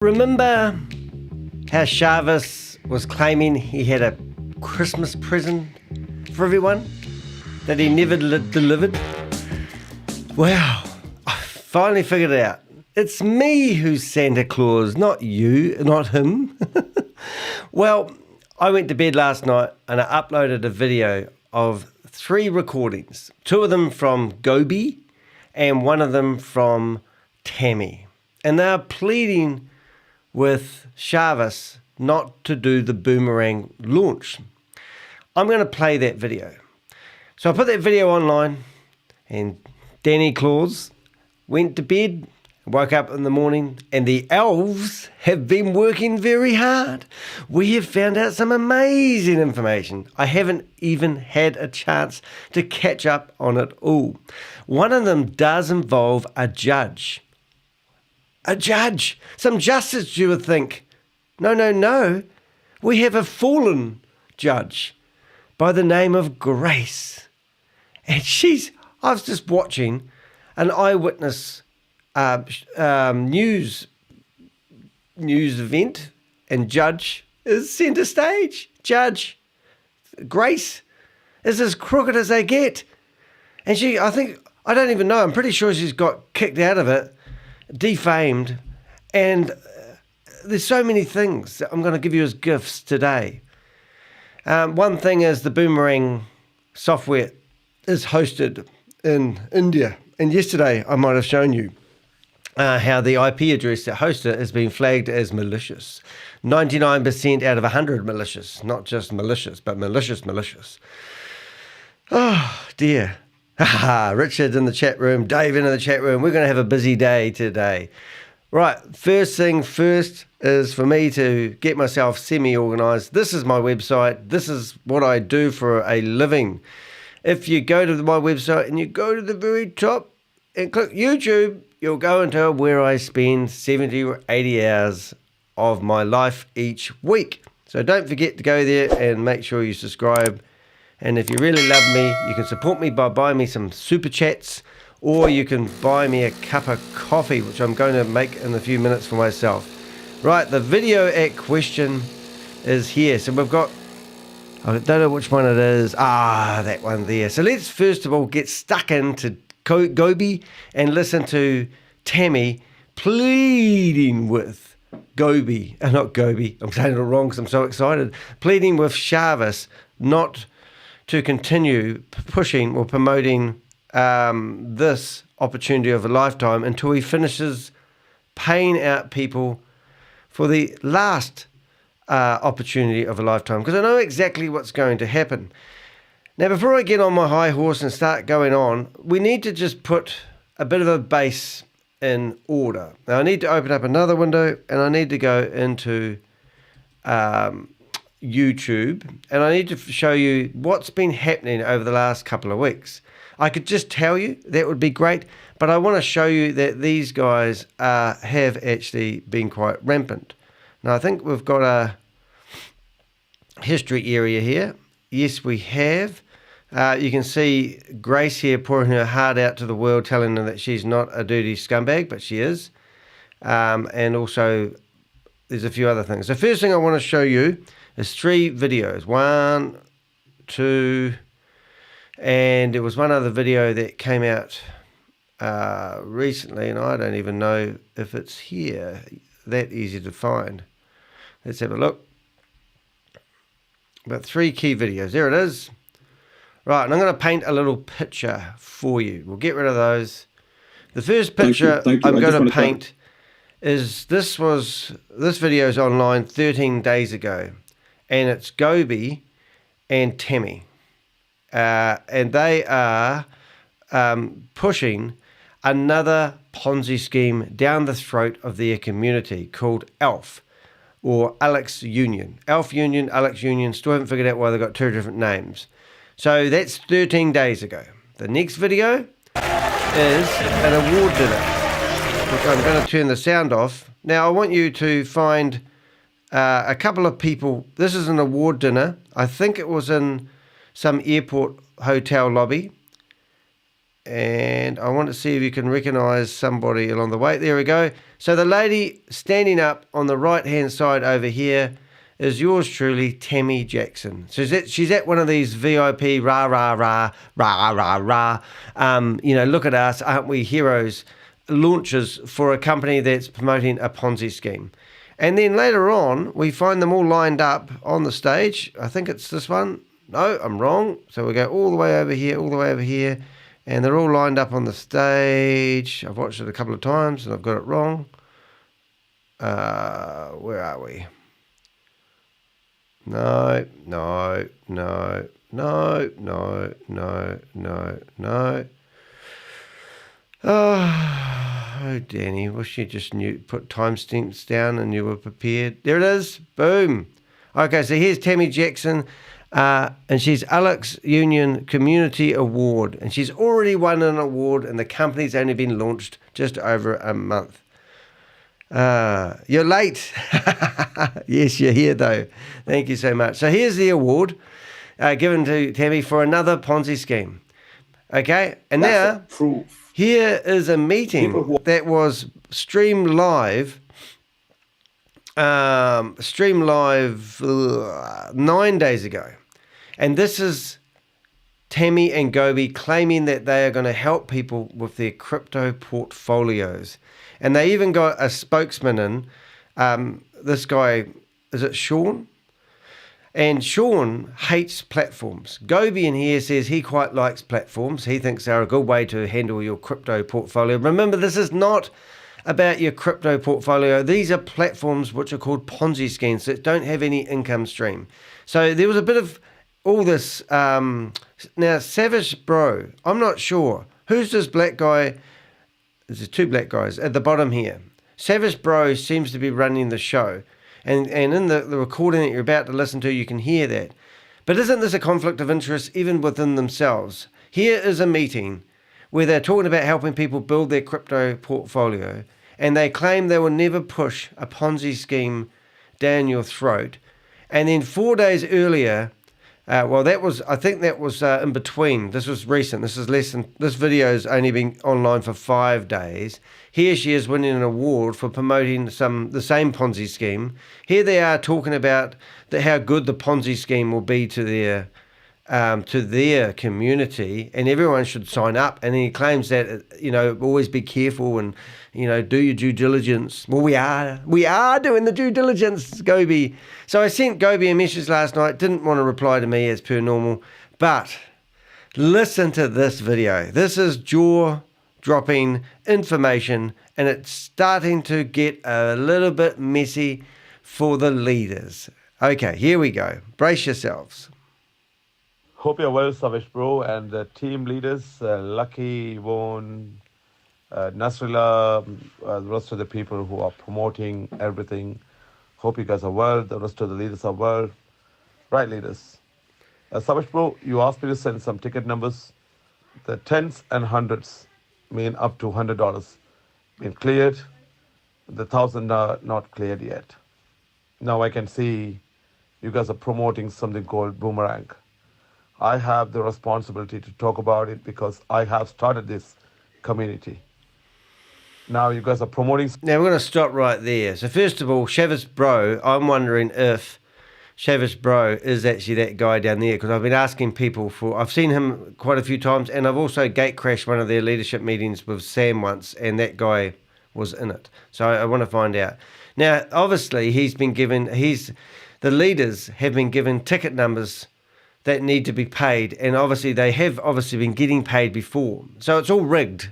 Remember how ShaveZ was claiming he had a Christmas present for everyone that he never delivered? Well, I finally figured it out. It's me who's Santa Claus, not you, not him. Well, I went to bed last night and I uploaded a video of 3 recordings. 2 of them from Gobi and 1 of them from Tami. And they're pleading with ShaveZ not to do the Boomerang launch. I'm going to play that video. So I put that video online and Danny Claus went to bed, woke up in the morning, and the elves have been working very hard. We have found out some amazing information. I haven't even had a chance to catch up on it all. One of them does involve a judge. A judge, some justice, you would think. No. We have a fallen judge by the name of Grace. And I was just watching an eyewitness news event, and Judge is centre stage. Judge Grace is as crooked as they get. And I don't even know, I'm pretty sure she's got kicked out of it, defamed, and there's so many things that I'm going to give you as gifts today. One thing is the Boomerang software is hosted in India, and yesterday I might have shown you how the IP address that hosts it has been flagged as malicious. 99% out of 100 malicious, not just malicious, but malicious. Oh dear. Richard in the chat room, Dave in the chat room. We're going to have a busy day today. Right, first thing first is for me to get myself semi-organised. This is my website. This is what I do for a living. If you go to my website and you go to the very top and click YouTube, you'll go into where I spend 70 or 80 hours of my life each week. So don't forget to go there and make sure you subscribe. And if you really love me, you can support me by buying me some super chats, or you can buy me a cup of coffee, which I'm going to make in a few minutes for myself. Right, the video at question is here. So we've got, I don't know which one it is. That one there. So let's first of all get stuck into Gobi and listen to Tami pleading with Gobi. Not Gobi, I'm saying it wrong because I'm so excited. Pleading with ShaveZ not to continue pushing or promoting this opportunity of a lifetime until he finishes paying out people for the last opportunity of a lifetime, because I know exactly what's going to happen. Now, before I get on my high horse and start going on, we need to just put a bit of a base in order. Now, I need to open up another window, and I need to go into YouTube, and I need to show you what's been happening over the last couple of weeks. I could just tell you, that would be great, but I want to show you that these guys have actually been quite rampant. Now, I think we've got a history area here. Yes, we have. You can see Grace here pouring her heart out to the world, telling her that she's not a dirty scumbag, but she is. And also, there's a few other things. The first thing I want to show you is 3 videos. 1, 2, and there was one other video that came out recently, and I don't even know if it's here. That easy to find. Let's have a look. About 3 key videos. There it is. Right, and I'm going to paint a little picture for you. We'll get rid of those. The first picture I'm going to paint is this video is online 13 days ago, and it's Gobi and Tami, and they are pushing another Ponzi scheme down the throat of their community called ALF, or Alyx Union. ALF Union, Alyx Union, still haven't figured out why they've got 2 different names. So that's 13 days ago. The next video is an award dinner, which I'm going to turn the sound off. Now I want you to find a couple of people. This is an award dinner. I think it was in some airport hotel lobby. And I want to see if you can recognize somebody along the way. There we go. So the lady standing up on the right-hand side over here is yours truly, Tami Jackson. So she's at one of these VIP rah, rah, rah, rah, rah, rah. Look at us, aren't we heroes? Launches for a company that's promoting a Ponzi scheme. And then later on, we find them all lined up on the stage. I think it's this one. No, I'm wrong. So we go all the way over here, all the way over here. And they're all lined up on the stage. I've watched it a couple of times and I've got it wrong. Where are we? No. Oh, Danny, wish you just put timestamps down and you were prepared. There it is. Boom. Okay, so here's Tami Jackson. And she's Alyx Union Community Award, and she's already won an award, and the company's only been launched just over a month. You're late. Yes, you're here though. Thank you so much. So here's the award given to Tami for another Ponzi scheme. Okay, and that's now proof. Here is a meeting that was streamed live 9 days ago. And this is Tami and Gobi claiming that they are going to help people with their crypto portfolios. And they even got a spokesman in. This guy, is it Sean? And Sean hates platforms. Gobi in here says he quite likes platforms. He thinks they're a good way to handle your crypto portfolio. Remember, this is not about your crypto portfolio. These are platforms which are called Ponzi schemes that don't have any income stream. So there was a bit of all this. Now, Savage Bro, I'm not sure. Who's this black guy? There's 2 black guys at the bottom here. Savage Bro seems to be running the show. And in the recording that you're about to listen to, you can hear that. But isn't this a conflict of interest even within themselves? Here is a meeting where they're talking about helping people build their crypto portfolio, and they claim they will never push a Ponzi scheme down your throat. And then 4 days earlier, I think that was in between. This was recent. This video's only been online for 5 days. Here she is winning an award for promoting the same Ponzi scheme. Here they are talking about how good the Ponzi scheme will be to their community, and everyone should sign up. And he claims that, always be careful and, do your due diligence. Well, we are doing the due diligence, Gobi. So I sent Gobi a message last night, didn't want to reply to me as per normal, but listen to this video. This is jaw-dropping information, and it's starting to get a little bit messy for the leaders. Okay, here we go. Brace yourselves. Hope you're well, Savage Bro, and the team leaders, Lucky, Yvonne, Nasrullah, the rest of the people who are promoting everything. Hope you guys are well. The rest of the leaders are well. Right, leaders. Savage Bro, you asked me to send some ticket numbers. The tens and hundreds mean up to $100 been cleared. The 1,000 are not cleared yet. Now I can see you guys are promoting something called Boomerang. I have the responsibility to talk about it because I have started this community. Now you guys are promoting. Now we're going to stop right there. So first of all, ShaveZ Bro, I'm wondering if ShaveZ Bro is actually that guy down there, because I've been asking people I've seen him quite a few times, and I've also gate crashed one of their leadership meetings with Sam once, and that guy was in it. So I want to find out. Now, obviously, the leaders have been given ticket numbers that need to be paid, and obviously they have been getting paid before, so it's all rigged.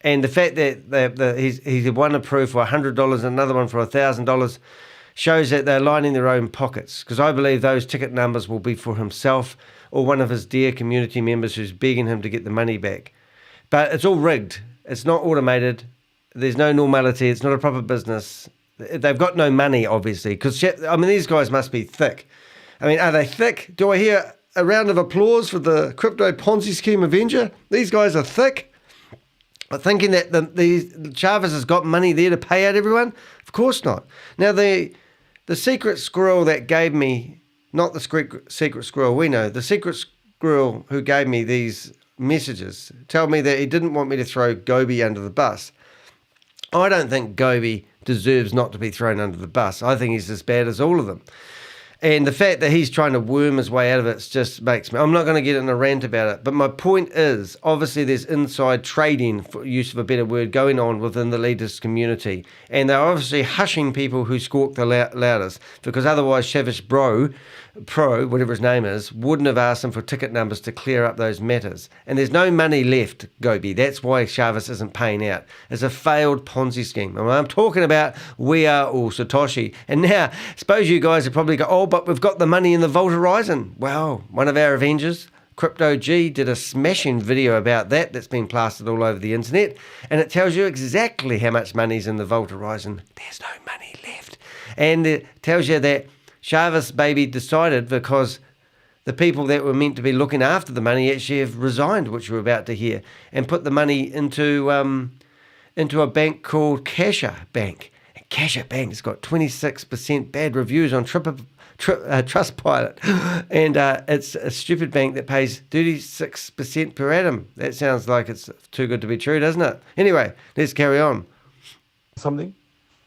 And the fact that he's one approved for $100, another one for $1,000, shows that they're lining their own pockets, because I believe those ticket numbers will be for himself or one of his dear community members who's begging him to get the money back. But it's all rigged. It's not automated. There's no normality. It's not a proper business. They've got no money, obviously, because these guys must be thick. Are they thick? Do I hear a round of applause for the Crypto Ponzi Scheme Avenger? These guys are thick. Thinking that Chavez has got money there to pay out everyone? Of course not. Now, the secret squirrel that gave me, not the secret squirrel we know, the secret squirrel who gave me these messages tell me that he didn't want me to throw Gobi under the bus. I don't think Gobi deserves not to be thrown under the bus. I think he's as bad as all of them. And the fact that he's trying to worm his way out of it just makes me... I'm not going to get in a rant about it, but my point is, obviously there's inside trading, for use of a better word, going on within the leaders community. And they're obviously hushing people who squawk the loudest, because otherwise ShaveZ Pro, whatever his name is, wouldn't have asked him for ticket numbers to clear up those matters. And there's no money left, Gobi. That's why ShaveZ isn't paying out. It's a failed Ponzi scheme. And I'm talking about We Are All Satoshi. And now, suppose you guys are probably go, oh, but we've got the money in the Vault Horizon. Well, one of our Avengers, Crypto G, did a smashing video about that that's been plastered all over the internet. And it tells you exactly how much money's in the Vault Horizon. There's no money left. And it tells you that ShaveZ baby decided, because the people that were meant to be looking after the money actually have resigned, which we're about to hear, and put the money into a bank called Casher Bank. And Casher Bank has got 26% bad reviews on Trustpilot, and it's a stupid bank that pays 36% per annum. That sounds like it's too good to be true, doesn't it? Anyway, let's carry on. Something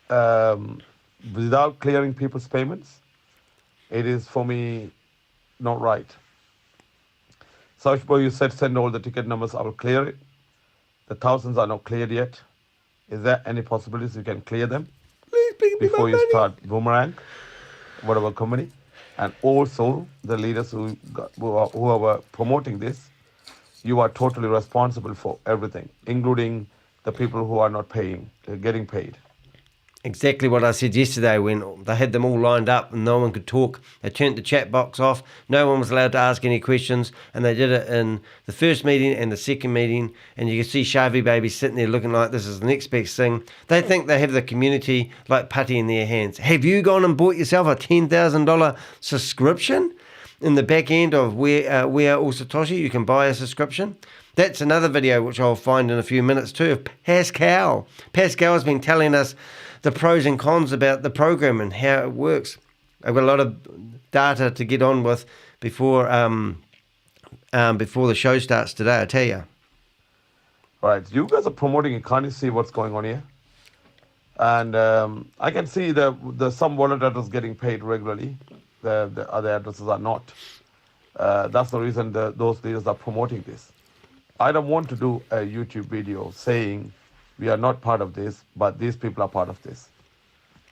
without clearing people's payments, it is for me not right. So if you said send all the ticket numbers, I will clear it. The thousands are not cleared yet. Is there any possibilities you can clear them before you start Boomerang, whatever company? And also the leaders who are promoting this, you are totally responsible for everything, including the people who are not getting paid. Exactly what I said yesterday when they had them all lined up and no one could talk. They turned the chat box off. No one was allowed to ask any questions, and they did it in the first meeting and the second meeting. And you can see Shavy Baby sitting there looking like this is the next best thing. They think they have the community like putty in their hands. Have you gone and bought yourself a $10,000 subscription? In the back end of We Are All Satoshi, you can buy a subscription. That's another video which I'll find in a few minutes too, of Pascal. Pascal has been telling us the pros and cons about the program and how it works. I've got a lot of data to get on with before the show starts today, I tell you. Right, you guys are promoting it. Can't you see what's going on here? And I can see the some wallet address getting paid regularly. The other addresses are not. That's the reason those leaders are promoting this. I don't want to do a YouTube video saying we are not part of this, but these people are part of this,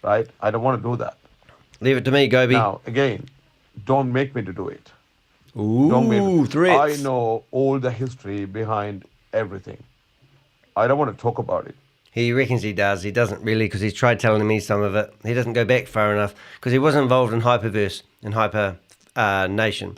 right? I don't want to do that. Leave it to me, Gobi. Now, again, don't make me to do it. Ooh, threats. I know all the history behind everything. I don't want to talk about it. He reckons he does. He doesn't really, because he's tried telling me some of it. He doesn't go back far enough, because he wasn't involved in Hyperverse and Hyper Nation.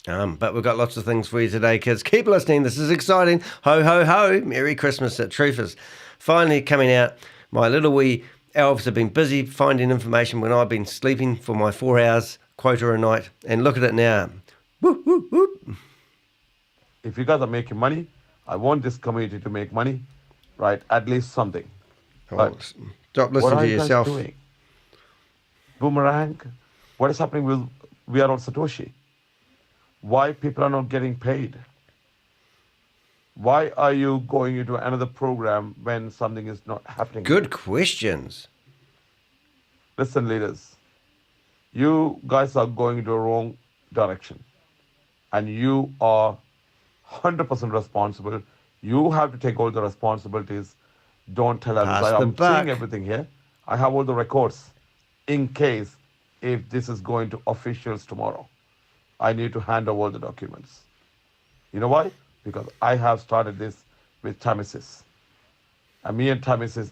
But we've got lots of things for you today, kids. Keep listening. This is exciting. Ho, ho, ho. Merry Christmas at Truthers. Finally coming out. My little wee elves have been busy finding information when I've been sleeping for my 4 hours quota a night. And look at it now. Woo, woo, woo. If you guys are making money, I want this community to make money, right? At least something. Oh, stop listening to yourself. What are you guys doing? Boomerang, what is happening with We Are All Satoshi? Why people are not getting paid? Why are you going into another program when something is not happening? Good questions. Listen, leaders, you guys are going into a wrong direction, and you are 100% responsible. You have to take all the responsibilities. Don't tell others. I'm seeing everything here. I have all the records in case if this is going to officials tomorrow. I need to hand over the documents. You know why? Because I have started this with Tamisis. And me and Tamisis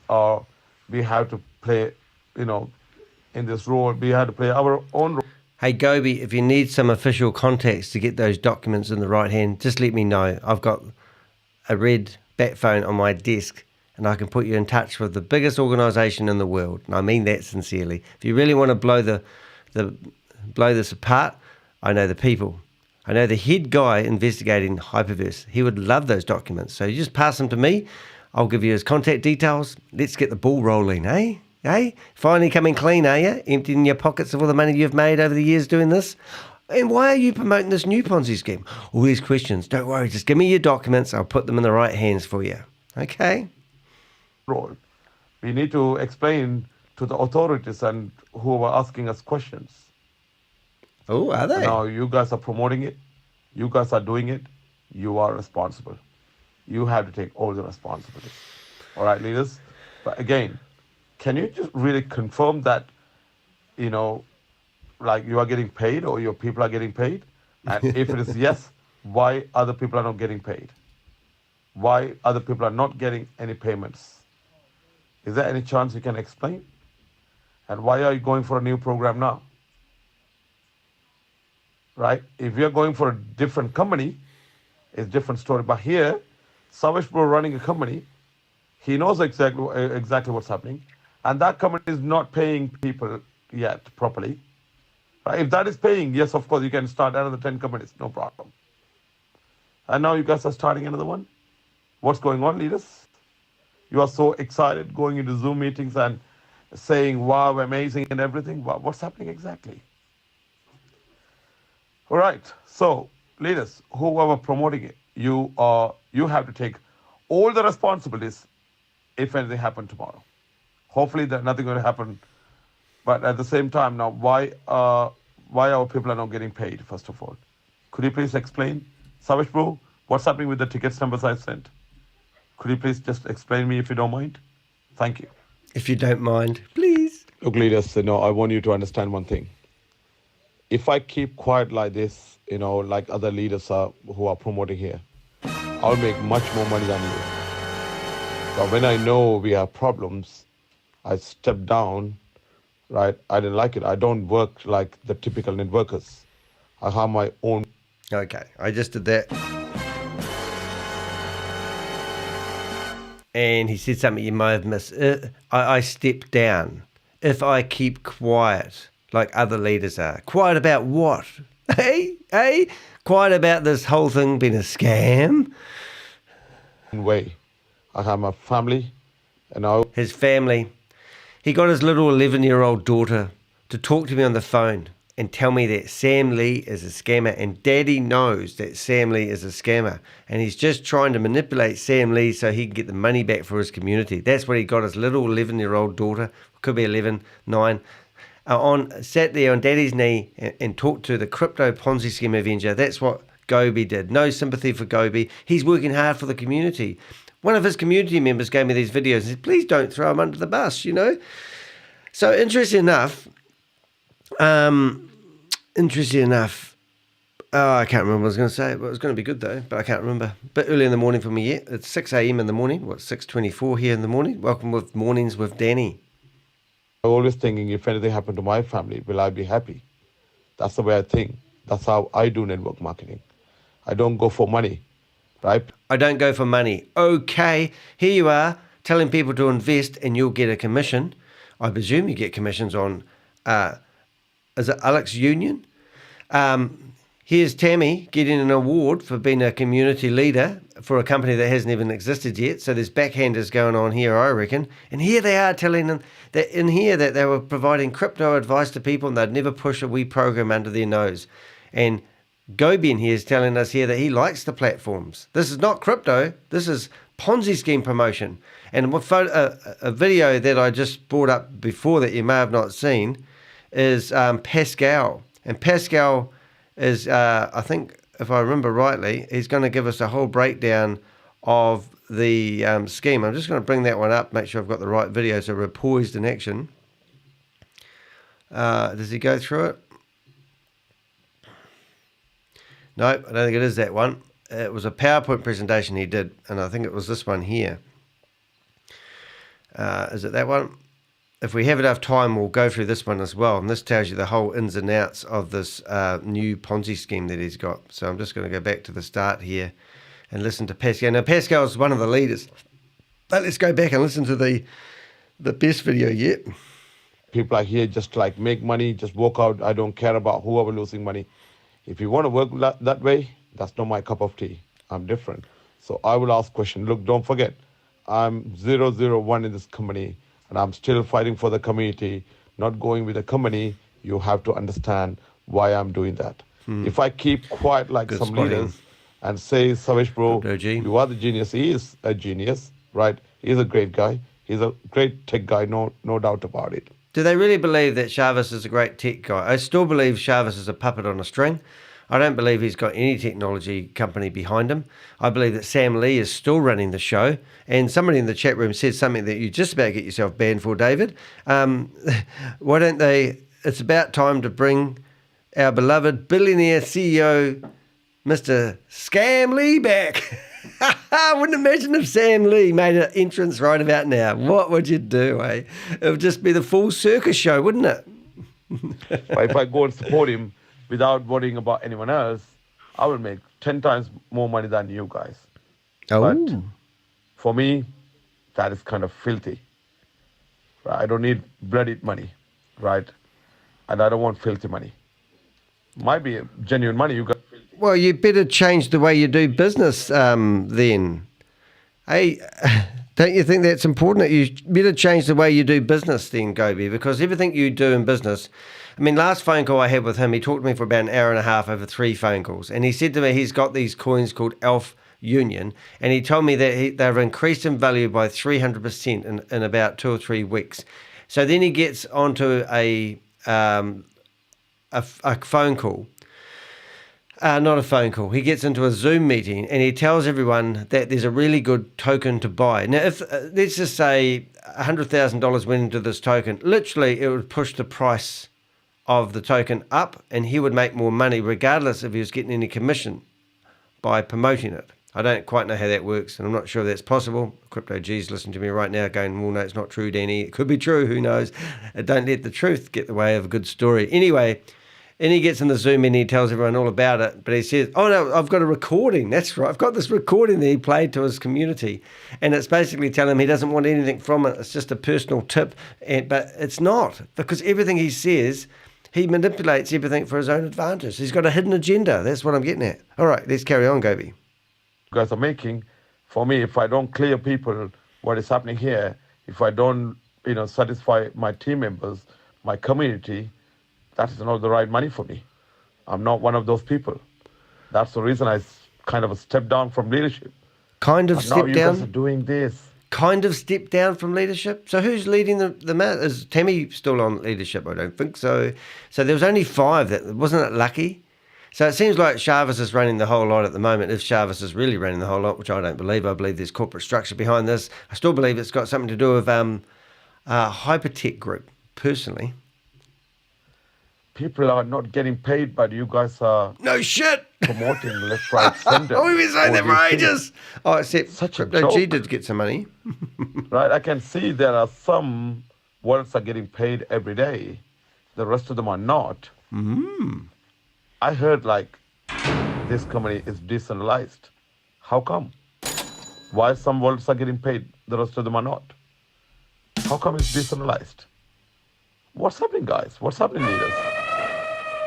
we have to play, in this role, we have to play our own role. Hey, Gobi, if you need some official contacts to get those documents in the right hand, just let me know. I've got a red bat phone on my desk, and I can put you in touch with the biggest organisation in the world. And I mean that sincerely. If you really want to blow this apart, I know the people. I know the head guy investigating Hyperverse. He would love those documents. So you just pass them to me. I'll give you his contact details. Let's get the ball rolling, eh? Eh? Finally coming clean, are you? Emptying your pockets of all the money you've made over the years doing this? And why are you promoting this new Ponzi scheme? All these questions. Don't worry, just give me your documents. I'll put them in the right hands for you. Okay? Role. We need to explain to the authorities and who are asking us questions. Oh, are And they? now you guys are promoting it. You guys are doing it. You are responsible. You have to take all the responsibility. All right, leaders? But again, can you just really confirm that, like you are getting paid or your people are getting paid? And if it is yes, why other people are not getting paid? Why other people are not getting any payments? Is there any chance you can explain? And why are you going for a new program now? Right? If you're going for a different company, it's a different story. But here, Savish Bro running a company, he knows exactly what's happening. And that company is not paying people yet properly. Right? If that is paying, yes, of course, you can start another 10 companies, no problem. And now you guys are starting another one? What's going on, leaders? You are so excited going into Zoom meetings and saying, wow, amazing and everything. Wow, what's happening exactly? All right. So, leaders, whoever promoting it, you have to take all the responsibilities if anything happen tomorrow. Hopefully, that nothing going to happen. But at the same time, now, why our people are not getting paid? First of all, could you please explain, Savish Bro, what's happening with the tickets numbers I sent? Could you please just explain me if you don't mind? Thank you. If you don't mind, please. Look, leaders, I want you to understand one thing. If I keep quiet like this, like other leaders who are promoting here, I'll make much more money than you. But when I know we have problems, I step down, right? I didn't like it. I don't work like the typical networkers. I have my own. Okay, I just did that. And he said something you might have missed. I step down if I keep quiet like other leaders are. Quiet about what? Hey? Quiet about this whole thing being a scam? Way. I have my family, His family. He got his little 11-year-old daughter to talk to me on the phone and tell me that Sam Lee is a scammer, and Daddy knows that Sam Lee is a scammer, and he's just trying to manipulate Sam Lee so he can get the money back for his community. That's what he got his little 11-year-old daughter, could be 11, 9, sat there on Daddy's knee and talked to the Crypto Ponzi Scheme Avenger. That's what Gobi did. No sympathy for Gobi. He's working hard for the community. One of his community members gave me these videos and said, please don't throw him under the bus, So interesting enough, I can't remember what I was going to say. Well, it was going to be good though, but I can't remember. A bit early in the morning for me yet. It's 6 a.m. in the morning. 6:24 here in the morning. Welcome with Mornings with Danny. I'm always thinking, if anything happened to my family, will I be happy? That's the way I think. That's how I do network marketing. I don't go for money, right? I don't go for money. Okay, here you are telling people to invest and you'll get a commission. I presume you get commissions on, is it Alyx Union? Here's Tami getting an award for being a community leader for a company that hasn't even existed yet. So there's backhanders going on here, I reckon. And here they are telling them that in here that they were providing crypto advice to people and they'd never push a wee program under their nose. And Gobi in here is telling us here that he likes the platforms. This is not crypto. This is Ponzi scheme promotion. And a video that I just brought up before that you may have not seen is Pascal. And Pascal is, I think, if I remember rightly, he's going to give us a whole breakdown of the scheme. I'm just going to bring that one up, make sure I've got the right video, so we're poised in action. Does he go through it? No, I don't think it is that one. It was a PowerPoint presentation he did, and I think it was this one here. Is it that one? If we have enough time, we'll go through this one as well. And this tells you the whole ins and outs of this new Ponzi scheme that he's got. So I'm just going to go back to the start here and listen to Pascal. Now, Pascal is one of the leaders. But let's go back and listen to the best video yet. People are here just like make money, just walk out. I don't care about whoever losing money. If you want to work that way, that's not my cup of tea. I'm different. So I will ask question. Look, don't forget, I'm 001 in this company. And I'm still fighting for the community, not going with the company. You have to understand why I'm doing that. If I keep quiet like Good some spotting. leaders and say, Savesh bro, Crypto G. you are the genius. He is a genius, right? He's a great guy. He's a great tech guy, no doubt about it. Do they really believe that ShaveZ is a great tech guy? I still believe ShaveZ is a puppet on a string. I don't believe he's got any technology company behind him. I believe that Sam Lee is still running the show. And somebody in the chat room said something that you just about get yourself banned for, David. Why don't they... It's about time to bring our beloved billionaire CEO, Mr. Scam Lee, back. I wouldn't imagine if Sam Lee made an entrance right about now. What would you do, eh? It would just be the full circus show, wouldn't it? But if I go and support him without worrying about anyone else, I will make 10 times more money than you guys. But for me, that is kind of filthy. I don't need bloody money, right? And I don't want filthy money. Might be genuine money, you got filthy. Well, you better change the way you do business then. Hey, don't you think that's important? That you better change the way you do business then, Gobi, because everything you do in business... I mean, last phone call I had with him, he talked to me for about an hour and a half over 3 phone calls. And he said to me he's got these coins called Elf Union. And he told me that they've increased in value by 300% in about 2 or 3 weeks. So then he gets onto a phone call. Not a phone call. He gets into a Zoom meeting and he tells everyone that there's a really good token to buy. Now, if let's just say $100,000 went into this token, literally it would push the price of the token up and he would make more money regardless if he was getting any commission by promoting it. I don't quite know how that works and I'm not sure that's possible. Crypto G's listening to me right now going, well, no, it's not true, Danny. It could be true, who knows? Don't let the truth get in the way of a good story. Anyway, and he gets in the Zoom and he tells everyone all about it, but he says, oh no, I've got a recording. That's right. I've got this recording that he played to his community. And it's basically telling him he doesn't want anything from it. It's just a personal tip. But it's not, because everything he says, he manipulates everything for his own advantage. He's got a hidden agenda. That's what I'm getting at. All right, let's carry on, Gobi. You guys are making, for me, if I don't clear people what is happening here, if I don't, satisfy my team members, my community, that is not the right money for me. I'm not one of those people. That's the reason I kind of stepped down from leadership. Kind of And step now you down? guys are doing this. Kind of step down from leadership? So who's leading the match? Is Tami still on leadership? I don't think so. So there was only 5. Wasn't it lucky? So it seems like ShaveZ is running the whole lot at the moment. If ShaveZ is really running the whole lot, which I don't believe. I believe there's corporate structure behind this. I still believe it's got something to do with Hypertech Group, personally. People are not getting paid, but you guys are No shit! promoting left, right, center. Oh, we've been saying that for ages. Oh, except Such a Crypto G joke. did get some money. Right, I can see there are some wallets are getting paid every day. The rest of them are not. I heard this company is decentralized. How come? Why some wallets are getting paid, the rest of them are not? How come it's decentralized? What's happening, guys? What's happening, leaders?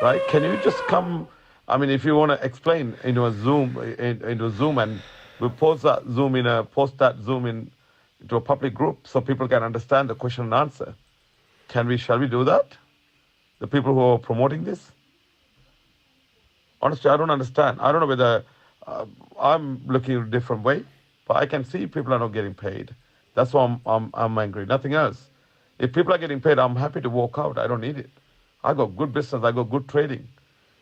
Right? Can you just come? I mean, if you want to explain into a Zoom, and we'll post that Zoom into a public group so people can understand the question and answer. Shall we do that? The people who are promoting this? Honestly, I don't understand. I don't know whether I'm looking a different way, but I can see people are not getting paid. That's why I'm angry. Nothing else. If people are getting paid, I'm happy to walk out. I don't need it. I got good business. I got good trading.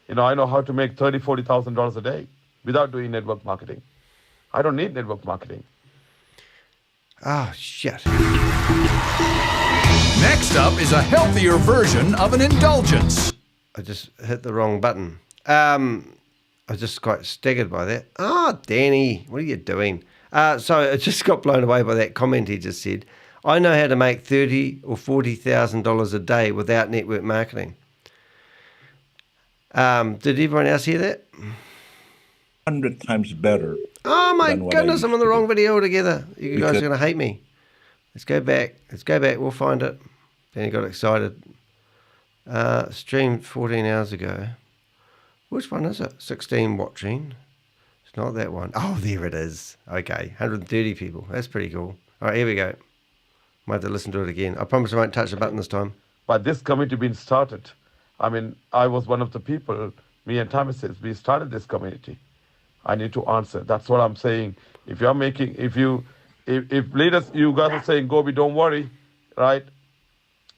I know how to make $30,000, $40,000 a day without doing network marketing. I don't need network marketing. Oh, shit. Next up is a healthier version of an indulgence. I just hit the wrong button. I was just quite staggered by that. Danny, what are you doing? So I just got blown away by that comment he just said. I know how to make $30,000 or $40,000 a day without network marketing. Did everyone else hear that? 100 times better. Oh my than what goodness, I I'm on the used to wrong do. video altogether. You guys are Because- going to hate me. Let's go back. We'll find it. Danny got excited. Streamed 14 hours ago. Which one is it? 16 watching. It's not that one. Oh, there it is. Okay, 130 people. That's pretty cool. All right, here we go. Might have to listen to it again. I promise I won't touch the button this time. But this committee being started, I mean, I was one of the people me and Tami says, we started this community. I need to answer. That's what I'm saying. If you're making, if leaders, you guys are saying, Gobi, don't worry, right?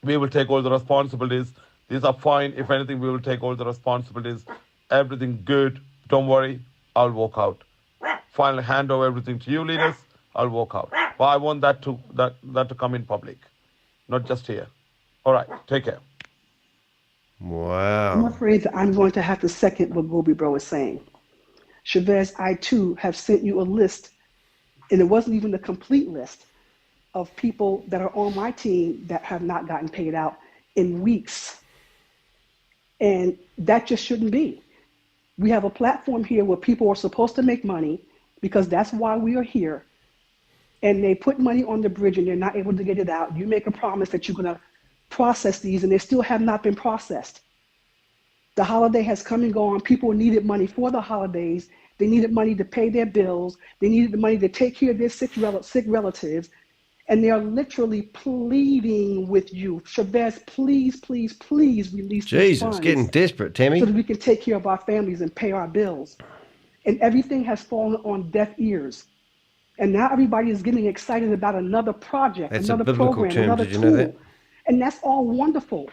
We will take all the responsibilities. These are fine. If anything, we will take all the responsibilities. Everything good. Don't worry. I'll walk out. Finally, hand over everything to you, leaders. I'll walk out. But I want that to come in public, not just here. All right. Take care. Wow. I'm afraid that I'm going to have to second what Gobi Bro is saying. ShaveZ, I too have sent you a list, and it wasn't even a complete list, of people that are on my team that have not gotten paid out in weeks. And that just shouldn't be. We have a platform here where people are supposed to make money because that's why we are here. And they put money on the bridge and they're not able to get it out. You make a promise that you're going to process these and they still have not been processed. The holiday has come and gone. People needed money for the holidays. They needed money to pay their bills. They needed the money to take care of their sick relatives. And they are literally pleading with you. ShaveZ, please, please, please release these funds. Jeez, it's getting desperate, Tami. So that we can take care of our families and pay our bills. And everything has fallen on deaf ears. And now everybody is getting excited about another project, That's another a biblical program, term. another Did you tool. know that? And that's all wonderful.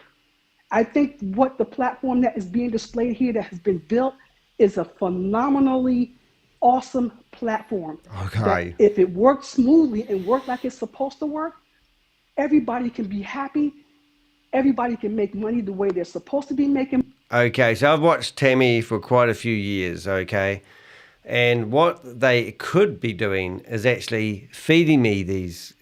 I think what the platform that is being displayed here that has been built is a phenomenally awesome platform. Okay. That if it works smoothly and works like it's supposed to work, everybody can be happy. Everybody can make money the way they're supposed to be making. Okay, so I've watched Tami for quite a few years, okay? And what they could be doing is actually feeding me these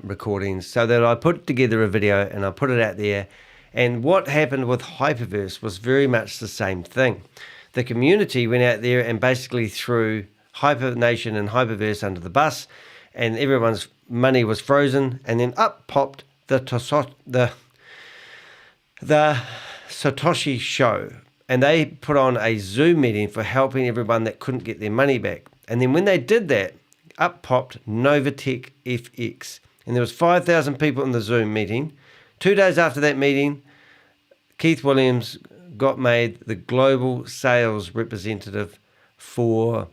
recordings so that I put together a video and I put it out there. And what happened with Hyperverse was very much the same thing. The community went out there and basically threw Hypernation and Hyperverse under the bus, and everyone's money was frozen, and then up popped the Satoshi Show. And they put on a Zoom meeting for helping everyone that couldn't get their money back. And then when they did that, up popped Novatech FX. And there was 5,000 people in the Zoom meeting. 2 days after that meeting, Keith Williams got made the global sales representative for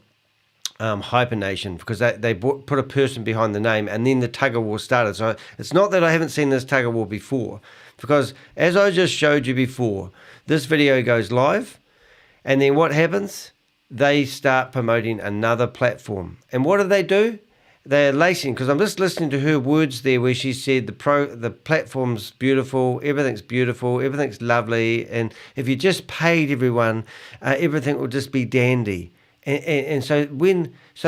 Hypernation because they put a person behind the name, and then the tug-of-war started. So it's not that I haven't seen this tug-of-war before, because as I just showed you before, this video goes live, and then what happens? They start promoting another platform. And what do? They're lacing, because I'm just listening to her words there where she said the platform's beautiful, everything's lovely, and if you just paid everyone, everything will just be dandy. And so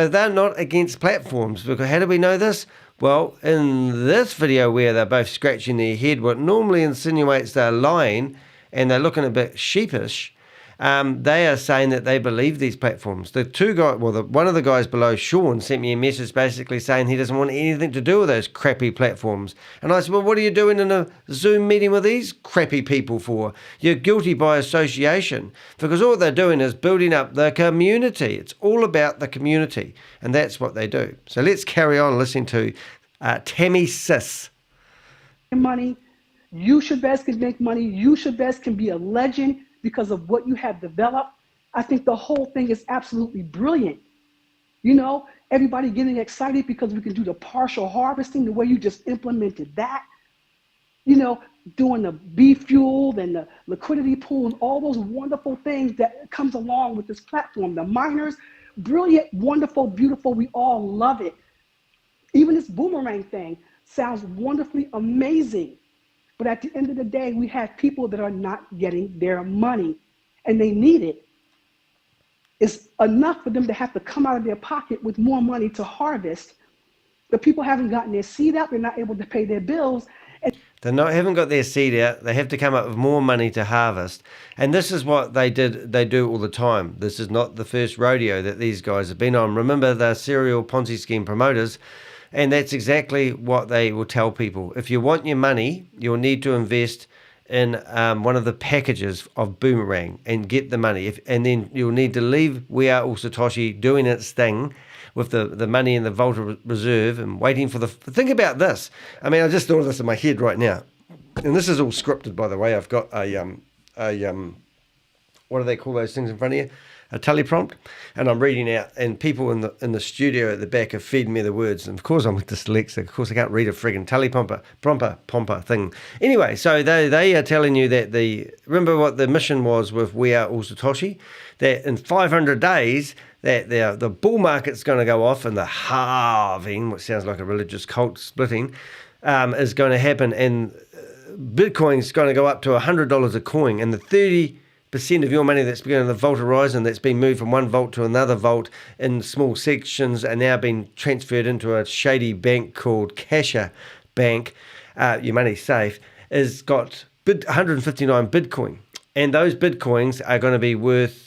they're not against platforms, because how do we know this? Well, in this video where they're both scratching their head, what normally insinuates they're lying and they're looking a bit sheepish, they are saying that they believe these platforms. The two guys, one of the guys below, Sean, sent me a message basically saying he doesn't want anything to do with those crappy platforms. And I said, well, what are you doing in a Zoom meeting with these crappy people for? You're guilty by association, because all they're doing is building up the community. It's all about the community, and that's what they do. So let's carry on listening to Tami Sis. Money. You ShaveZ can make money. You ShaveZ can be a legend because of what you have developed. I think the whole thing is absolutely brilliant. You know, everybody getting excited because we can do the partial harvesting, the way you just implemented that. You know, doing the beef fuel and the liquidity pool and all those wonderful things that comes along with this platform. The miners, brilliant, wonderful, beautiful. We all love it. Even this boomerang thing sounds wonderfully amazing. But at the end of the day, we have people that are not getting their money, and they need it. It's enough for them to have to come out of their pocket with more money to harvest. The people haven't gotten their seed out. They're not able to pay their bills. And haven't got their seed out. They have to come up with more money to harvest. And this is what they do all the time. This is not the first rodeo that these guys have been on. Remember, they're serial Ponzi scheme promoters. And that's exactly what they will tell people. If you want your money, you'll need to invest in one of the packages of Boomerang and get the money. And then you'll need to leave We Are All Satoshi doing its thing with the money in the Vault Reserve and waiting for the... Think about this. I mean, I just thought of this in my head right now. And this is all scripted, by the way. I've got a what do they call those things in front of you? A teleprompt. And I'm reading out, and people in the studio at the back are feeding me the words. And of course I'm dyslexic. Of course I can't read a friggin' pomper thing. Anyway, so they are telling you that remember what the mission was with We Are All Satoshi? That in 500 days, that the bull market's going to go off and the halving, which sounds like a religious cult splitting, is going to happen, and Bitcoin's going to go up to $100 a coin, and the 30% of your money that's been in the Vault Horizon that's been moved from one vault to another vault in small sections are now being transferred into a shady bank called Casher Bank. Your money's safe. Has got 159 Bitcoin, and those Bitcoins are going to be worth.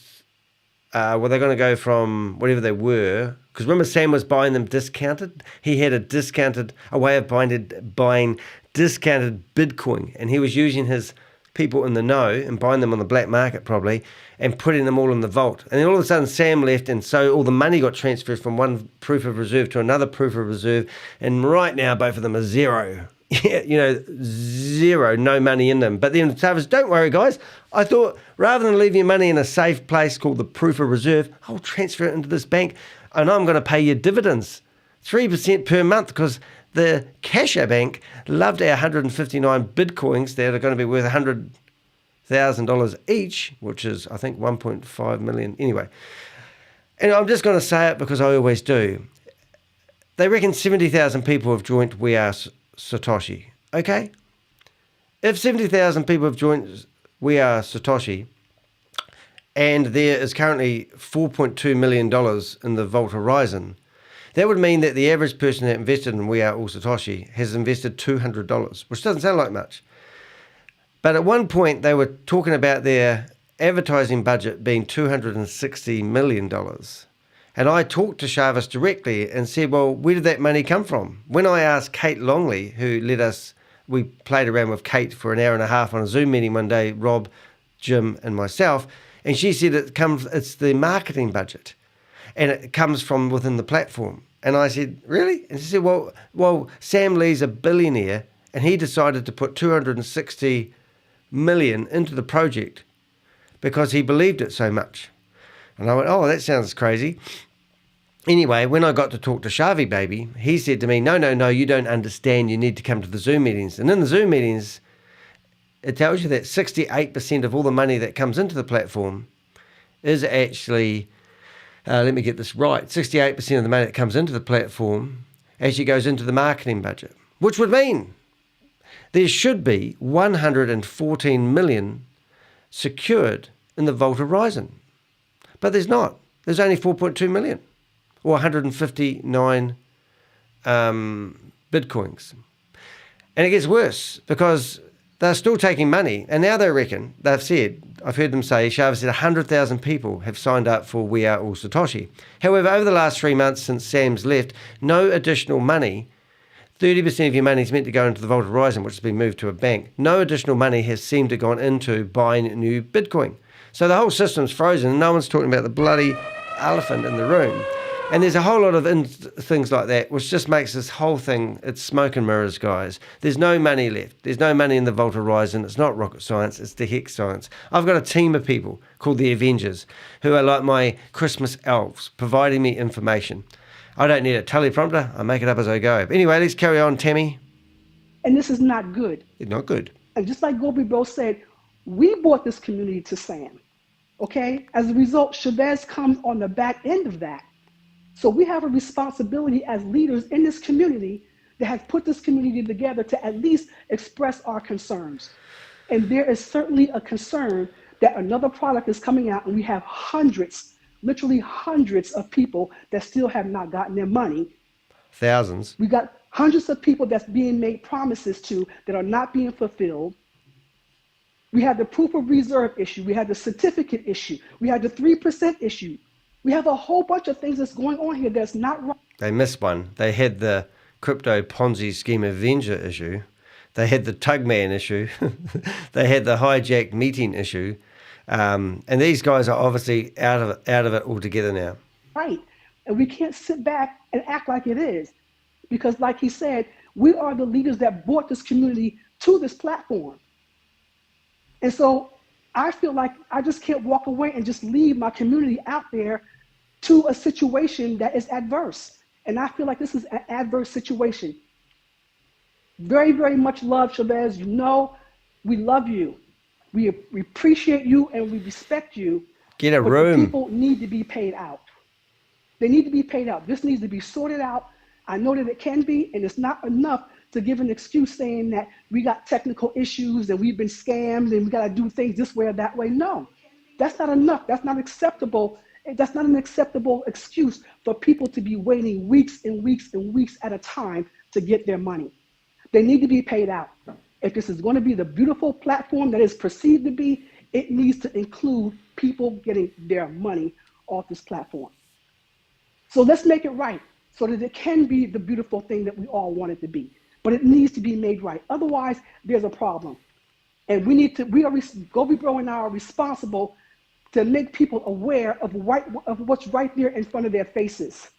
They're going to go from whatever they were, because remember Sam was buying them discounted. He had a way of buying discounted Bitcoin, and he was using his people in the know and buying them on the black market probably, and putting them all in the vault. And then all of a sudden Sam left, and so all the money got transferred from one proof of reserve to another proof of reserve, and right now both of them are zero. Zero, no money in them. But then Tavis, don't worry guys, I thought rather than leave your money in a safe place called the proof of reserve, I'll transfer it into this bank and I'm going to pay you dividends, 3% per month, because the Casher Bank loved our 159 Bitcoins that are going to be worth $100,000 each, which is I think 1.5 million anyway. And I'm just going to say it because I always do. They reckon 70,000 people have joined We Are Satoshi. Okay? If 70,000 people have joined We Are Satoshi, and there is currently $4.2 million in the Vault Horizon, that would mean that the average person that invested in We Are All Satoshi has invested $200, which doesn't sound like much. But at one point, they were talking about their advertising budget being $260 million. And I talked to ShaveZ directly and said, well, where did that money come from? When I asked Kate Longley, who we played around with Kate for an hour and a half on a Zoom meeting one day, Rob, Jim, and myself, and she said it's the marketing budget, and it comes from within the platform. And I said, really? And she said, well, Sam Lee's a billionaire, and he decided to put $260 million into the project because he believed it so much. And I went, oh, that sounds crazy. Anyway, when I got to talk to Shavi Baby, he said to me, no, you don't understand. You need to come to the Zoom meetings. And in the Zoom meetings, it tells you that 68% of all the money that comes into the platform is actually, let me get this right, 68% of the money that comes into the platform actually goes into the marketing budget, which would mean there should be 114 million secured in the Vault Horizon. But there's not. There's only 4.2 million or 159 Bitcoins. And it gets worse because they're still taking money. And now they reckon, they've said, I've heard them say, ShaveZ said 100,000 people have signed up for We Are All Satoshi. However, over the last 3 months since Sam's left, no additional money, 30% of your money is meant to go into the Vault Horizon, which has been moved to a bank. No additional money has seemed to have gone into buying new Bitcoin. So the whole system's frozen and no one's talking about the bloody elephant in the room. And there's a whole lot of things like that, which just makes this whole thing, it's smoke and mirrors, guys. There's no money left. There's no money in the Vault Horizon. It's not rocket science. It's the hex science. I've got a team of people called the Avengers who are like my Christmas elves, providing me information. I don't need a teleprompter. I make it up as I go. But anyway, let's carry on, Tami. And this is not good. It's not good. And just like Gobi Bro said, we brought this community to Sam, okay? As a result, ShaveZ comes on the back end of that. So we have a responsibility as leaders in this community that has put this community together to at least express our concerns. And there is certainly a concern that another product is coming out and we have hundreds, literally hundreds of people that still have not gotten their money. Thousands. We got hundreds of people that's being made promises to that are not being fulfilled. We have the proof of reserve issue. We have the certificate issue. We have the 3% issue. We have a whole bunch of things that's going on here that's not right. They missed one. They had the Crypto Ponzi Scheme Avenger issue. They had the Tugman issue. They had the hijacked meeting issue. And these guys are obviously out of it altogether now. Right. And we can't sit back and act like it is. Because like he said, we are the leaders that brought this community to this platform. And so I feel like I just can't walk away and just leave my community out there to a situation that is adverse. And I feel like this is an adverse situation. Very, very much love, ShaveZ. You know, we love you. We appreciate you and we respect you. Get a but room. People need to be paid out. They need to be paid out. This needs to be sorted out. I know that it can be, and it's not enough to give an excuse saying that we got technical issues and we've been scammed and we got to do things this way or that way. No, that's not enough. That's not acceptable. That's not an acceptable excuse for people to be waiting weeks and weeks and weeks at a time to get their money. They need to be paid out. If this is going to be the beautiful platform that is perceived to be, it needs to include people getting their money off this platform. So let's make it right so that it can be the beautiful thing that we all want it to be. But it needs to be made right. Otherwise, there's a problem. And Gobi Bro and I are responsible to make people aware of what's right there in front of their faces.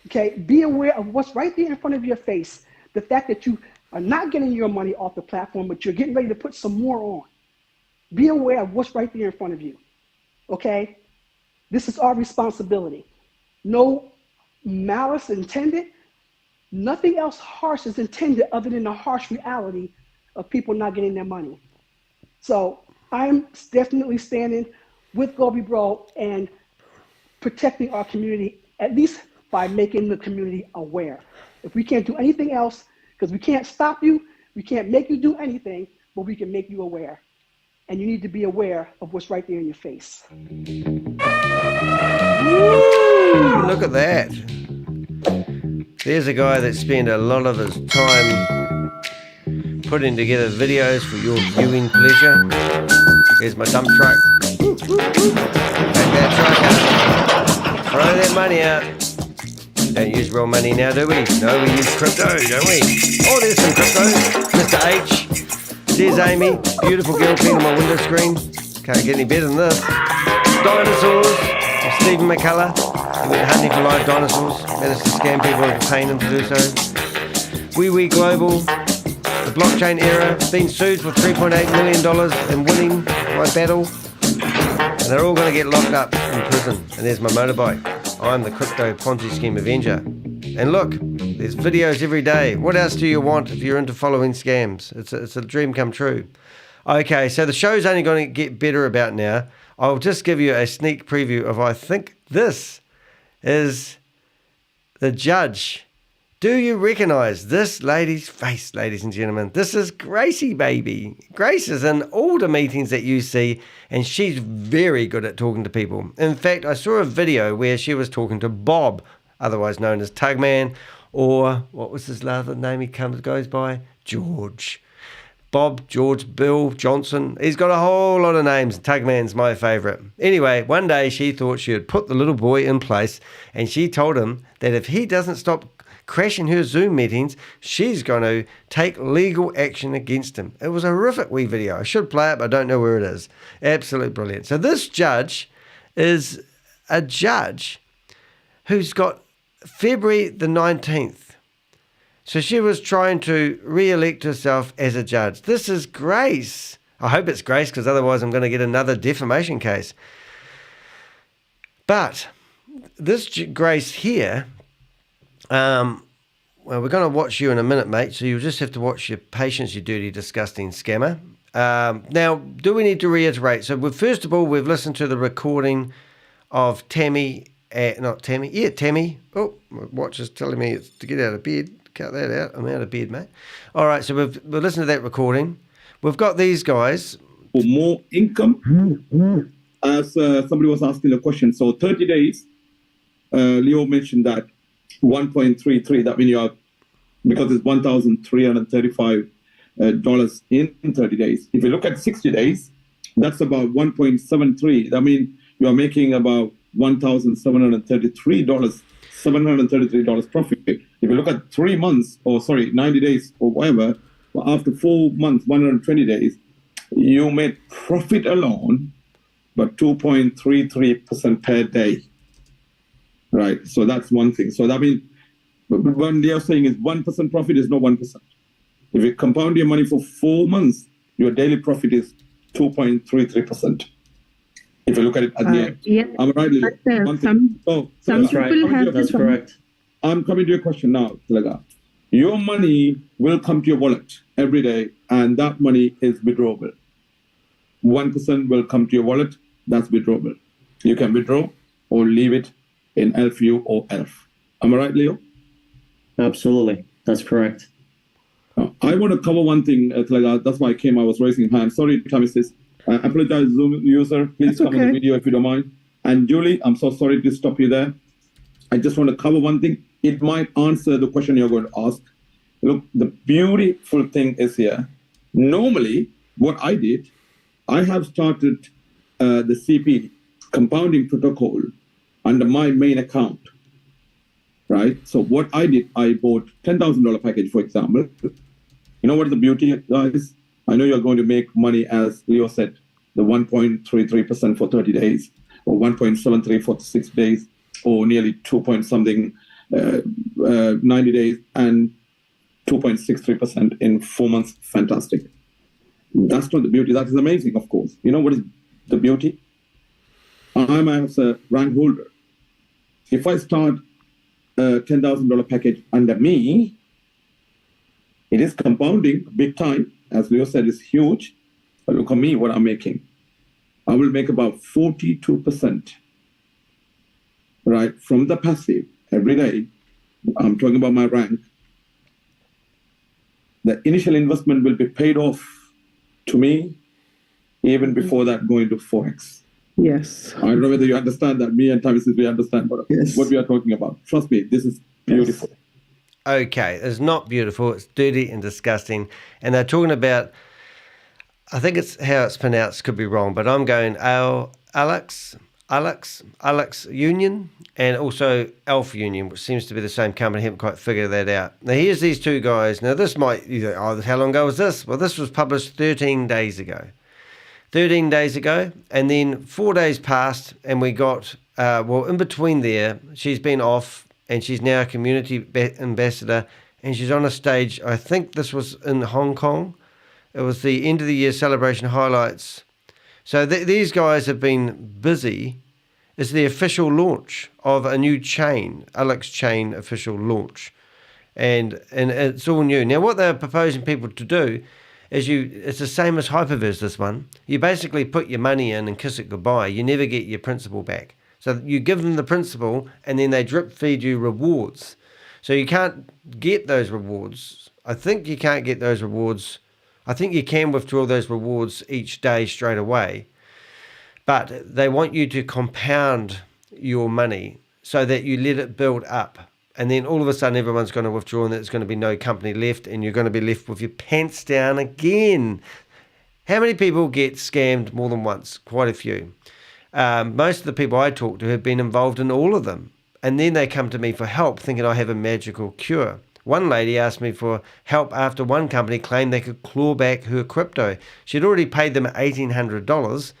Okay, be aware of what's right there in front of your face. The fact that you are not getting your money off the platform, but you're getting ready to put some more on. Be aware of what's right there in front of you. Okay, this is our responsibility. No malice intended. Nothing else harsh is intended other than the harsh reality of people not getting their money. So I'm definitely standing with Gobi Bro and protecting our community, at least by making the community aware. If we can't do anything else, because we can't stop you, we can't make you do anything, but we can make you aware. And you need to be aware of what's right there in your face. Woo, look at that. There's a guy that spent a lot of his time putting together videos for your viewing pleasure. Here's my dump truck. Take that truck out. Throw that money out. Don't use real money now, do we? No, we use crypto, don't we? Oh, there's some crypto. Mr. H. There's Amy. Beautiful girl cleaning my window screen. Can't get any better than this. Dinosaurs. Stephen McCullough. He went hunting for live dinosaurs. Managed to scam people and paying them to do so. Wee Global. The blockchain era. Been sued for $3.8 million and winning my battle. And they're all going to get locked up in prison. And there's my motorbike. I'm the Crypto Ponzi Scheme Avenger. And look, there's videos every day. What else do you want if you're into following scams? It's a dream come true. Okay, so the show's only going to get better about now. I'll just give you a sneak preview of, I think this is the judge. Do you recognize this lady's face, ladies and gentlemen? This is Gracie, baby. Grace is in all the meetings that you see, and she's very good at talking to people. In fact, I saw a video where she was talking to Bob, otherwise known as Tugman, or what was his other name he goes by? George. Bob, George, Bill, Johnson. He's got a whole lot of names. Tugman's my favorite. Anyway, one day she thought she had put the little boy in place, and she told him that if he doesn't stop crashing her Zoom meetings, she's going to take legal action against him. It was a horrific wee video. I should play it, but I don't know where it is. Absolutely brilliant. So this judge is a judge who's got February the 19th. So she was trying to re-elect herself as a judge. This is Grace. I hope it's Grace, because otherwise I'm going to get another defamation case. But this Grace here, well, we're going to watch you in a minute, mate, so you'll just have to watch your patience, you dirty, disgusting scammer. Now, do we need to reiterate? So first of all, we've listened to the recording of Tami. Tami. Oh, my watch is telling me it's to get out of bed. Cut that out. I'm out of bed, mate. All right, so we've listened to that recording. We've got these guys. For more income, as somebody was asking the question. So 30 days, Leo mentioned that 1.33, that means you are, because it's $1,335 in 30 days. If you look at 60 days, that's about 1.73. That means you are making about $1,733 profit. If you look at 3 months, 90 days or whatever, well, after 4 months, 120 days, you made profit alone, but 2.33% per day. Right, so that's one thing. So that means when they are saying is 1% profit is not 1%. If you compound your money for 4 months, your daily profit is 2.33%. If you look at it at the end. Yeah, I'm right, Leo. but some people have That's correct. I'm coming to your question now, Tilaga. Your money will come to your wallet every day, and that money is withdrawable. 1% will come to your wallet, that's withdrawable. You can withdraw or leave it in LFU or ELF. Am I right, Leo? Absolutely. That's correct. I want to cover one thing, Tilaga. That's why I was raising my hand. Sorry, Tami says. I apologize, Zoom user. Please come on the video if you don't mind. And Julie, I'm so sorry to stop you there. I just want to cover one thing. It might answer the question you're going to ask. Look, the beautiful thing is here. Normally, what I did, I have started the CP, compounding protocol, under my main account, right? So what I did, I bought $10,000 package, for example. You know what is the beauty, guys? I know you're going to make money, as Leo said, the 1.33% for 30 days, or 1.73 for 6 days, or nearly 2 point something 90 days, and 2.63% in 4 months. Fantastic. That's not the beauty. That is amazing, of course. You know what is the beauty? I'm as a rank holder. If I start a $10,000 package under me, it is compounding big time. As Leo said, it's huge. But look at me, what I'm making. I will make about 42%, right, from the passive every day. I'm talking about my rank. The initial investment will be paid off to me even before that going to 4x. Yes. I don't know whether you understand that. Me and Tami, we understand what we are talking about. Trust me, this is beautiful. Yes. Okay, it's not beautiful. It's dirty and disgusting. And they're talking about, I think it's how it's pronounced, could be wrong, but I'm going Alyx Union, and also Elf Union, which seems to be the same company. I haven't quite figured that out. Now, here's these two guys. Now, this might, you think, oh, how long ago was this? Well, this was published 13 days ago. 13 days ago, and then 4 days passed, and we got, in between there, she's been off, and she's now a community ambassador, and she's on a stage, I think this was in Hong Kong. It was the end of the year celebration highlights. So these guys have been busy. It's the official launch of a new chain, Alyx chain official launch. And it's all new. Now, what they're proposing people to do is it's the same as Hyperverse, this one. You basically put your money in and kiss it goodbye. You never get your principal back. So you give them the principal, and then they drip feed you rewards. So you can't get those rewards. I think you can't get those rewards. I think you can withdraw those rewards each day straight away. But they want you to compound your money so that you let it build up. And then all of a sudden everyone's going to withdraw, and there's going to be no company left, and you're going to be left with your pants down again. How many people get scammed more than once? Quite a few. Most of the people I talk to have been involved in all of them. And then they come to me for help, thinking I have a magical cure. One lady asked me for help after one company claimed they could claw back her crypto. She'd already paid them $1,800.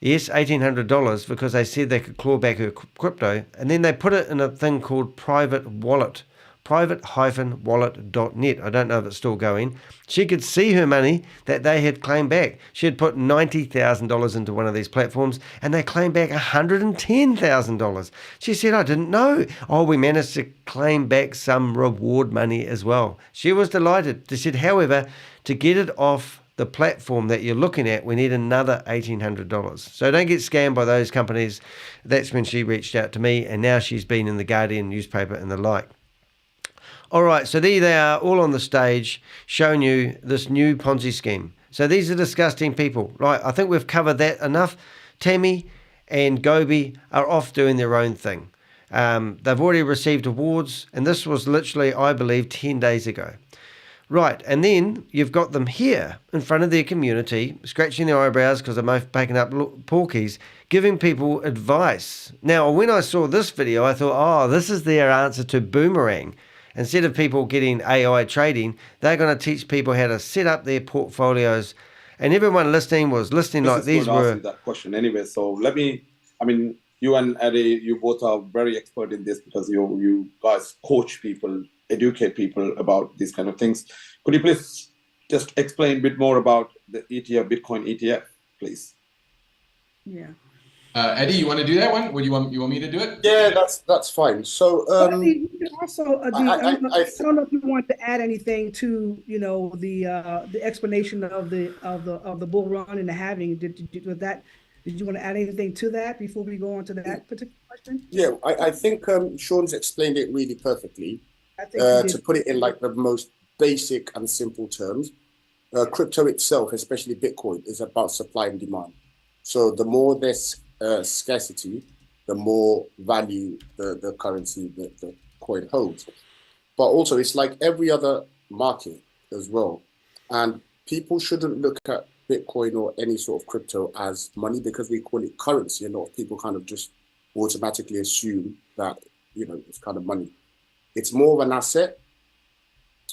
Yes, $1,800, because they said they could claw back her crypto. And then they put it in a thing called private wallet. private-wallet.net. I don't know if it's still going. She could see her money that they had claimed back. She had put $90,000 into one of these platforms, and they claimed back $110,000. She said, I didn't know. Oh, we managed to claim back some reward money as well. She was delighted. She said, however, to get it off the platform that you're looking at, we need another $1,800. So don't get scammed by those companies. That's when she reached out to me, and now she's been in the Guardian newspaper and the like. All right, so there they are, all on the stage, showing you this new Ponzi scheme. So these are disgusting people. Right, I think we've covered that enough. Tami and Gobi are off doing their own thing. They've already received awards, and this was literally, I believe, 10 days ago. Right, and then you've got them here in front of their community, scratching their eyebrows because they're picking up porkies, giving people advice. Now, when I saw this video, I thought, oh, this is their answer to Boomerang. Instead of people getting AI trading, they're going to teach people how to set up their portfolios. And everyone listening was listening like these were. Ask that question anyway. So let me, you and Eddie, you both are very expert in this because you guys coach people, educate people about these kind of things. Could you please just explain a bit more about the ETF, Bitcoin ETF, please. Yeah. Eddie, you want to do that one? Or you want me to do it? Yeah, that's fine. So You can also, I don't know if you want to add anything to the explanation of the bull run and the halving. Did you want to add anything to that before we go on to that particular question? Yeah, I think Sean's explained it really perfectly. I think To put it in like the most basic and simple terms, crypto itself, especially Bitcoin, is about supply and demand. So the more there's scarcity, the more value the currency, the coin holds. But also, it's like every other market as well. And people shouldn't look at Bitcoin or any sort of crypto as money because we call it currency. A lot of people kind of just automatically assume that, it's kind of money. It's more of an asset.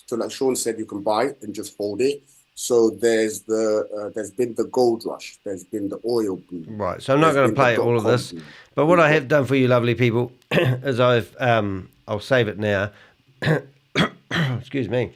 So like Sean said, you can buy and just hold it. So there's been the gold rush, there's been the oil boom. Right. So I'm not going to play all of this, but what I have done for you, lovely people, is I'll save it now. Excuse me.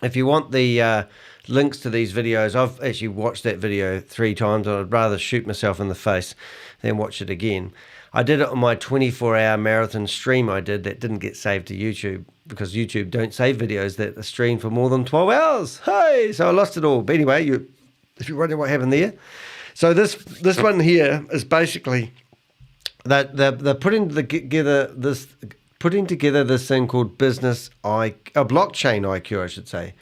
If you want the links to these videos, I've actually watched that video 3 times. I'd rather shoot myself in the face than watch it again. I did it on my 24-hour marathon stream I did that didn't get saved to YouTube because YouTube don't save videos that are streamed for more than 12 hours. Hey, so I lost it all. But anyway, if you're wondering what happened there. So this one here is basically that they're putting together this thing called blockchain IQ, I should say.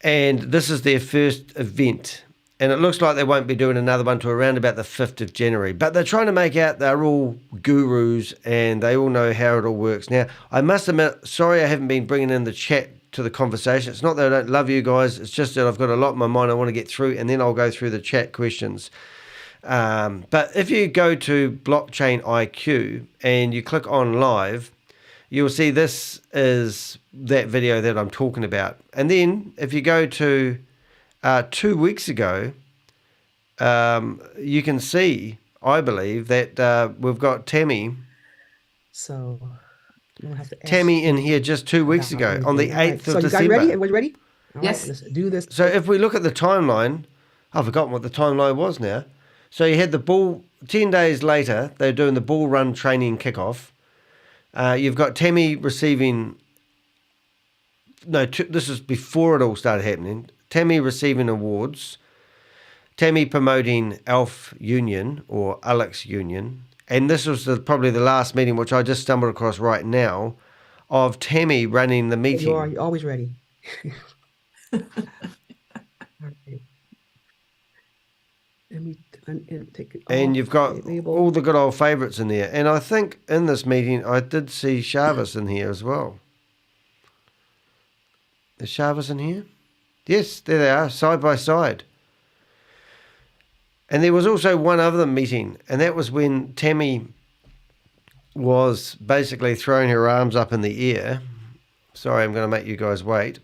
And this is their first event. And it looks like they won't be doing another one till around about the 5th of January. But they're trying to make out they're all gurus and they all know how it all works. Now, I must admit, sorry I haven't been bringing in the chat to the conversation. It's not that I don't love you guys. It's just that I've got a lot in my mind I want to get through, and then I'll go through the chat questions. But if you go to Blockchain IQ and you click on live, you'll see this is that video that I'm talking about. And then if you go to 2 weeks ago, you can see, I believe, that we've got Tami. So you don't have to ask Tami in here just 2 weeks ago on the 8th of December. So you guys ready? Everybody ready? All Yes. Right, let's do this. So if we look at the timeline, I've forgotten what the timeline was now. So you had the bull, 10 days later, they're doing the bull run training kickoff. You've got Tami receiving, this is before it all started happening. Tami receiving awards, Tami promoting ALF Union or Alyx Union, and this was probably the last meeting, which I just stumbled across right now, of Tami running the meeting. You're always ready. Okay. Let me take it And off. you've got Label. all the good old favourites in there. And I think in this meeting, I did see ShaveZ in here as well. Is ShaveZ in here? Yes, there they are, side by side. And there was also one other meeting, and that was when Tami was basically throwing her arms up in the air. Sorry, I'm going to make you guys wait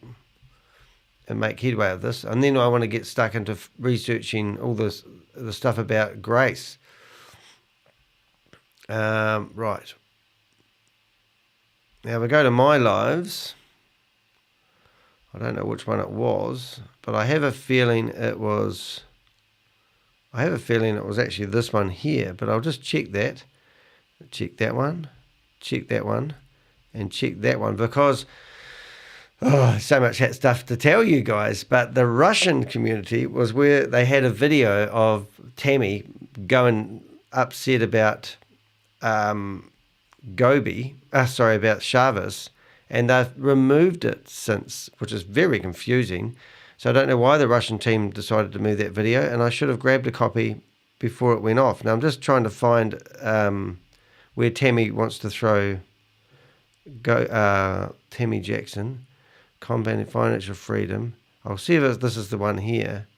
and make headway of this. And then I want to get stuck into researching all the stuff about grace. Right. Now we go to my lives. I don't know which one it was, but I have a feeling it was actually this one here, but I'll just check that. Check that one, and check that one, because so much stuff to tell you guys. But the Russian community was where they had a video of Tami going upset about about ShaveZ, and they've removed it since, which is very confusing. So I don't know why the Russian team decided to move that video, and I should have grabbed a copy before it went off. Now I'm just trying to find where Tami wants to throw Tami Jackson, combating financial freedom. I'll see if this is the one here.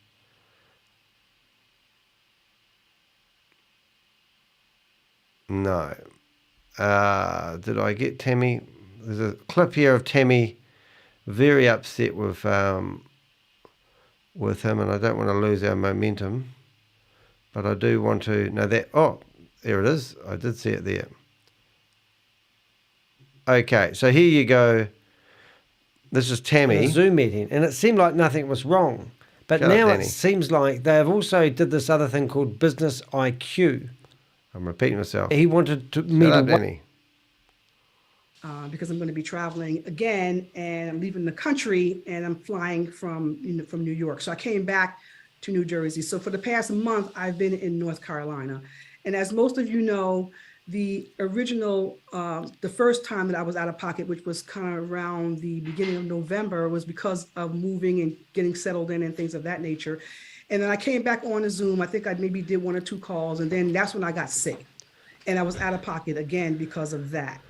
No. Did I get Tami? There's a clip here of Tami very upset with him, and I don't want to lose our momentum, but I do want to know that. Oh, there it is. I did see it there. Okay, so here you go. This is Tami. In a Zoom meeting, and it seemed like nothing was wrong. But Shut up, now Danny. it seems like they have also did this other thing called business IQ. I'm repeating myself. He wanted to me Shut to up, Danny. Because I'm going to be traveling again, and I'm leaving the country, and I'm flying from New York. So I came back to New Jersey. So for the past month, I've been in North Carolina, and as most of you know, the original, the first time that I was out of pocket, which was kind of around the beginning of November, was because of moving and getting settled in and things of that nature. And then I came back on a Zoom. I think I maybe did 1 or 2 calls, and then that's when I got sick, and I was out of pocket again because of that.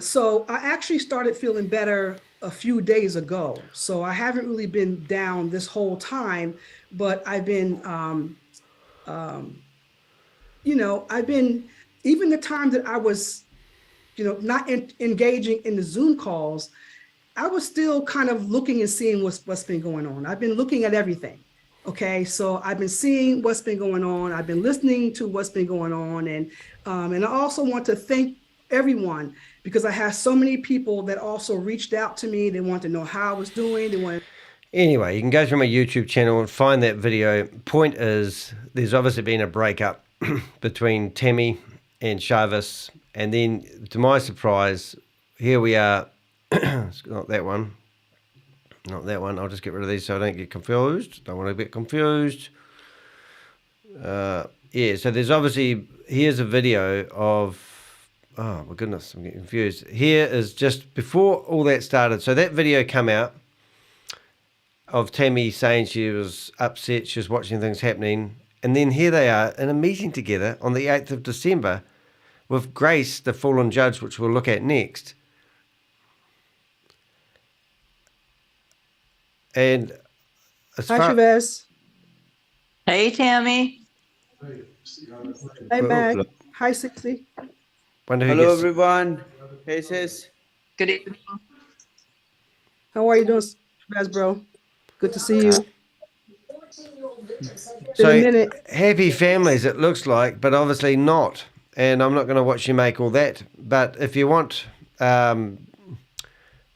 So I actually started feeling better a few days ago. So I haven't really been down this whole time, but I've been, I've been, even the time that I was, not engaging in the Zoom calls, I was still kind of looking and seeing what's been going on. I've been looking at everything. Okay, so I've been seeing what's been going on. I've been listening to what's been going on, and I also want to thank everyone, because I have so many people that also reached out to me. They want to know how I was doing. They want. Anyway, you can go through my YouTube channel and find that video. Point is, there's obviously been a breakup between Tami and ShaveZ, and then to my surprise, here we are. It's not that one. Not that one. I'll just get rid of these so I don't get confused. Don't want to get confused. Yeah, so there's obviously, here's a video of, oh my goodness, I'm getting confused. Here is just before all that started. So that video came out of Tami saying she was upset, she was watching things happening. And then here they are in a meeting together on the 8th of December with Grace, the fallen judge, which we'll look at next. And as Hi, far, ShaveZ. Hey, Tami. Hi, Mac. Hi, 60. wonder who Hello, gets, everyone. Hey, sis. Good evening. How are you doing, ShaveZ, bro? Good to see you. so In a minute. happy families it looks like, but obviously not. And I'm not going to watch you make all that. But if you want, there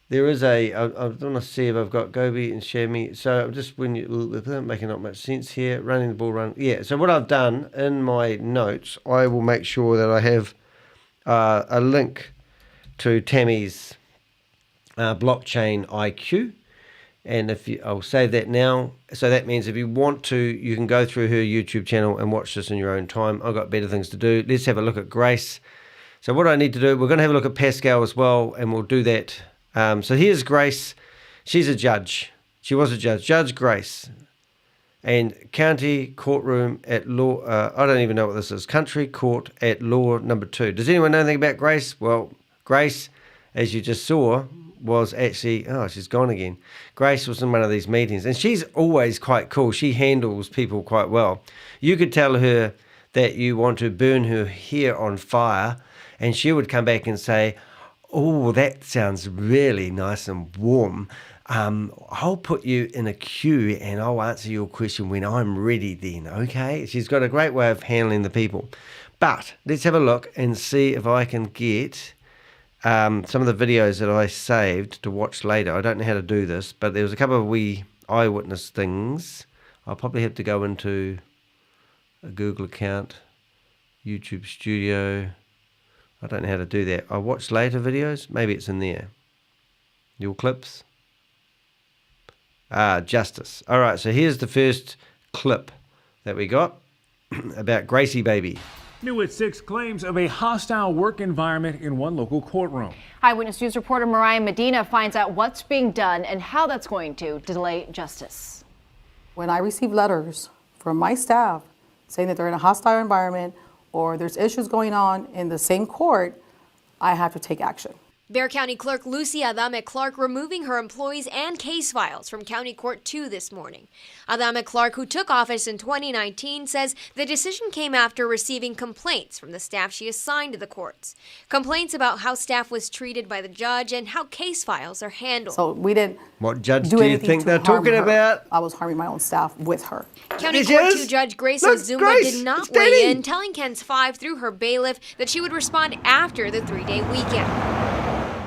is I want to see if I've got Gobi and Shami. So just when you making not much sense here, running the ball run. Yeah. So what I've done in my notes, I will make sure that I have a link to Tami's blockchain IQ. And I'll save that now. So that means if you want to, you can go through her YouTube channel and watch this in your own time. I've got better things to do. Let's have a look at Grace. So what I need to do, we're going to have a look at Pascal as well, and we'll do that. So here's Grace. She's a judge. She was a judge. Judge Grace. And county courtroom at law. I don't even know what this is. Country court at law number 2. Does anyone know anything about Grace? Well, Grace, as you just saw, was actually, oh, she's gone again. Grace was in one of these meetings, and she's always quite cool. She handles people quite well. You could tell her that you want to burn her hair on fire, and she would come back and say, oh, that sounds really nice and warm. I'll put you in a queue and I'll answer your question when I'm ready then, okay? She's got a great way of handling the people. But let's have a look and see if I can get some of the videos that I saved to watch later. I don't know how to do this, but there was a couple of wee eyewitness things. I'll probably have to go into a Google account, YouTube Studio. I don't know how to do that. I watch later videos. Maybe it's in there. Your clips. Justice. All right, so here's the first clip that we got about Gracie Baby. New at 6, claims of a hostile work environment in one local courtroom. Eyewitness News reporter Mariah Medina finds out what's being done and how that's going to delay justice. When I receive letters from my staff saying that they're in a hostile environment or there's issues going on in the same court, I have to take action. Bexar County Clerk Lucy Adame Clark removing her employees and case files from County Court 2 this morning. Adame Clark, who took office in 2019, says the decision came after receiving complaints from the staff she assigned to the courts. Complaints about how staff was treated by the judge and how case files are handled. So we didn't What judge do you think they're talking her. about? I was harming my own staff with her. County Court 2 Judge Grace Uzomba did not weigh in, telling KENS 5 through her bailiff that she would respond after the 3-day weekend.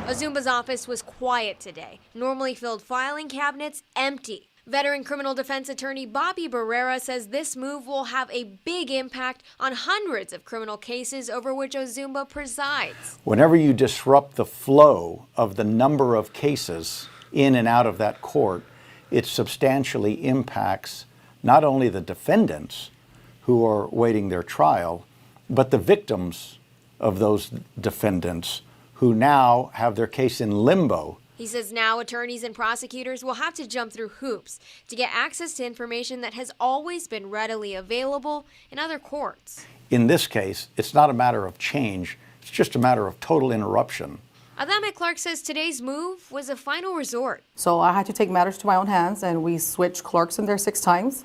Uzomba's office was quiet today, normally filled filing cabinets empty. Veteran criminal defense attorney Bobby Barrera says this move will have a big impact on hundreds of criminal cases over which Uzomba presides. Whenever you disrupt the flow of the number of cases in and out of that court, it substantially impacts not only the defendants who are waiting their trial, but the victims of those defendants who now have their case in limbo. He says now attorneys and prosecutors will have to jump through hoops to get access to information that has always been readily available in other courts. In this case, it's not a matter of change, it's just a matter of total interruption. Adame Clark says today's move was a final resort. So I had to take matters to my own hands, and we switched clerks in there 6 times.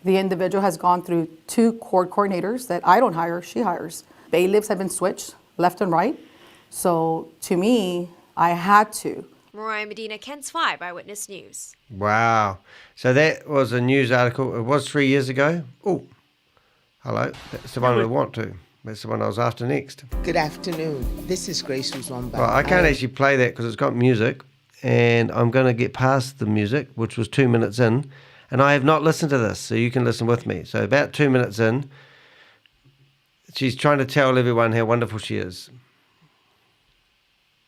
The individual has gone through 2 court coordinators that I don't hire, she hires. Bailiffs have been switched left and right. So to me, I had to. Mariah Medina, KENS 5 Eyewitness News. Wow. So that was a news article. It was 3 years ago. Oh, hello. That's the one I want to. That's the one I was after next. Good afternoon. This is Grace Uzomba. Well, I can't actually play that because it's got music, and I'm going to get past the music, which was 2 minutes in, and I have not listened to this, so you can listen with me. So about 2 minutes in, she's trying to tell everyone how wonderful she is.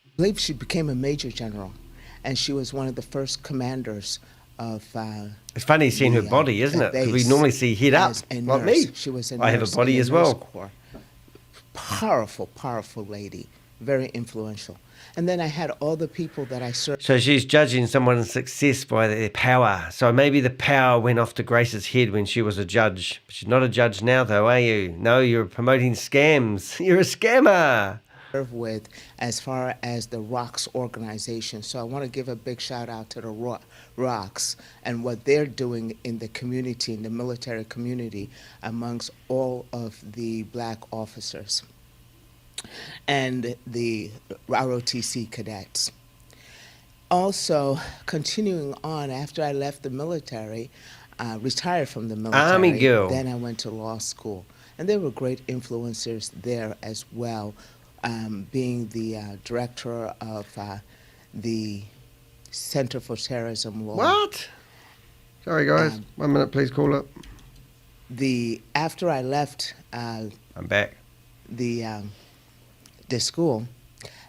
I believe she became a major general, and she was one of the first commanders of. It's funny seeing her body, isn't it? Because we normally see head up, like me. She was a I have a body as well. Corps. Powerful, powerful lady, very influential. And then I had all the people that I served. So she's judging someone's success by their power. So maybe the power went off to Grace's head when she was a judge. But she's not a judge now, though, are you? No, you're promoting scams. You're a scammer. With as far as the ROCKS organization. So I want to give a big shout out to the ROCKS and what they're doing in the community, in the military community, amongst all of the black officers and the ROTC cadets. Also, continuing on, after I left the military, retired from the military, Army girl. Then I went to law school. And there were great influencers there as well. Being the director of the Center for Terrorism Law. What? Sorry, guys. 1 minute, please call up. After I left, I'm back. The school,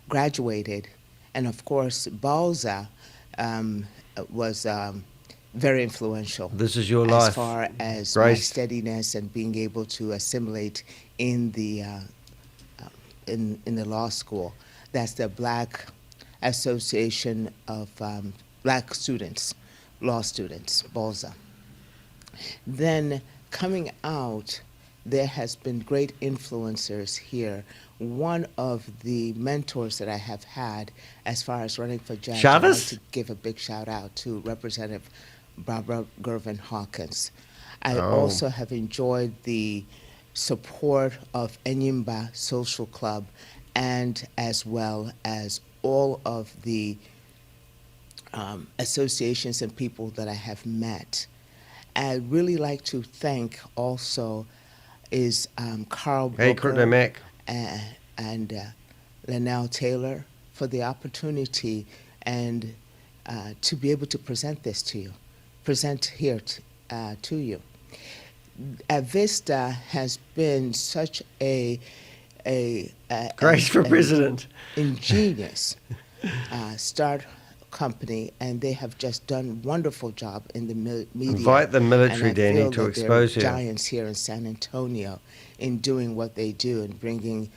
graduated, and of course, Balza was very influential. This is your life, as far as Grace. my steadiness and being able to assimilate in the. In the law school. That's the Black Association of Black Students, Law Students, BALSA. Then coming out, there has been great influencers here. One of the mentors that I have had as far as running for judge, I'd like to give a big shout out to Representative Barbara Gervin Hawkins. I also have enjoyed the support of Enyimba Social Club and as well as all of the associations and people that I have met. I'd really like to thank also is Carl Booker Crypto Mac. and Linnell Taylor for the opportunity and to be able to present this to you, present here to you. Vista has been such a Grace for president. Ingenious start company, and they have just done wonderful job in the media. Invite the military, Danny, to expose you. Giants here in San Antonio in doing what they do and bringing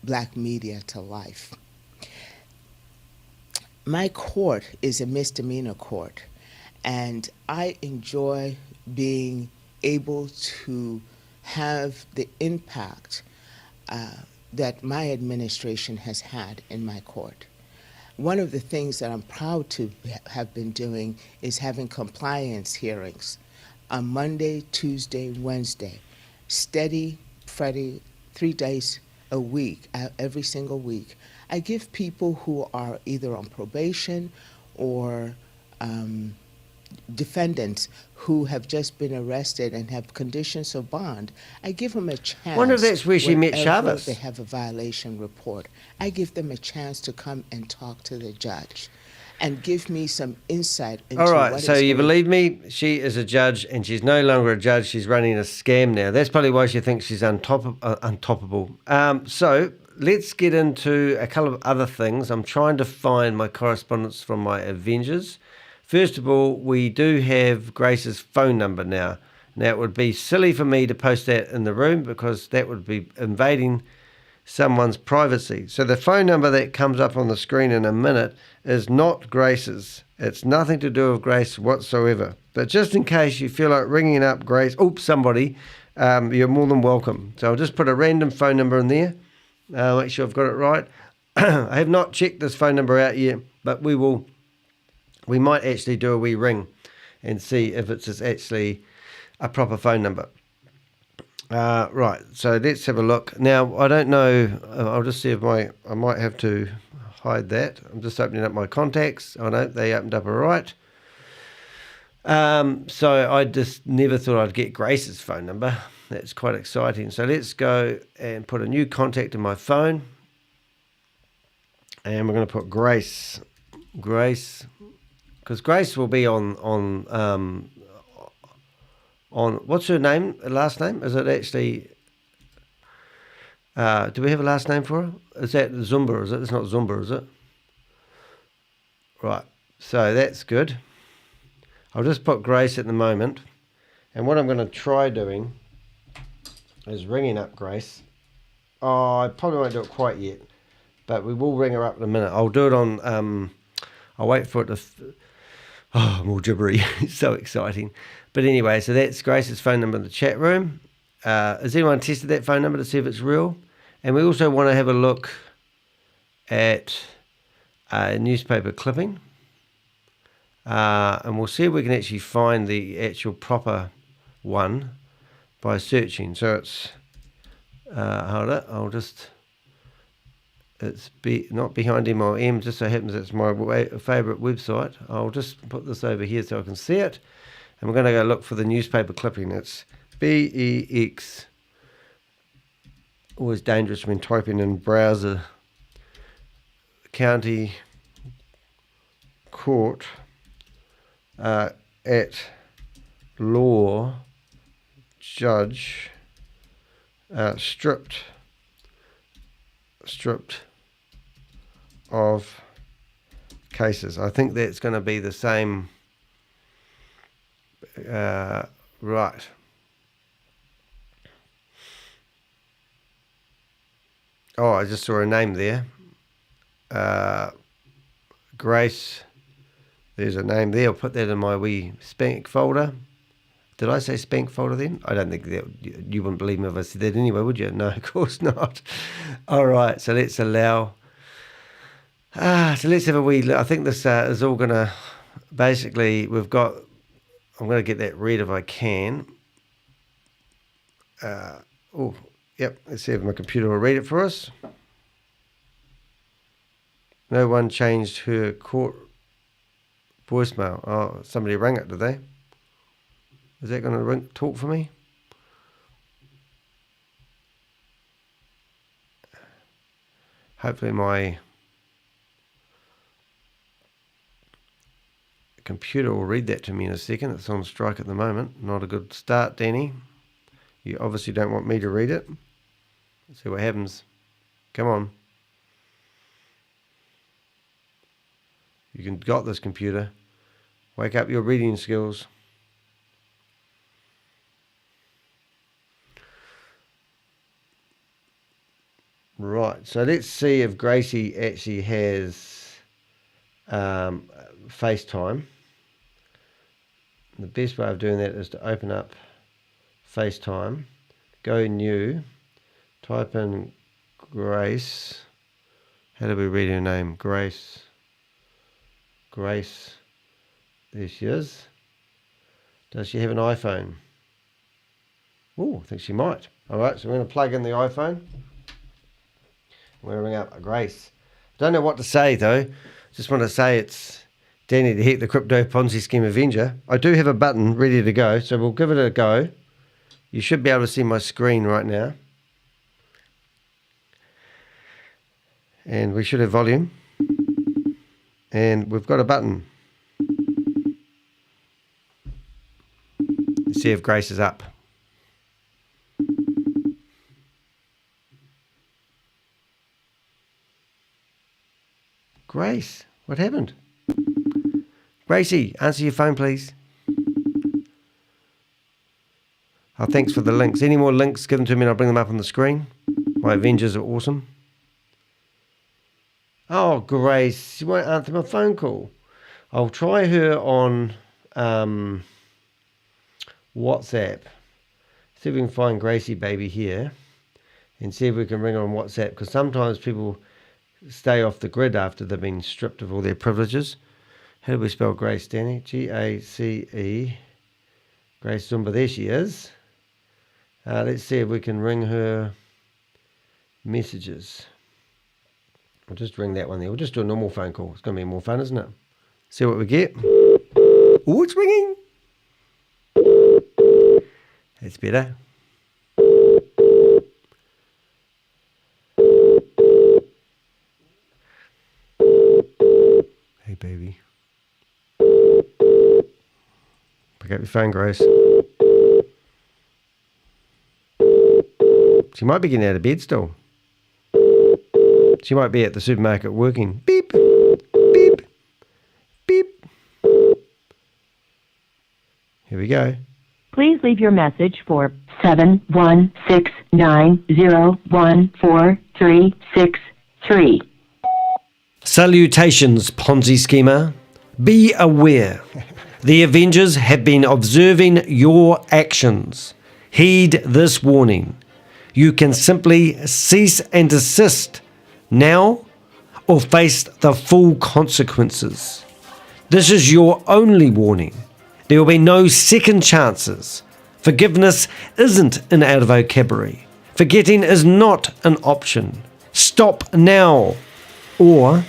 black media to life. My court is a misdemeanor court, and I enjoy being able to have the impact that my administration has had in my court. One of the things that I'm proud to have been doing is having compliance hearings on Monday, Tuesday, Wednesday, steady, Friday, 3 days a week, every single week. I give people who are either on probation or defendants who have just been arrested and have conditions of bond, I give them a chance. Wonder if that's where she met whenever ShaveZ. they have a violation report. I give them a chance to come and talk to the judge and give me some insight into All right, what so is you going believe me? She is a judge, and she's no longer a judge. She's running a scam now. That's probably why she thinks she's untoppable. So let's get into a couple of other things. I'm trying to find my correspondence from my Avengers. First of all, we do have Grace's phone number now. Now, it would be silly for me to post that in the room because that would be invading someone's privacy. So the phone number that comes up on the screen in a minute is not Grace's. It's nothing to do with Grace whatsoever. But just in case you feel like ringing up Grace, somebody, you're more than welcome. So I'll just put a random phone number in there. Make sure I've got it right. I have not checked this phone number out yet, but we might actually do a wee ring and see if it's actually a proper phone number. Right, so let's have a look. Now, I don't know, I'll just see if I might have to hide that. I'm just opening up my contacts. Oh no, they opened up all right. So I just never thought I'd get Grace's phone number. That's quite exciting. So let's go and put a new contact in my phone. And we're going to put Grace, because Grace will be on what's her name, last name? Is it actually, do we have a last name for her? Is that Zumba, is it? It's not Zumba, is it? Right, so that's good. I'll just put Grace at the moment. And what I'm going to try doing is ringing up Grace. Oh, I probably won't do it quite yet, but we will ring her up in a minute. I'll do it on, I'll wait for it to, I'm all gibbery. It's so exciting. But anyway, so that's Grace's phone number in the chat room. Has anyone tested that phone number to see if it's real? And we also want to have a look at a newspaper clipping. And we'll see if we can actually find the actual proper one by searching. So it's, hold it, I'll just, it's not behind MLM, just so happens it's my favourite website. I'll just put this over here so I can see it. And we're going to go look for the newspaper clipping. It's BEX. Always dangerous when typing in browser. County Court at law judge stripped of cases. I think that's going to be the same. Right. Oh, I just saw a name there. Grace. There's a name there. I'll put that in my wee spank folder. Did I say spank folder then? I don't think that you wouldn't believe me if I said that anyway, would you? No, of course not. All right, so let's allow. So let's have a wee. I think this is all going to. Basically, we've got. I'm going to get that read if I can. Oh, yep. Let's see if my computer will read it for us. No one changed her court voicemail. Oh, somebody rang it, did they? Is that going to talk for me? Hopefully my computer will read that to me in a second. It's on strike at the moment. Not a good start, Danny. You obviously don't want me to read it. Let's see what happens. Come on. You got this, computer. Wake up your reading skills. Right, so let's see if Gracie actually has FaceTime. The best way of doing that is to open up FaceTime, go new, type in Grace. How do we read her name? Grace. There she is. Does she have an iPhone? Oh, I think she might. All right, so we're going to plug in the iPhone. We're going to ring up Grace. Don't know what to say though. Just want to say it's Danny the Heck, the Crypto Ponzi Scheme Avenger. I do have a button ready to go, so we'll give it a go. You should be able to see my screen right now. And we should have volume. And we've got a button. Let's see if Grace is up. Grace, what happened? Gracie, answer your phone, please. Oh, thanks for the links. Any more links, give them to me and I'll bring them up on the screen. My Avengers are awesome. Oh, Grace, she won't answer my phone call. I'll try her on WhatsApp. See if we can find Gracie baby here and see if we can ring her on WhatsApp, because sometimes people stay off the grid after they've been stripped of all their privileges. How do we spell Grace, Danny? G-A-C-E. Grace Zumba, there she is. Let's see if we can ring her messages. We'll just ring that one there. We'll just do a normal phone call. It's going to be more fun, isn't it? See what we get. Oh, it's ringing. That's better. Hey, baby. Pick up your phone, Grace. She might be getting out of bed still. She might be at the supermarket working. Beep, beep, beep. Here we go. Please leave your message for 71690143363. Salutations, Ponzi schemer. Be aware. The Avengers have been observing your actions. Heed this warning. You can simply cease and desist now or face the full consequences. This is your only warning. There will be no second chances. Forgiveness isn't in our vocabulary. Forgetting is not an option. Stop now, or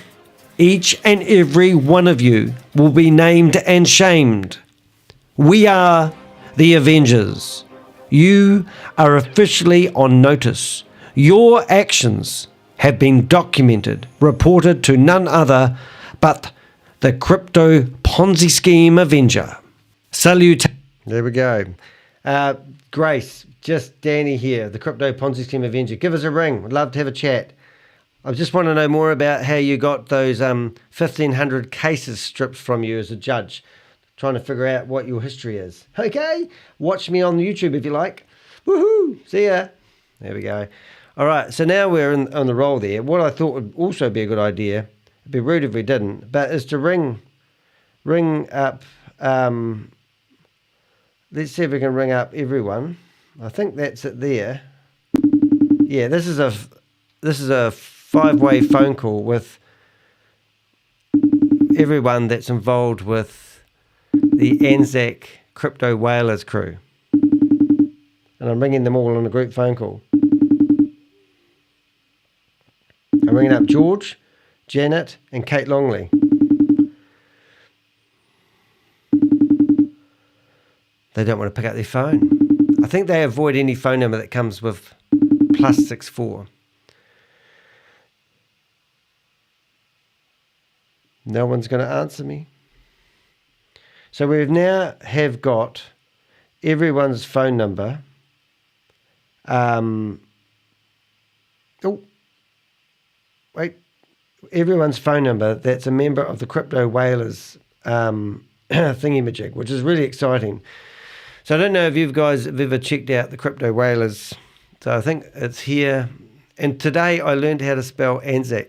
each and every one of you will be named and shamed. We are the Avengers. You are officially on notice. Your actions have been documented, reported to none other but the Crypto Ponzi Scheme Avenger. Salute. There we go. Grace, just Danny here, the Crypto Ponzi Scheme Avenger. Give us a ring. We'd love to have a chat. I just want to know more about how you got those 1,500 cases stripped from you as a judge. Trying to figure out what your history is. Okay? Watch me on YouTube if you like. Woohoo! See ya. There we go. All right, so now we're on the roll there. What I thought would also be a good idea, it'd be rude if we didn't, but is to ring up, let's see if we can ring up everyone. I think that's it there. Yeah, this is a 5-way phone call with everyone that's involved with the Anzac Crypto Whalers crew. And I'm ringing them all on a group phone call. I'm ringing up George, Janet, and Kate Longley. They don't want to pick up their phone. I think they avoid any phone number that comes with +64. No one's going to answer me. So we now have got everyone's phone number. Everyone's phone number that's a member of the Crypto Whalers thingy-majig, which is really exciting. So I don't know if you guys have ever checked out the Crypto Whalers. So I think it's here. And today I learned how to spell Anzac.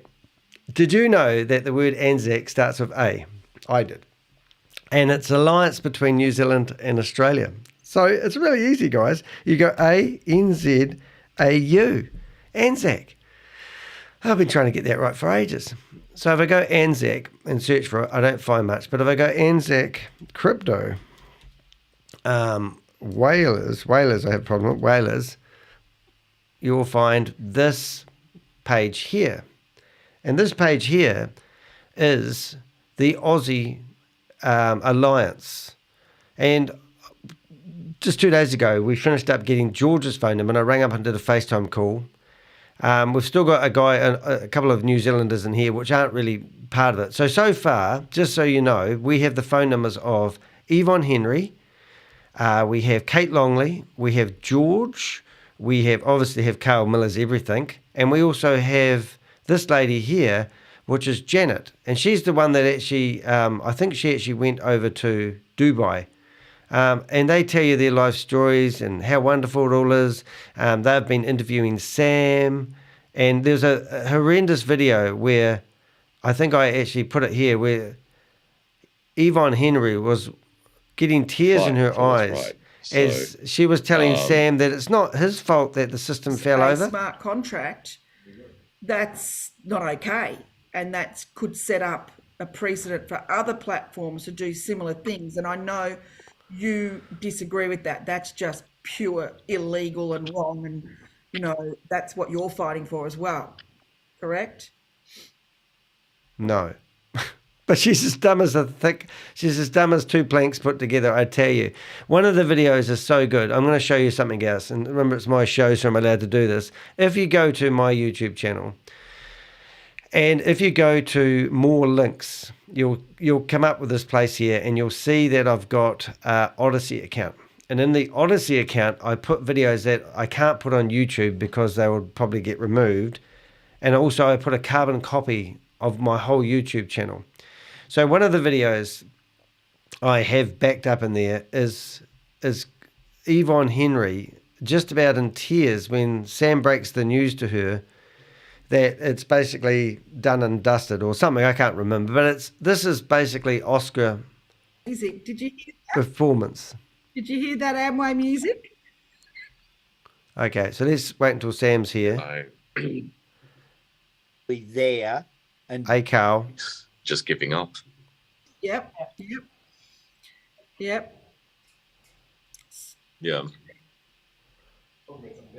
Did you know that the word Anzac starts with A? I did. And it's an alliance between New Zealand and Australia. So it's really easy, guys. You go A-N-Z-A-U. Anzac. I've been trying to get that right for ages. So if I go Anzac and search for it, I don't find much. But if I go Anzac Crypto, Whalers, I have a problem with Whalers, you'll find this page here. And this page here is the Aussie alliance. And just 2 days ago, we finished up getting George's phone number, and I rang up and did a FaceTime call. We've still got a couple of New Zealanders in here, which aren't really part of it. So far, just so you know, we have the phone numbers of Yvonne Henry, we have Kate Longley, we have George, we have obviously have Carl Miller's Everything, and we also have this lady here, which is Janet, and she's the one that actually, I think she actually went over to Dubai. And they tell you their life stories and how wonderful it all is. They've been interviewing Sam, and there's a horrendous video where, I think I actually put it here, where Yvonne Henry was getting tears in her eyes as she was telling Sam that it's not his fault that the system fell over. Smart contract, that's not okay, and that could set up a precedent for other platforms to do similar things. And I know you disagree with that. That's just pure illegal and wrong, and you know that's what you're fighting for as well, correct? No. But she's as dumb as she's as dumb as two planks put together, I tell you. One of the videos is so good. I'm going to show you something else. And remember, it's my show, so I'm allowed to do this. If you go to my YouTube channel, and if you go to more links, you'll come up with this place here, and you'll see that I've got an Odyssey account. And in the Odyssey account, I put videos that I can't put on YouTube because they would probably get removed. And also I put a carbon copy of my whole YouTube channel. So one of the videos I have backed up in there is Yvonne Henry just about in tears when Sam breaks the news to her that it's basically done and dusted or something, I can't remember, but this is basically Oscar Music. Did you hear that? Performance. Did you hear that Amway music? Okay, so let's wait until Sam's here. Be there and hey Carl. Just giving up. Yep. Yeah.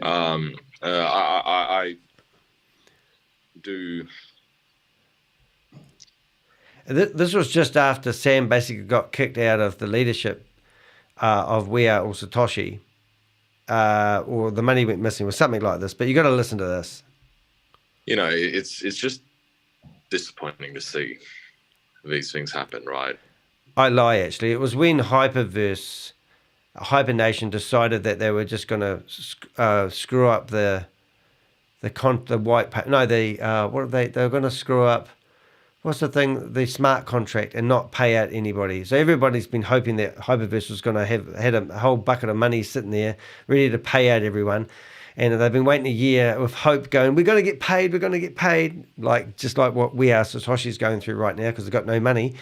I do. This was just after Sam basically got kicked out of the leadership of We Are All Satoshi, or the money went missing or something like this. But you got to listen to this. You know, it's just disappointing to see these things happen, right? I lie, actually. It was when Hypernation decided that they were just going to screw up the white paper. No, they were going to screw up. What's the thing? The smart contract and not pay out anybody. So everybody's been hoping that Hyperverse was going to had a whole bucket of money sitting there ready to pay out everyone. And they've been waiting a year with hope going, we're going to get paid, just like what We Are Satoshi's going through right now because they've got no money.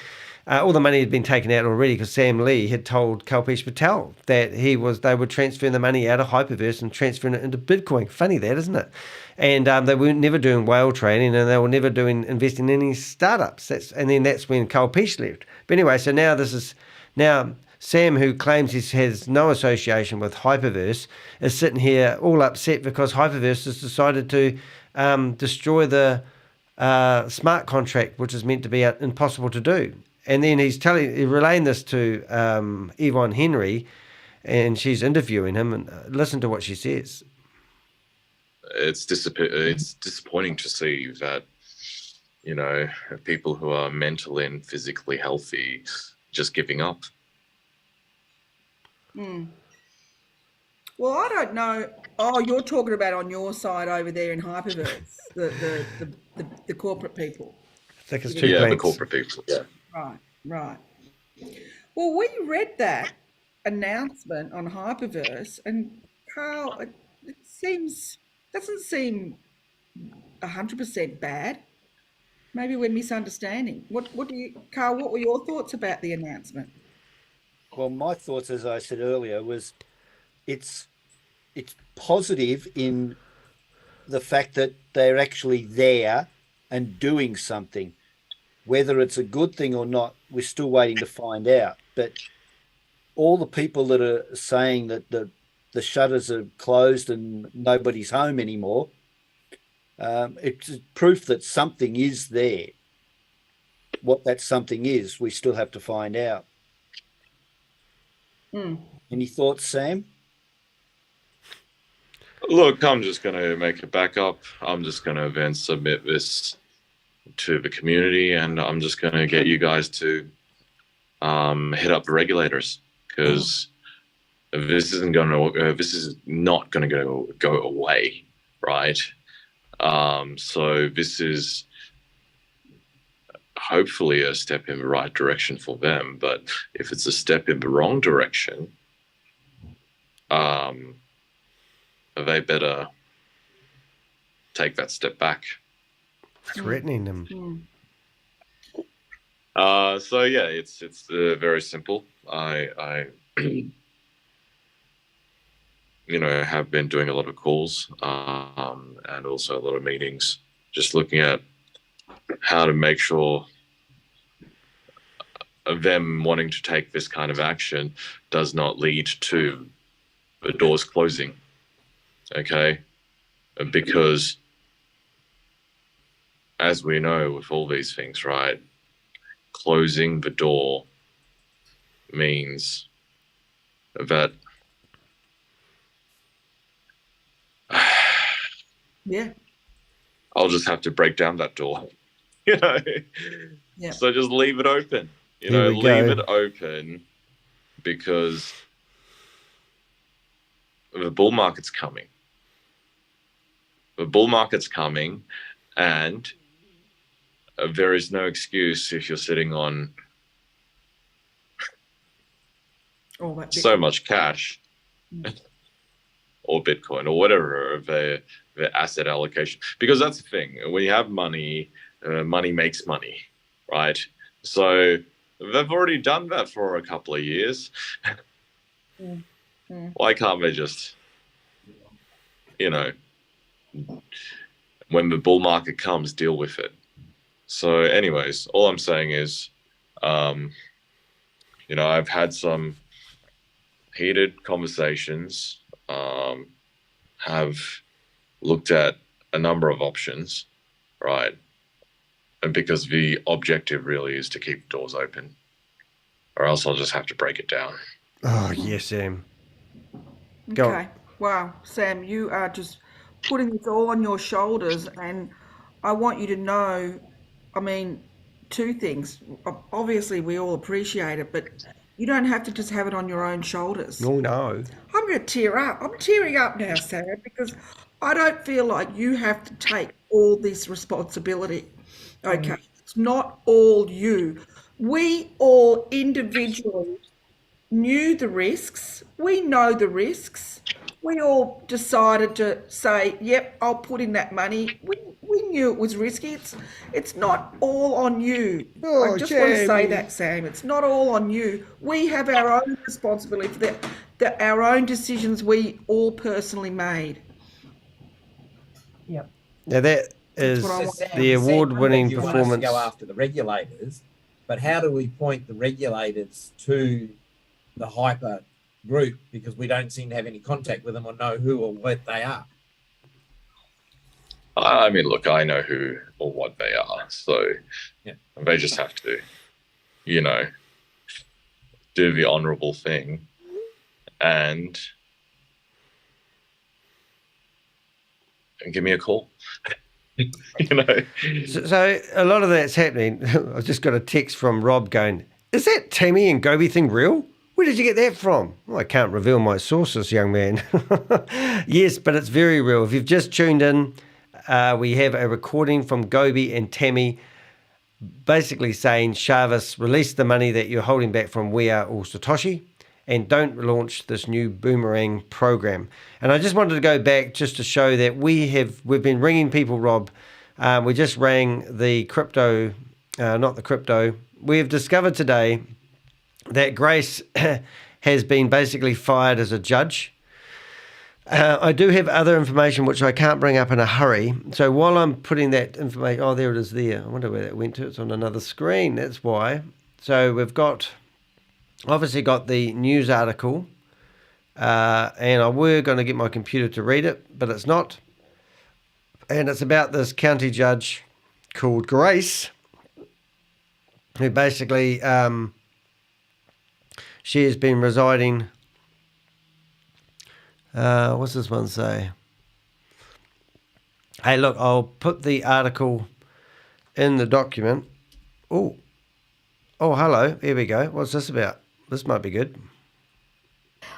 All the money had been taken out already because Sam Lee had told Kalpesh Patel that they were transferring the money out of Hyperverse and transferring it into Bitcoin. Funny that, isn't it? And they were never doing whale trading, and they were never investing in any startups. And then that's when Kalpesh left. But anyway, so now Sam, who claims he has no association with Hyperverse, is sitting here all upset because Hyperverse has decided to destroy the smart contract, which is meant to be impossible to do. And then he's relaying this to Yvonne Henry, and she's interviewing him, and listen to what she says. It's disappointing to see that, you know, people who are mentally and physically healthy just giving up. Well, I don't know. Oh, you're talking about on your side over there in Hyperverse, the corporate people. I think it's the corporate people. Yeah. Right. Well, we read that announcement on Hyperverse, and Carl, it doesn't seem 100% bad. Maybe we're misunderstanding. Carl? What were your thoughts about the announcement? Well, my thoughts, as I said earlier, was it's positive in the fact that they're actually there and doing something. Whether it's a good thing or not, we're still waiting to find out. But all the people that are saying that the shutters are closed and nobody's home anymore, it's proof that something is there. what that something is, we still have to find out. Any thoughts, Sam? Look, I'm just going to make a backup. I'm just going to then submit this to the community, and I'm just going to get you guys to hit up the regulators, because this isn't going to. This is not going to go away, right? So this is hopefully a step in the right direction for them. But if it's a step in the wrong direction, they better take that step back. Threatening them. So yeah, it's very simple. I have been doing a lot of calls and also a lot of meetings, just looking at how to make sure them wanting to take this kind of action does not lead to the doors closing. Okay, because as we know with all these things, right, closing the door means that I'll just have to break down that door. Yeah. So just leave it open. Leave it open, because the bull market's coming. The bull market's coming, and there is no excuse if you're sitting on so much cash or Bitcoin or whatever of their asset allocation. Because that's the thing. When you have money, money makes money, right? So they've already done that for a couple of years. Why can't they just, when the bull market comes, deal with it? So anyways, all I'm saying is, I've had some heated conversations, have looked at a number of options, right? And because the objective really is to keep doors open, or else I'll just have to break it down. Oh, yes, Sam. Go Okay. Wow, Sam, you are just putting this all on your shoulders, and I want you to know, two things. Obviously, we all appreciate it, but you don't have to just have it on your own shoulders. Oh, no. I'm going to tear up. I'm tearing up now, Sam, because I don't feel like you have to take all this responsibility. Okay. It's not all you. We all individually knew the risks. We know the risks. We all decided to say, yep, I'll put in that money. We knew it was risky. It's not all on you. I just want to say that, Sam. It's not all on you. We have our own responsibility for our own decisions we all personally made. Yep. Now that is the award-winning performance. Go after the regulators, but how do we point the regulators to the hyper group, because we don't seem to have any contact with them or know who or what they are? Look, I know who or what they are, so they just have to, do the honourable thing and give me a call. So a lot of that's happening. I just got a text from Rob going, is that Tami and Gobi thing real? Where did you get that from? Well, I can't reveal my sources, young man. Yes, but it's very real. If you've just tuned in, we have a recording from Gobi and Tami basically saying, ShaveZ, release the money that you're holding back from We Are All Satoshi, and don't launch this new Boomerang program. And I just wanted to go back just to show that we've been ringing people, Rob. We just rang the crypto, not the crypto. We have discovered today that Grace has been basically fired as a judge. I do have other information which I can't bring up in a hurry. So while I'm putting that information, oh, there it is there. I wonder where that went to. It's on another screen. That's why. So we've obviously got the news article, and I were going to get my computer to read it, but it's not. And it's about this county judge called Grace, who basically, she has been residing, what's this one say? Hey, look, I'll put the article in the document. Oh, hello. Here we go. What's this about? This might be good.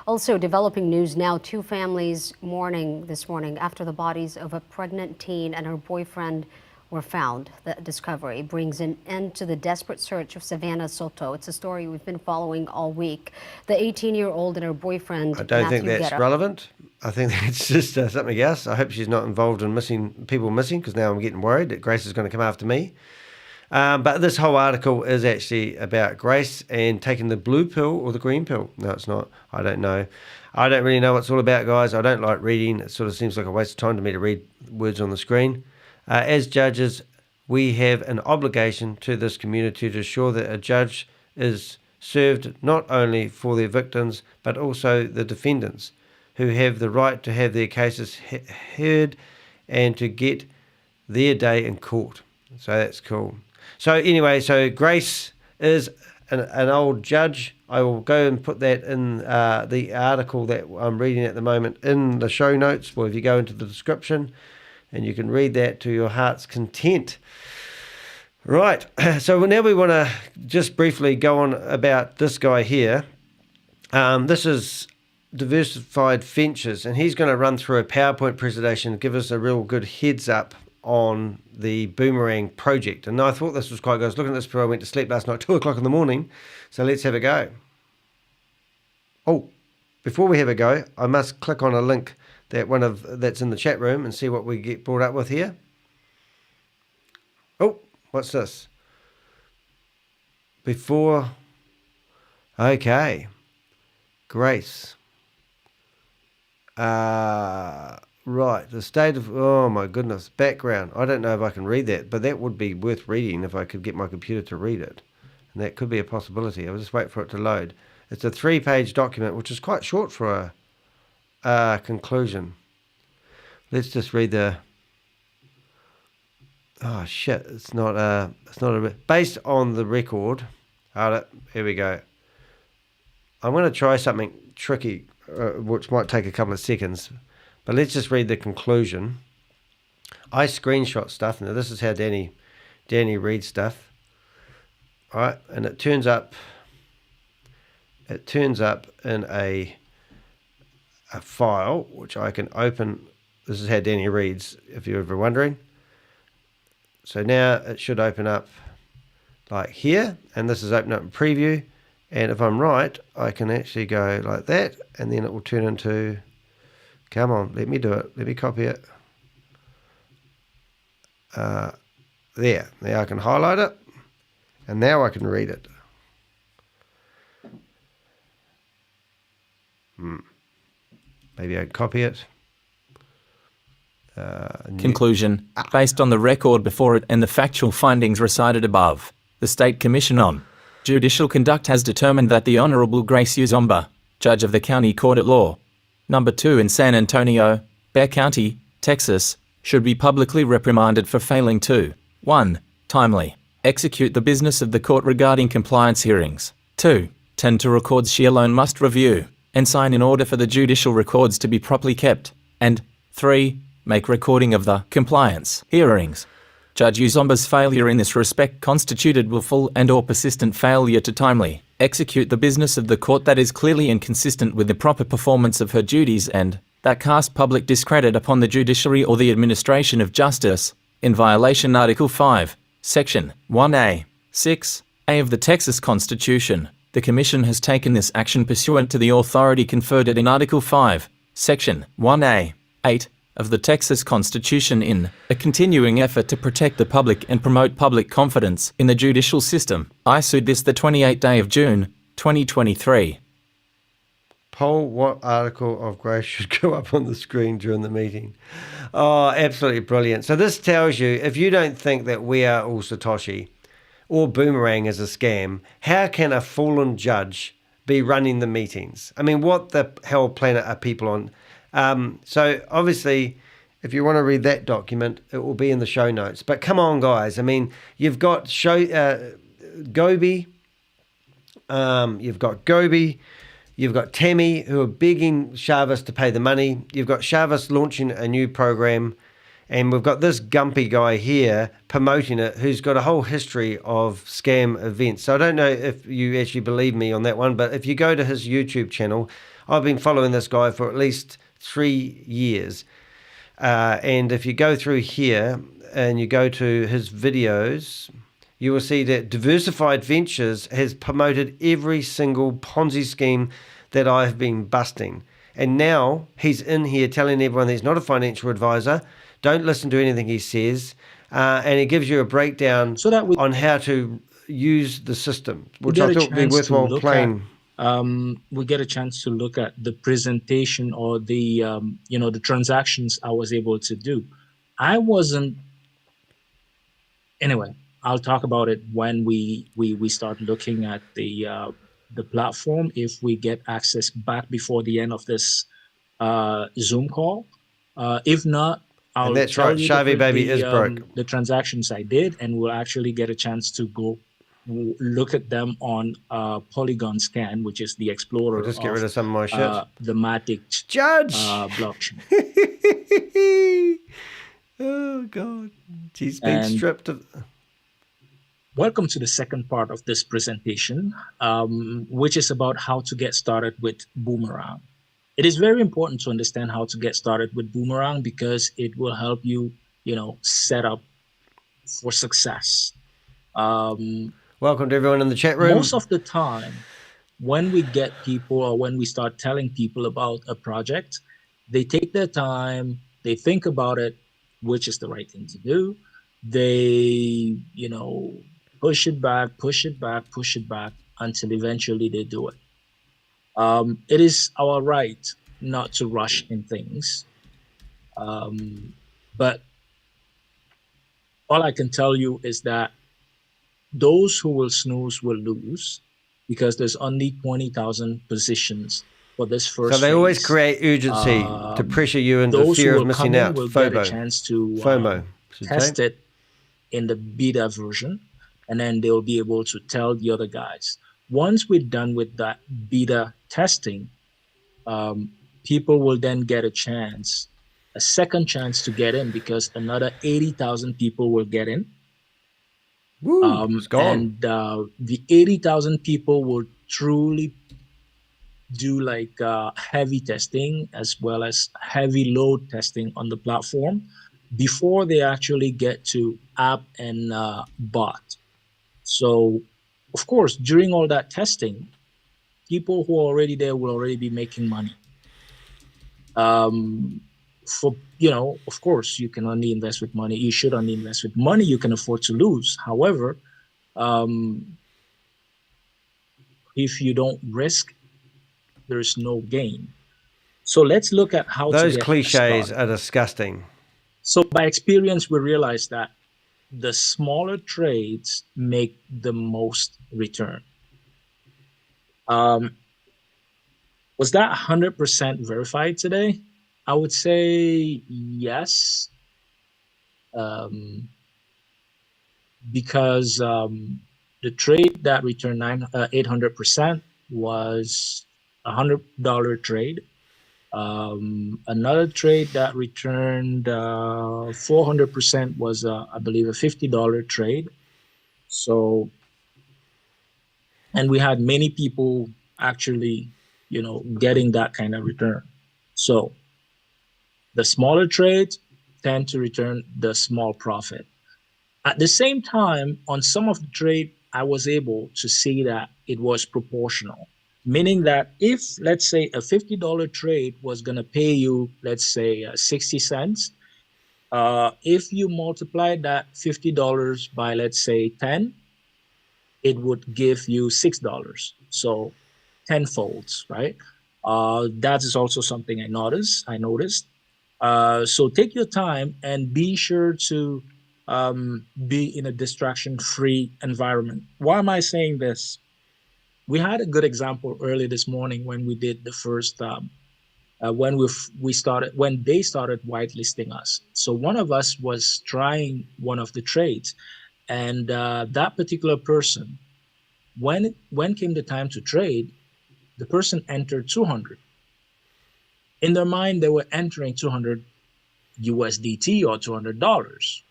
Also developing news now, 2 families mourning this morning after the bodies of a pregnant teen and her boyfriend were found. The discovery brings an end to the desperate search of Savannah Soto. It's a story we've been following all week. The 18-year-old and her boyfriend, I don't think Matthew that's Guerra. relevant. I think that's just something else. I hope she's not involved in people missing, because now I'm getting worried that Grace is going to come after me. But this whole article is actually about Grace and taking the blue pill or the green pill. No, it's not. I don't know. I don't really know what it's all about, guys. I don't like reading. It sort of seems like a waste of time to me to read words on the screen. As judges, we have an obligation to this community to ensure that a judge is served not only for their victims, but also the defendants, who have the right to have their cases heard and to get their day in court. So that's cool. So anyway, so Grace is an old judge. I will go and put that in the article that I'm reading at the moment in the show notes, or if you go into the description, and you can read that to your heart's content. Right, so now we want to just briefly go on about this guy here. This is Diversified Ventures, and he's going to run through a PowerPoint presentation and give us a real good heads up on the Boomerang project. And I thought this was quite good. I was looking at this before I went to sleep last night, 2 o'clock in the morning. So let's have a go. Oh, before we have a go, I must click on a link that's in the chat room and see what we get brought up with here. Oh, what's this? Okay. Grace. Right, the state of, oh my goodness, background. I don't know if I can read that, but that would be worth reading if I could get my computer to read it. And that could be a possibility. I'll just wait for it to load. It's a 3-page document, which is quite short for a conclusion. Let's just read the, oh shit, it's not based on the record. Hold it, here we go. I'm going to try something tricky, which might take a couple of seconds. But let's just read the conclusion. I screenshot stuff. Now this is how Danny reads stuff. All right, and it turns up in a file which I can open. This is how Danny reads, if you're ever wondering. So now it should open up like here, and this is open up in preview. And if I'm right, I can actually go like that, and then it will turn into, come on, let me do it. Let me copy it. There. Now I can highlight it, and now I can read it. Maybe I can copy it. Conclusion. Based on the record before it and the factual findings recited above, the State Commission on Judicial Conduct has determined that the Honourable Grace Uzomba, Judge of the County Court at Law, Number 2 in San Antonio, Bexar County, Texas, should be publicly reprimanded for failing to 1. Timely execute the business of the court regarding compliance hearings. 2. Tend to records she alone must review and sign in order for the judicial records to be properly kept. And 3. Make recording of the compliance hearings. Judge Uzomba's failure in this respect constituted willful and or persistent failure to timely execute the business of the court that is clearly inconsistent with the proper performance of her duties and that cast public discredit upon the judiciary or the administration of justice, in violation Article 5, Section 1A, 6A of the Texas Constitution. The Commission has taken this action pursuant to the authority conferred in Article 5, Section 1A, 8 of the Texas Constitution in a continuing effort to protect the public and promote public confidence in the judicial system. I sued this the 28th day of June, 2023. Poll what article of Grace should go up on the screen during the meeting. Oh, absolutely brilliant. So this tells you, if you don't think that we are all Satoshi or Boomerang is a scam, how can a fallen judge be running the meetings? I mean, what the hell planet are people on? So obviously, if you want to read that document, it will be in the show notes. But come on, guys. I mean, you've got Gobi. You've got Gobi. You've got Tami, who are begging ShaveZ to pay the money. You've got ShaveZ launching a new program. And we've got this gumpy guy here promoting it, who's got a whole history of scam events. So I don't know if you actually believe me on that one, but if you go to his YouTube channel, I've been following this guy for at least 3 years. And if you go through here and you go to his videos, you will see that Diversified Ventures has promoted every single Ponzi scheme that I've been busting. And now he's in here telling everyone that he's not a financial advisor. Don't listen to anything he says. And he gives you a breakdown on how to use the system, which I thought would be worthwhile playing. We get a chance to look at the presentation or the, the transactions I was able to do. I wasn't, anyway, I'll talk about it when we start looking at the platform, if we get access back before the end of this Zoom call. If not, I'll that's tell right, you Shavy Baby is broke. The transactions I did, and we'll actually get a chance to go look at them on Polygon Scan, which is the explorer. I'll just get rid of some of my shit. The Matic Judge blockchain. Oh God, she's been stripped of. Welcome to the second part of this presentation, which is about how to get started with Boomerang. It is very important to understand how to get started with Boomerang because it will help you, set up for success. Welcome to everyone in the chat room. Most of the time, when we get people or when we start telling people about a project, they take their time, they think about it, which is the right thing to do. They, push it back until eventually they do it. It is our right not to rush in things. But all I can tell you is that those who will snooze will lose because there's only 20,000 positions for this first So they always phase. create urgency to pressure you into Those fear who of will missing come in out. will get a FOMO. chance to FOMO. test it in the beta version, and then they'll be able to tell the other guys. Once we're done with that beta testing, people will then get a second chance to get in because another 80,000 people will get in. Woo, it's gone. And the 80,000 people will truly do like heavy testing as well as heavy load testing on the platform before they actually get to app and bot. So, of course, during all that testing, people who are already there will already be making money. Of course, you can only invest with money. You should only invest with money you can afford to lose. However, if you don't risk, there's no gain. So let's look at how Those to get cliches started. are disgusting. So by experience, we realize that the smaller trades make the most return. Was that 100% verified today? I would say yes. Because the trade that returned 800% was a $100 trade. Another trade that returned 400% was, I believe, a $50 trade. So, and we had many people actually, getting that kind of return. So, the smaller trades tend to return the small profit. At the same time, on some of the trade, I was able to see that it was proportional. Meaning that if, let's say, a $50 trade was going to pay you, let's say, 60 cents, if you multiply that $50 by, let's say, 10, it would give you $6. So 10 folds, right? That is also something I noticed. So take your time and be sure to be in a distraction-free environment. Why am I saying this? We had a good example early this morning when we did the first, when they started whitelisting us. So one of us was trying one of the trades, And that particular person, when came the time to trade, the person entered 200. In their mind, they were entering 200 USDT or $200.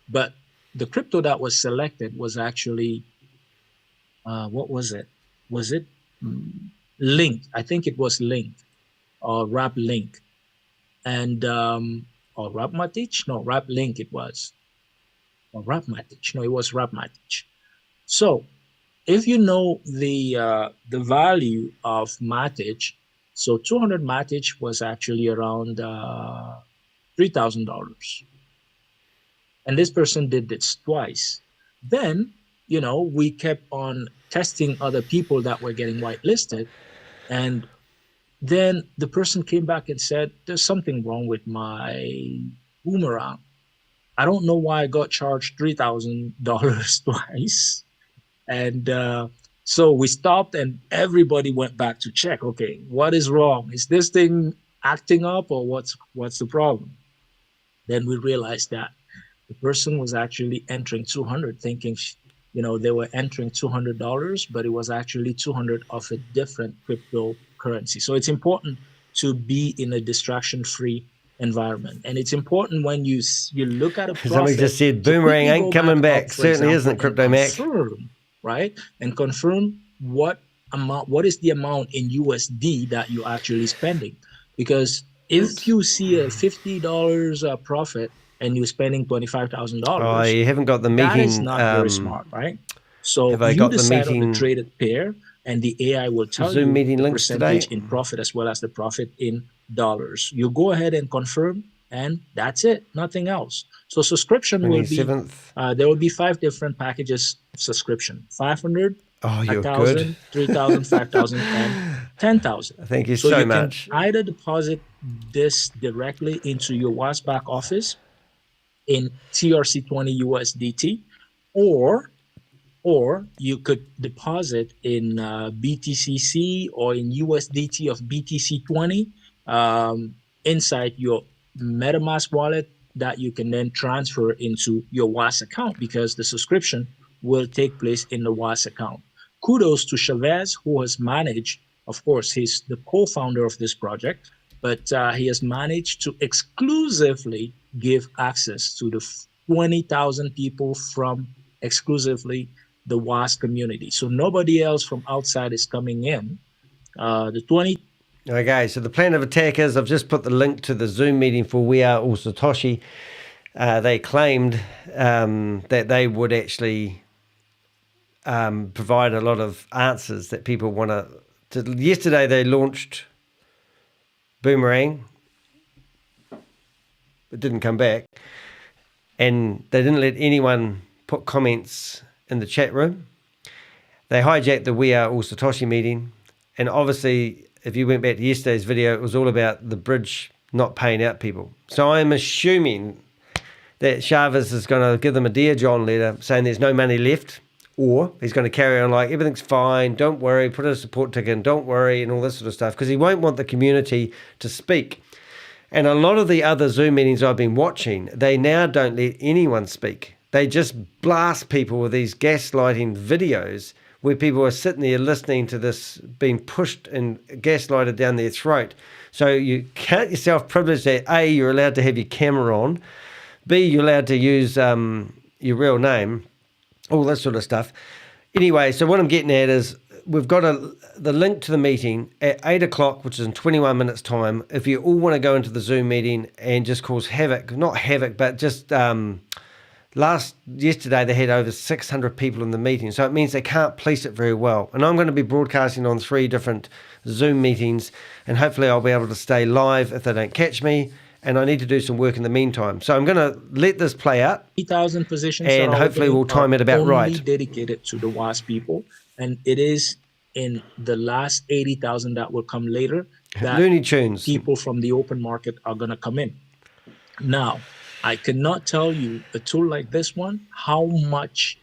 But the crypto that was selected was actually, what was it? Was it Link? I think it was Link or Wrap Link. And, or Wrap Matic? No, Wrap Link it was. Or Wrap Matic? No, it was Wrap Matic. So if you know the value of Matic, so 200 Matic was actually around $3,000. And this person did this twice. Then, you know, we kept on testing other people that were getting whitelisted. And then the person came back and said, there's something wrong with my Boomerang. I don't know why I got charged $3,000 twice. And so we stopped and everybody went back to check, okay, what is wrong? Is this thing acting up or what's the problem? Then we realized that the person was actually entering 200 thinking, you know, they were entering $200, but it was actually 200 of a different cryptocurrency. So it's important to be in a distraction-free environment. And it's important when you look at a profit. Somebody just said Boomerang ain't coming back. Certainly isn't, Crypto Mac. Right? And confirm what is the amount in USD that you're actually spending. Because if you see a $50 profit and you're spending $25,000, oh, you haven't got the meeting. That is not very smart, right? So you decide on the traded pair, and the AI will tell Zoom you meeting the links percentage today in profit as well as the profit in dollars. You go ahead and confirm, and that's it. Nothing else. So subscription will be there will be 5 different packages of subscription: 500, oh, you're 1,000, good. 3,000, 5,000, and 10,000. Thank you so so you much. Can either deposit this directly into your WAAS back office in TRC20 USDT, or you could deposit in BTCC or in USDT of BTC20 inside your MetaMask wallet that you can then transfer into your WAAS account, because the subscription will take place in the WAAS account. Kudos to ShaveZ, who has managed, of course, he's the co-founder of this project, but he has managed to exclusively give access to the 20,000 people from exclusively the WAAS community. So nobody else from outside is coming in. Okay, so the plan of attack is, I've just put the link to the Zoom meeting for We Are All Satoshi. They claimed that they would actually provide a lot of answers that people want to. Yesterday they launched Boomerang. It didn't come back. And they didn't let anyone put comments in the chat room. They hijacked the We Are All Satoshi meeting. And obviously, if you went back to yesterday's video, it was all about the bridge not paying out people. So I'm assuming that ShaveZ is going to give them a Dear John letter saying there's no money left, or he's going to carry on like everything's fine, don't worry, put a support ticket in, don't worry, and all this sort of stuff, because he won't want the community to speak. And a lot of the other Zoom meetings I've been watching, they now don't let anyone speak. They just blast people with these gaslighting videos where people are sitting there listening to this being pushed and gaslighted down their throat. So you count yourself privileged that A, you're allowed to have your camera on, B, you're allowed to use your real name, all that sort of stuff. Anyway, so what I'm getting at is we've got the link to the meeting at 8 o'clock, which is in 21 minutes time. If you all want to go into the Zoom meeting and just cause havoc, not havoc, but just yesterday they had over 600 people in the meeting. So it means they can't police it very well. And I'm going to be broadcasting on 3 different Zoom meetings, and hopefully I'll be able to stay live if they don't catch me. And I need to do some work in the meantime. So I'm going to let this play out. 3,000 positions. And hopefully we'll time it about right. Only dedicated to the WAAS people. And it is in the last 80,000 that will come later that Looney Tunes. People from the open market are going to come in. Now, I cannot tell you a tool like this one, how much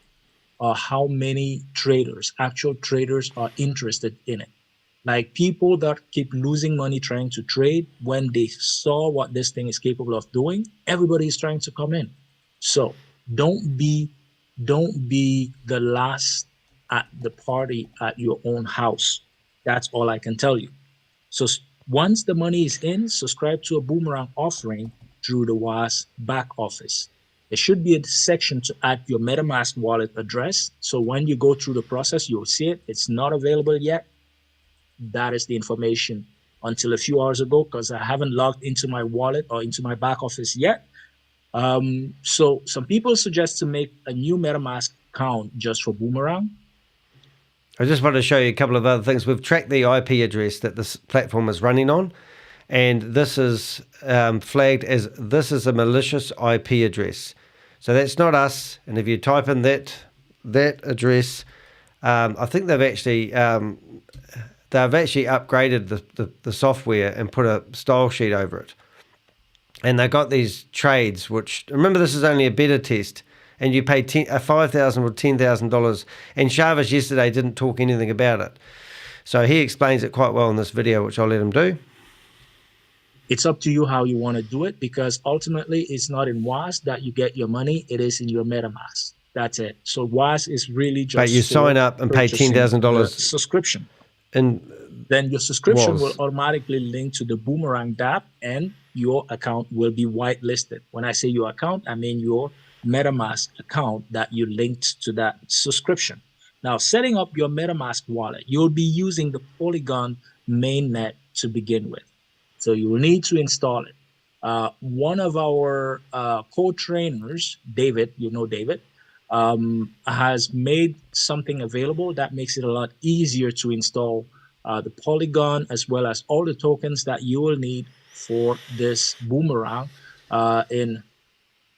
or how many traders, actual traders, are interested in it. Like people that keep losing money trying to trade, when they saw what this thing is capable of doing, everybody is trying to come in. So don't be don't be the last at the party at your own house. That's all I can tell you. So once the money is in, subscribe to a Boomerang offering through the WAAS back office. There should be a section to add your MetaMask wallet address. So when you go through the process, you'll see it. It's not available yet. That is the information until a few hours ago, because I haven't logged into my wallet or into my back office yet. So some people suggest to make a new MetaMask account just for Boomerang. I just wanted to show you a couple of other things. We've tracked the IP address that this platform is running on, and this is flagged as this is a malicious IP address. So that's not us. And if you type in that address, I think they've actually upgraded the software and put a style sheet over it. And they got these trades, which, remember, this is only a beta test, and you pay $5,000 or $10,000. And ShaveZ yesterday didn't talk anything about it. So he explains it quite well in this video, which I'll let him do. It's up to you how you want to do it, because ultimately it's not in WAAS that you get your money. It is in your MetaMask. That's it. So WAAS is really just... But you sign up and pay $10,000 subscription. And then your subscription WAAS will automatically link to the Boomerang dApp, and your account will be whitelisted. When I say your account, I mean your MetaMask account that you linked to that subscription. Now, setting up your MetaMask wallet, you'll be using the Polygon mainnet to begin with. So you will need to install it. One of our co-trainers, David, you know David, has made something available that makes it a lot easier to install the Polygon, as well as all the tokens that you will need for this Boomerang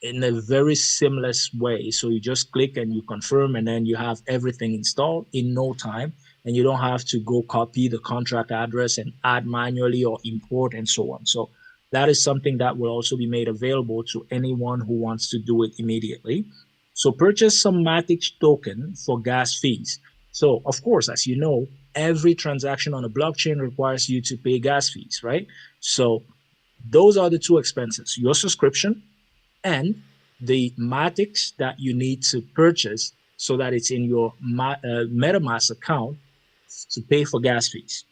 in a very seamless way. So you just click and you confirm, and then you have everything installed in no time, and you don't have to go copy the contract address and add manually or import and so on. So that is something that will also be made available to anyone who wants to do it immediately. So purchase some Matic token for gas fees. So of course, as you know, every transaction on a blockchain requires you to pay gas fees, right? So those are the two expenses: your subscription and the Matics that you need to purchase so that it's in your MetaMask account to pay for gas fees.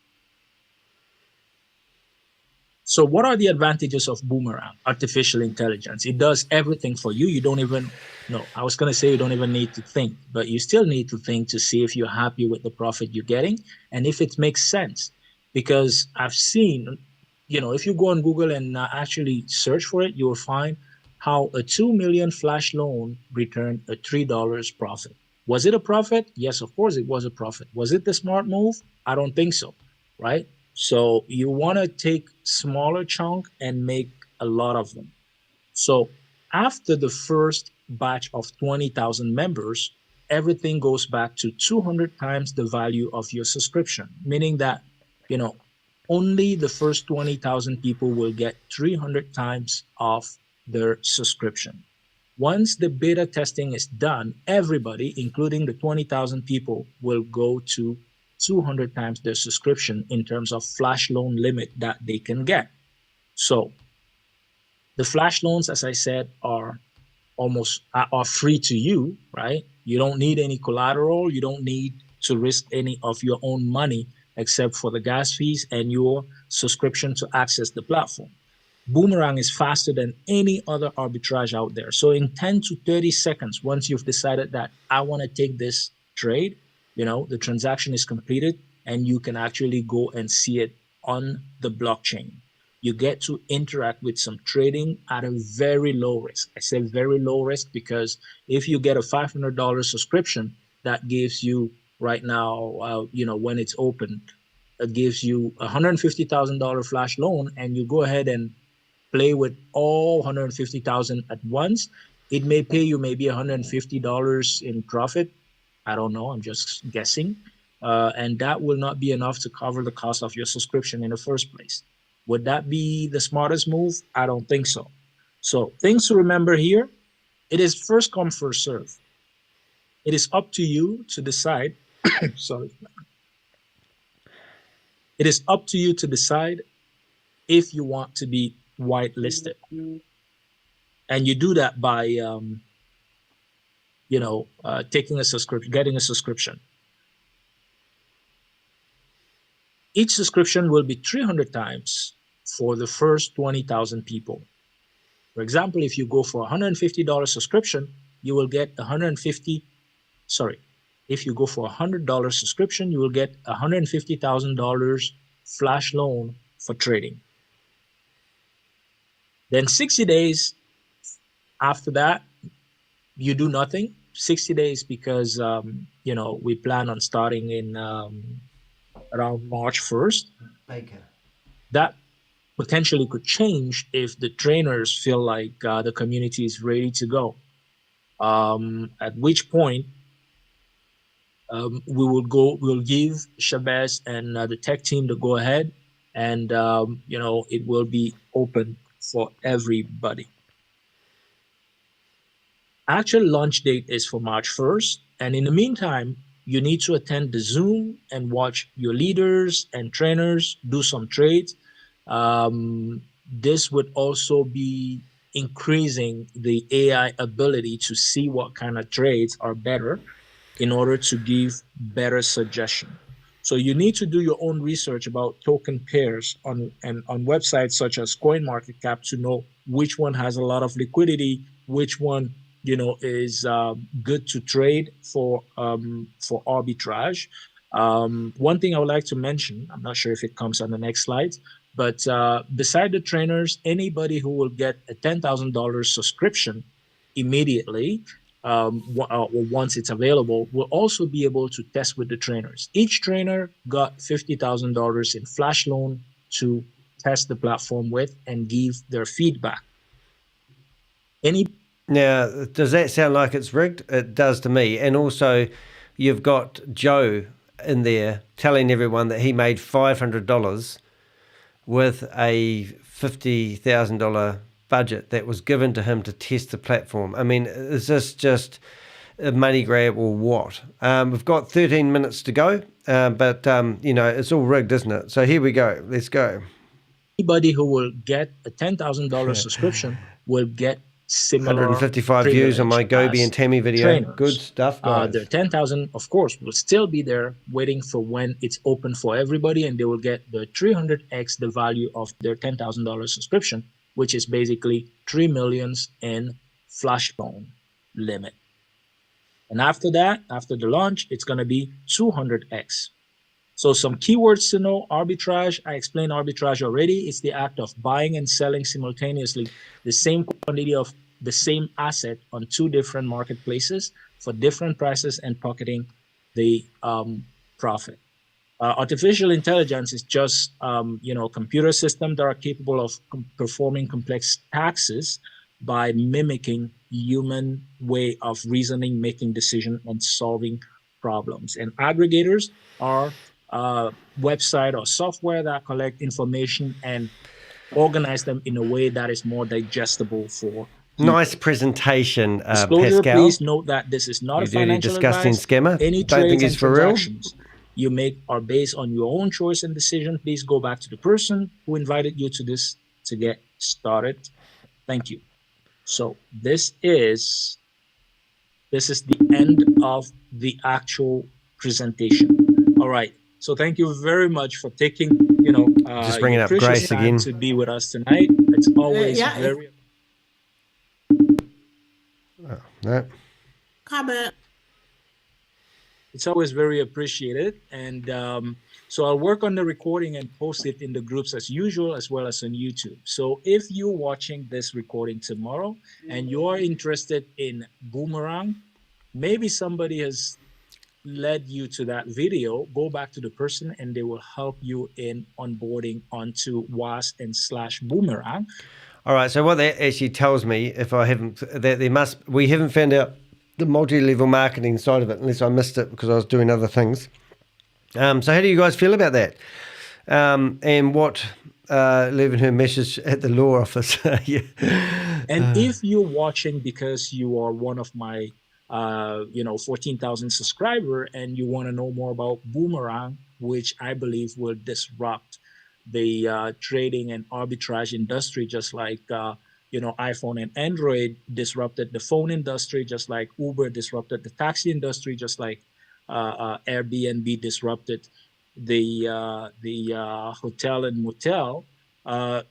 So what are the advantages of Boomerang? Artificial intelligence. It does everything for you. You don't even, no, I was going to say you don't even need to think, but you still need to think to see if you're happy with the profit you're getting and if it makes sense. Because I've seen, you know, if you go on Google and actually search for it, you will find how a 2 million flash loan returned a $3 profit. Was it a profit? Yes, of course it was a profit. Was it the smart move? I don't think so, right? So you want to take smaller chunk and make a lot of them. So after the first batch of 20,000 members, everything goes back to 200 times the value of your subscription, meaning that, you know, only the first 20,000 people will get 300 times of their subscription. Once the beta testing is done, everybody, including the 20,000 people, will go to 200 times their subscription in terms of flash loan limit that they can get. So the flash loans, as I said, are free to you, right? You don't need any collateral. You don't need to risk any of your own money except for the gas fees and your subscription to access the platform. Boomerang is faster than any other arbitrage out there. So in 10 to 30 seconds, once you've decided that I want to take this trade, you know, the transaction is completed and you can actually go and see it on the blockchain. You get to interact with some trading at a very low risk. I say very low risk because if you get a $500 subscription, that gives you right now, you know, when it's opened, it gives you a $150,000 flash loan, and you go ahead and play with all 150,000 at once. It may pay you maybe $150 in profit. I don't know, I'm just guessing. And that will not be enough to cover the cost of your subscription in the first place. Would that be the smartest move? I don't think so. So things to remember here, it is first come, first serve. It is up to you to decide, sorry. It is up to you to decide if you want to be whitelisted. And you do that by taking a subscription, getting a subscription. Each subscription will be 300 times for the first 20,000 people. For example, if you go for a $150 subscription, you will get if you go for a $100 subscription, you will get $150,000 flash loan for trading. Then 60 days after that, you do nothing. 60 days because, we plan on starting in around March 1st. That potentially could change if the trainers feel like the community is ready to go. At which point, we'll give ShaveZ and the tech team the go ahead, and it will be open for everybody. Actual launch date is for March 1st, and in the meantime, you need to attend the Zoom and watch your leaders and trainers do some trades. This would also be increasing the AI ability to see what kind of trades are better in order to give better suggestion. So you need to do your own research about token pairs on websites such as CoinMarketCap to know which one has a lot of liquidity, which one is good to trade for arbitrage. One thing I would like to mention, I'm not sure if it comes on the next slide, but beside the trainers, anybody who will get a $10,000 subscription immediately, once it's available, will also be able to test with the trainers. Each trainer got $50,000 in flash loan to test the platform with and give their feedback. Now, does that sound like it's rigged? It does to me. And also, you've got Joe in there telling everyone that he made $500 with a $50,000 budget that was given to him to test the platform. I mean, is this just a money grab or what? We've got 13 minutes to go, but it's all rigged, isn't it? So here we go. Let's go. Anybody who will get a $10,000 subscription will get similar 155 views on my Gobi and Tami video. Trainers. Good stuff, guys. Their 10,000, of course, will still be there waiting for when it's open for everybody, and they will get the 300x the value of their $10,000 subscription, which is basically 3 million in flash loan limit. And after that, after the launch, it's going to be 200x. So some keywords to know: arbitrage. I explained arbitrage already. It's the act of buying and selling simultaneously the same quantity of the same asset on two different marketplaces for different prices and pocketing the profit. Artificial intelligence is just computer systems that are capable of performing complex tasks by mimicking human way of reasoning, making decisions, and solving problems. And aggregators are website or software that collect information and organize them in a way that is more digestible for people. Nice presentation, Disclosure, Pascal. please note that this is not a financial disgusting advice. scammer. Any Don't think trades it's and for real. transactions you make are based on your own choice and decision. Please go back to the person who invited you to this to get started. Thank you. So this is the end of the actual presentation. All right. So thank you very much for taking, Just bringing up precious Grace time again. to be with us tonight. It's always very. No. Comment. It's always very appreciated. And so I'll work on the recording and post it in the groups as usual, as well as on YouTube. So if you're watching this recording tomorrow and you are interested in Boomerang, maybe somebody has led you to that video, go back to the person and they will help you in onboarding onto WAAS and /Boomerang. All right. So what that actually tells me, if I haven't, that we haven't found out the multi-level marketing side of it, unless I missed it because I was doing other things. So how do you guys feel about that? And what, leaving her message at the law office. Yeah. And if you're watching because you are one of my 14,000 subscriber and you want to know more about Boomerang, which I believe will disrupt the trading and arbitrage industry, just like iPhone and Android disrupted the phone industry, just like Uber disrupted the taxi industry, just like Airbnb disrupted the hotel and motel,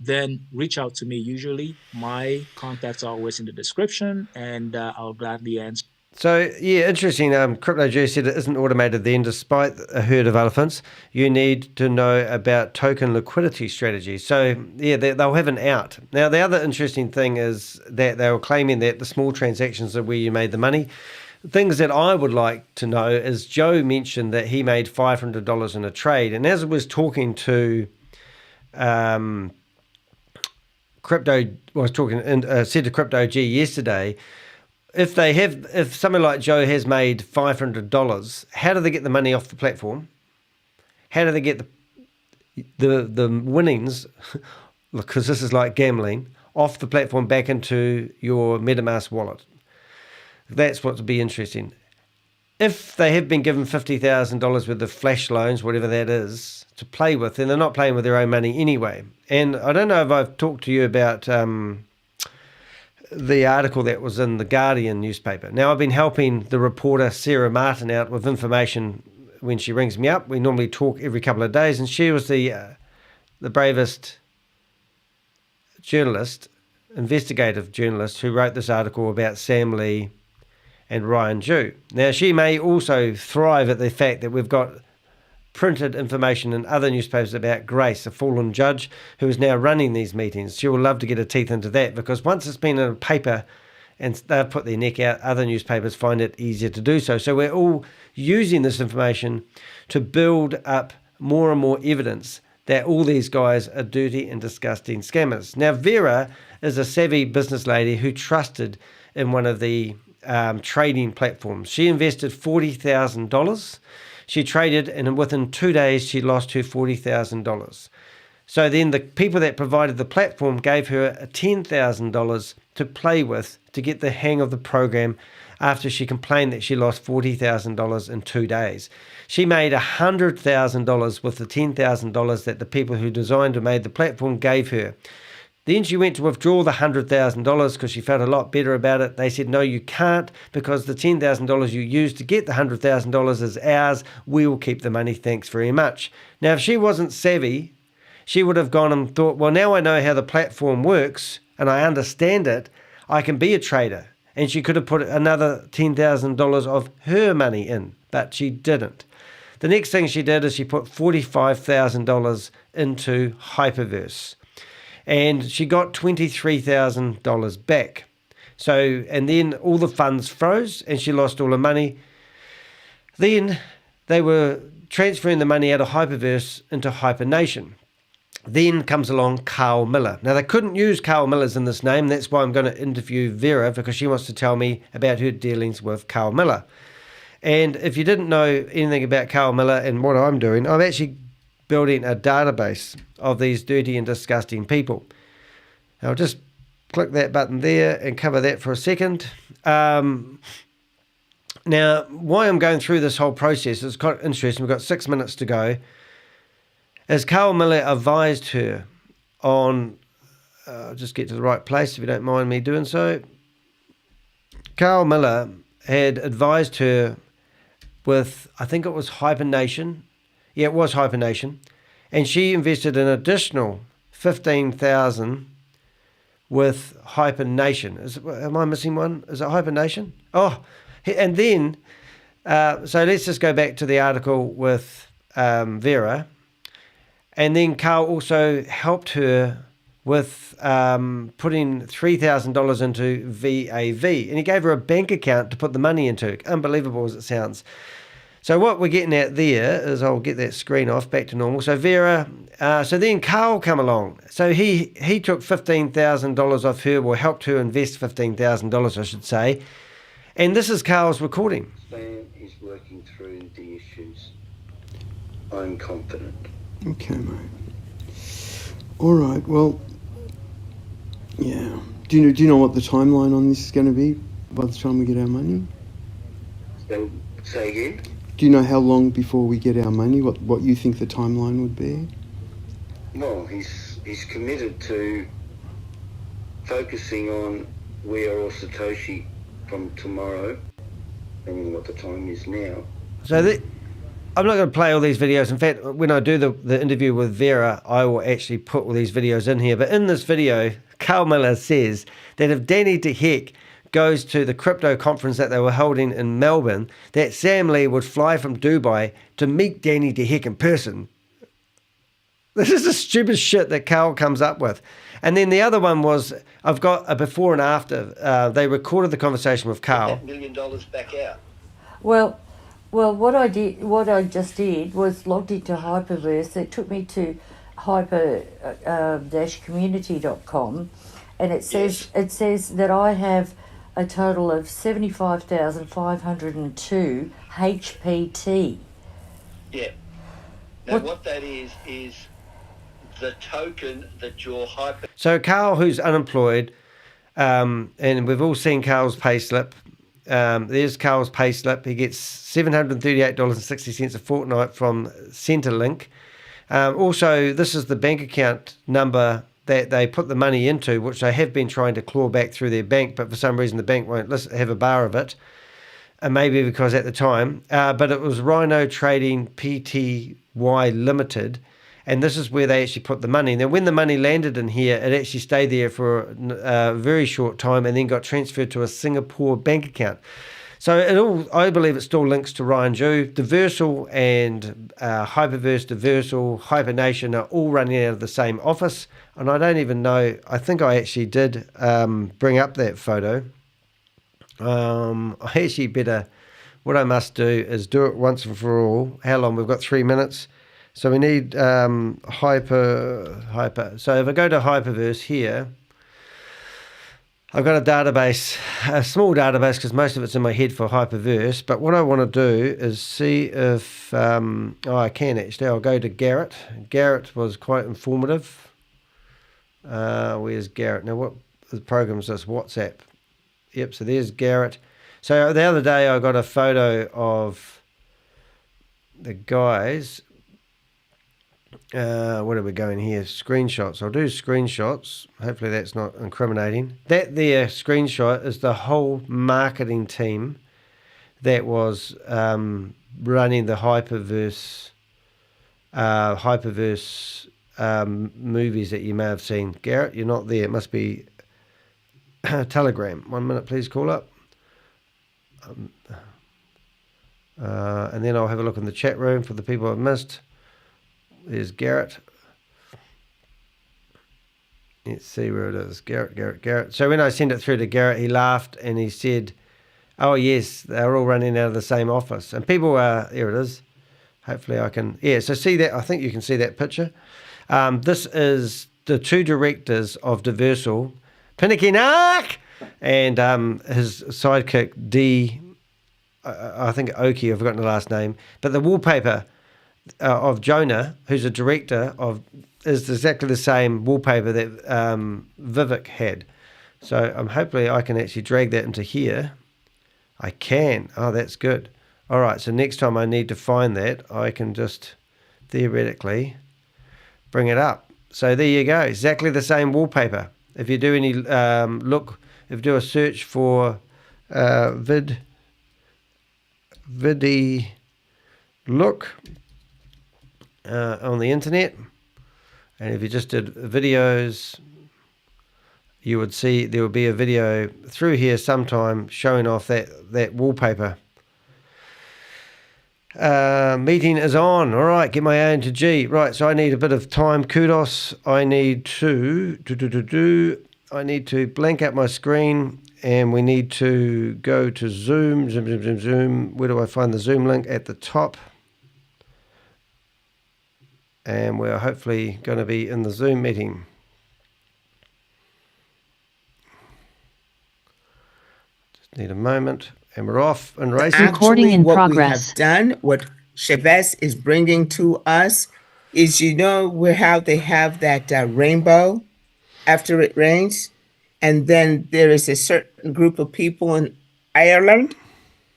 then reach out to me. Usually my contacts are always in the description, and I'll gladly answer. So, yeah, interesting. Crypto G said it isn't automated then, despite a herd of elephants. You need to know about token liquidity strategies. So, yeah, they'll have an out. Now, the other interesting thing is that they were claiming that the small transactions are where you made the money. Things that I would like to know is Joe mentioned that he made $500 in a trade. And as I was talking to said to Crypto G yesterday, if someone like Joe has made $500, how do they get the money off the platform? How do they get the winnings, because this is like gambling, off the platform back into your MetaMask wallet? That's what would be interesting. If they have been given $50,000 worth of flash loans, whatever that is, to play with, then they're not playing with their own money anyway. And I don't know if I've talked to you about the article that was in the Guardian newspaper. Now, I've been helping the reporter Sarah Martin out with information when she rings me up. We normally talk every couple of days, and she was the bravest journalist, investigative journalist, who wrote this article about Sam Lee and Ryan Jew. Now, she may also thrive at the fact that we've got printed information in other newspapers about Grace, a fallen judge who is now running these meetings. She will love to get her teeth into that, because once it's been in a paper and they've put their neck out, other newspapers find it easier to do so. So we're all using this information to build up more and more evidence that all these guys are dirty and disgusting scammers. Now, Vera is a savvy business lady who trusted in one of the trading platforms. She invested $40,000. She traded, and within 2 days, she lost her $40,000. So then the people that provided the platform gave her $10,000 to play with to get the hang of the program after she complained that she lost $40,000 in 2 days. She made $100,000 with the $10,000 that the people who designed and made the platform gave her. Then she went to withdraw the $100,000 because she felt a lot better about it. They said, no, you can't, because the $10,000 you used to get the $100,000 is ours. We will keep the money. Thanks very much. Now, if she wasn't savvy, she would have gone and thought, well, now I know how the platform works and I understand it. I can be a trader. And she could have put another $10,000 of her money in, but she didn't. The next thing she did is she put $45,000 into Hyperverse. And she got $23,000 back. So, and then all the funds froze and she lost all her money. Then they were transferring the money out of Hyperverse into Hypernation. Then comes along Carl Miller. Now, they couldn't use Carl Miller's in this name. That's why I'm going to interview Vera, because she wants to tell me about her dealings with Carl Miller. And if you didn't know anything about Carl Miller and what I'm doing, I'm actually building a database of these dirty and disgusting people. I'll just click that button there and cover that for a second. Now, why I'm going through this whole process is quite interesting. We've got 6 minutes to go. As Carl Miller advised her on, I'll just get to the right place if you don't mind me doing so. Carl Miller had advised her with, I think it was Hypernation. Yeah, it was Hypernation. And she invested an additional $15,000 with Hypernation. Am I missing one? Is it Hypernation? Oh, and then, so let's just go back to the article with Vera. And then Carl also helped her with putting $3,000 into VAV. And he gave her a bank account to put the money into. Unbelievable as it sounds. So what we're getting at there is, I'll get that screen off, back to normal. So Vera, so then Carl come along. So he took $15,000 off her, or helped her invest $15,000, I should say. And this is Carl's recording. Plan is working through the issues. I'm confident. Okay, mate. All right. Well, yeah. Do you know what the timeline on this is going to be by the time we get our money? So, say again? Do you know how long before we get our money? What you think the timeline would be? Well, he's committed to focusing on where or Satoshi from tomorrow, depending on what the time is now. So I'm not going to play all these videos. In fact, when I do the interview with Vera, I will actually put all these videos in here. But in this video, Carl Miller says that if Danny DeHeck goes to the crypto conference that they were holding in Melbourne, that Sam Lee would fly from Dubai to meet Danny DeHeck in person. This is the stupid shit that Carl comes up with. And then the other one was, I've got a before and after. They recorded the conversation with Carl. $1 million back out. Well, what I just did was logged into Hyperverse. It took me to hyper-community.com, and it says that I have a total of 75,502 HPT. Yeah. Now what that is the token that your hyper... So Carl, who's unemployed, and we've all seen Carl's payslip. There's Carl's payslip. He gets $738.60 a fortnight from Centrelink. Also, this is the bank account number that they put the money into, which they have been trying to claw back through their bank, but for some reason the bank won't have a bar of it. And maybe because at the time, but it was Rhino Trading Pty Limited, and this is where they actually put the money. Now, when the money landed in here, it actually stayed there for a very short time and then got transferred to a Singapore bank account. So I believe it still links to Ryan Ju. Diversal and Hyperverse, Diversal, Hypernation are all running out of the same office. And I don't even know, I think I actually did bring up that photo. I actually better, what I must do is do it once and for all. How long? We've got 3 minutes. So we need hyper. So if I go to Hyperverse here, I've got a database, a small database, because most of it's in my head for Hyperverse. But what I want to do is see if, I can actually. I'll go to Garrett. Garrett was quite informative. Where's Garrett? Now, what the program is this? WhatsApp. Yep, so there's Garrett. So the other day I got a photo of the guys. What are we going here? Screenshots. I'll do screenshots. Hopefully that's not incriminating. That there screenshot is the whole marketing team that was running the Hyperverse movies that you may have seen. Garrett, you're not there. It must be Telegram. 1 minute, please. Call up. And then I'll have a look in the chat room for the people I've missed. There's Garrett. Let's see where it is. Garrett. So when I sent it through to Garrett, he laughed and he said, oh yes, they're all running out of the same office. And people are, here it is. Hopefully I can, yeah, so see that, I think you can see that picture. This is the two directors of Diversal, Pinnakinak, and his sidekick, D, I think Oki, I've forgotten the last name, but the wallpaper of Jonah, who's a director of, is exactly the same wallpaper that Vivek had. So hopefully I can actually drag that into here. I can. Oh, that's good. All right, so next time I need to find that, I can just theoretically bring it up. So there you go, exactly the same wallpaper. If you do any if you do a search for vidi look on the internet, and if you just did videos, you would see there would be a video through here sometime showing off that wallpaper. Meeting is on. All right, get my A into G. Right, so I need a bit of time. Kudos. I need to I need to blank out my screen, and we need to go to Zoom. Zoom. Where do I find the Zoom link? At the top. And we're hopefully going to be in the Zoom meeting. Just need a moment, and we're off and racing. Recording in progress. We have done, what ShaveZ is bringing to us is, how they have that rainbow after it rains, and then there is a certain group of people in Ireland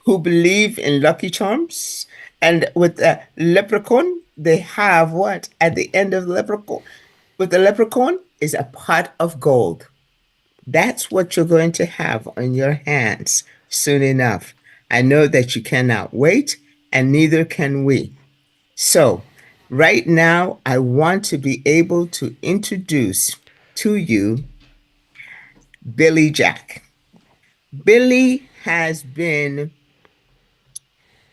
who believe in Lucky Charms, and with the leprechaun, they have what at the end of the leprechaun? With the leprechaun is a pot of gold. That's what you're going to have on your hands soon enough. I know that you cannot wait, and neither can we. So, right now, I want to be able to introduce to you Billy Jack. Billy has been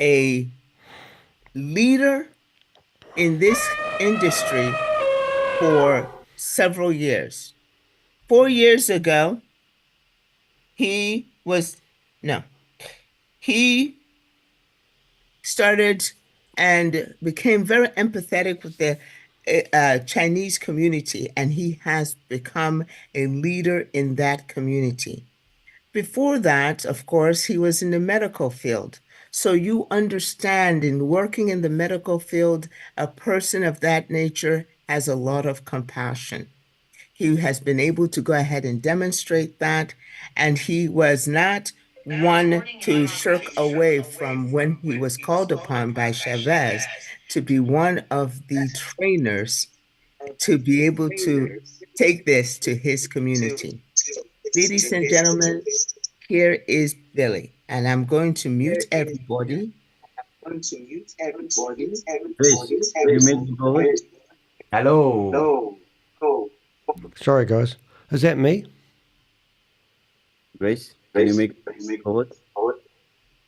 a leader in this industry for several years. 4 years ago, he started and became very empathetic with the Chinese community, and he has become a leader in that community. Before that, of course, he was in the medical field. So you understand, in working in the medical field, a person of that nature has a lot of compassion. He has been able to go ahead and demonstrate that, and he was not one to shirk away from when he was called upon by ShaveZ to be one of the trainers to be able to take this to his community. Ladies and gentlemen, here is Billy, and I'm going to mute everybody. Hello. Sorry, guys. Is that me? Grace, can you make forward?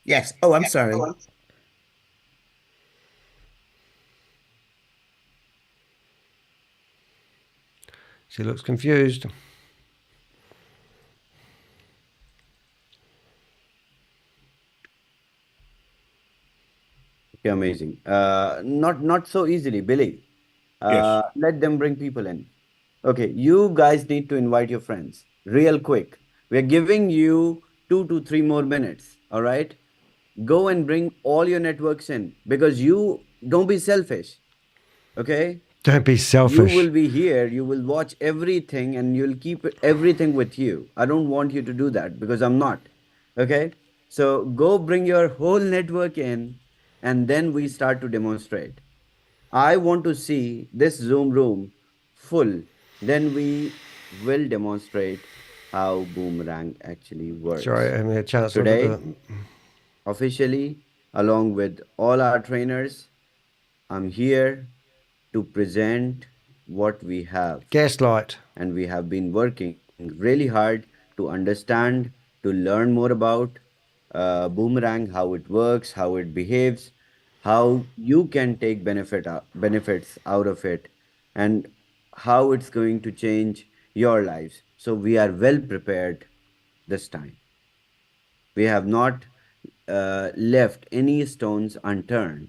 Yes. Oh, I'm sorry. She looks confused. Okay, amazing. Not so easily, Billy. Let them bring people in. Okay, you guys need to invite your friends real quick. We're giving you 2 to 3 more minutes. All right. Go and bring all your networks in, because you don't be selfish. Okay. Don't be selfish. You will be here, you will watch everything, and you'll keep everything with you. I don't want you to do that, because I'm not. Okay. So go bring your whole network in, and then we start to demonstrate. I want to see this Zoom room full. Then we will demonstrate how Boomerang actually works. Sorry, I had a chance to look Today, at the- officially, along with all our trainers, I'm here to present what we have. Gaslight. And we have been working really hard to understand, to learn more about Boomerang, how it works, how it behaves, how you can take benefits out of it, and how it's going to change your lives. So we are well prepared this time. We have not left any stones unturned.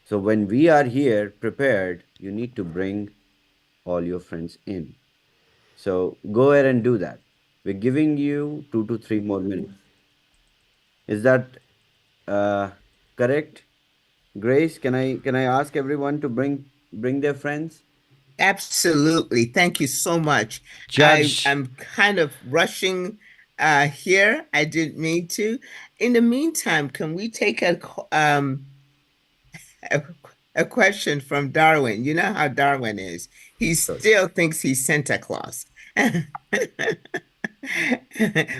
So when we are here prepared, you need to bring all your friends in. So go ahead and do that. We're giving you 2 to 3 more minutes. Is that correct? Grace, can I ask everyone to bring their friends? Absolutely. Thank you so much. Judge. I'm kind of rushing here. I didn't mean to. In the meantime, can we take a question from Darwin? You know how Darwin is. He still thinks he's Santa Claus.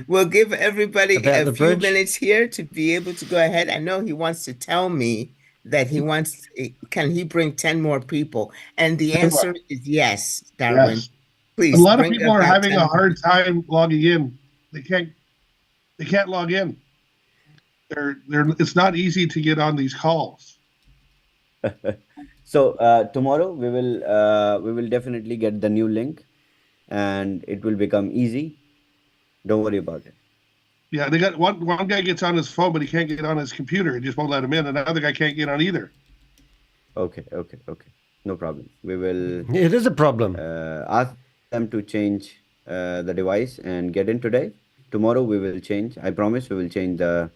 We'll give everybody About a the few bridge? minutes here to be able to go ahead. I know he wants to tell me that he wants, can he bring 10 more people? And the answer is yes, Darwin. Yes. Please. A lot of bring people are about having 10 a hard time logging in. They can't log in. It's not easy to get on these calls. So tomorrow we will definitely get the new link, and it will become easy. Don't worry about it. Yeah, they got one guy gets on his phone, but he can't get on his computer. It just won't let him in. Another guy can't get on either. Okay. No problem. We will. It is a problem. Ask them to change the device and get in today. Tomorrow we will change. I promise we will change the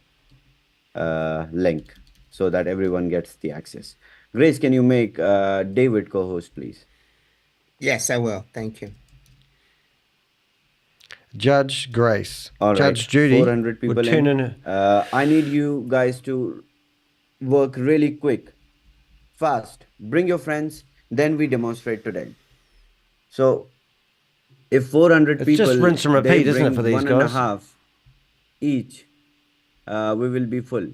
link so that everyone gets the access. Grace, can you make David co-host, please? Yes, I will. Thank you. Judge Grace. All right. Judge Judy 400 people would turn in. in. I need you guys to work really quick, fast. Bring your friends. Then we demonstrate today. So if 400 It's people just rinse and they repeat, isn't it, bring for these one and a guys? half each, we will be full.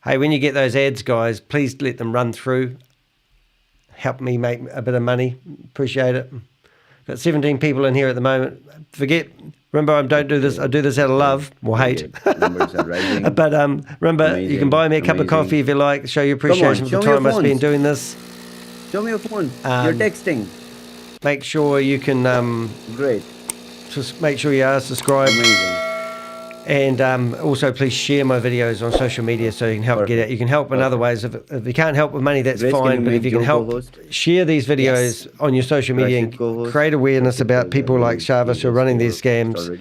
Hey, when you get those ads, guys, please let them run through. Help me make a bit of money. Appreciate it. Got 17 people in here at the moment. Remember, I don't do this. I do this out of love or hate. Numbers are rising. But remember, you can buy me a cup of coffee if you like. Show your appreciation for show the me your time I spent phones. doing this. Show me your phone. You're texting. Make sure you can. Great. Just make sure you are subscribed. Amazing. And also, please share my videos on social media so you can help get it. You can help in other ways. If you can't help with money, that's Grace, can fine. you But if make you can Joe help, co-host? share these videos on your social media and create awareness about people like ShaveZ who are running these scams.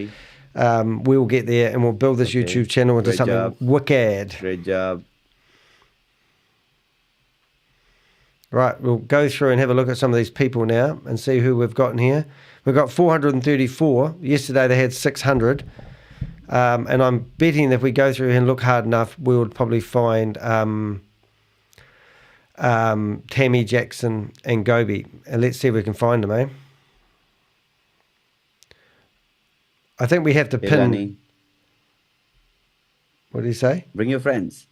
We will get there and we'll build this YouTube channel into Great something job. wicked. Great job. Right, we'll go through and have a look at some of these people now and see who we've got in here. We've got 434. Yesterday they had 600. And I'm betting that if we go through and look hard enough, we would probably find Tammy, Jackson, and Gobi. And let's see if we can find them, eh? I think we have to pin. Danny, What did he say? bring your friends.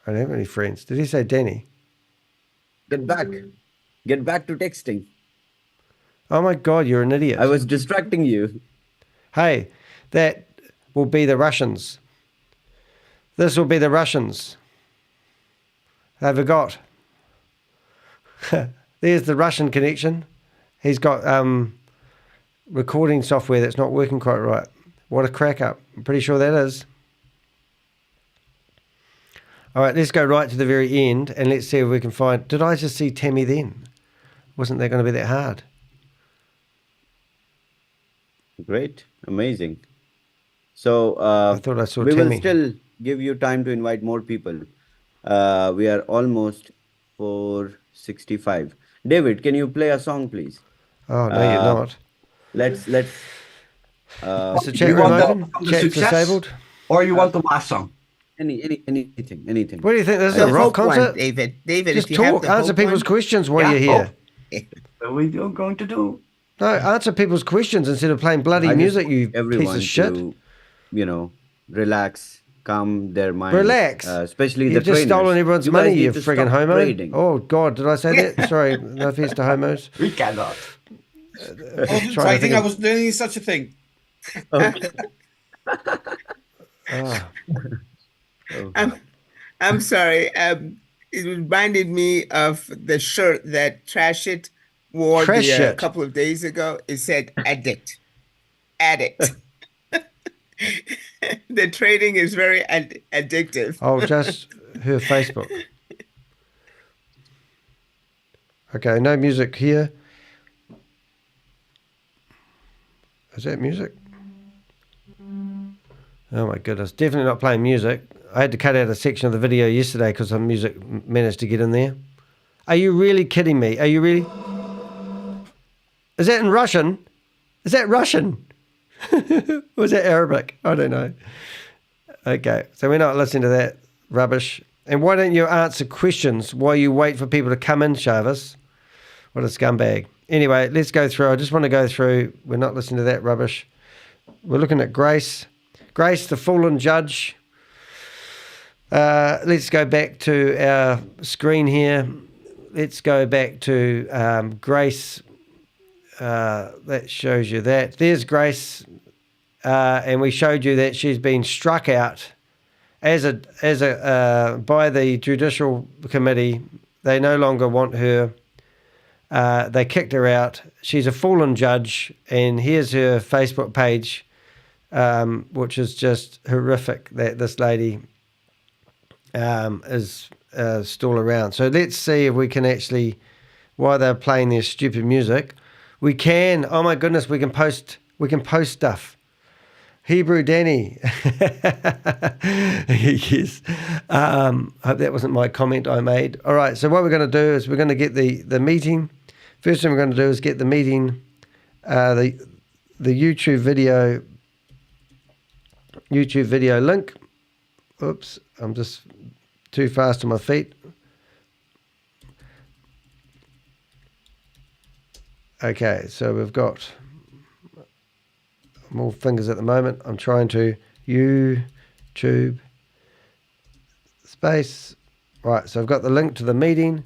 I don't have any friends. Did he say Danny? Get back. Get back to texting. Oh my God, you're an idiot. I was distracting you. Hey, that will be the Russians. This will be the Russians. They forgot. There's the Russian connection. He's got recording software that's not working quite right. What a crack up. I'm pretty sure that is. All right, let's go right to the very end and let's see if we can find... Did I just see Tammy then? Wasn't that going to be that hard? Great. Amazing. So I thought I saw we Tammy. will still give you time to invite more people. We are almost 465. David, can you play a song, please? Oh, no, you're not. Let's. Is the chat you room want open? the Chat's success, disabled? or you want the last song? Anything. What do you think? This is a rock concert? David, Just if you have talk. the Answer hope people's one- questions while you're here. What are we going to do? No, answer people's questions instead of playing bloody I just music, want you piece everyone of shit. to, relax, calm their mind. Relax. Especially You've the just trainers. stolen everyone's You guys money, need you to friggin' stop homo. trading. Oh, God, did I say that? Sorry, no offense to homos. We cannot. Trying to think of- was doing such a thing. Ah. I'm sorry. It reminded me of the shirt that Trashit wore a Trashit. couple of days ago. It said "addict." Addict. The trading is very addictive. Oh, just her Facebook. Okay, no music here. Is that music? Oh my goodness, definitely not playing music. I had to cut out a section of the video yesterday because the music managed to get in there. Are you really kidding me? Are you really? Is that in Russian? Is that Russian? Or is that Arabic? I don't know. Okay, so we're not listening to that rubbish. And why don't you answer questions while you wait for people to come in, ShaveZ? What a scumbag. Anyway, let's go through. I just want to go through. We're not listening to that rubbish. We're looking at Grace. Grace, the fallen judge. Let's go back to our screen here. Let's go back to Grace. That shows you that. There's Grace. And we showed you that she's been struck out by the Judicial Committee. They no longer want her. They kicked her out. She's a fallen judge, and here's her Facebook page, which is just horrific that this lady is still around. So let's see if we can actually, while they're playing their stupid music, we can. Oh my goodness, we can post stuff. Hebrew Danny. Yes. Hope that wasn't my comment I made. All right, so what we're going to do is we're going to get the meeting. First thing we're going to do is get the meeting, the YouTube video link. Oops, I'm just too fast on my feet. Okay, so we've got more fingers at the moment. I'm trying to YouTube space. Right, so I've got the link to the meeting.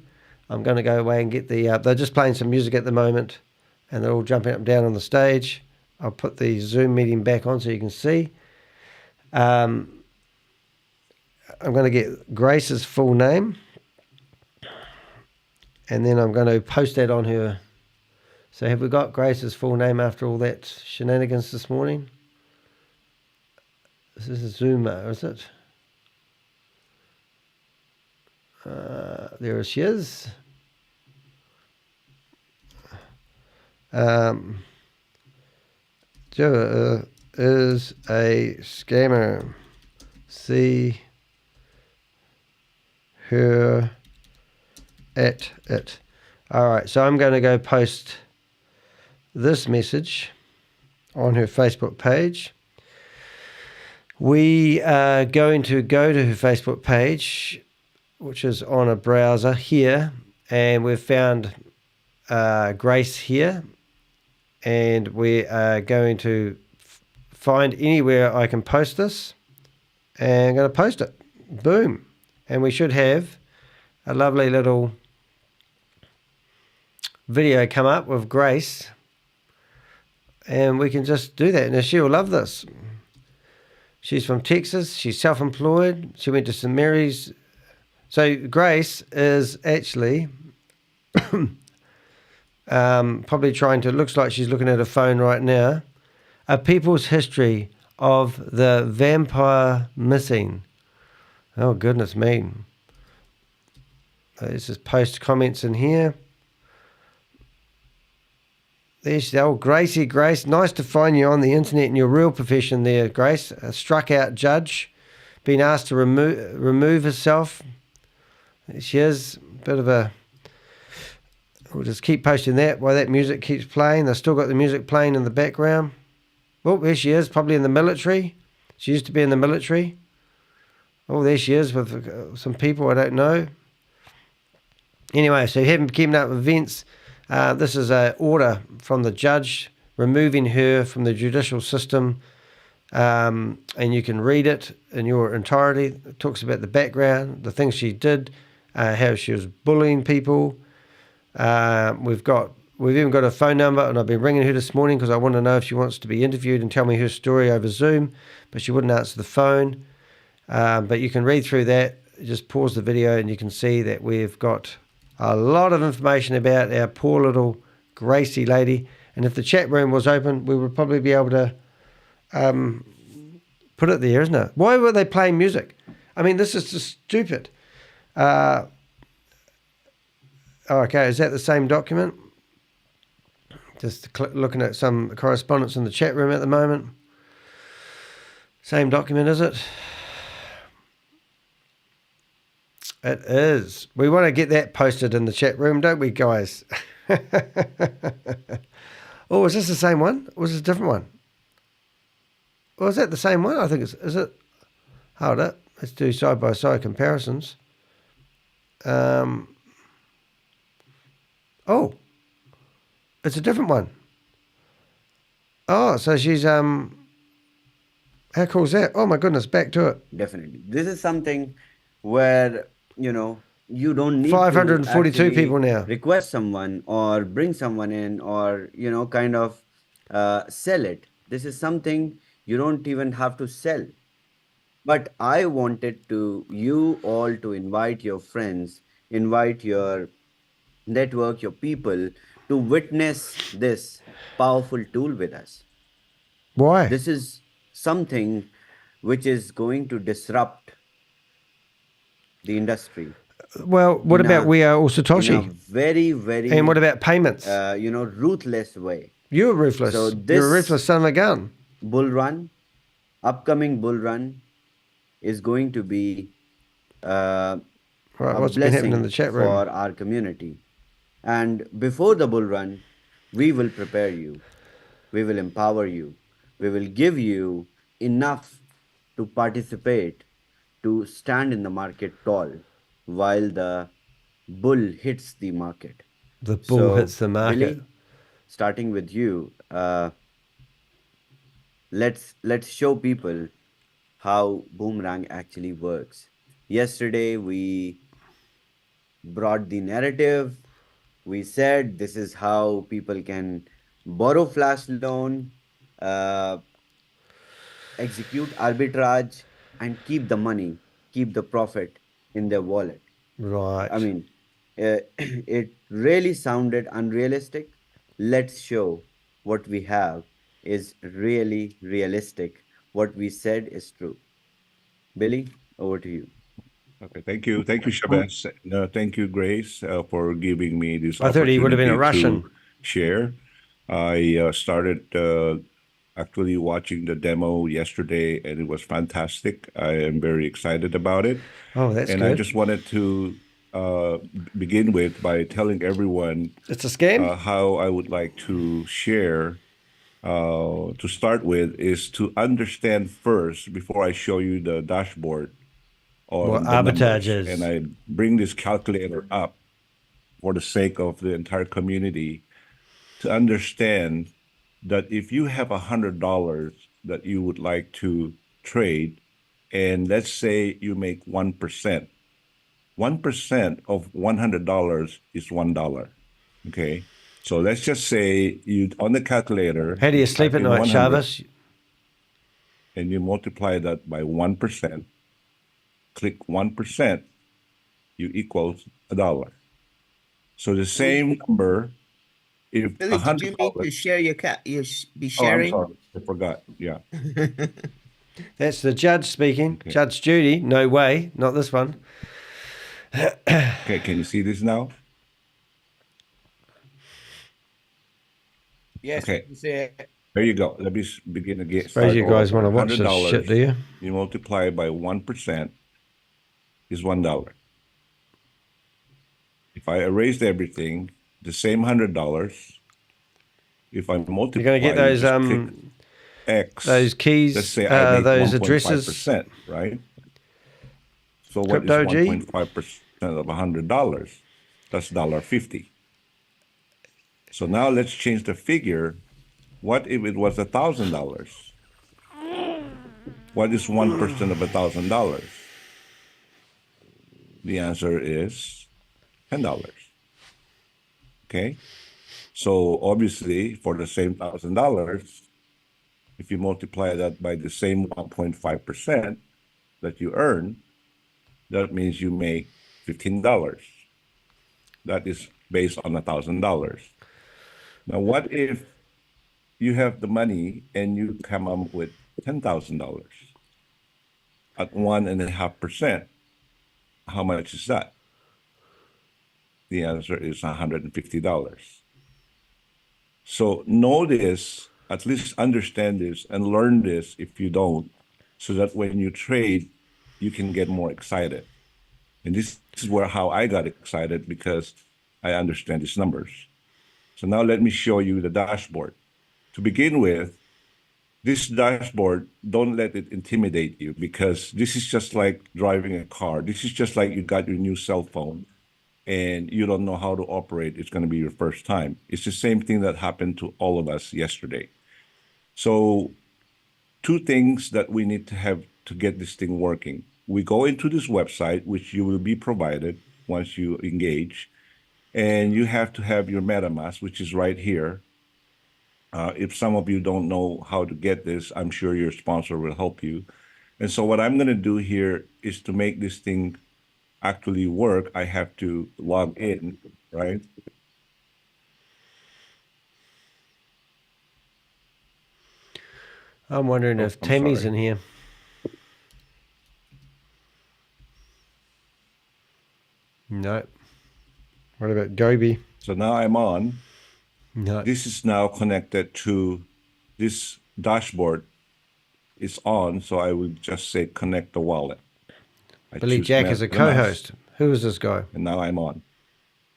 I'm going to go away and get the... they're just playing some music at the moment, and they're all jumping up and down on the stage. I'll put the Zoom meeting back on so you can see. I'm going to get Grace's full name, and then I'm going to post that on her. So have we got Grace's full name after all that shenanigans this morning? This is Uzomba, is it? There she is. Joe is a scammer. See her at it. All right, so I'm going to go post this message on her Facebook page. We are going to go to her Facebook page, which is on a browser here, and we've found Grace here, and we are going to find anywhere I can post this, and I'm going to post it. Boom. And we should have a lovely little video come up with Grace, and we can just do that. Now, she'll love this. She's from Texas. She's self-employed. She went to St. Mary's. So Grace is actually probably trying to, looks like she's looking at her phone right now, A People's History of the Vampire Missing. Oh, goodness me. Let's just post comments in here. There's the old Gracie. Grace, nice to find you on the internet in your real profession there, Grace. A struck out judge, been asked to remove herself. There she is, a bit of a... We'll just keep posting that while that music keeps playing. They've still got the music playing in the background. Oh, there she is, probably in the military. She used to be in the military. Oh, there she is with some people I don't know. Anyway, so you haven't keeping up with events. This is an order from the judge removing her from the judicial system, and you can read it in your entirety. It talks about the background, the things she did, how she was bullying people. We've even got a phone number, and I've been ringing her this morning because I want to know if she wants to be interviewed and tell me her story over Zoom, but she wouldn't answer the phone. But you can read through that. Just pause the video and you can see that we've got a lot of information about our poor little Gracie lady. And if the chat room was open, we would probably be able to put it there, isn't it? Why were they playing music? I mean, this is just stupid. Okay, is that the same document? Just looking at some correspondence in the chat room at the moment. Same document, is it? It is. We want to get that posted in the chat room, don't we, guys? Oh, is this the same one? Or is this a different one? Or is that the same one? I think it's... Is it? Hold up. Let's do side-by-side comparisons. Oh. It's a different one. Oh, so she's... How cool is that? Oh, my goodness. Back to it. Definitely. This is something where... you don't need 542 to people now. Request someone or bring someone in or, kind of sell it. This is something you don't even have to sell. But I wanted you all to invite your friends, invite your network, your people to witness this powerful tool with us. Why? This is something which is going to disrupt the industry. Well, what about We Are All Satoshi? In a very, very... And what about payments? Ruthless way. You're ruthless. So You're a ruthless son of a gun. Bull run, upcoming bull run is going to be a what's been happening in the chat room? For our community. And before the bull run, we will prepare you. We will empower you. We will give you enough to participate, to stand in the market tall while the bull hits the market. The bull hits the market. Really, starting with you, let's show people how Boomerang actually works. Yesterday we brought the narrative. We said this is how people can borrow flash loan, execute arbitrage, and keep the money, keep the profit in their wallet. Right. I mean, it really sounded unrealistic. Let's show what we have is really realistic. What we said is true. Billy, over to you. Okay, thank you, ShaveZ. No, thank you, Grace, for giving me this I thought he would have been a opportunity Russian. to share. I started actually watching the demo yesterday, and it was fantastic. I am very excited about it. Oh, that's and good. I just wanted to begin with by telling everyone it's a scam. How I would like to share. To start with is to understand first before I show you the dashboard or What the arbitrage numbers. is. And I bring this calculator up for the sake of the entire community to understand that if you have $100 that you would like to trade, and let's say you make 1%, 1% of $100 is $1. Okay. So let's just say you on the calculator. How do you sleep type at in night, 100, ShaveZ? and you multiply that by 1%. Click 1%, you equals $1. So the same number, if Billy, did you mean $100. to share your be Oh, I'm sharing? sorry, I forgot. Yeah. That's the judge speaking. Judge Judy. No way. Not this one. Okay, can you see this now? Yes, Okay. you see it. There you go. Let me begin again. Suppose you guys want to watch this $100, shit, do you? You multiply by 1% is $1. If I erased everything, the same $100. If I multiply, You're going to get those just click X. those keys, Let's say I make those 1.5%, addresses. right? So what is Crypto G? 1.5% of $100? That's $1.50. So now let's change the figure. What if it was $1,000? What is 1% of $1,000? The answer is $10. Okay. So obviously, for the same $1,000, if you multiply that by the same 1.5% that you earn, that means you make $15. That is based on $1,000. Now, what if you have the money and you come up with $10,000 at 1.5%? How much is that? The answer is $150. So know this, at least understand this and learn this if you don't, so that when you trade, you can get more excited. And this is how I got excited, because I understand these numbers. So now let me show you the dashboard. To begin with, this dashboard, don't let it intimidate you, because this is just like driving a car. This is just like you got your new cell phone and you don't know how to operate. It's going to be your first time. It's the same thing that happened to all of us yesterday. So two things that we need to have to get this thing working. We go into this website, which you will be provided once you engage, and you have to have your MetaMask, which is right here. If some of you don't know how to get this, I'm sure your sponsor will help you. And so what I'm going to do here is to make this thing actually work, I have to log in, right? I'm wondering if I'm Tammy's sorry. in here. No. What about Gobi? So now I'm on. No. This is now connected to this dashboard. It's on, so I would just say connect the wallet. I Billy choose Jack is a MetaMask, co-host. Who is this guy? and now I'm on.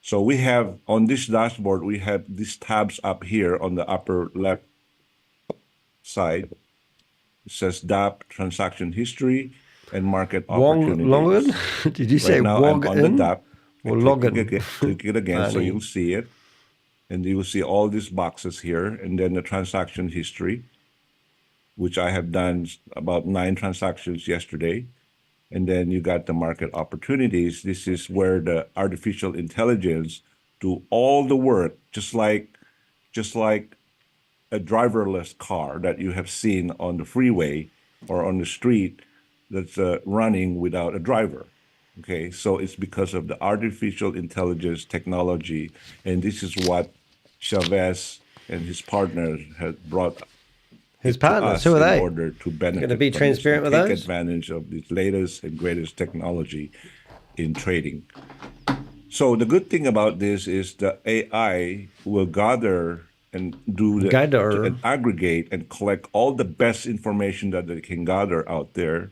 So we have, on this dashboard, we have these tabs up here on the upper left side. It says DApp, transaction history, and market opportunities. Login? Did you say Right now I'm log on the in DApp. or I log click in? click it again so Funny. you'll see it. and you will see all these boxes here, and then the transaction history, which I have done about 9 transactions yesterday. And then you got the market opportunities. This is where the artificial intelligence do all the work, just like a driverless car that you have seen on the freeway or on the street that's running without a driver. Okay, so it's because of the artificial intelligence technology, and this is what ShaveZ and his partners have brought His to partners, us who are in they? order to benefit. Going to be from this transparent and with take those? advantage of this latest and greatest technology in trading. So the good thing about this is the AI will gather and and aggregate and collect all the best information that they can gather out there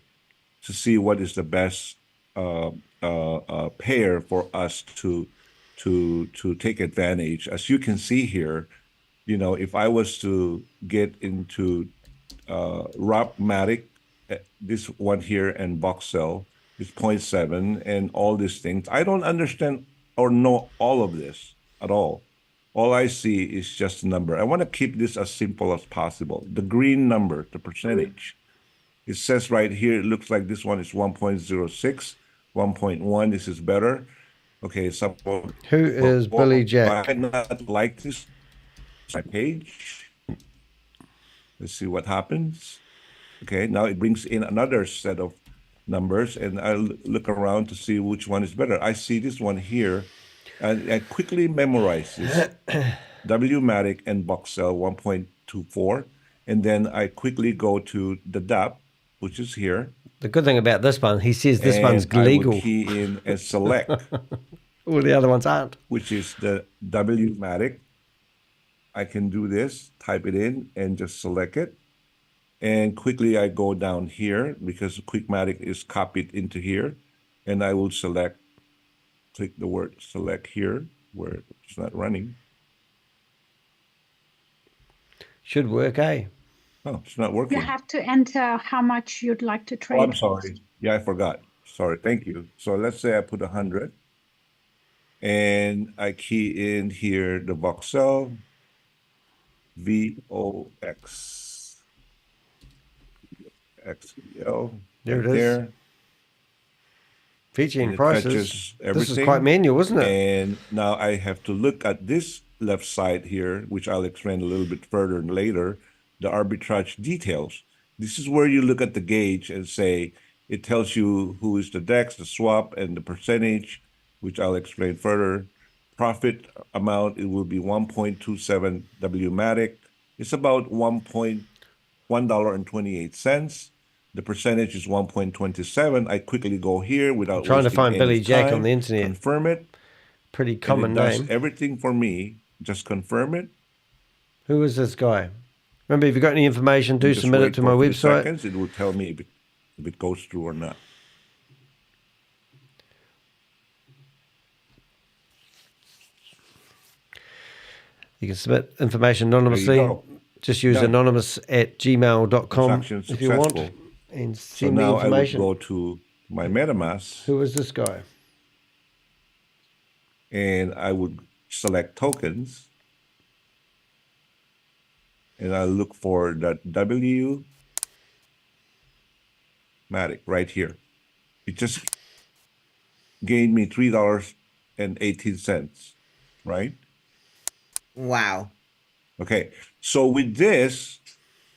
to see what is the best pair for us to take advantage. As you can see here, you know, if I was to get into Rapmatic, this one here, and Voxel is 0.7 and all these things, I don't understand or know all of this at all. All I see is just a number. I want to keep this as simple as possible. The green number, the percentage. It says right here, it looks like this one is 1.06, 1.1, this is better. Okay, so Who is Billy Jack? I not like this my page. Let's see what happens. Okay, now it brings in another set of numbers, and I'll look around to see which one is better. I see this one here, and I quickly memorize this. WMatic and Voxel 1.24, and then I quickly go to the DAP, which is here. The good thing about this one, he says this one's I legal. would key in and select. All the other ones aren't. Which is the WMatic. I can do this, type it in, and just select it. And quickly I go down here because Quickmatic is copied into here. And I will select, click the word select here where it's not running. Should work, eh? Oh, it's not working. You have to enter how much you'd like to trade. Oh, I'm sorry. Yeah, I forgot. Sorry. Thank you. So let's say I put 100. And I key in here the Voxel. VOX XL. There it right is. There. Featuring And it prices. fetches This is quite manual, isn't it? And now I have to look at this left side here, which I'll explain a little bit further later, the arbitrage details. This is where you look at the gauge and say, it tells you who is the DEX, the swap, and the percentage, which I'll explain further. Profit amount, it will be 1.27 WMatic. It's about $1.28. The percentage is 1.27. I quickly go here without Trying to wasting find any Billy Jack time, on the internet. Confirm it. Pretty and common it does name. everything for me. Just confirm it. Who is this guy? Remember, if you've got any information, do Just submit wait it to for my a few website. seconds. It will tell me if it goes through or not. You can submit information anonymously. go. Just use Done. anonymous@gmail.com Transaction if you want. successful. And So send me now I would information. go to my MetaMask Who is this guy? and I would select tokens. And I look for that WMatic right here. It just gained me $3.18, right? Wow. Okay, so with this,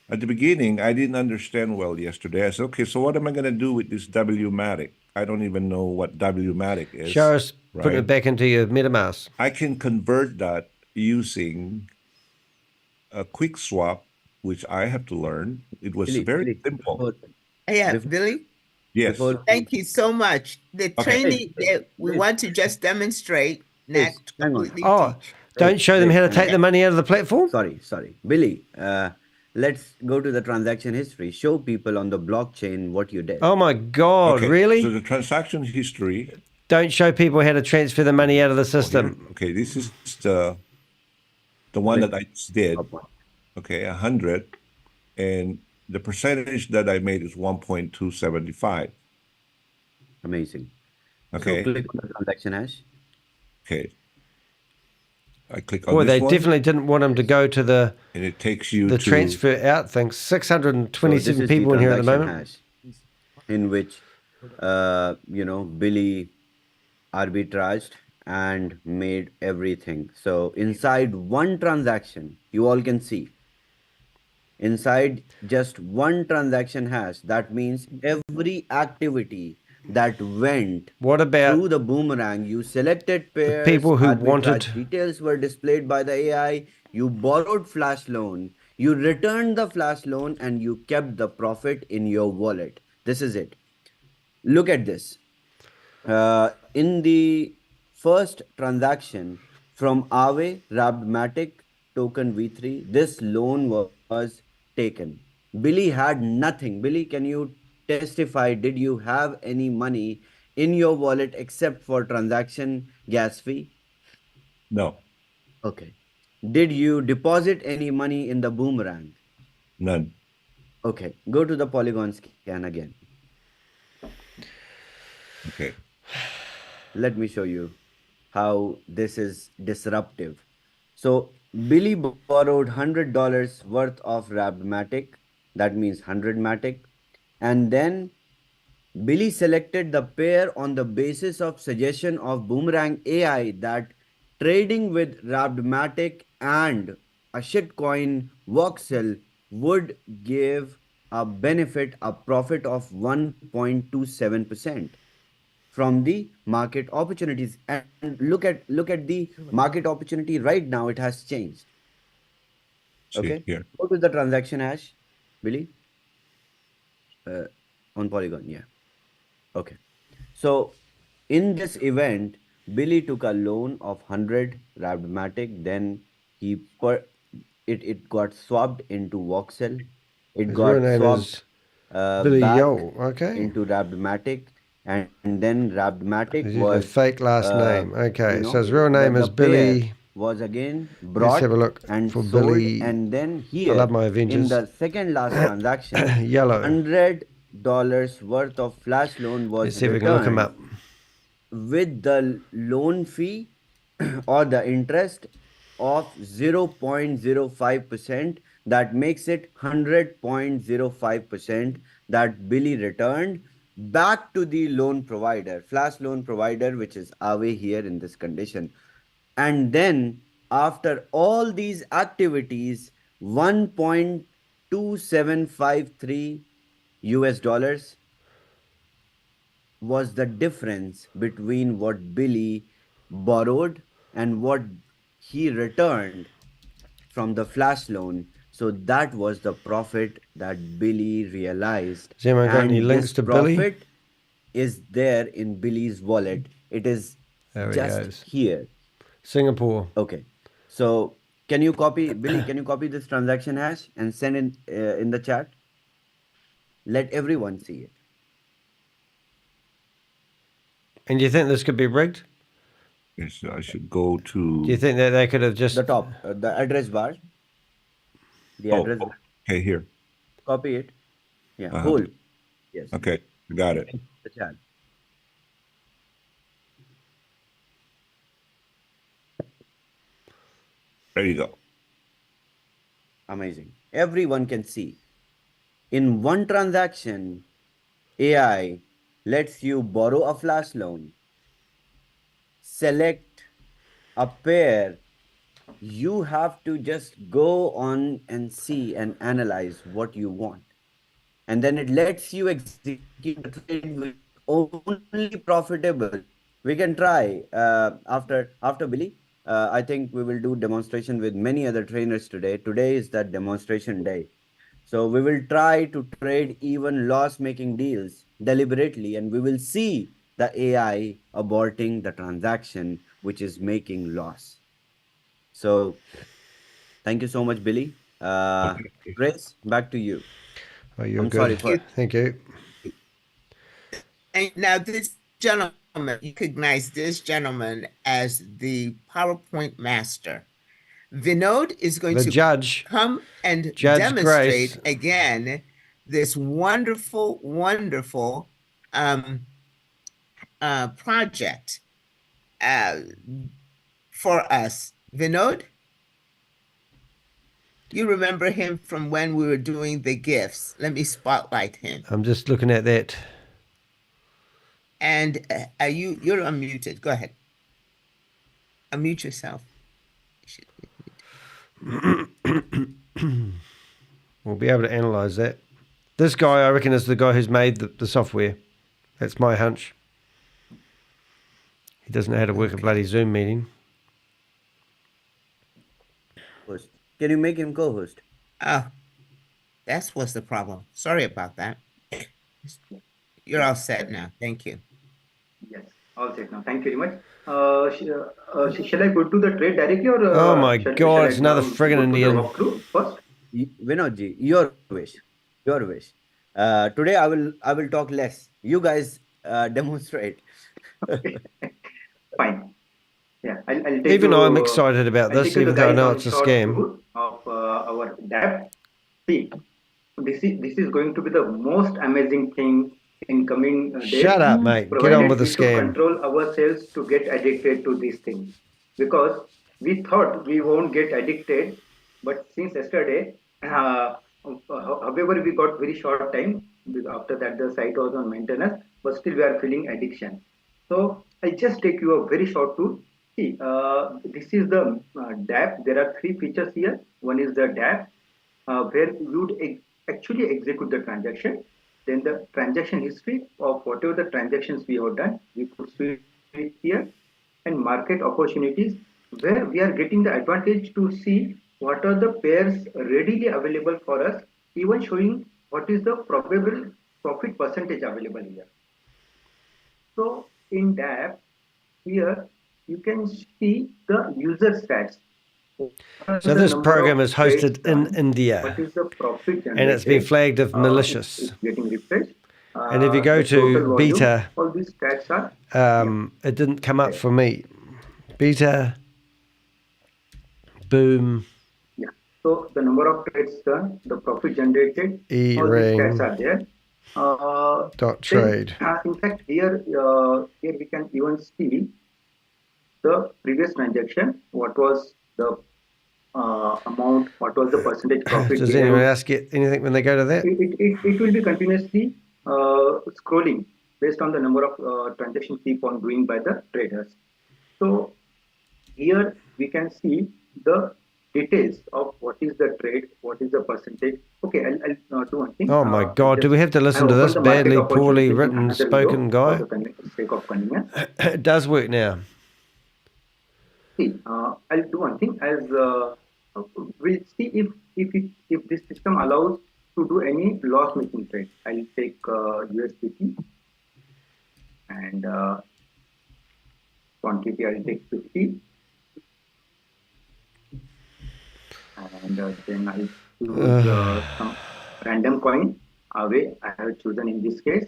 at the beginning, I didn't understand well yesterday. I said, okay, so what am I going to do with this WMatic? I don't even know what WMatic is. Show us putting right? it back into your MetaMask. I can convert that using a quick swap, which I have to learn. It was very simple. Yeah, Billy. Yes. Thank you so much. The Okay. training that we want to just demonstrate, not completely Oh, don't show them how to take the money out of the platform? Sorry. Billy, let's go to the transaction history. Show people on the blockchain what you did. Oh my God, Okay, really? So the transaction history. Don't show people how to transfer the money out of the system. Okay, this is the one that I just did. Okay, 100, and the percentage that I made is 1.275. Amazing. Okay. So click on the transaction hash. Okay. I click on Boy, this they one, definitely didn't want him to go to the and it takes you to... transfer out thing. So this 627 is the people in here at the transaction moment. hash in which, Billy arbitraged and made everything. So inside one transaction, you all can see, inside just one transaction hash, that means every activity that went What about through the boomerang, you selected pairs, people who arbitrage wanted- details were displayed by the AI, you borrowed flash loan, you returned the flash loan, and you kept the profit in your wallet. This is it. Look at this. In the first transaction from Aave Rabmatic token V3, this loan was taken. Billy had nothing. Billy, can you testify? Did you have any money in your wallet except for transaction gas fee? No, Okay. Did you deposit any money in the boomerang? none. Okay. Go to the Polygon scan again. Okay. Let me show you how this is disruptive. So Billy borrowed $100 worth of Rabmatic, that means 100 Matic, and then Billy selected the pair on the basis of suggestion of Boomerang AI that trading with Rabmatic and a shitcoin voxel would give a benefit, a profit of 1.27% from the market opportunities. And look at the market opportunity right now. It has changed. See Okay. here. Go to the transaction hash, Billy. On Polygon, yeah. Okay. So in this event, Billy took a loan of 100 Rabmatic. Then it got swapped into voxel. It His got real name swapped is Billy back Yo. Okay. into Rabmatic, and then Rabmatic He's using a was fake last name. Okay. So his real name the is Billy. pair was again Let's brought have a look and for sold, Billy. and then I here love my in Avengers. the second last transaction, Yellow. $100 worth of flash loan was Let's see if we can look him returned up. with the loan fee or the interest of 0.05%. That makes it 100.05% that Billy returned back to the loan provider, flash loan provider, which is Aave here in this condition. And then after all these activities, 1.2753 US dollars was the difference between what Billy borrowed and what he returned from the flash loan. So that was the profit that Billy realized. Has anyone got any And links this to Billy? profit is there in Billy's wallet. It is There he just goes. here. Singapore. Okay. So can you copy, Billy, can you copy this transaction hash and send in the chat? Let everyone see it. And do you think this could be rigged? Yes, I should go to... Do you think that they could have just... The top, the address bar. The Oh, address bar. okay, here. Copy it. Yeah, Uh-huh. hold. Yes. Okay, got it. The chat. There you go. Amazing. Everyone can see. In one transaction, AI lets you borrow a flash loan, select a pair. You have to just go on and see and analyze what you want. And then it lets you execute the trade with only profitable. We can try after Billy. I think we will do demonstration with many other trainers today. Today is that demonstration day. So we will try to trade even loss-making deals deliberately, and we will see the AI aborting the transaction, which is making loss. So thank you so much, Billy. Grace, back to you. Oh, you're I'm good. sorry for... Thank you. And now this gentleman, you recognize this gentleman as the PowerPoint master. Vinod is going The to judge. come and Judge demonstrate Grace. again this wonderful, wonderful project for us Vinod? You remember him from when we were doing the gifts. Let me spotlight him. I'm just looking at that. And you're unmuted. Go ahead. Unmute yourself. We'll be able to analyze that. This guy, I reckon, is the guy who's made the software. That's my hunch. He doesn't know how to work a bloody Zoom meeting. Can you make him co-host? Oh, that's what's the problem. Sorry about that. You're all set now. Thank you. Yes, all set now. Thank you very much. Shall I go to the trade directly or? Oh my God! It's another friggin' Indian. First? Vinodji, your wish. Your wish. Today I will talk less. You guys demonstrate. Fine. Yeah, I'll take Even you, I'm excited about this, even though I know it's a scam. Of our DApp. See, this is going to be the most amazing thing in coming days. Shut up, mate. Get on with the scam. Control ourselves to get addicted to these things, because we thought we won't get addicted, but since yesterday, however, we got very short time. After that, the site was on maintenance, but still we are feeling addiction. So I just take you a very short tour. See, this is the DApp. There are three features here. One is the DApp, where you would actually execute the transaction. Then the transaction history of whatever the transactions we have done, we could see it here. And market opportunities, where we are getting the advantage to see what are the pairs readily available for us, even showing what is the probable profit percentage available here. So in DApp, here you can see the user stats. So this program is hosted in India, what is the profit and it's been flagged as malicious. It's getting refreshed. And if you go to beta, all these stats are it didn't come up for me. Beta, boom. Yeah. So the number of trades done, the profit generated, all these E-ring. stats are there. Dot trade. In fact, here we can even see the previous transaction. What was the amount? What was the percentage profit? Does anyone else get anything when they go to that? It will be continuously scrolling based on the number of transactions keep on doing by the traders. So here we can see the details of what is the trade, what is the percentage. Okay, I'll do one thing. Oh my God, do we have to listen to this badly, poorly written, spoken guy? For the sake of convenience. It does work now. See, I'll do one thing. As we'll see if this system allows to do any loss-making trade. I'll take USDT and quantity. I'll take 50, and then I'll choose some random coin. Away, I have chosen in this case.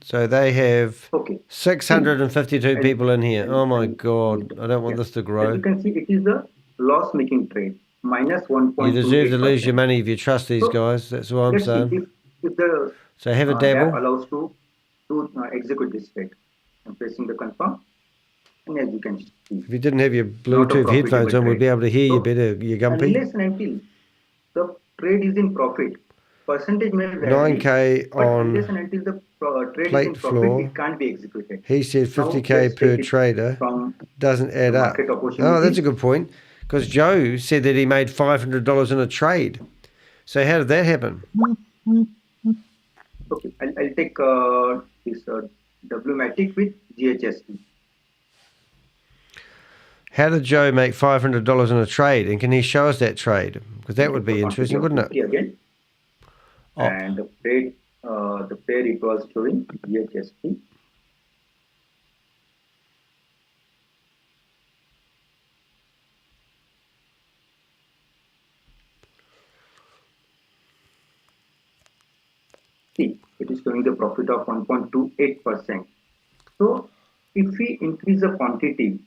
So they have 652 people in here. Oh my God, I don't want this to grow. As you can see, it is the loss-making trade, minus 1.2. You deserve to lose your money if you trust these guys. That's what I'm saying. If the So have a dabble. allows to execute this trade. I'm pressing the confirm. And as you can see, If you didn't have your Bluetooth headphones on, we'd be able to hear you better, you gumpy. unless and until the trade is in profit, percentage may vary. 9K but on unless and until the trade is plate in profit, floor. it can't be executed. He said Now, 50K let's per take it trader. from Doesn't add the up. market Oh, opportunity. that's a good point. Because Joe said that he made $500 in a trade. So how did that happen? Okay, I'll take this W-Matic with GHSP. How did Joe make $500 in a trade? And can he show us that trade? Because that would be interesting, wouldn't it? Again. Oh. And the pair it was showing GHSP. See, it is showing the profit of 1.28%. So if we increase the quantity,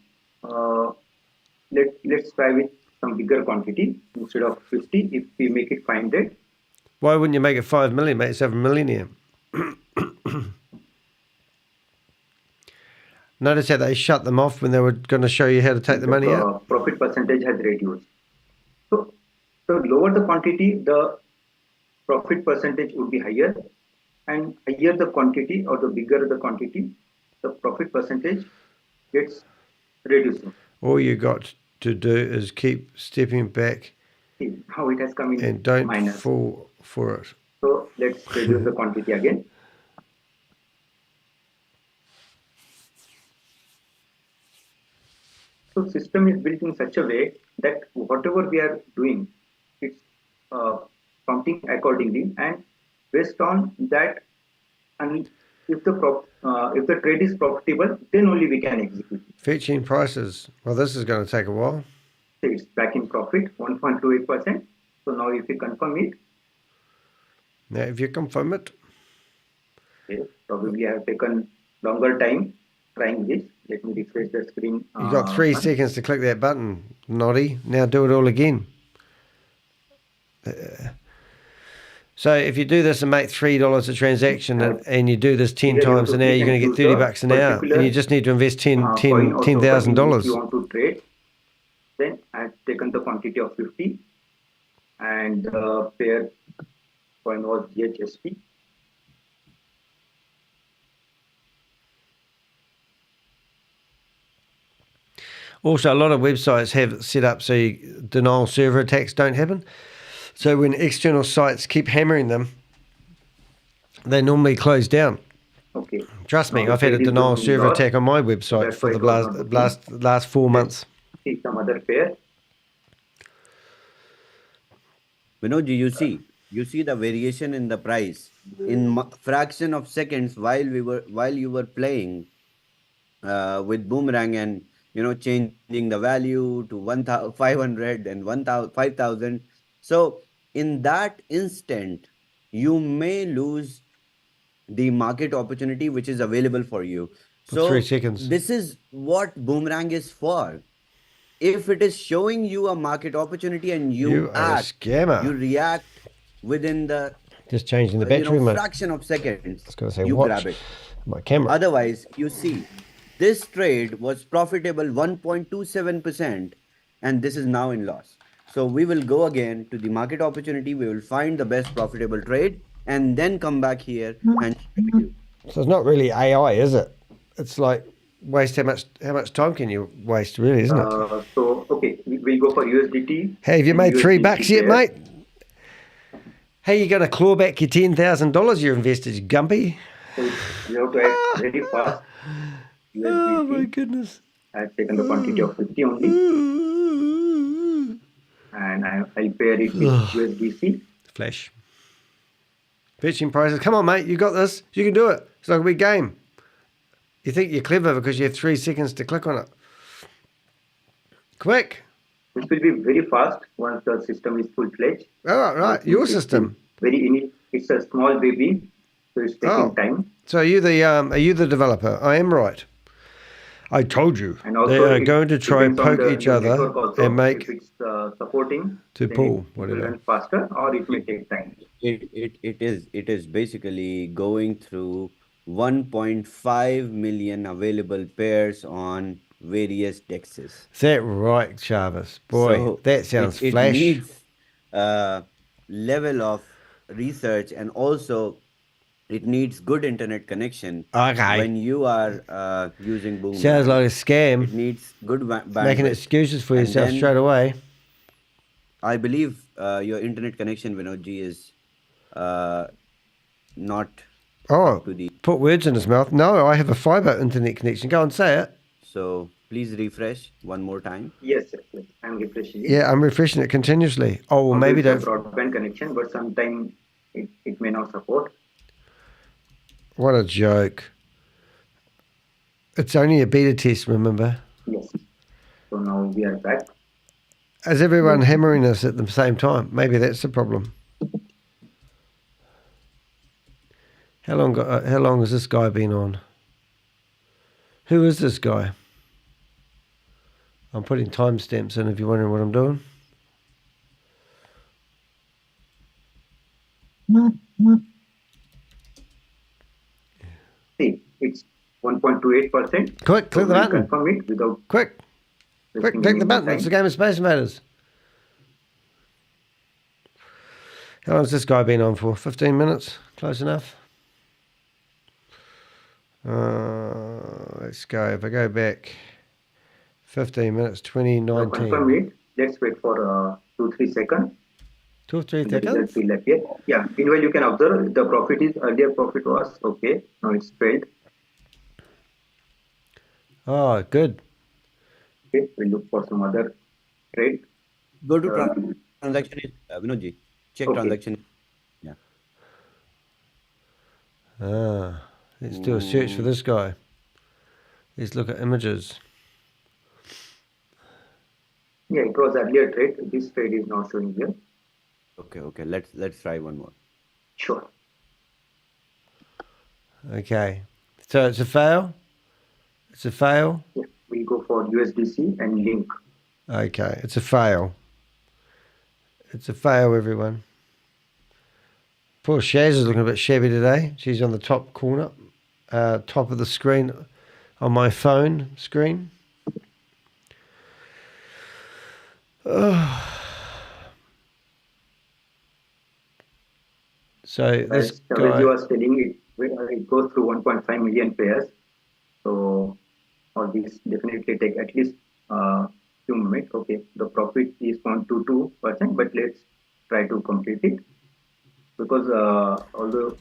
let's try with some bigger quantity instead of 50. If we make it 500, Why wouldn't you make it 5 million, mate? It's 7 million here. Notice how they shut them off when they were going to show you how to take the money out? Profit percentage has reduced. So the lower the quantity, the profit percentage would be higher, and higher the quantity or the bigger the quantity, the profit percentage gets reducing. All you got to do is keep stepping back. See how it has come in and don't minus. fall for it. So let's reduce the quantity again. So system is built in such a way that whatever we are doing, it's prompting accordingly, and based on that, and if the trade is profitable, then only we can execute it. Fetching prices. Well, this is going to take a while. So it's back in profit, 1.28%. So now if we confirm it. Now, if you confirm it. Okay, probably I have taken longer time trying this. Let me refresh the screen. You got 3 seconds to click that button, Noddy. Now do it all again. So if you do this and make $3 a transaction and you do this 10 times an hour, you're going to get $30 an hour, and you just need to invest $10,000. If you want to trade, then I've taken the quantity of 50, and the pair coin was GHSP. Also, a lot of websites have it set up so denial server attacks don't happen. So when external sites keep hammering them, they normally close down. Okay. Trust me, I've had a denial server attack on my website for the last 4 months. See some other pair. Vinod, you see the variation in the price in fraction of seconds while you were playing with Boomerang and changing the value to 1,500 and 5,000. So in that instant, you may lose the market opportunity which is available for you. So 3 seconds. This is what Boomerang is for. If it is showing you a market opportunity and you act, a scammer. you react within the just changing the battery mode. Fraction of seconds, I was going to say, you watch grab it. My camera. Otherwise, you see, this trade was profitable 1.27%, and this is now in loss. So we will go again to the market opportunity. We will find the best profitable trade, and then come back here and. So it's not really AI, is it? It's like waste how much time can you waste, really, isn't it? So okay, we'll go for USDT. Hey, have you made $3 yet, mate? Hey, you going to claw back your $10,000 you invested, you gumpy? So you have to add very fast. USDT. Oh my goodness! I've taken the quantity of 50 only, and I'll pair it with USDC. Flash. Fetching prices. Come on, mate. You got this. You can do it. It's like a big game. You think you're clever because you have 3 seconds to click on it. Quick. It will be very fast once the system is full-fledged. Oh, right. Your system. It's a small baby, so it's taking time. So are you the developer? I am right. I told you. And also they are going to try and poke each other and make if it's supporting to pull whatever. It will run faster, or it may take time. It is basically going through 1.5 million available pairs on various dexes. Is that right, Chavez? Boy, so that sounds flash. It needs a level of research, and also it needs good internet connection. Okay. When you are using Boomerang. Sounds like a scam. It needs good bandwidth. Making excuses for yourself straight away. I believe your internet connection, Vinodji, is not. Oh, put words in his mouth. No, I have a fiber internet connection. Go and say it. So please refresh one more time. Yes, I'm refreshing it. Yeah, I'm refreshing it continuously. Oh, well, maybe don't. Broadband connection, but sometimes it may not support. What a joke. It's only a beta test, remember? Yes. So now we are back. Is everyone hammering us at the same time? Maybe that's the problem. How long has this guy been on? Who is this guy? I'm putting timestamps in if you're wondering what I'm doing. See, it's 1.28%. Quick, click the we'll button. Confirm it without. Quick, wasting click any the more button. It's a time. game of Space Invaders. How long's this guy been on for? 15 minutes? Close enough. Let's go. If I go back 15 minutes, So confirm 2019. it. Let's wait for 2-3 seconds. 2 or 3 The result seconds? will appear. Yeah. Meanwhile, you can observe the profit is earlier profit was okay. Now it's failed. Oh, good. Okay. We'll look for some other trade. Go to transaction, Vinodji. Check Okay. transaction. Yeah. Let's do a search for this guy. Let's look at images. Yeah, it was earlier trade. This trade is not showing here. Okay. Let's try one more. Sure. Okay. So it's a fail? It's a fail? Yeah. We'll go for USDC and link. Okay. It's a fail. It's a fail, everyone. Poor Shaz is looking a bit shabby today. She's on the top corner, top of the screen on my phone screen. So this As guy, was telling it goes through 1.5 million pairs. So all these definitely take at least few minutes. Okay, the profit is 0.22%, but let's try to complete it because although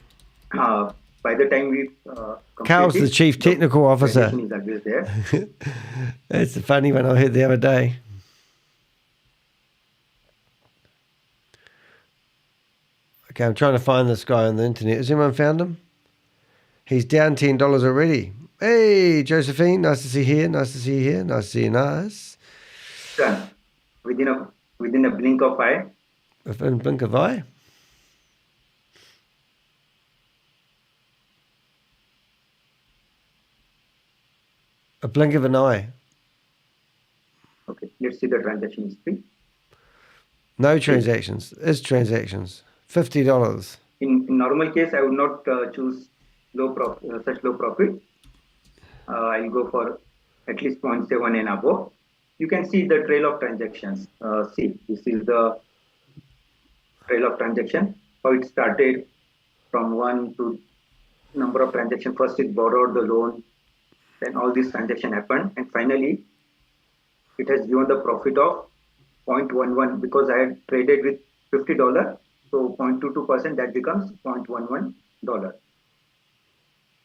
by the time we complete Carl's the it, chief technical officer. valuation is always there. That's the funny one I heard the other day. Okay, I'm trying to find this guy on the internet. Has anyone found him? He's down $10 already. Hey, Josephine, nice to see you here. Nice to see you here. Nice to see you. Nice. Done within a blink of eye. Within a blink of eye. A blink of an eye. Okay, let's see the transaction history. No transactions. Is transactions. $50. In normal case, I would not choose such low profit. I'll go for at least 0.7 and above. You can see the trail of transactions. See, this is the trail of transaction. How it started from 1 to number of transactions. First, it borrowed the loan. Then all these transactions happened, and finally, it has given the profit of 0.11 because I had traded with $50. So 0.22% that becomes $0.11.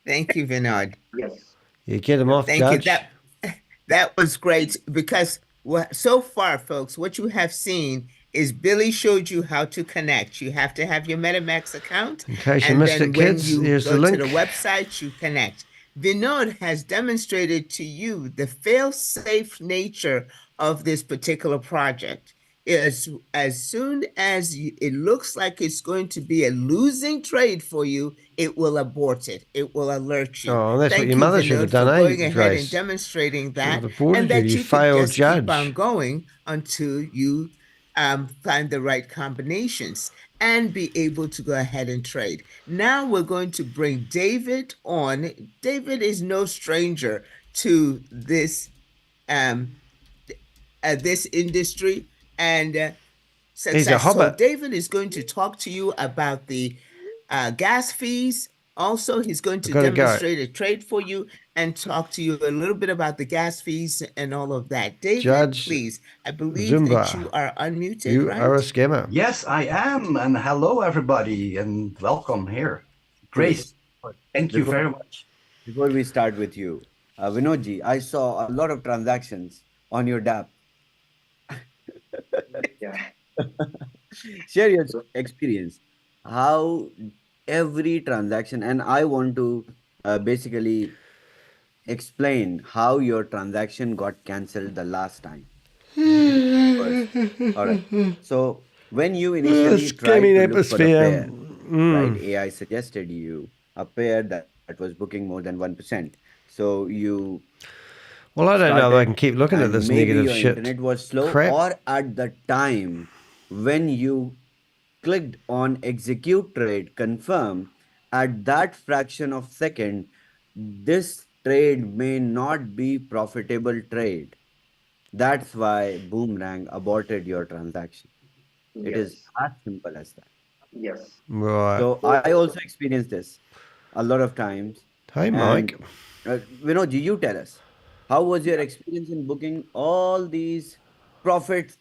Thank you, Vinod. Yes. You get him off, Thank Judge. you. That was great because so far, folks, what you have seen is Billy showed you how to connect. You have to have your MetaMax account. In case you and missed then it, when kids, you here's go the to link. the website, you connect. Vinod has demonstrated to you the fail-safe nature of this particular project. As soon as it looks like it's going to be a losing trade for you, it will abort it. It will alert you. Oh, that's what Thank your you, mother should Vinod, have done, for eh, going ahead and Grace? demonstrating Should that, have aborted and that you, you could failed just judge. keep on going until you find the right combinations and be able to go ahead and trade. Now we're going to bring David on. David is no stranger to this this industry, and He's a success. So hobbit. David is going to talk to you about the gas fees. Also, he's going to Gotta go. demonstrate a trade for you and talk to you a little bit about the gas fees and all of that. David, Judge please. I believe that Zumba, you are unmuted, you right? are a scammer. Yes, I am. And hello, everybody, and welcome here. Grace, thank you very much. Before we start with you, Vinodji, I saw a lot of transactions on your DApp. Yeah. Share your experience. How every transaction, and I want to basically explain how your transaction got cancelled the last time. First. All right. So when you initially tried Scamming to look for a atmosphere. pair, right? AI suggested you a pair that was booking more than 1%. So you Well, I don't know if I started, can keep looking at and this maybe negative your shit. internet was slow, Crap. or at the time when you clicked on execute trade confirm, at that fraction of second this trade may not be profitable trade. That's why Boomerang aborted your transaction. It is Yes. as simple as that. Yes. Right. So I also experienced this a lot of times. Hey, And, Mike. Vinod, you tell us, how was your experience in booking all these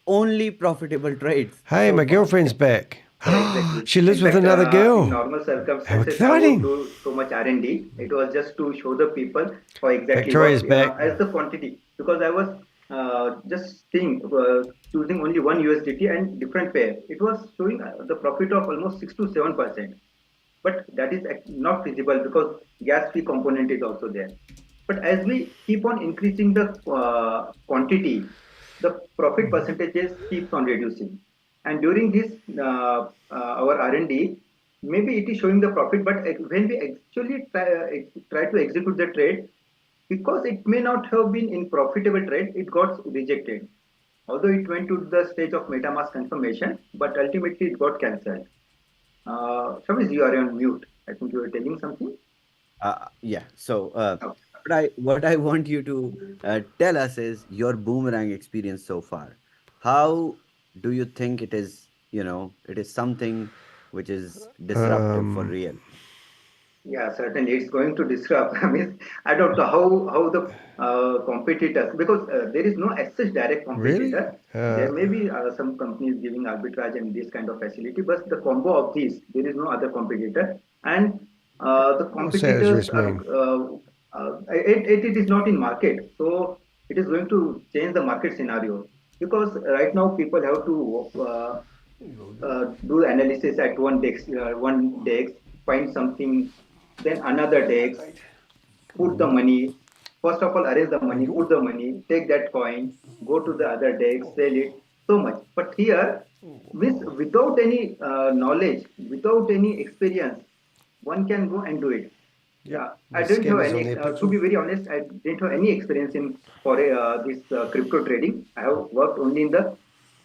only profitable trades? Hey, so my far? girlfriend's back. Exactly. She lives In with fact, another girl. in normal How circumstances, I exciting. would do so much R&D. It was just to show the people how exactly Victoria's what back. as the quantity, because I was just choosing only one USDT and different pair. It was showing the profit of almost 6 to 7%. But that is not feasible because gas fee component is also there. But as we keep on increasing the quantity, the profit percentages keeps on reducing. And during this our R&D, maybe it is showing the profit, but when we actually try to execute the trade, because it may not have been in profitable trade, it got rejected. Although it went to the stage of MetaMask confirmation, but ultimately it got cancelled. Shaviz, you are on mute. I think you were telling something. Yeah. So what I want you to tell us is your Boomerang experience so far. How do you think it is? It is something which is disruptive for real. Yeah, certainly it's going to disrupt. I mean, I don't know how the competitors, because there is no such direct competitor. There may be some companies giving arbitrage and this kind of facility, but the combo of these, there is no other competitor, and the What's that competitors address mean? it is not in market, so it is going to change the market scenario, because right now people have to do analysis at one desk, find something, then another desk, put the money. First of all, arrange the money, put the money, take that coin, go to the other desk, sell it, so much. But here, without any knowledge, without any experience, one can go and do it. Yeah, I didn't have any. To be very honest, I didn't have any experience in for this crypto trading. I have worked only in the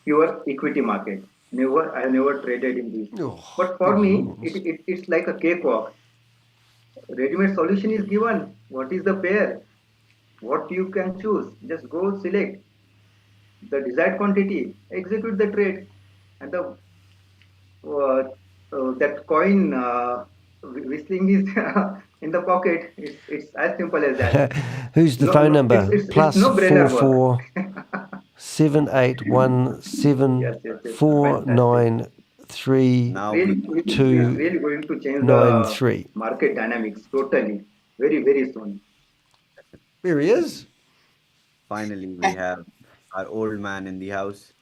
pure equity market. I have never traded in this. But for me, it's like a cakewalk. Ready-made solution is given. What is the pair? What you can choose? Just go select the desired quantity, execute the trade, and the that coin whistling is in the pocket. It's as simple as that. Who's the phone number? It's Plus no brainer work. 7817493 Really going to change 93. the market dynamics totally, very very soon. There he is. Finally, we have our old man in the house.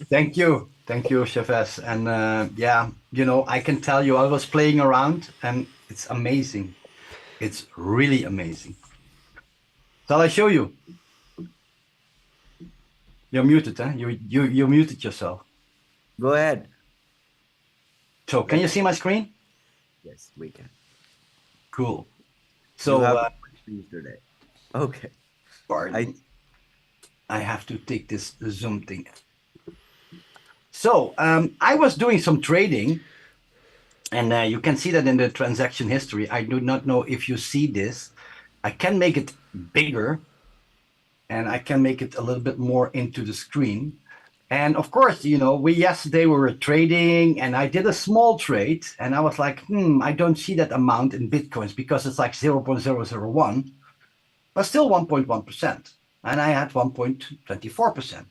Thank you, ShaveZ. And yeah, I can tell you, I was playing around, and it's amazing. It's really amazing. Shall I show you? You're muted, huh? You muted yourself. Go ahead. So, can you see my screen? Yes, we can. Cool. So, today. Okay. Pardon. I have to take this Zoom thing. So, I was doing some trading, and you can see that in the transaction history. I do not know if you see this. I can make it bigger, and I can make it a little bit more into the screen. And of course, yesterday we were trading, and I did a small trade, and I was like, I don't see that amount in Bitcoins because it's like 0.001, but still 1.1%. And I had 1.24%.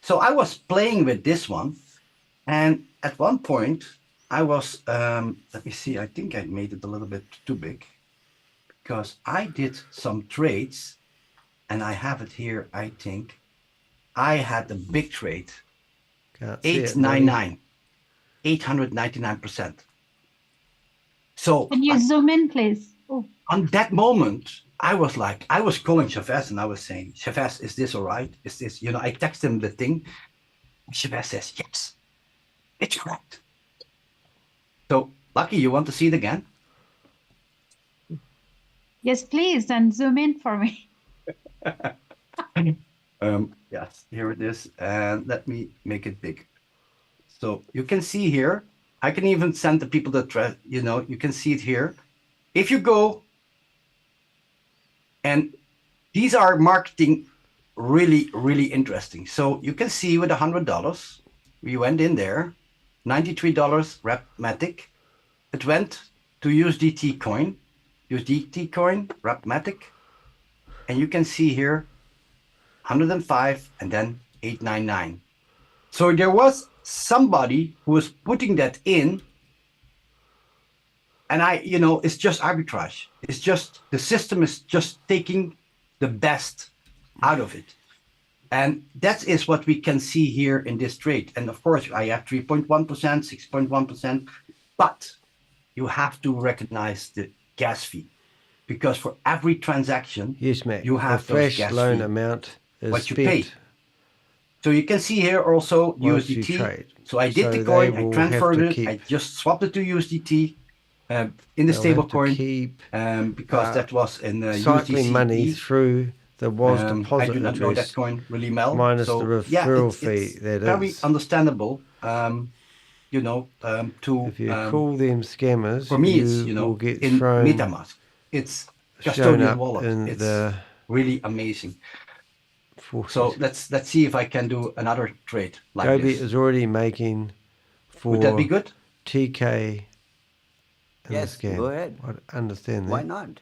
So I was playing with this one. And at one point I was, let me see, I think I made it a little bit too big because I did some trades, and I have it here. I think I had a big trade, 899%. So can you zoom in, please? Oh. On that moment, I was calling ShaveZ, and I was saying, ShaveZ, is this all right? Is this, I text him the thing. ShaveZ says, yes, it's correct. So, Lucky, you want to see it again? Yes, please, and zoom in for me. Yes, here it is. And let me make it big. So you can see here, I can even send the people that, you can see it here. if you go, and these are marketing really, really interesting. So you can see with $100, we went in there, $93 Rapmatic. It went to USDT coin, Rapmatic. And you can see here, 105 and then 899. So there was somebody who was putting that in, and it's just arbitrage. It's just, the system is just taking the best out of it. And that is what we can see here in this trade. And of course, I have 3.1%, 6.1%, but you have to recognize the gas fee, because for every transaction, you have the fresh gas loan fee, amount is what you spent pay. So you can see here also once you USDT. trade. So I did So the they coin, I will transferred have to it, I keep- just swapped it to USDT in the They'll stable have to coin keep, because that was in cycling USDC. money through the WAS I deposit do not know that address coin really well. minus so, the referral fee. It's That very is. understandable. To If you call them scammers, for me, you it's will get in thrown, MetaMask. It's shown custodian up wallet. in It's the really amazing. forces. So let's see if I can do another trade like Gobi this. is already making for Would that be good? TK in Yes, the scam. go ahead. I understand that. Why not?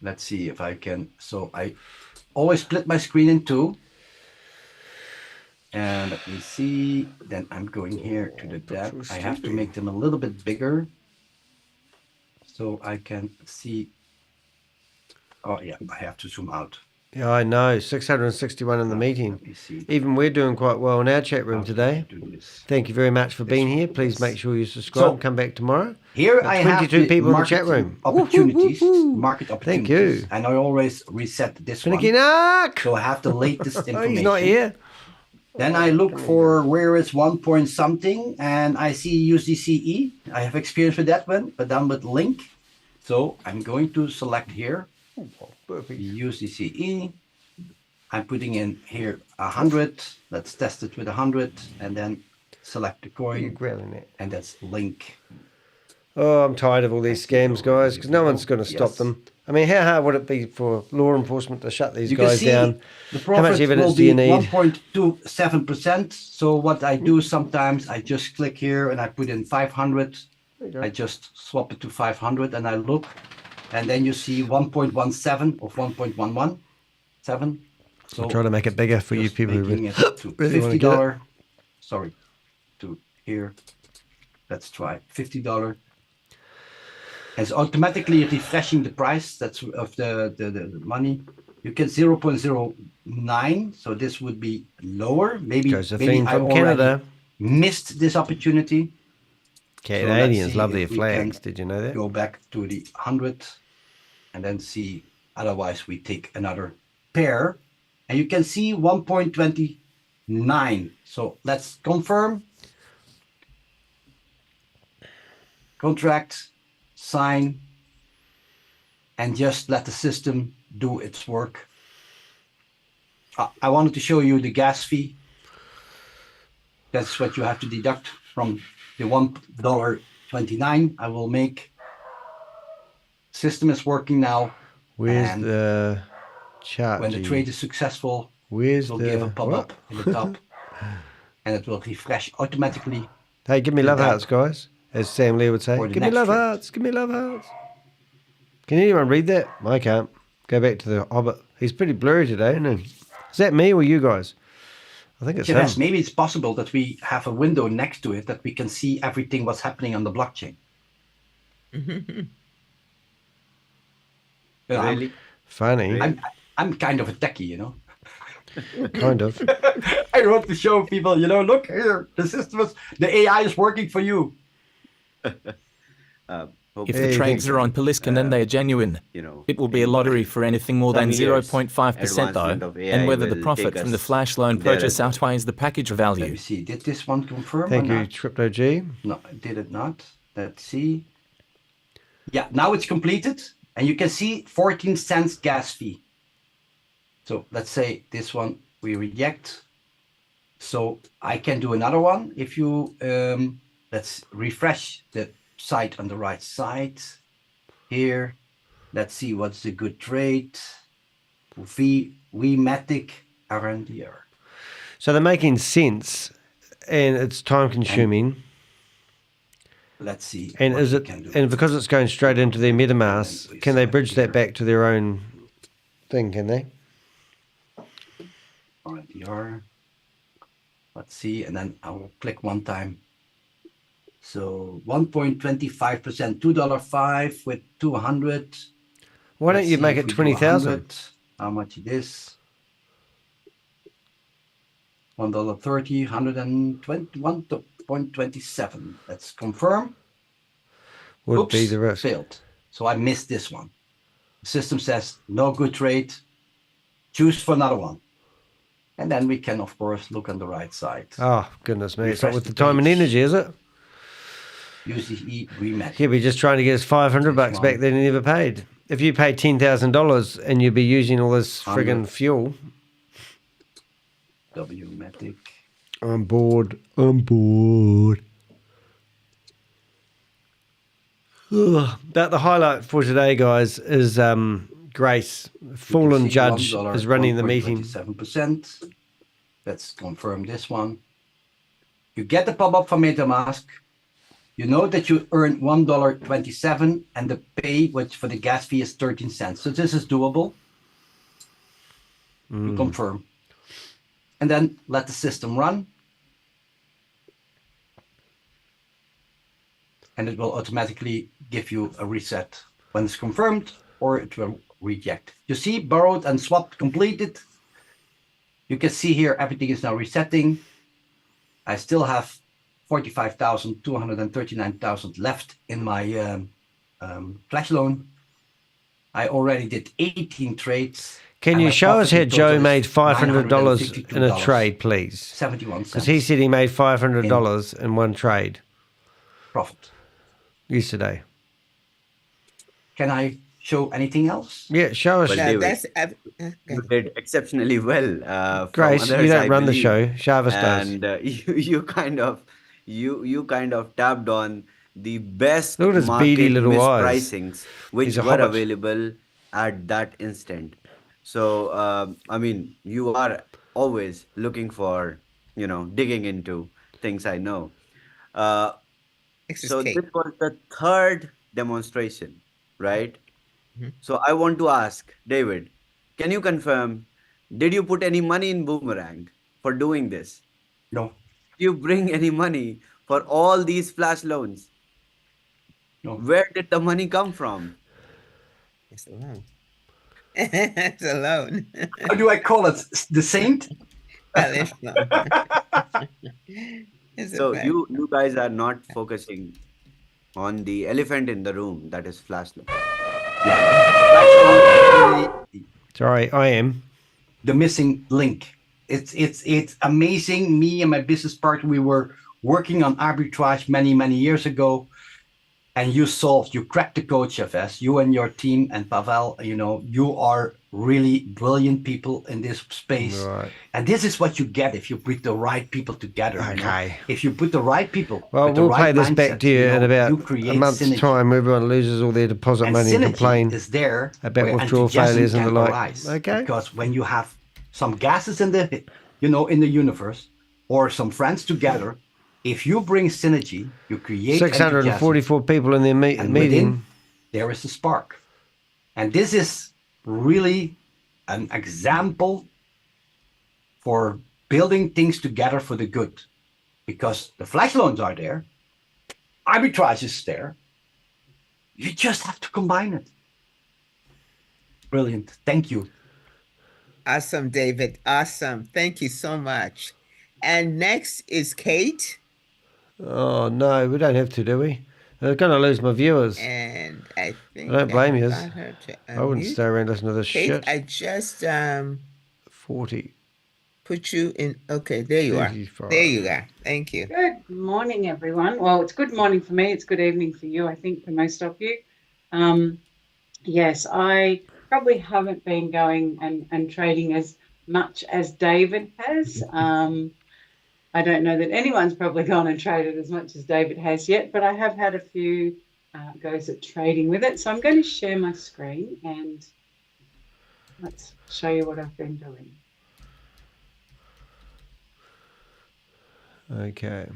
Let's see if I can. So I always split my screen in two. And let me see. Then I'm going here to the depth. I have to make them a little bit bigger so I can see. Oh yeah, I have to zoom out. Yeah, I know. 661 in the meeting. Let me see. Even we're doing quite well in our chat room today. Thank you very much for being here. Please make sure you subscribe. So, come back tomorrow. Here Got I have 22 the people in the chat marketing room. opportunities, market Thank opportunities. you. And I always reset this one. Finikinak! So I have the latest information. He's not here. Then I look for where is 1 point something, and I see USDCE. I have experience with that one, but done with link. So I'm going to select here USDCE. I'm putting in here 100. Let's test it with 100, and then select the coin. And that's link. Oh, I'm tired of all these scams, guys, because no one's going to stop Yes. them. I mean, how hard would it be for law enforcement to shut these You can guys see down? the How much profit evidence will do you be need? 1.27%. So what I do sometimes, I just click here and I put in 500. I just swap it to 500 and I look, and then you see 1.17 or 1.117. So I'll try to make it bigger for you just people who making really, it to really want to get $50. it. Sorry, to here. Let's try $50. It's automatically refreshing the price that's of the money. You get 0.09, so this would be lower. Maybe Josephine I from already Canada. missed this opportunity. Canadians love their if we can flags. Did you know that? Go back to the 100 and then see. Otherwise, we take another pair, and you can see 1.29. So let's confirm. Contract, sign, and just let the system do its work. I wanted to show you the gas fee. That's what you have to deduct from the $1.29 I will make. System is working now. Where's and the chart? when the trade is successful, Where's it will give a the pop-up in the top, and it will refresh automatically. Hey, give me the love date hearts, guys. As Sam Lee would say. for the Give me next love trade. hearts. Give me love hearts. Can anyone read that? I can't. Go back to the Hobbit. He's pretty blurry today, isn't he? Is that me or you guys? I think it's Yes, him. maybe it's possible that we have a window next to it that we can see everything what's happening on the blockchain. Really? Funny. I'm kind of a techie, you know. Kind of. I want to show people, look here, the system is, the AI is working for you. If the trades are on Poliskin and they are genuine, it will be a lottery for anything more than some years, 0.5% advancement though, of AI and whether the will profit take from the us flash loan there purchase as well. outweighs the package Let value. me see, did this one confirm Thank or you, not? Crypto G. No, did it not? Let's see. Yeah, now it's completed, and you can see 14 cents gas fee. So let's say this one we reject. So I can do another one. If you let's refresh the site on the right side. here. Let's see what's the good trade. Matic Avenger. So they're making sense, and it's time consuming. Let's see. And is it? And because it's going straight into their MetaMask, can they bridge that back to their own thing? Can they? RNDR. Let's see, and then I will click one time. So 1.25%, $2.05 with 200. Why don't you make it 20,000? How much it is? $1.30, 121.27. Let's confirm. Would be the risk. Failed. So I missed this one. The system says no good trade. Choose for another one. And then we can, of course, look on the right side. Oh, goodness me. It's not with the time and energy, is it? UCE rematch. He'll be just trying to get his $500 back that he never paid. If you pay $10,000 and you'd be using all this friggin' fuel. WMatic. I'm bored. I'm bored. Ugh. But the highlight for today, guys, is Grace. Fallen Judge is running the meeting. 7%. Let's confirm this one. You get the pop-up from MetaMask. You know that you earn $1.27 and the pay, which for the gas fee is 13 cents. So this is doable. You confirm. And then let the system run. And it will automatically give you a reset when it's confirmed, or it will reject. You see, borrowed and swapped completed. You can see here, everything is now resetting. I still have 45,239,000 left in my flash loan. I already did 18 trades. Can you show us how Joe made $500 in a trade, please? 71 cents. Because he said he made $500 in one trade. Profit. Yesterday. Can I show anything else? Yeah, show us. Well, you did exceptionally well. Grace, you don't run the show. Shavis does. And you kind of tapped on the best Look at his market beady little eyes. mispricings which He's a were hobbit. available at that instant. So I mean, you are always looking for, digging into things. I know. So this was the third demonstration, right? So I want to ask David, can you confirm, did you put any money in Boomerang for doing this? No. Did you bring any money for all these flash loans? No. Where did the money come from? It's a loan. It's a loan. How do I call it? The saint? So you guys are not focusing on the elephant in the room, that is flash loan. Sorry, I am. The missing link. It's amazing. Me and my business partner, we were working on arbitrage many years ago, and you cracked the code, ShaveZ. You and your team and Pavel, you are really brilliant people in this space. Right. And this is what you get if you put the right people together. Okay. If you put the right people. Well, with the we'll right play this back mindset, to you in about you create a month's synergy. time. Everyone loses all their deposit And money and synergy complain is there about where withdrawal enthusiasm failures and the can like. arise. Okay. Because when you have some gases in the universe, or some friends together, if you bring synergy, you create 644 people in their and meeting. within, there is a spark. And this is really an example for building things together for the good. Because the flash loans are there, arbitrage is there. You just have to combine it. Brilliant. Thank you. Awesome, David. Awesome. Thank you so much. And next is Kate. Oh, no, we don't have to, do we? I'm going to lose my viewers. And I think I don't blame you. got her to I wouldn't unmute. stay around listening to this Kate, shit. I just 40. put you in. Okay, there you are. 35. There you are. Thank you. Good morning, everyone. Well, it's good morning for me. It's good evening for you, I think, for most of you. Yes, I probably haven't been going and trading as much as David has. I don't know that anyone's probably gone and traded as much as David has yet, but I have had a few goes at trading with it. So I'm going to share my screen and let's show you what I've been doing. Okay.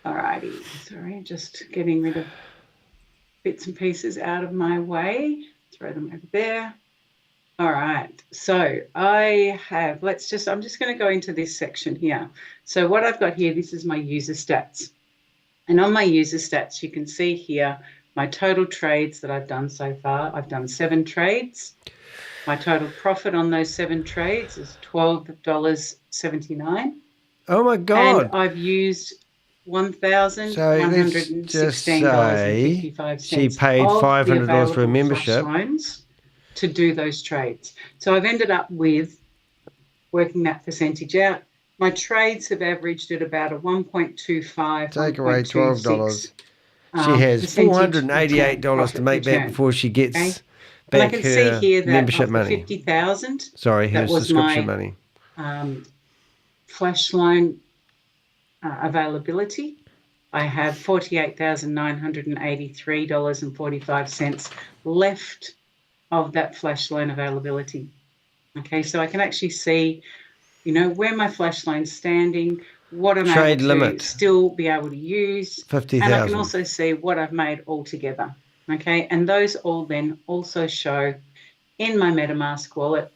Alrighty, sorry, just getting rid of bits and pieces out of my way. Throw them over there. All right, so I have, I'm just going to go into this section here. So what I've got here, this is my user stats. And on my user stats, you can see here my total trades that I've done so far. I've done 7 trades. My total profit on those 7 trades is $12.79. Oh my God. And I've used $1,116.55. She paid $500 for a membership Loans to do those trades. So I've ended up with, working that percentage out, my trades have averaged at about a 1.25. Take away $12. She has $488 to make back before she gets back her membership money. 50,000. Sorry, her subscription money. Flash loan availability. I have $48,983.45 left of that flash loan availability. Okay, so I can actually see, you know, where my flash loan's standing, what I'm Trade able limit. to still be able to use, 50,000. and I can also see what I've made altogether. Okay, and those all then also show in my MetaMask wallet.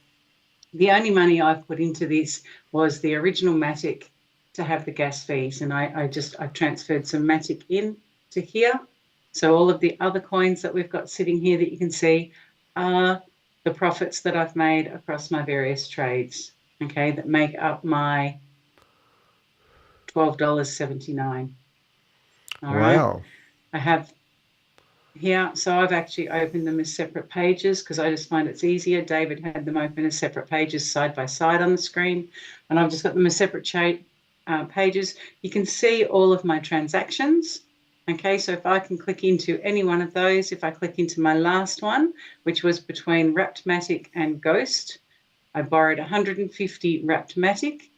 The only money I've put into this was the original Matic to have the gas fees, and I transferred some Matic in to here. So all of the other coins that we've got sitting here that you can see are the profits that I've made across my various trades, okay, that make up my $12.79. All right. Wow. I have here, so I've actually opened them as separate pages because I just find it's easier. David had them open as separate pages side by side on the screen, and I've just got them as separate pages. You can see all of my transactions. Okay, so if I can click into any one of those, if I click into my last one, which was between Wrapped Matic and Ghost, I borrowed 150 Wrapped Matic,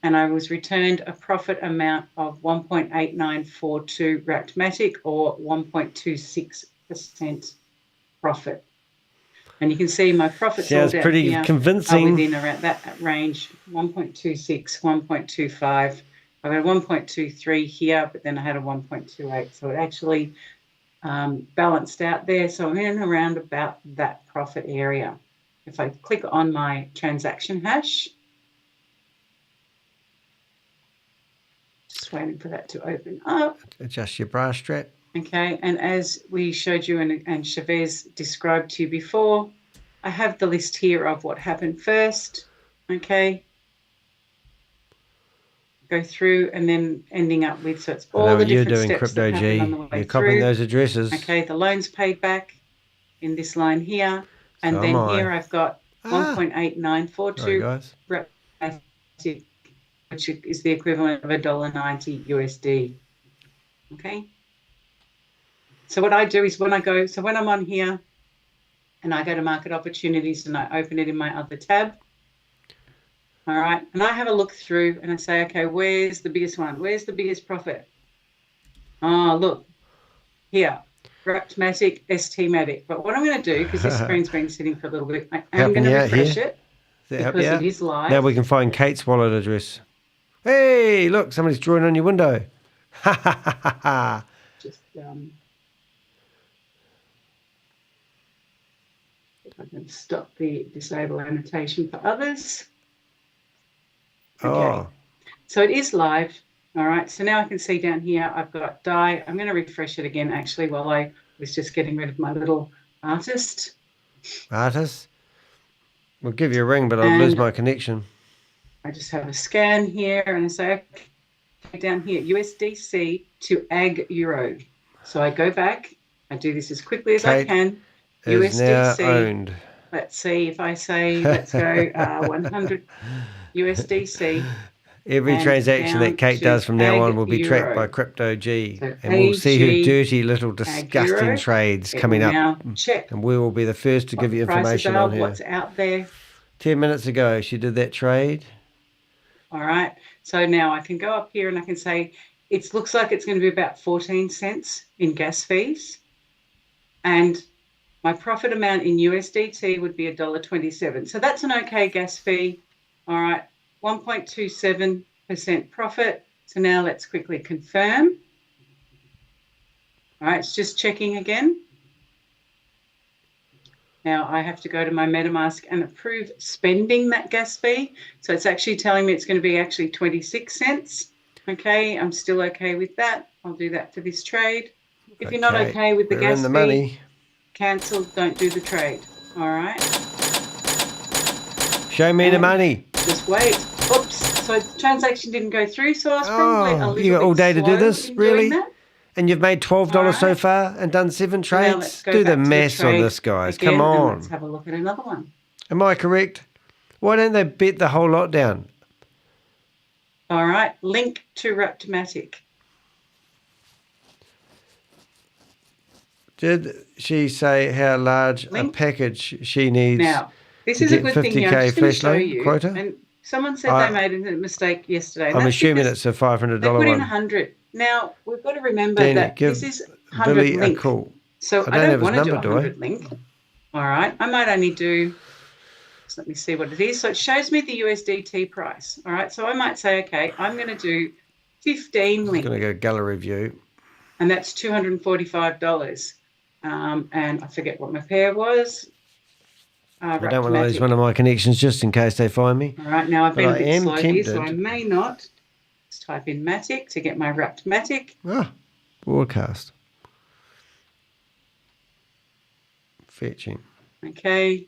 and I was returned a profit amount of 1.8942 Wrapped Matic, or 1.26% profit. And you can see my profits Sounds all down pretty here convincing. are within around that range, 1.26, 1.25. I got a 1.23 here, but then I had a 1.28. So it actually balanced out there. So I'm in and around about that profit area. If I click on my transaction hash, just waiting for that to open up. Adjust your bra strap. Okay, and as we showed you and ShaveZ described to you before, I have the list here of what happened first. Okay. Go through and then ending up with, so it's all the different steps Crypto that G. happen on the way You're copying through. those addresses. Okay, the loans paid back in this line here, and So then am I. here I've got 1.8942, Sorry, which is the equivalent of $1.90 USD. Okay. So what I do is when I'm on here and I go to market opportunities and I open it in my other tab. All right. And I have a look through and I say, okay, where's the biggest one? Where's the biggest profit? Oh, look here, Wrapped Matic, ST Matic. But what I'm going to do, because this screen's been sitting for a little bit, I'm going to refresh it because it is live. Now we can find Kate's wallet address. Hey, look, somebody's drawing on your window. Ha ha ha ha ha. Just if I can stop the disable annotation for others. Okay. Oh. So it is live. All right. So now I can see down here I've got die. I'm going to refresh it again actually while I was just getting rid of my little artist. Artist? We'll give you a ring, but I'll lose my connection. I just have a scan here and I say, okay, down here, USDC to AG Euro. So I go back. I do this as quickly as I can. Is now owned. Let's see if I say, let's go 100 USDC. Every transaction that Kate does from now on will be tracked by Crypto G. So and we'll see her AG dirty little disgusting trades coming up. Check and we will be the first to give you prices information are, on her. what's out there. 10 minutes ago, she did that trade. All right. So now I can go up here and I can say, it looks like it's going to be about 14 cents in gas fees. And my profit amount in USDT would be $1.27. So that's an okay gas fee. All right, 1.27% profit. So now let's quickly confirm. All right, it's just checking again. Now I have to go to my MetaMask and approve spending that gas fee. So it's actually telling me it's going to be actually 26 cents. Okay, I'm still okay with that. I'll do that for this trade. If you're not okay with the we're gas in the fee, money. cancel, don't do the trade. All right. Show me the money. Just wait. Oops. So the transaction didn't go through, so I was probably a little You got all day bit to do slow this, in really? doing that. And you've made $12 so far and done 7 So now trades? let's go Do the back to maths on trade this, guys. again, Come and on. let's have a look at another one. Am I correct? Why don't they bet the whole lot down? All right. Link to Raptomatic. Did she say how large a package she needs Now, this to is a get good thing here. I'm 50k just going to flash show loan you. quota? And someone said I- they made a mistake yesterday. and I'm that's assuming because it's a $500 they put in one. 100. Now, we've got to remember Danny, that give this is 100 Billy a link. call. So I I don't have don't his want to do number, do I? 100 link. All right. I might only do, just let me see what it is. So it shows me the USDT price. All right. So I might say, okay, I'm going to do 15 I'm link. going to go gallery view. And that's $245. And I forget what my pair was. I don't want to lose Raptomatic. one of my connections just in case they find me. All right, now I've But been a I bit am slow here, so I tempted. may not. Let's type in Matic to get my Raptomatic. Broadcast. Fetching. Okay.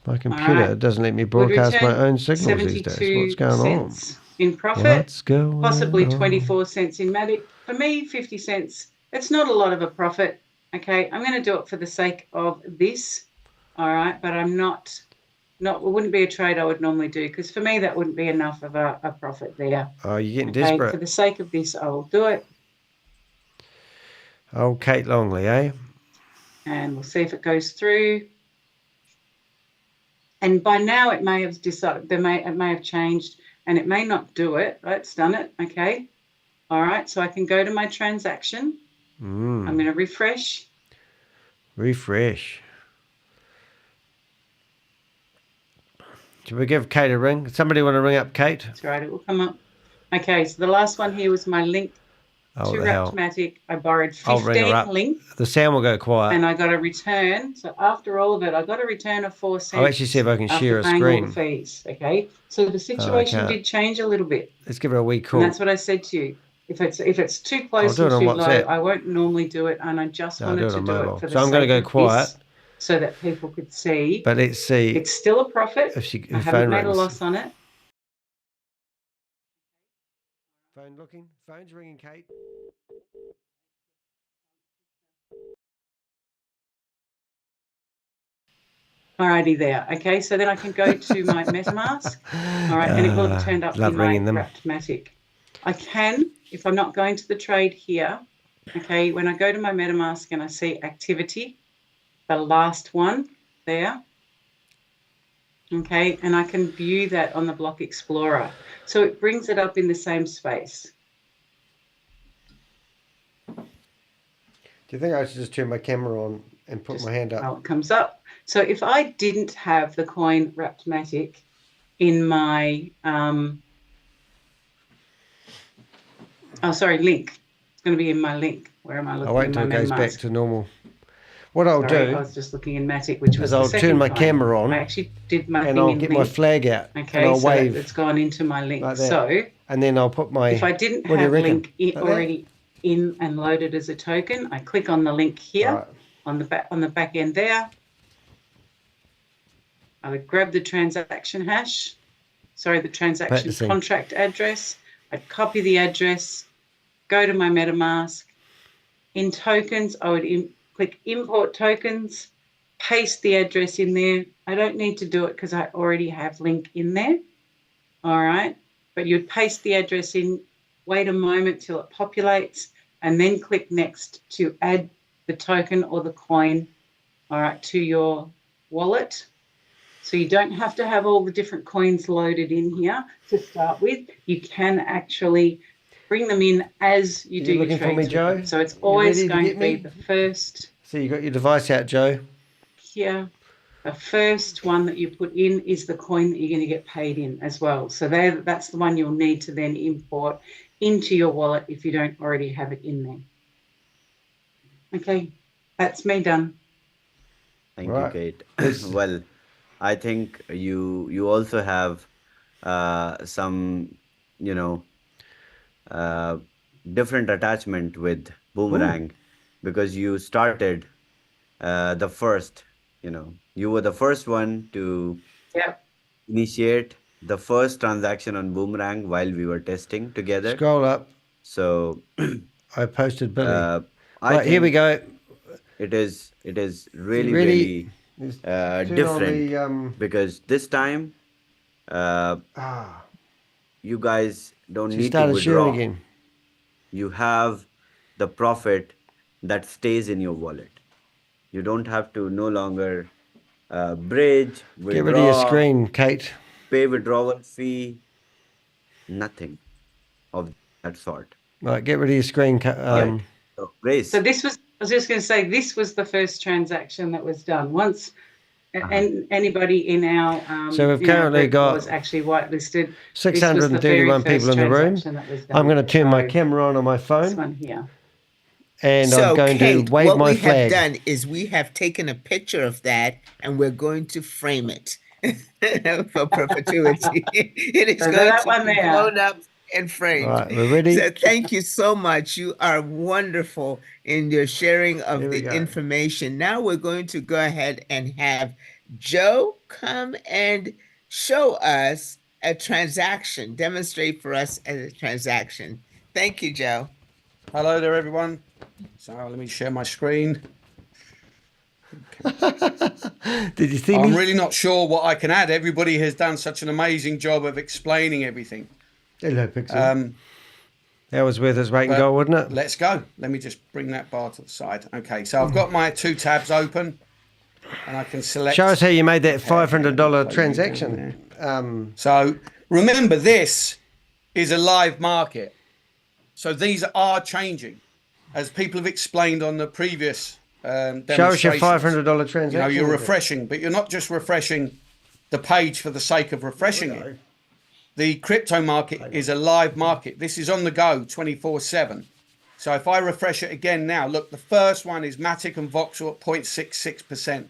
My computer right. doesn't let me Would broadcast my return own signals these days. 72 What's going on? cents in profit. What's going Possibly on? 24 cents in Matic. For me, 50 cents. It's not a lot of a profit. Okay, I'm going to do it for the sake of this. All right, but I'm not. It wouldn't be a trade I would normally do because for me that wouldn't be enough of a profit there. Oh, you're getting Okay, desperate. for the sake of this, I will do it, Oh, Kate Longley, eh? and we'll see if it goes through. And by now it may have decided, it may have changed, and it may not do it. Right, it's done it. Okay, all right. So I can go to my transaction. I'm going to refresh. Refresh. Should we give Kate a ring? Somebody want to ring up Kate? That's right. It will come up. Okay, so the last one here was my link Oh, to the hell. Raptomatic. I borrowed I'll ring her 15 up. link. The sound will go quiet. And I got a return. So after all of it, I got a return of 4 cents. I'll actually see if I can after share a paying all screen. the fees. Okay. So the situation can't. did change a little bit. Let's give her a wee call. And that's what I said to you. If it's too close do it and on too low, WhatsApp. I won't normally do it. And I just No, I'll do wanted it to on do mobile. it for the So I'm going to sake go of quiet. this, so that people could see. But let's see It's still a profit. if she, I her haven't phone made a rings. loss on it. Phone looking? Phone's ringing, Kate. Alrighty there. Okay, so then I can go to my MetaMask. All right, and it will have turned up love in my ringing them. Raptomatic. I can, if I'm not going to the trade here, okay, when I go to my MetaMask and I see activity, the last one there, okay, and I can view that on the Block Explorer. So it brings it up in the same space. Do you think I should just turn my camera on and put my hand up? How it comes up. So if I didn't have the coin Raptomatic in my, link. It's going to be in my link. Where am I looking? I'll wait in until my it goes back MetaMask? to normal. What I'll Sorry, do I was just looking in Matic, which was is the I'll second turn my coin. camera on I actually did my and thing I'll in get link. my flag out Okay, and I'll so wave it's gone into my link. like that. So And then I'll put my... if I didn't what do you have reckon? link Like that? already in and loaded as a token, I click on the link here Right. on the back end there. I would grab the transaction hash, the transaction Practicing. contract address. I'd copy the address, go to my MetaMask. In tokens, I would click import tokens, paste the address in there. I don't need to do it because I already have link in there. All right. But you'd paste the address in, wait a moment till it populates, and then click next to add the token or the coin, all right, to your wallet. So you don't have to have all the different coins loaded in here to start with. You can actually bring them in as you Are do you your looking for trades me, with Joe? them. So it's You always ready to going get to be me? the first So you got your device out, Joe. here. The first one that you put in is the coin that you're going to get paid in as well. So that's the one you'll need to then import into your wallet if you don't already have it in there. Okay, that's me done. Thank Right. you, Kate. Well, I think you also have some, you know, uh, different attachment with Boomerang because you started the first, you were the first one to initiate the first transaction on Boomerang while we were testing together. Scroll up. So I posted Billy. I Right, here we think go. it is really ready? different on the, because this time you guys don't She need to started sharing withdraw. again. You have the profit that stays in your wallet. You don't have to no longer bridge, withdraw, Get rid of your screen, Kate. pay withdrawal fee, nothing of that sort. Right, get rid of your screen. So, Grace. So this was, I was just going to say, this was the first transaction that was done. Once and anybody in our So we've in our currently group got was actually whitelisted. 631 people in the room. I'm going to turn my camera on my phone. This one here. And So, I'm going Kate, to wave what my we flag. have done is we have taken a picture of that and we're going to frame it for perpetuity. It is So going that to one be there. blown up and framed. Right, we're ready? So thank you so much. You are wonderful in your sharing of Here we the go. information. Now we're going to go ahead and have Joe come and show us a transaction, demonstrate for us a transaction. Thank you, Joe. Hello there, everyone. So let me share my screen. Did you see I'm me? really not sure what I can add. Everybody has done such an amazing job of explaining everything. Hello, Pixel. That was worth its weight in But gold, wasn't it? Let's go. Let me just bring that bar to the side. Okay, so I've got my two tabs open and I can select. Show us how you made that $500 transaction. So remember, this is a live market. So these are changing, as people have explained on the previous Show us your demonstrations. $500 transaction. You know, you're refreshing, but you're not just refreshing the page for the sake of refreshing it. The crypto market is a live market. This is on the go 24/7. So if I refresh it again now, look, the first one is Matic and Voxel at 0.66%.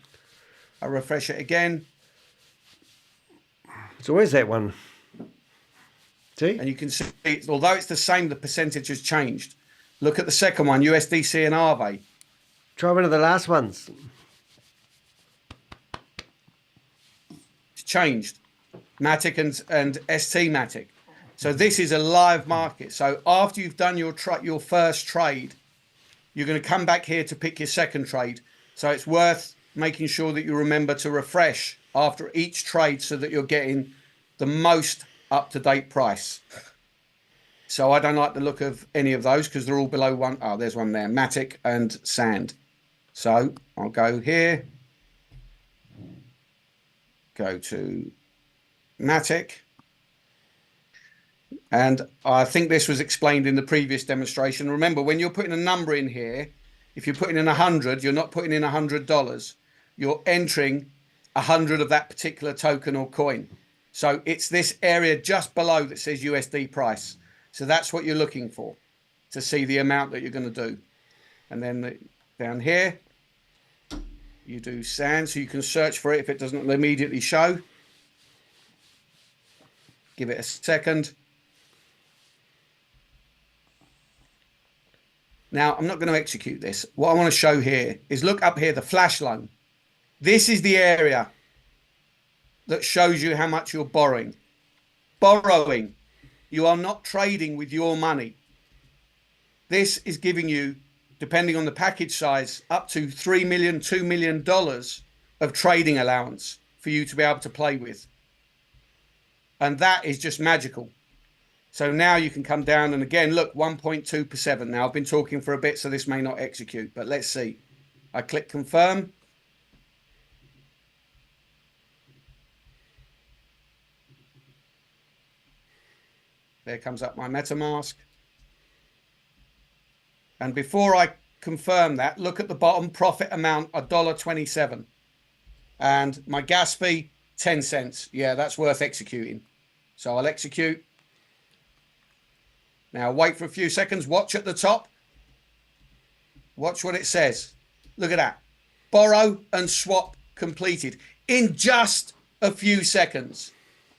I refresh it again. It's always that one. See? And you can see, although it's the same, the percentage has changed. Look at the second one, USDC and Aave. Try one of the last ones. It's changed. Matic and ST Matic. So this is a live market. So after you've done your first trade, you're going to come back here to pick your second trade. So it's worth making sure that you remember to refresh after each trade so that you're getting the most up-to-date price. So I don't like the look of any of those because they're all below one. Oh, there's one there, Matic and Sand. So I'll go here, go to Matic. And I think this was explained in the previous demonstration. Remember, when you're putting a number in here, if you're putting in 100, you're not putting in $100. You're entering 100 of that particular token or coin. So it's this area just below that says USD price. So that's what you're looking for to see the amount that you're going to do. And then down here, you do Sand, so you can search for it if it doesn't immediately show. Give it a second. Now, I'm not going to execute this. What I want to show here is look up here, the flash loan. This is the area that shows you how much you're borrowing. Borrowing. You are not trading with your money. This is giving you, depending on the package size, up to $3 million, $2 million of trading allowance for you to be able to play with. And that is just magical. So now you can come down and again, look, 1.2%. Now I've been talking for a bit, so this may not execute, but let's see. I click confirm. There comes up my MetaMask. And before I confirm that, look at the bottom, profit amount, $1.27. And my gas fee, 10 cents. Yeah, that's worth executing. So I'll execute. Now wait for a few seconds. Watch at the top. Watch what it says. Look at that. Borrow and swap completed in just a few seconds.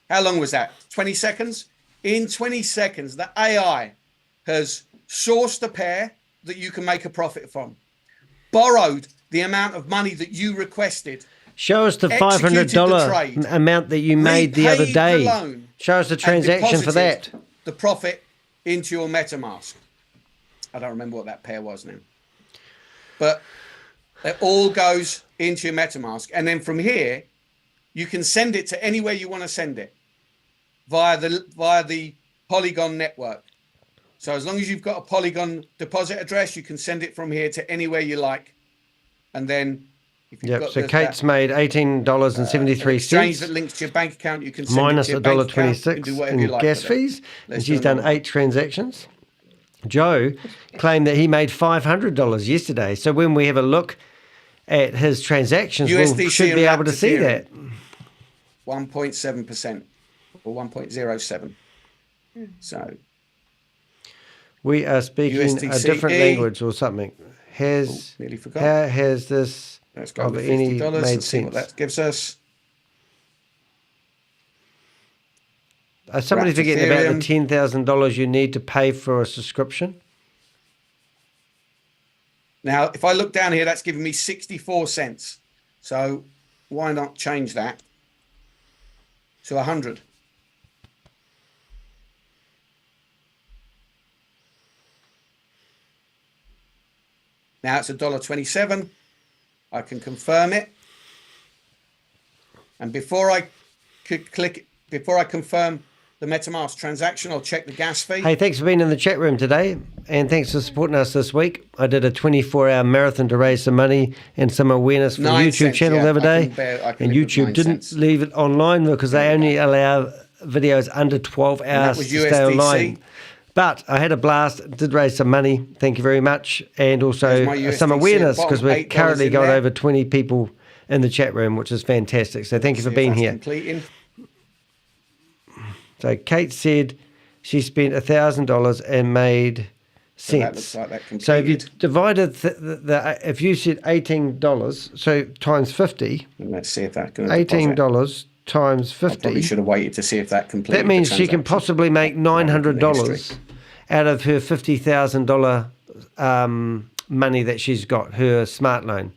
How long was that? 20 seconds? In 20 seconds, the AI has sourced a pair that you can make a profit from, borrowed the amount of money that you requested. Show us the $500 amount that you made the other day. Show us the transaction for that. The profit into your MetaMask. I don't remember what that pair was now. But it all goes into your MetaMask. And then from here, you can send it to anywhere you want to send it via the Polygon network. So as long as you've got a Polygon deposit address, you can send it from here to anywhere you like. And then if you've got so Kate's made $18.73. Exchange that links to your bank account, you can send minus it to your bank account $1.26 and do whatever in you like gas with it. fees. And Let's she's do done another 8 transactions. Joe claimed that he made $500 yesterday. So when we have a look at his transactions, we should be able to see that. 1.7% or 1.07. So we are speaking a USDCE. different language or something. Nearly forgot. How has this Let's go of with any $50 made and see what sense? that gives us. Are somebody Wrapped forgetting about the Ethereum. $10,000 you need to pay for a subscription? Now, if I look down here, that's giving me 64 cents. So why not change that to 100? Now it's $1.27. I can confirm it. And before I confirm the MetaMask transaction, I'll check the gas fee. Hey, thanks for being in the chat room today, and thanks for supporting us this week. I did a 24-hour marathon to raise some money and some awareness for the 9 YouTube cents, channel yeah, the other I day, can and live with YouTube 9 didn't cents. leave it online because they only allow videos under 12 hours to was stay USDC. online. But I had a blast, did raise some money, thank you very much, and also There's my some USDC awareness at the because bottom, we've $8 currently in got there. over 20 people in the chat room, which is fantastic. So thank you for See if being that's here. completing. So Kate said she spent $1,000 and made So that cents. looks like that completed. So if you divided if you said $18, so times 50. Let's see if that can $18 times 50. I probably should have waited to see if that completed. That means the she can transaction. possibly make $900 out of her $50,000 money that she's got, her smart loan,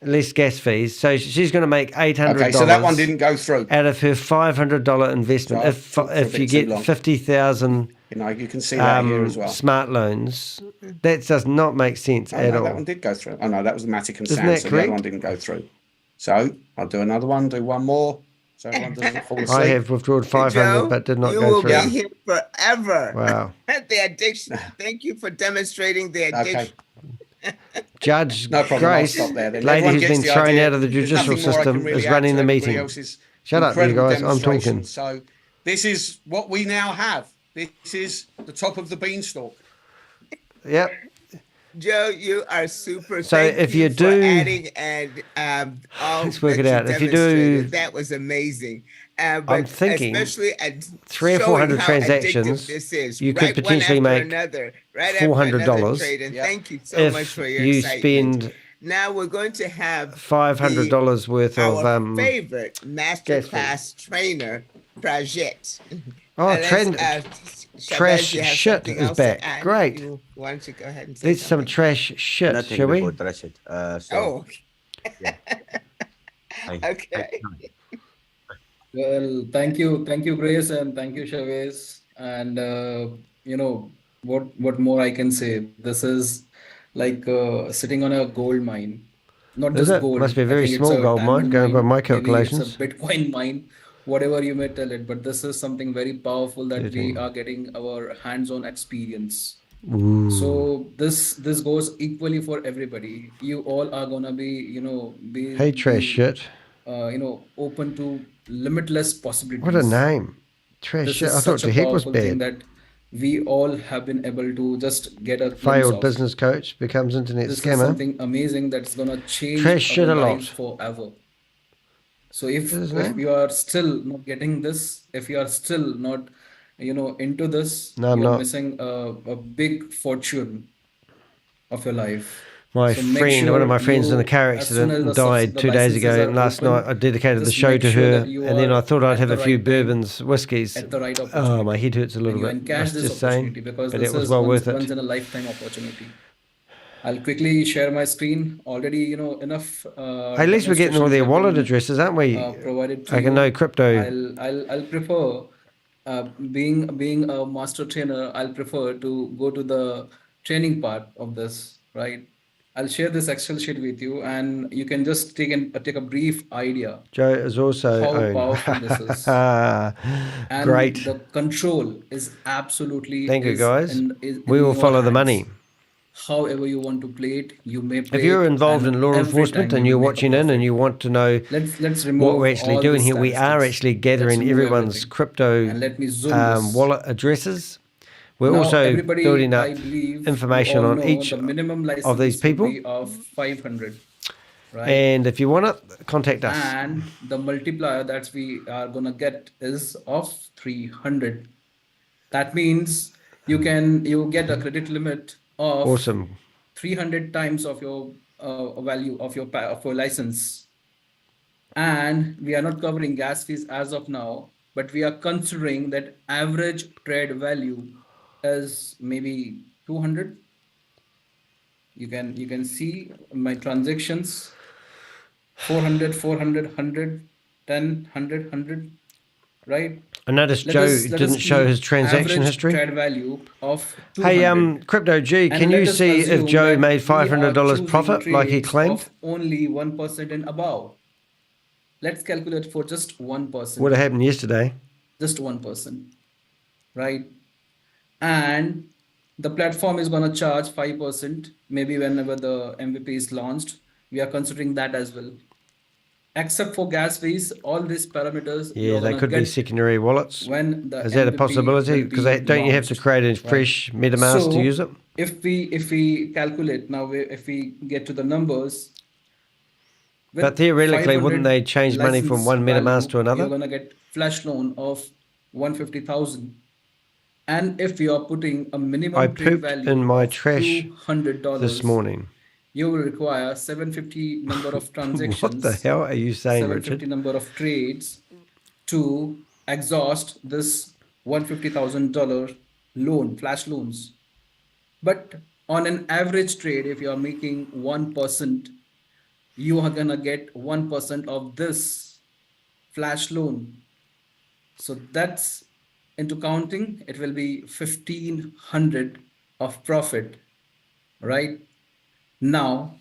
less gas fees. So she's going to make $800. Okay, so that one didn't go through. Out of her $500 investment. So if you get 50,000, you can see that here as well. smart loans, that does not make sense at no, all. that one did go through. Oh no, that was the Matic and Isn't Sand, that so the other correct? one didn't go through. So I'll do another one, do one more, so everyone doesn't fall asleep. I have withdrawn 500, Joe, but did not you go will through. be here forever. Wow. The addiction. Thank you for demonstrating the addiction. Judge No problem, I'll Grace, stop there then. lady Everyone who's gets been the thrown idea. out of the There's judicial nothing more I can system, really is add running to the everybody meeting. else's Shut up, you incredible guys. I'm talking. demonstration. So this is what we now have. This is the top of the beanstalk. Yep. Joe, you are super. So Thank if you you for do- adding and all Let's work that it out. If you do- demonstrated, that was amazing. But I'm thinking especially at 300 or 400 showing how addictive transactions, this is. you could Right, one potentially after make another, right after another $400 trade. And thank you so if much for your you excitement. spend Now we're going to have $500 worth our of favorite gas masterclass trainer, Trashit. Oh, Shabazz, trash you have shit something is else to back. add? Great. Why don't you go ahead and say Let's some trash shit, Nothing shall we? before Trashit. Oh, I- okay. Well, thank you, Grace, and thank you, ShaveZ. And you know what more I can say? This is like sitting on a gold mine. Not Is just it? gold. Must be a I very think it's small a gold mine, diamond going by mine. my Maybe calculations. it's a Bitcoin mine, whatever you may tell it. But this is something very powerful that we are getting our hands-on experience. Ooh. So this goes equally for everybody. You all are gonna be, Hey, trash shit. open to limitless possibilities. What a name. Trash This shit. is I thought such a the heck was powerful thing bad. that we all have been able to just get a glimpse Failed of. business coach becomes internet This is scammer. something amazing that's gonna change Trashit our a lives lot. forever. So Is his if name? you are still not getting this, if you are still not, into this, No, I'm you're not. missing a big fortune of your life. My So make friend, one of sure my friends in a you, car as soon accident as and died the 2 days licenses ago. are And last night I open, dedicated the just show make to sure her. that you And then I are thought I'd at have the a few right time, bourbons, whiskies. at the right Oh, opportunity, my head hurts a and little you bit. I encash was this just opportunity saying, because but this it was is well once worth once it. in a lifetime opportunity. I'll quickly share my screen. Already, enough At least we're getting all demonstrations their have wallet been addresses, aren't we? provided to I can you. know crypto. I'll prefer, being a master trainer, I'll prefer to go to the training part of this, right? I'll share this Excel sheet with you, and you can just take a brief idea Joe is also how owned. powerful this is. And Great. the control is absolutely Thank you, guys. is We in will your follow the hands. money. However you want to play it, you may If play you're it, involved and in law every enforcement time and you you're will make a watching in and profit. you want to know Let's remove what we're actually all doing these here, we are statistics. actually Let's gathering remove everyone's everything. crypto And let me zoom this. wallet addresses. We're Now, also everybody, building up I believe you information all on know each the minimum of these license would people. be of 500, right? And if you want it, contact us. And the multiplier that we are gonna get is of 300. That means you get a credit limit of Awesome. 300 times of your value of your license. And we are not covering gas fees as of now, but we are considering that average trade value is maybe 200. You can see my transactions 400, 400, 100, 10, 100, 100, right? I noticed Let Joe us didn't show keep his transaction average history. trade value of Hey, 200. Crypto G, And can you let us see if assume Joe that made we are $500 choosing profit like he trades claimed? of only 1% and above. Let's calculate for just 1%. Would have happened yesterday. Just 1%, right? And the platform is going to charge 5% maybe whenever the MVP is launched. We are considering that as well. Except for gas fees, all these parameters Yeah, you're they gonna could be get secondary wallets. when the Is that a MVP possibility? will Because be don't you have to launched, create a right? fresh MetaMask to use it? If we calculate now, if we get to the numbers, with But theoretically, 500 wouldn't they change money from license one value, MetaMask to another? you're gonna get flash loan of 150,000. And if you are putting a minimum I trade pooped value in my of trash $200 this morning. you will require 750 number of transactions. What the hell are you saying, 750 Richard? number of trades to exhaust this $150,000 loan, flash loans. But on an average trade, if you are making 1%, you are gonna get 1% of this flash loan. So that's into counting, it will be 1,500 of profit, right? Now,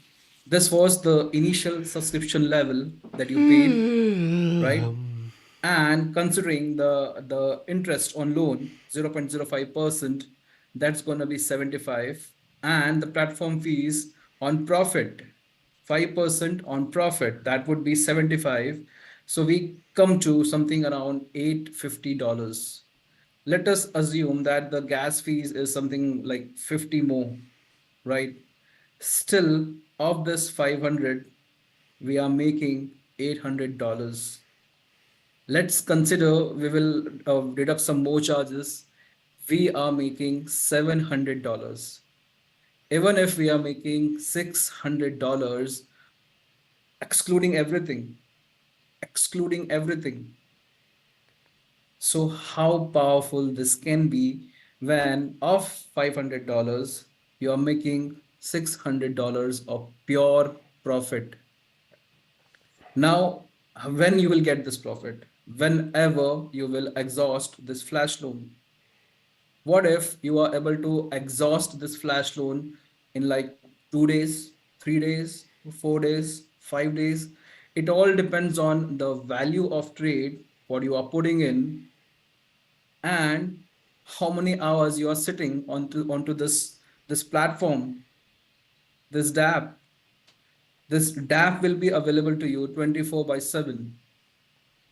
this was the initial subscription level that you paid, right? And considering the interest on loan, 0.05%, that's going to be 75. And the platform fees on profit, 5% on profit, that would be 75. So we come to something around $850. Let us assume that the gas fees is something like 50 more, right? Still, of this 500, we are making $800. Let's consider we will deduct some more charges. We are making $700. Even if we are making $600, excluding everything. So how powerful this can be when of $500, you are making $600 of pure profit. Now, when you will get this profit? Whenever you will exhaust this flash loan. What if you are able to exhaust this flash loan in like 2 days, 3 days, 4 days, 5 days? It all depends on the value of trade, what you are putting in, and how many hours you are sitting onto this platform, this DApp. This DApp will be available to you 24/7.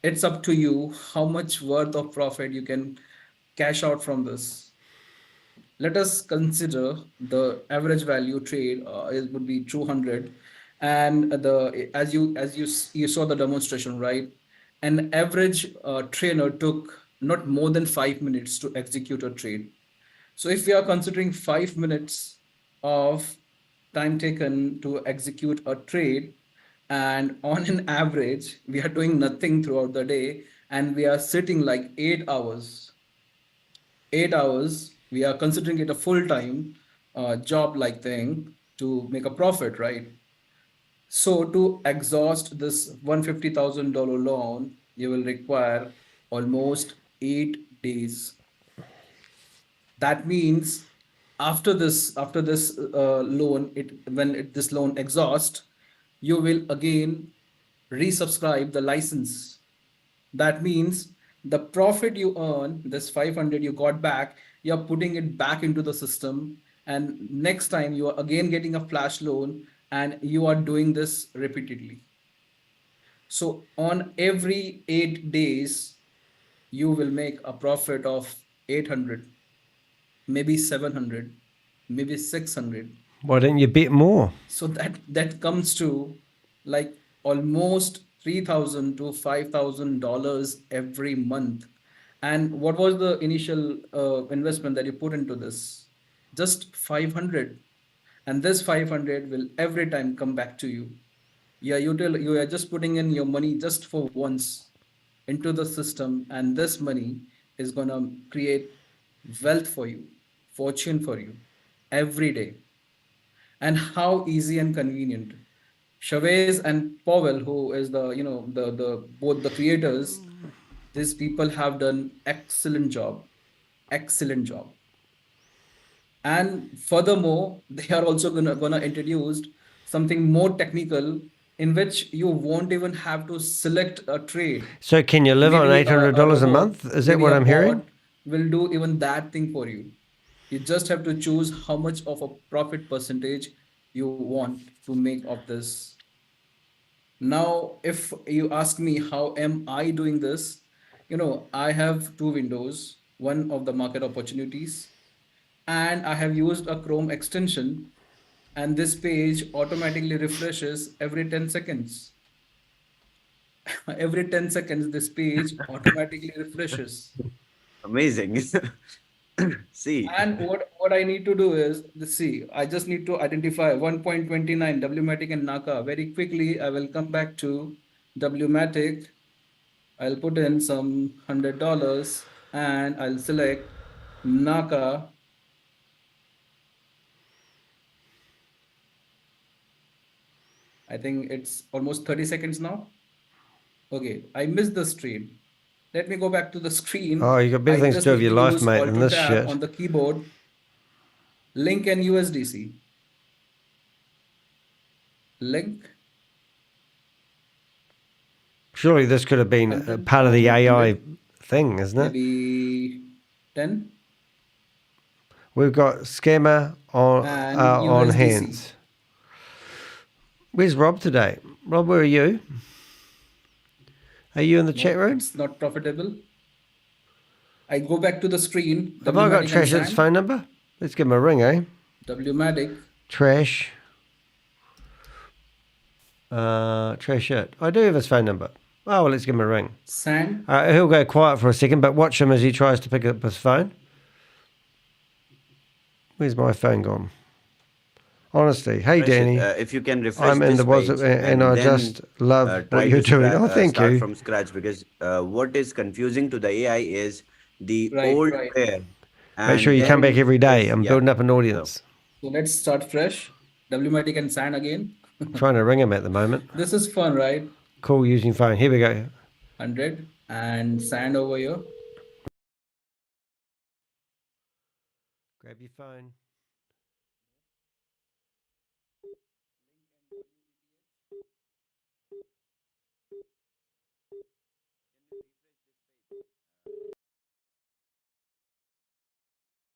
It's up to you how much worth of profit you can cash out from this. let us consider the average value trade it would be 200, and the as you saw the demonstration, right? An average trainer took not more than 5 minutes to execute a trade. So if we are considering 5 minutes of time taken to execute a trade, and on an average, we are doing nothing throughout the day, and we are sitting like 8 hours. 8 hours, we are considering it a full-time job-like thing to make a profit, right? So to exhaust this $150,000 loan, you will require almost 8 days. That means after this loan, this loan exhausts, you will again resubscribe the license. That means the profit you earn, this 500 you got back, you're putting it back into the system, and next time you are again getting a flash loan, and you are doing this repeatedly. So on every 8 days, you will make a profit of 800, maybe 700, maybe 600. Why don't you bet more? So that comes to like almost $3,000 to $5,000 every month. And what was the initial investment that you put into this? Just 500. And this 500 will every time come back to you. Yeah, you are just putting in your money just for once into the system, and this money is gonna create wealth for you, fortune for you every day. And how easy and convenient. Chavez and Powell, who is the both the creators, these people have done excellent job. And furthermore, they are also gonna introduce something more technical, in which you won't even have to select a trade. So can you live on Maybe $800 a robot, month? Is that maybe what a I'm hearing? bot will do even that thing for you. You just have to choose how much of a profit percentage you want to make of this. Now, if you ask me how am I doing this, I have two windows, one of the market opportunities, and I have used a Chrome extension, and this page automatically refreshes every 10 seconds. Every 10 seconds, this page automatically refreshes. Amazing. See. And what I need to do is, I just need to identify 1.29 WMATIC and NACA. Very quickly, I will come back to WMATIC. I'll put in some $100 and I'll select NACA. I think it's almost 30 seconds now. Okay, I missed the stream. Let me go back to the screen. Oh, you got better things to do with your life, mate, than this tab shit. on the keyboard. Link and USDC. Link. Surely this could have been a part of the AI thing, isn't it? Maybe 10. We've got Scammer on USDC. hands. Where's Rob today? Rob, where are you? Are you in the chat room? It's not profitable. I go back to the screen. Have I got Trashit's phone number? Let's give him a ring, eh? WMATIC. Trash. Trashit. I do have his phone number. Oh, well, let's give him a ring. Sand. He'll go quiet for a second, but watch him as he tries to pick up his phone. Where's my phone gone? Honestly, hey Danny, if you can refresh I'm in this the WhatsApp, page and I then, just love try what you're to doing. Oh, thank start you. from scratch, because what is confusing to the AI is the Right, old right. pair. Make sure you come back every day. I'm building up an audience. So let's start fresh. WMATIC and Sand again. Trying to ring him at the moment. This is fun, right? Cool using phone. Here we go. 100 and Sand over here. Grab your phone.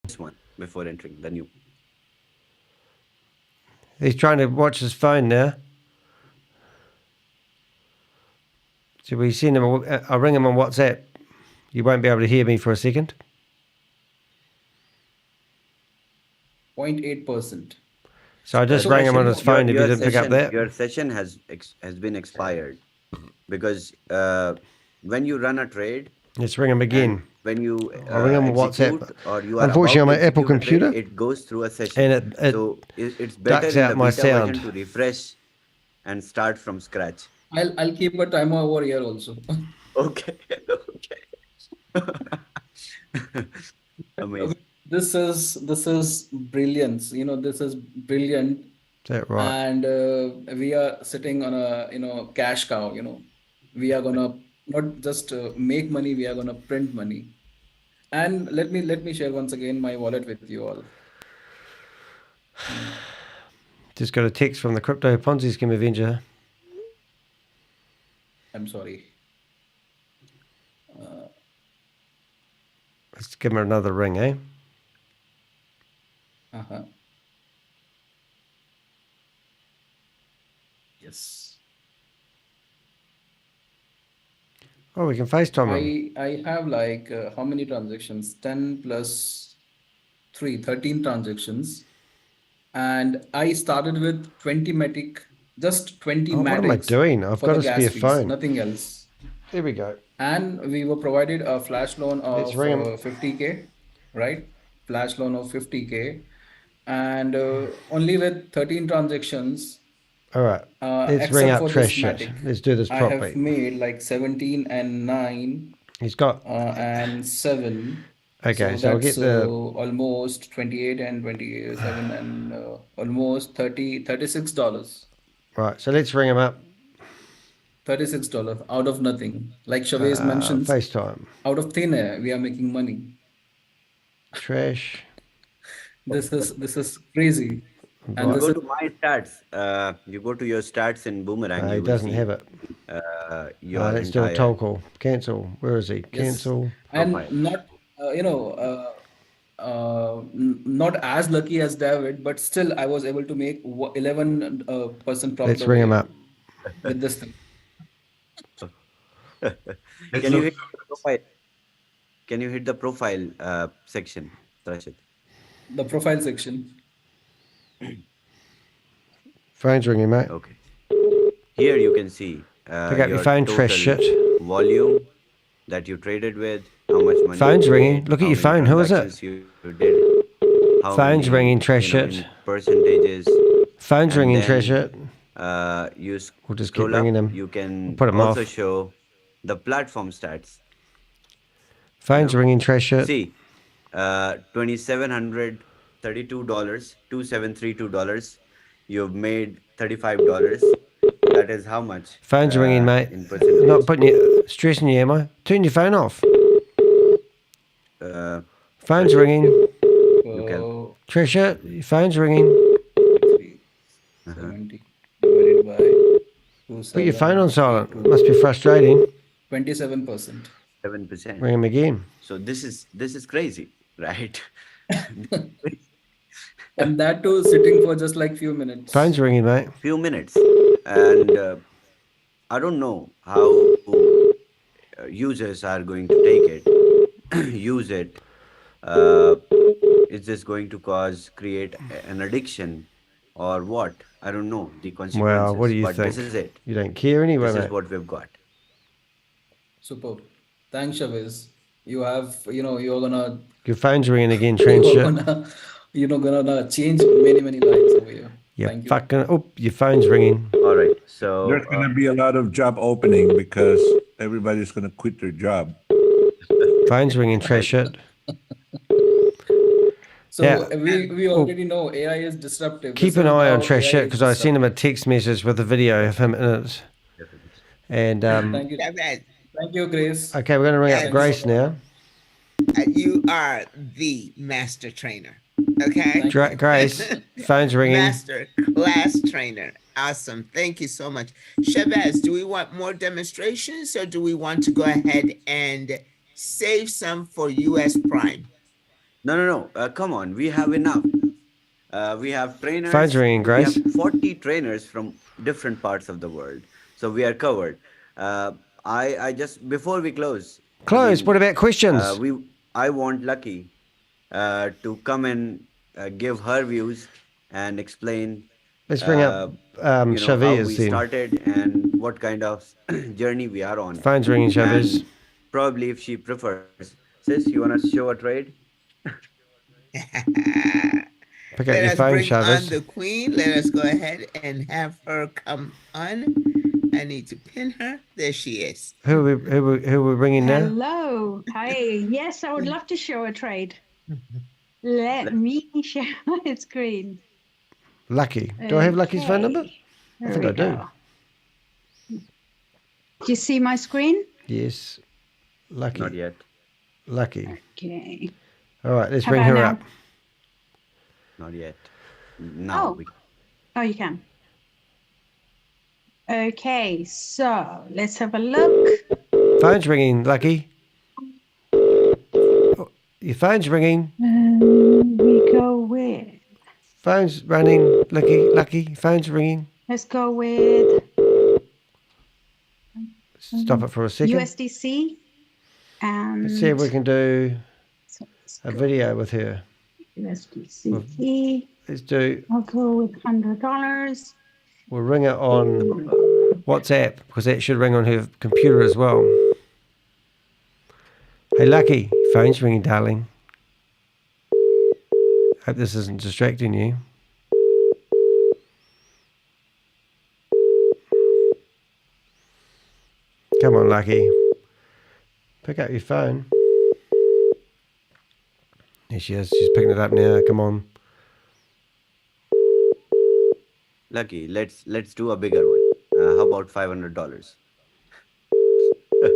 This one before entering the new. He's trying to watch his phone now. So we send him. I'll ring him on WhatsApp. You won't be able to hear me for a second. 0.8%. So I just rang him on his phone if he didn't pick up that. Your session has been expired because when you run a trade, Let's ring him again. when you I'll ring him on execute WhatsApp. or you are Unfortunately, on about my to Apple execute a trade, computer, it goes through a session. and it so it's better ducks in out the my beta sound. version to refresh and start from scratch. I'll keep a timer over here also. Okay. Amazing. This is brilliance. This is brilliant. Is that right? And we are sitting on a cash cow. We are gonna not just make money. We are gonna print money. And let me share once again my wallet with you all. Just got a text from the Crypto Ponzi Scheme Avenger. I'm sorry. Let's give him another ring, eh? Uh-huh. Yes. Oh, we can FaceTime him. I have like how many transactions? 10 plus 3, 13 transactions. And I started with 20 Matic, just 20 Oh, what am I Matics doing? I've for got the a gas spare fees, phone. nothing else. There we go. And we were provided a flash loan of Let's ring him. 50K, right? Flash loan of 50K. And only with 13 transactions, All right. Let's ring except up for this Trashit. Matic, Let's do this I have properly. made like 17 and 9 He's got. and 7. Okay, So so I'll that's get the. almost 28 and 27 and almost $36. Right, so let's ring him up. $36 out of nothing. Like Chavez mentions, FaceTime. out of thin air, we are making money. Trash. This is crazy. And You this go is to my stats. You go to your stats in Boomerang. He you will doesn't see, have it. Your Let's do a entire toll call. Cancel. Where is he? yes. Cancel. And profile. not not as lucky as David, but still I was able to make 11% profit Let's over ring him here up. with this thing. Can you hit the profile? Can you hit the profile section, Trashit? The profile section. Phone's ringing, mate. Okay. Here you can see Pick up your your phone, total trash shit. volume that you traded with, how much money. Phone's you ringing. made, Look at how your many phone. Who is it? transactions you did, how Phone's many, ringing, trash shit. in percentages. Phone's And ringing, then, trash shit. You We'll just keep scroll up, ringing him. you can Put him also off. show the platform stats. Phone's ringing, trash shit. See, $2,732, $2,732. You've made $35. That is how much? Phone's ringing, mate. In percentage. Not putting you, stressing you, am I? Turn your phone off. Phone's ringing. You can. Trash it. Your phone's ringing. 70 divided by Put your phone on silent. Must be frustrating. 27%. 7%. Ring him again. So this is crazy, right? And that too sitting for just like few minutes. Phone's ringing, mate. Few minutes, and I don't know how users are going to take it, use it. Is this going to create an addiction, or what? I don't know the consequences. Well, what do you but think? This is it. You don't care anyway, This mate. is what we've got. Superb. Thanks, Chavez. You have, you're gonna, Your phone's ringing again, trash shit. gonna change many lives over here. You Thank you. fucking. Oh, your phone's ringing. All right. So There's going to be a lot of job opening because everybody's going to quit their job. Phone's ringing, trash shit. So Yeah. we already know AI is disruptive. Keep This an is eye on how trash AI shit is because I sent him a disruptive. text message with a video of him in it. And Thank you. Chavez, Thank you, Grace. okay, we're gonna ring up And- Grace now. you are the master trainer. Okay? Grace, phone's ringing. Master class trainer. Awesome. Thank you so much. Chavez, do we want more demonstrations or do we want to go ahead and save some for US Prime? No. Come on, we have enough. We have trainers. Phone's ringing, Grace. We have 40 trainers from different parts of the world, so we are covered. I just before we close. Close. What about questions? I want Lucky to come and give her views and explain Let's bring up how Chavez we then. started and what kind of journey we are on. Phone's ringing, Chavez. And probably if she prefers. Sis, you want to show a trade? Pick up Let your us phone, bring Chavez. on the queen. Let us go ahead and have her come on. I need to pin her. There she is. Who are we bringing now? Hello. Hi. Yes, I would love to show a trade. Let me share my screen. Lucky. Do I have Lucky's phone number? I think I do. Do you see my screen? Yes. Lucky. Not yet. Lucky. Okay. All right, let's How bring about her now? up. Not yet. Now. Oh, you can. Okay, so let's have a look. Phone's ringing, Lucky. Oh, your phone's ringing. We go with. Phone's running. Lucky. Phone's ringing. Let's go with Stop it for a second. USDC. And Let's see if we can do a video with her. USDC. Let's do. I'll go with $100. We'll ring it on WhatsApp because that should ring on her computer as well. Hey, Lucky, phone's ringing, darling. Hope this isn't distracting you. Come on, Lucky. Pick up your phone. There she is. She's picking it up now. Come on. Lucky, let's do a bigger one. How about $500? Or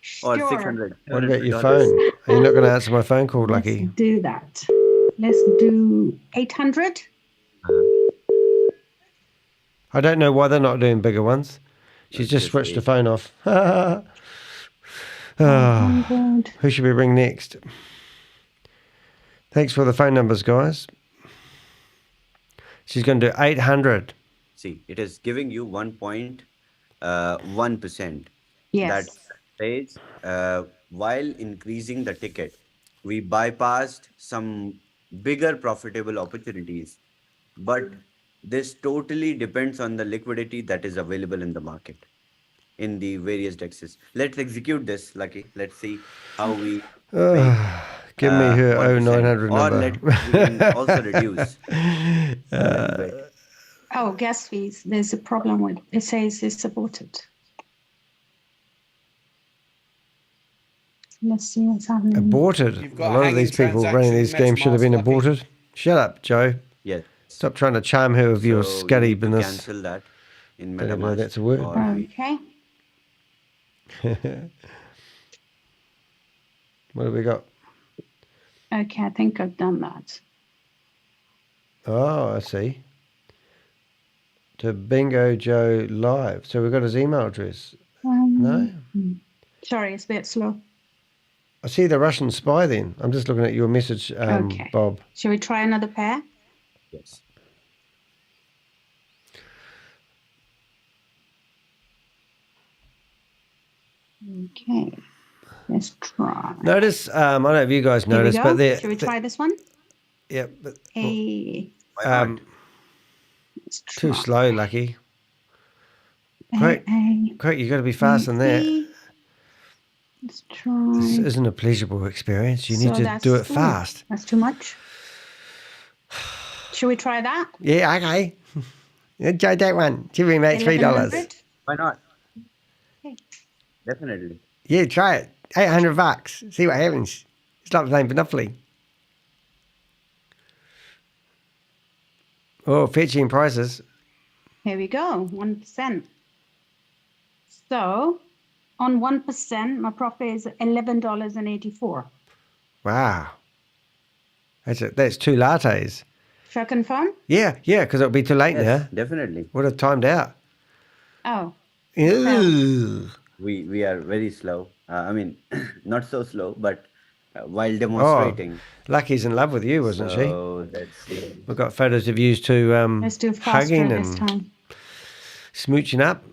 Sure. 600. What about your phone? Are you not going to answer my phone call, Lucky? Do that. Let's do 800. I don't know why they're not doing bigger ones. She's just switched the phone off. Who should we ring next? Thanks for the phone numbers, guys. She's going to do 800. See, it is giving you 1.1%. Yes. That says while increasing the ticket, we bypassed some bigger profitable opportunities. But this totally depends on the liquidity that is available in the market, in the various dexes. Let's execute this, Lucky. Let's see how we Give me her 0900 or number. we can also reduce. Oh, gas fees. There's a problem with it. Says it's aborted. Let's see what's happening. Aborted. A lot of these people running these games should have been aborted. Shut up, Joe. Yes. Stop trying to charm her with your So scuddy you need to business. cancel that in I don't know MetaMask. that's a word. Okay. What have we got? Okay, I think I've done that. Oh, I see. To Bingo Joe Live. So we've got his email address. No? Sorry, it's a bit slow. I see the Russian spy then. I'm just looking at your message, Okay. Bob. Shall we try another pair? Yes. Okay. Let's try. Notice, I don't know if you guys Here we noticed, go. but they're... Shall we try this one? Yeah, but Hey. too slow, Lucky. Great, you got to be faster than that. Let's try. This isn't a pleasurable experience. You need to that's- do it ooh, fast. That's too much. Shall we try that? Yeah, okay. Enjoy that one. Give me mate $3. 1100? Why not? Okay. Definitely. Yeah, try it. $800. See what happens. It's like playing Monopoly. Oh, fetching prices. Here we go. 1%. So, on 1%, my profit is $11.84. Wow. That's two lattes. Shall I confirm? Yeah, because it'll be too late now. Definitely. Would have timed out. Oh. Ew. We are very slow. I mean, not so slow, but while demonstrating. Oh, Lucky's in love with you, wasn't she? So let's see. We've got photos of you two Let's do faster hugging this and time. smooching up.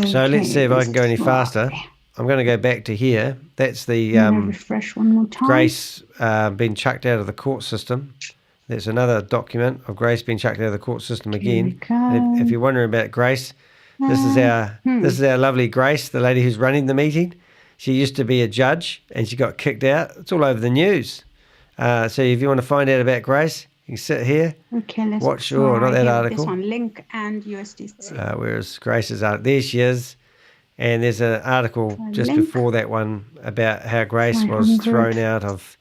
So let's see if I can go any faster. I'm going to go back to here. That's the I'm gonna refresh one more time. Grace being chucked out of the court system. There's another document of Grace being chucked out of the court system again. And if you're wondering about Grace, this is our lovely Grace, the lady who's running the meeting. She used to be a judge and she got kicked out. It's all over the news. So if you want to find out about Grace, you can sit here. Okay, let's watch. try Not that here, article. This one, link and USDC. Whereas Grace's there she is. And there's an article just link. before that one about how Grace was 500. thrown out of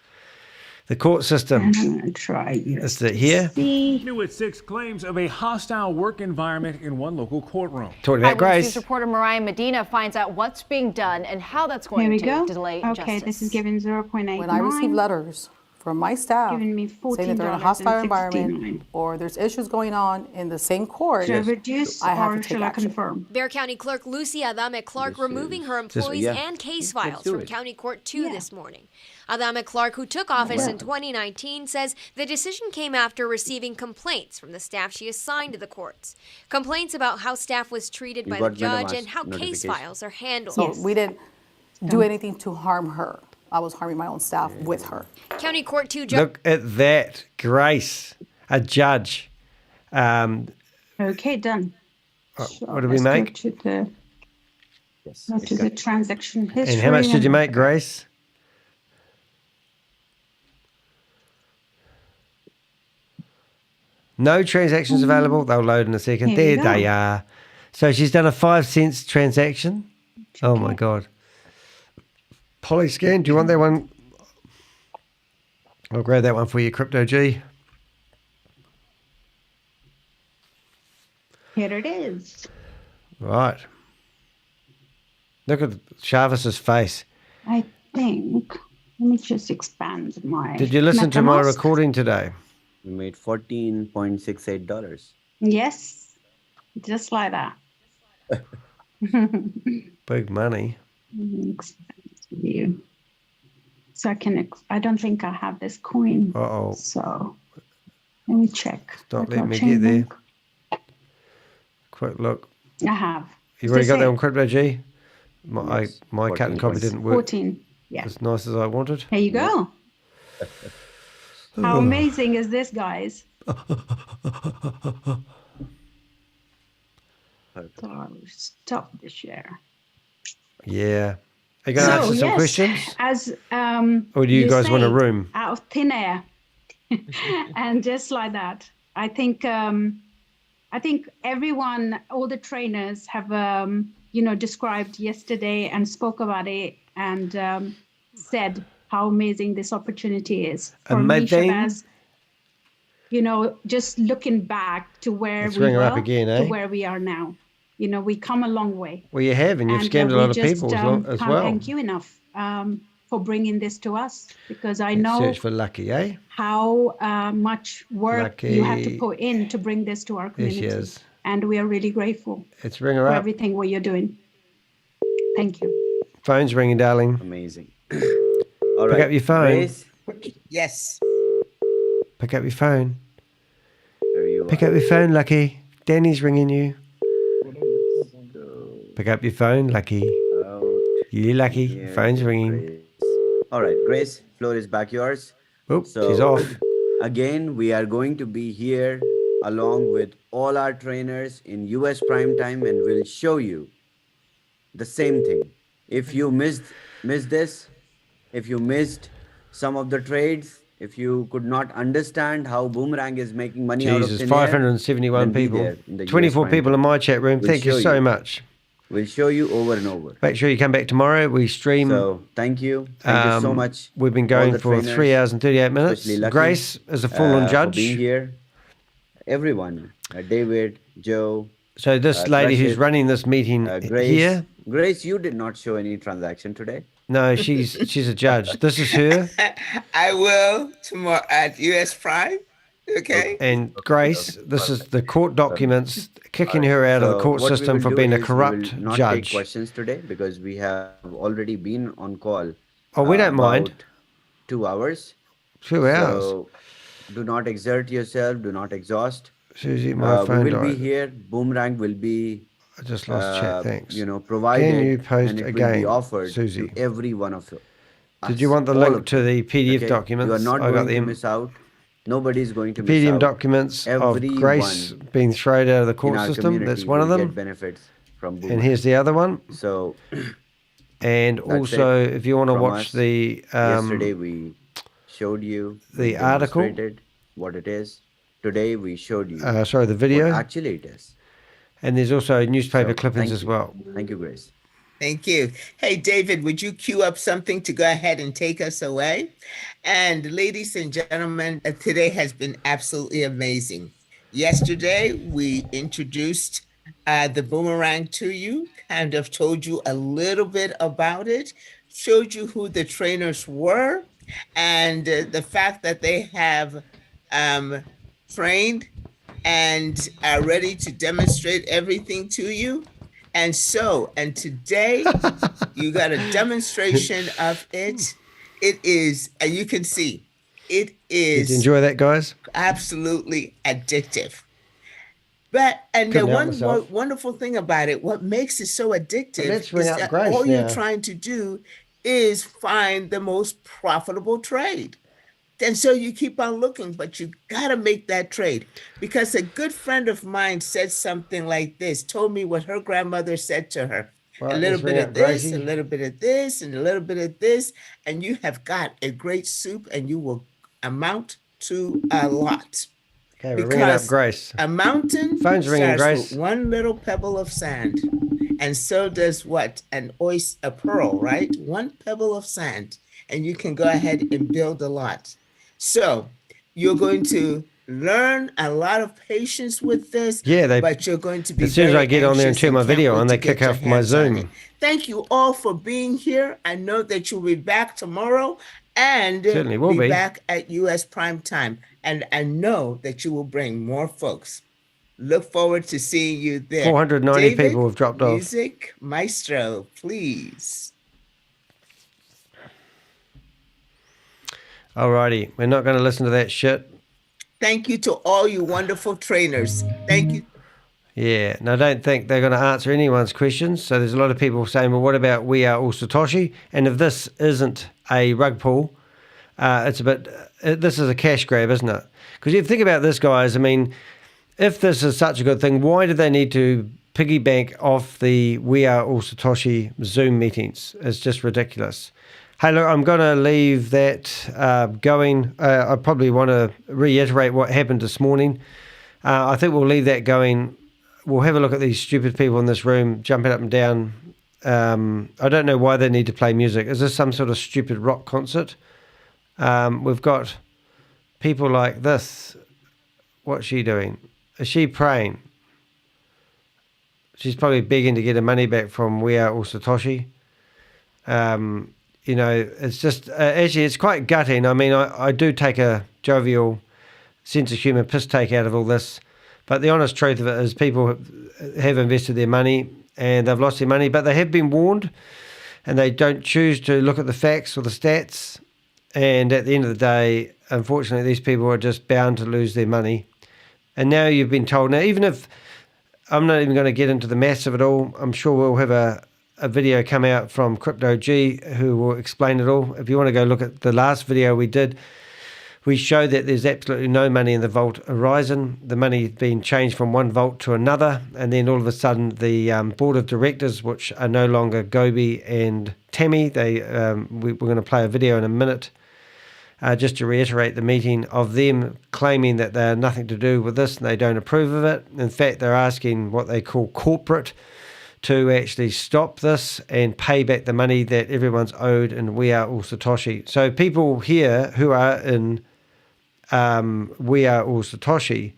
the court system. And I'm gonna try Is it here? New at 6 claims of a hostile work environment in one local courtroom. Talking about Eyewitness Grace. News reporter Mariah Medina finds out what's being done and how that's Here going we to go. delay Okay, justice. this is giving 0.89. When I receive letters from my staff Giving me saying that they're in a hostile environment or there's issues going on in the same court, Should I reduce I have or to take shall I action. confirm? Bear County Clerk Lucy Adame Clark removing her employees and case files from County Court 2 this morning. Adame Clark, who took office in 2019, says the decision came after receiving complaints from the staff she assigned to the courts. Complaints about how staff was treated by the judge and how case files are handled. So we didn't do anything to harm her. I was harming my own staff with her. County Court 2 judge. Look at that. Grace, a judge. Okay, done. What did we make? Go to the transaction history. And how much did you make, Grace? No transactions available. They'll load in a second. Here There we they go. are. So she's done a 5 cents transaction. Oh my God. Polyscan, do you want that one? I'll grab that one for you, Crypto G. Here it is. Right. Look at Chavez's face. I think. Let me just expand my. Did you listen to my MetaMask. recording today? We made $14.68. Yes, just like that. Big money. View. So I don't think I have this coin. Uh-oh. So let me check. Don't What let me blockchain get there. link? Quick look. I have. You've already Is got this that it? on Crypto G? My cut and copy didn't work 14. Yeah. as nice as I wanted. There you go. How amazing is this, guys? So stop the share. Yeah. Are you going to answer some questions? As Or do you guys want a say, room? out of thin air, and just like that, I think everyone, all the trainers have described yesterday and spoke about it and said how amazing this opportunity is for me, Amazing. Shabazz. Just looking back to where Let's we ring her were up again, eh? to where we are now. We come a long way. Well, you have, and you've scammed a we lot of just, people as can't well. thank you enough for bringing this to us, because I know Search for Lucky, eh? how much work you have to Lucky. put in to bring this to our There she community. is. And we are really grateful Let's ring her for up. everything what you're doing. Thank you. Phone's ringing, darling. Amazing. Pick up your phone. Grace, Yes. Pick up your phone. there you Pick up your phone, Lucky. Danny's ringing you. Pick up your phone, Lucky. You lucky. Phone's ringing. All right, Grace, floor is back yours. Oh, she's off. Again, we are going to be here along with all our trainers in US prime time, and we'll show you the same thing. If you missed this, if you missed some of the trades, if you could not understand how Boomerang is making money out of Jesus, thin air, 571 then be people. there in the US 24 prime people time. in my chat room. We'll Thank you show so you. much. We'll show you over and over. Make sure you come back tomorrow. We stream. So thank you. Thank you so much. We've been all going the for trainers, 3 hours and 38 minutes. especially Lucky, Grace is a full-on for judge. being here. Everyone, David, Joe. So this lady who's Trashit, running this meeting Grace. here, Grace, you did not show any transaction today. no, she's a judge. This is her. I will tomorrow at US Prime. Okay. And Grace, this is the court documents kicking her out of the court what we system will for do being a is we corrupt will not take judge. questions today because we have already been on call. Oh, we don't mind. about 2 hours. 2 hours. So do not exert yourself. Do not exhaust. Susie, my phone we will be died. here. Boomerang will be I just lost chat. Thanks. Provided, Can you post and it will again, be offered Susie? to every one of us. Did you want the all link of to you. the PDF Okay? documents? You are not I got going to them. miss out. Nobody is going The to miss PDM out. documents of Grace Everyone being thrown out of the in court our system. That's community one of will them. get benefits from And Boomerang. here's the other one. So, and that's also, it if you want to from watch us. the Yesterday we showed you, we the article. demonstrated what it is. Today we showed you the video. what actually it is. And there's also newspaper So, clippings thank as you. well. Thank you, Grace. Thank you. Hey, David, would you queue up something to go ahead and take us away? And ladies and gentlemen, today has been absolutely amazing. Yesterday, we introduced the Boomerang to you, kind of told you a little bit about it, showed you who the trainers were, and the fact that they have trained and are ready to demonstrate everything to you. And today you got a demonstration of it. It is, and you can see, it is. Did you enjoy that, guys? Absolutely addictive. And the Couldn't help one myself. wonderful thing about it, what makes it so addictive, Let's ring is up that Grace all now. you're trying to do is find the most profitable trade. And so you keep on looking, but you got to make that trade. Because a good friend of mine said something like this, told me what her grandmother said to her. Right, a little let's ring bit up of this, Gracie. a little bit of this, and a little bit of this, and you have got a great soup, and you will amount to a lot. Okay, we're ringing up Because Grace. a mountain Phone's ringing, starts Grace. with one little pebble of sand. And so does what? A pearl, right? One pebble of sand. And you can go ahead and build a lot. So you're going to learn a lot of patience with this. Yeah, but you're going to be as soon as very I get on there and anxious turn my can't video wait on, to they get kick your off my hands on Zoom. it. Thank you all for being here. I know that you'll be back tomorrow and Certainly will be. back at US Prime Time. And I know that you will bring more folks. Look forward to seeing you there. 490 David, people have dropped off. Music Maestro, please. Alrighty, we're not going to listen to that shit. Thank you to all you wonderful trainers. Thank you. Yeah, and I don't think they're going to answer anyone's questions. So there's a lot of people saying, well, what about We Are All Satoshi? And if this isn't a rug pull, it's a bit, this is a cash grab, isn't it? Because you think about this, guys, I mean, if this is such a good thing, why do they need to piggy bank off the We Are All Satoshi Zoom meetings? It's just ridiculous. Hey, look, I'm going to leave that going. I probably want to reiterate what happened this morning. I think we'll leave that going. We'll have a look at these stupid people in this room jumping up and down. I don't know why they need to play music. Is this some sort of stupid rock concert? We've got people like this. What's she doing? Is she praying? She's probably begging to get her money back from We Are All Satoshi. You know, it's just, actually, it's quite gutting. I mean, I do take a jovial sense of humour piss take out of all this. But the honest truth of it is people have invested their money and they've lost their money, but they have been warned and they don't choose to look at the facts or the stats. And at the end of the day, unfortunately, these people are just bound to lose their money. And now you've been told, now even if, I'm not even going to get into the maths of it all, I'm sure we'll have a video come out from Crypto G who will explain it all. If you want to go look at the last video we did, we showed that there's absolutely no money in the Vault Horizon. The money being changed from one vault to another, and then all of a sudden the board of directors, which are no longer Gobi and Tami, we're going to play a video in a minute just to reiterate the meeting of them claiming that they have nothing to do with this and they don't approve of it. In fact, they're asking what they call corporate to actually stop this and pay back the money that everyone's owed in We Are All Satoshi. So people here who are in We Are All Satoshi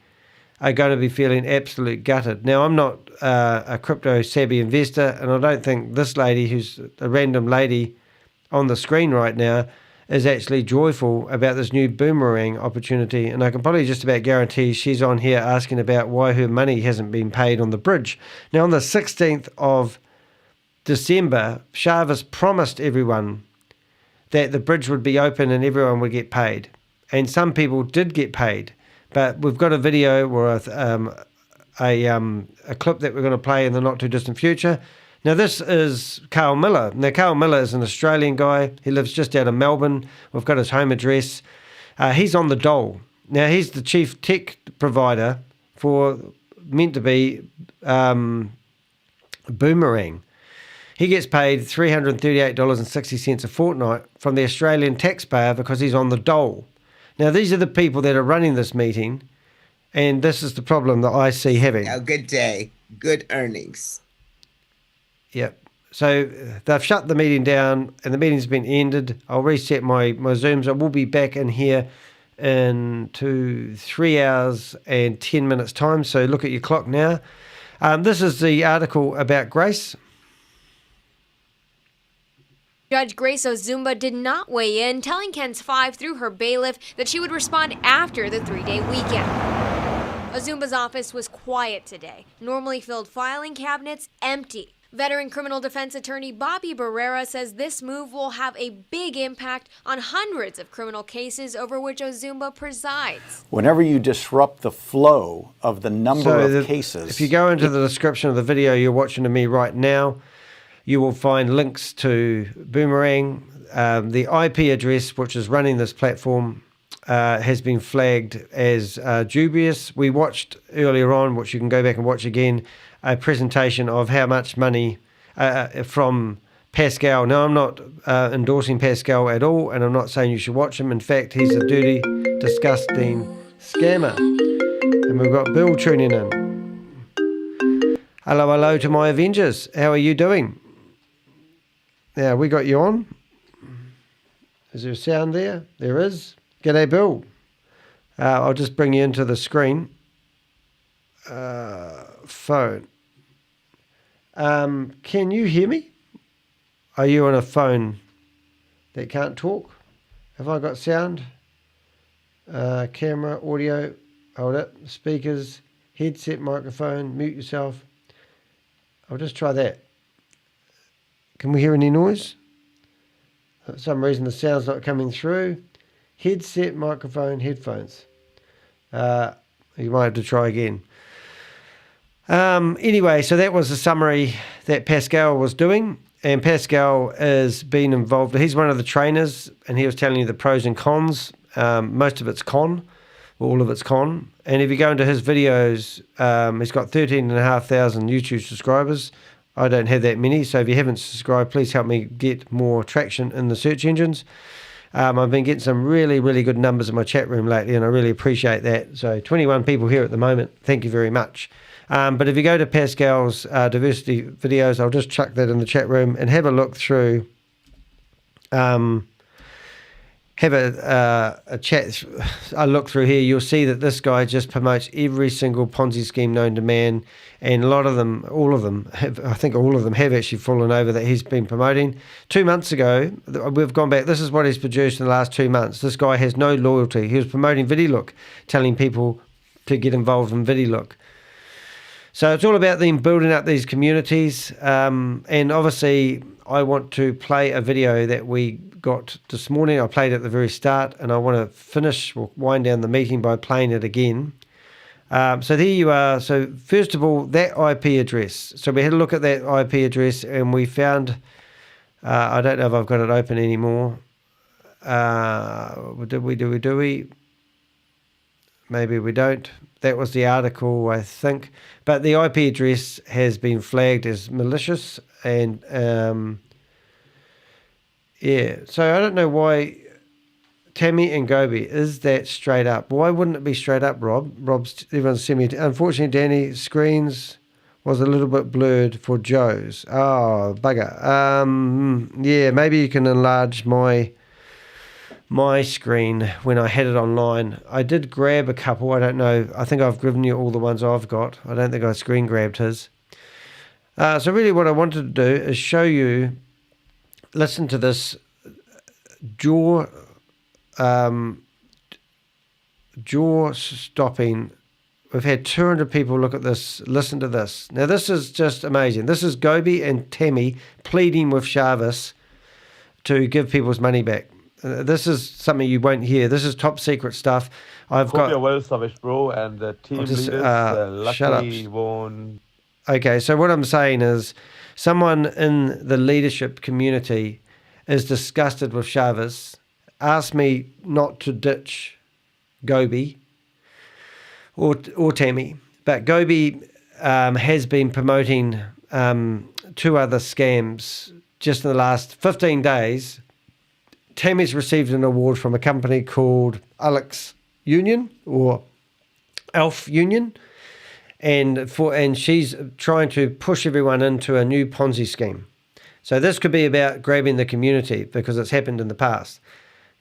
are going to be feeling absolute gutted. Now, I'm not a crypto savvy investor, and I don't think this lady, who's a random lady on the screen right now, is actually joyful about this new Boomerang opportunity. And I can probably just about guarantee she's on here asking about why her money hasn't been paid on the bridge. Now, on the 16th of December, ShaveZ promised everyone that the bridge would be open and everyone would get paid. And some people did get paid. But we've got a video or a clip that we're going to play in the not too distant future. Now, this is Carl Miller. Now, Carl Miller is an Australian guy. He lives just out of Melbourne. We've got his home address. He's on the dole. Now, he's the chief tech provider for meant to be Boomerang. He gets paid $338.60 a fortnight from the Australian taxpayer because he's on the dole. Now, these are the people that are running this meeting, and this is the problem that I see having. A good day, good earnings. Yep. So they've shut the meeting down, and the meeting's been ended. I'll reset my Zooms. I will be back in here in 3 hours and 10 minutes time. So look at your clock now. This is the article about Grace. Judge Grace Uzomba did not weigh in, telling KENS 5 through her bailiff that she would respond after the 3-day weekend. Uzomba's office was quiet today. Normally filled filing cabinets empty. Veteran criminal defense attorney Bobby Barrera says this move will have a big impact on hundreds of criminal cases over which Uzomba presides. Whenever you disrupt the flow of the number of cases... If you go into the description of the video you're watching to me right now, you will find links to Boomerang. The IP address, which is running this platform, has been flagged as dubious. We watched earlier on, which you can go back and watch again, a presentation of how much money from Pascal. Now, I'm not endorsing Pascal at all, and I'm not saying you should watch him. In fact, he's a dirty, disgusting scammer. And we've got Bill tuning in. Hello, hello to my Avengers. How are you doing? Now, we got you on. Is there a sound there? There is. G'day, Bill. I'll just bring you into the screen. Phone. Can you hear me? Are you on a phone that can't talk? Have I got sound? Camera, audio, hold it. Speakers, headset, microphone, mute yourself. I'll just try that. Can we hear any noise? For some reason the sound's not coming through. Headset, microphone, headphones. You might have to try again. Anyway, so that was the summary that Pascal was doing. And Pascal has been involved. He's one of the trainers, and he was telling you the pros and cons. Most of it's con, all of it's con. And if you go into his videos, he's got 13,500 YouTube subscribers. I don't have that many, so if you haven't subscribed, please help me get more traction in the search engines. I've been getting some really, really good numbers in my chat room lately, and I really appreciate that. So 21 people here at the moment. Thank you very much. But if you go to Pascal's diversity videos, I'll just chuck that in the chat room and have a look through. Have a chat, a look through here. You'll see that this guy just promotes every single Ponzi scheme known to man, and a lot of them, all of them, I think all of them have actually fallen over that he's been promoting. 2 months ago, we've gone back. This is what he's produced in the last 2 months. This guy has no loyalty. He was promoting VidiLook, telling people to get involved in VidiLook. So it's all about them building up these communities. And obviously, I want to play a video that we got this morning. I played it at the very start, and I want to finish or wind down the meeting by playing it again. So there you are. So first of all, that IP address. So we had a look at that IP address, and we found, I don't know if I've got it open anymore. Do we? Maybe we don't. That was the article, I think. But the IP address has been flagged as malicious. And, yeah. So I don't know why Tami and Gobi, is that straight up? Why wouldn't it be straight up, Rob? Everyone's sent me. Unfortunately, Danny, screens was a little bit blurred for Joe's. Oh, bugger. Yeah, maybe you can enlarge my screen when I had it online. I did grab a couple. I don't know. I think I've given you all the ones I've got. I don't think I screen grabbed his. So really what I wanted to do is show you, listen to this jaw stopping. We've had 200 people look at this. Listen to this. Now this is just amazing. This is Gobi and Tami pleading with ShaveZ to give people's money back. This is something you won't hear. This is top secret stuff. I've Hope got. you're well, Savage Bro, and the team just, leaders, shut up. Lucky, Won. Okay, so what I'm saying is someone in the leadership community is disgusted with ShaveZ, asked me not to ditch Gobi or Tami. But Gobi has been promoting 2 other scams just in the last 15 days. Tami's received an award from a company called Alyx Union or Elf Union, and she's trying to push everyone into a new Ponzi scheme. So this could be about grabbing the community because it's happened in the past.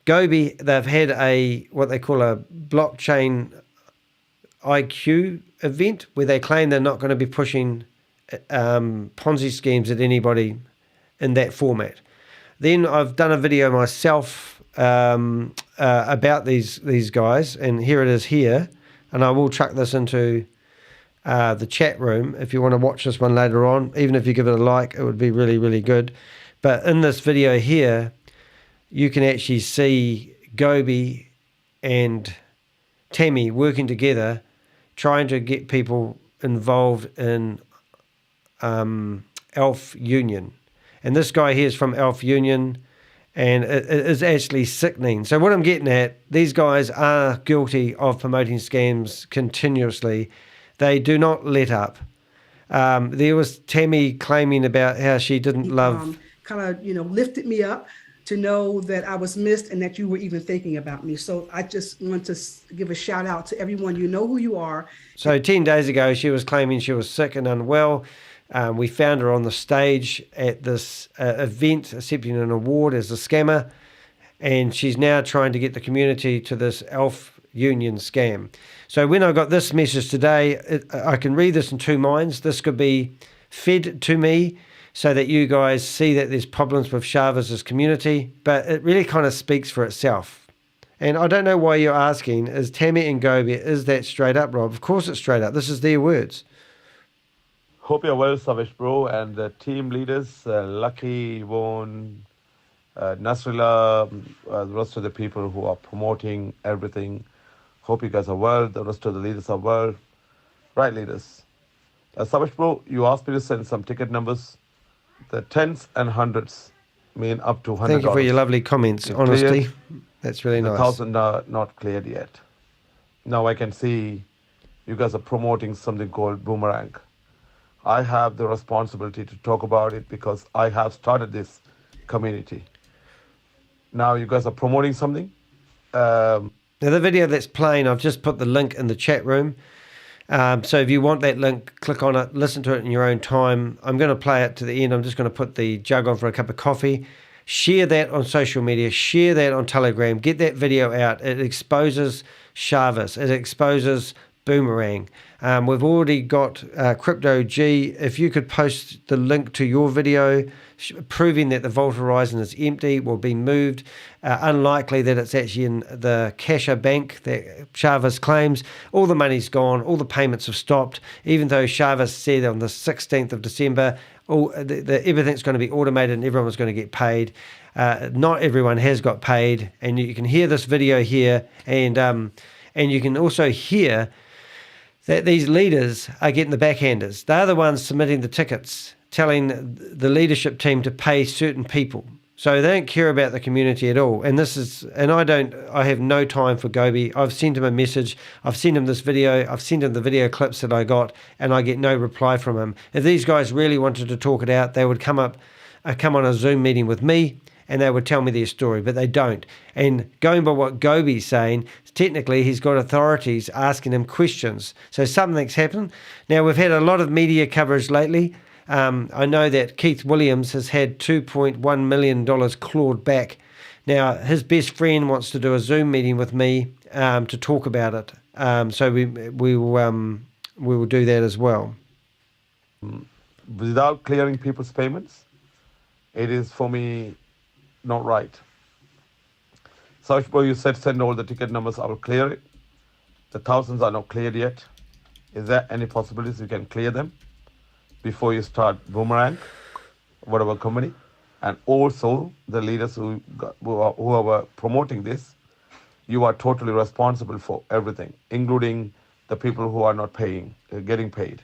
Gobi, they've had what they call a blockchain IQ event where they claim they're not going to be pushing Ponzi schemes at anybody in that format. Then I've done a video myself about these guys, and here it is here, and I will chuck this into the chat room if you want to watch this one later on. Even if you give it a like, it would be really, really good. But in this video here, you can actually see Gobi and Tami working together, trying to get people involved in Elf Union. And this guy here is from Elf Union, and it is actually sickening. So what I'm getting at, these guys are guilty of promoting scams continuously. They do not let up. There was Tami claiming about how she didn't love... kind of, lifted me up to know that I was missed and that you were even thinking about me. So I just want to give a shout out to everyone. You know who you are. So 10 days ago, she was claiming she was sick and unwell. We found her on the stage at this event, accepting an award as a scammer. And she's now trying to get the community to this Elf Union scam. So when I got this message today, I can read this in 2 minds. This could be fed to me so that you guys see that there's problems with ShaveZ's community, but it really kind of speaks for itself. And I don't know why you're asking, is Tami and Gobi, is that straight up, Rob? Of course it's straight up. This is their words. Hope you're well, Savage Bro, and the team leaders, Lucky, Won, Nasrullah, the rest of the people who are promoting everything. Hope you guys are well. The rest of the leaders are well. Right, leaders. Savage Bro, you asked me to send some ticket numbers. The tens and hundreds mean up to $100. Thank you for your lovely comments, honesty. That's really nice. 1,000 are not cleared yet. Now I can see you guys are promoting something called Boomerang. I have the responsibility to talk about it because I have started this community. Now you guys are promoting something. Now the video that's playing, I've just put the link in the chat room. So if you want that link, click on it, listen to it in your own time. I'm going to play it to the end. I'm just going to put the jug on for a cup of coffee. Share that on social media. Share that on Telegram. Get that video out. It exposes ShaveZ. It exposes Boomerang. We've already got Crypto G. If you could post the link to your video proving that the Vault Horizon is empty, will be moved. Unlikely that it's actually in the Casher bank that ShaveZ claims. All the money's gone. All the payments have stopped. Even though ShaveZ said on the 16th of December, everything's going to be automated and everyone's going to get paid. Not everyone has got paid. And you can hear this video here. And you can also hear that these leaders are getting the backhanders. They're the ones submitting the tickets, telling the leadership team to pay certain people. So they don't care about the community at all. And I have no time for Gobi. I've sent him a message. I've sent him this video. I've sent him the video clips that I got, and I get no reply from him. If these guys really wanted to talk it out, they would come on a Zoom meeting with me, and they would tell me their story, but they don't. And going by what Gobi's saying, technically he's got authorities asking him questions. So something's happened. Now, we've had a lot of media coverage lately. I know that Keith Williams has had $2.1 million clawed back. Now, his best friend wants to do a Zoom meeting with me to talk about it. So we will do that as well. Without clearing people's payments, it is for me not right. So you said send all the ticket numbers, I will clear it. The thousands are not cleared yet. Is there any possibilities you can clear them before you start Boomerang, whatever company? And also the leaders who are promoting this, you are totally responsible for everything, including the people who are not paying, getting paid.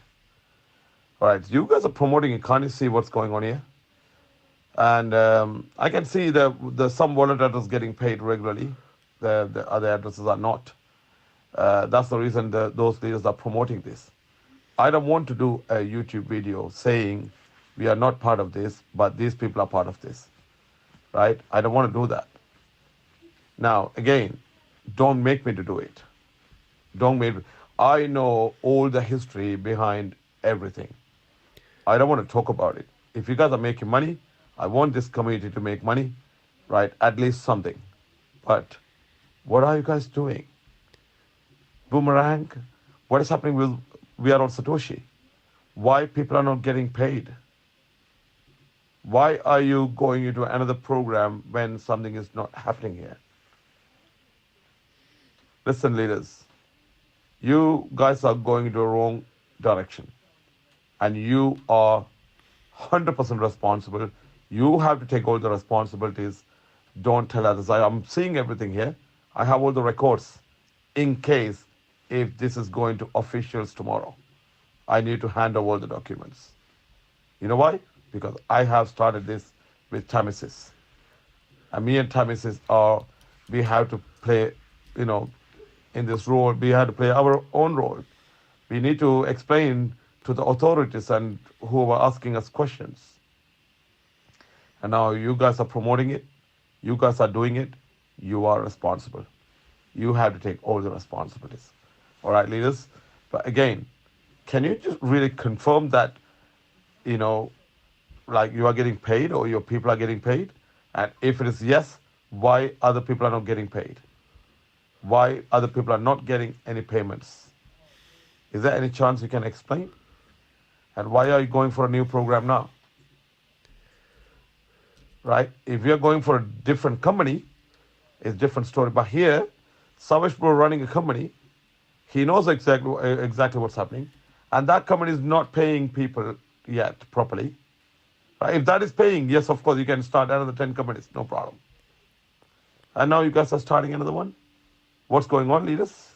All right, you guys are promoting it. Can't you see what's going on here? And I can see the some wallet addresses getting paid regularly. The other addresses are not. That's the reason those leaders are promoting this. I don't want to do a YouTube video saying we are not part of this, but these people are part of this, right? I don't want to do that. Now, again, don't make me to do it. Don't make me. I know all the history behind everything. I don't want to talk about it. If you guys are making money, I want this community to make money, right? At least something. But what are you guys doing? Boomerang, what is happening with We Are All Satoshi? Why people are not getting paid? Why are you going into another program when something is not happening here? Listen, leaders, you guys are going into a wrong direction. And you are 100% responsible. You have to take all the responsibilities. Don't tell others. I'm seeing everything here. I have all the records in case if this is going to officials tomorrow. I need to hand over all the documents. You know why? Because I have started this with Tamisis. And me and Tamisis we have to play, in this role, we have to play our own role. We need to explain to the authorities and who are asking us questions. And now you guys are promoting it. You guys are doing it. You are responsible. You have to take all the responsibilities. All right, leaders? But again, can you just really confirm that, like you are getting paid or your people are getting paid? And if it is yes, why other people are not getting paid? Why other people are not getting any payments? Is there any chance you can explain? And why are you going for a new program now? Right? If you're going for a different company, it's a different story. But here, Savage Bro running a company, he knows exactly what's happening. And that company is not paying people yet properly. Right? If that is paying, yes, of course, you can start another 10 companies, no problem. And now you guys are starting another one? What's going on, leaders?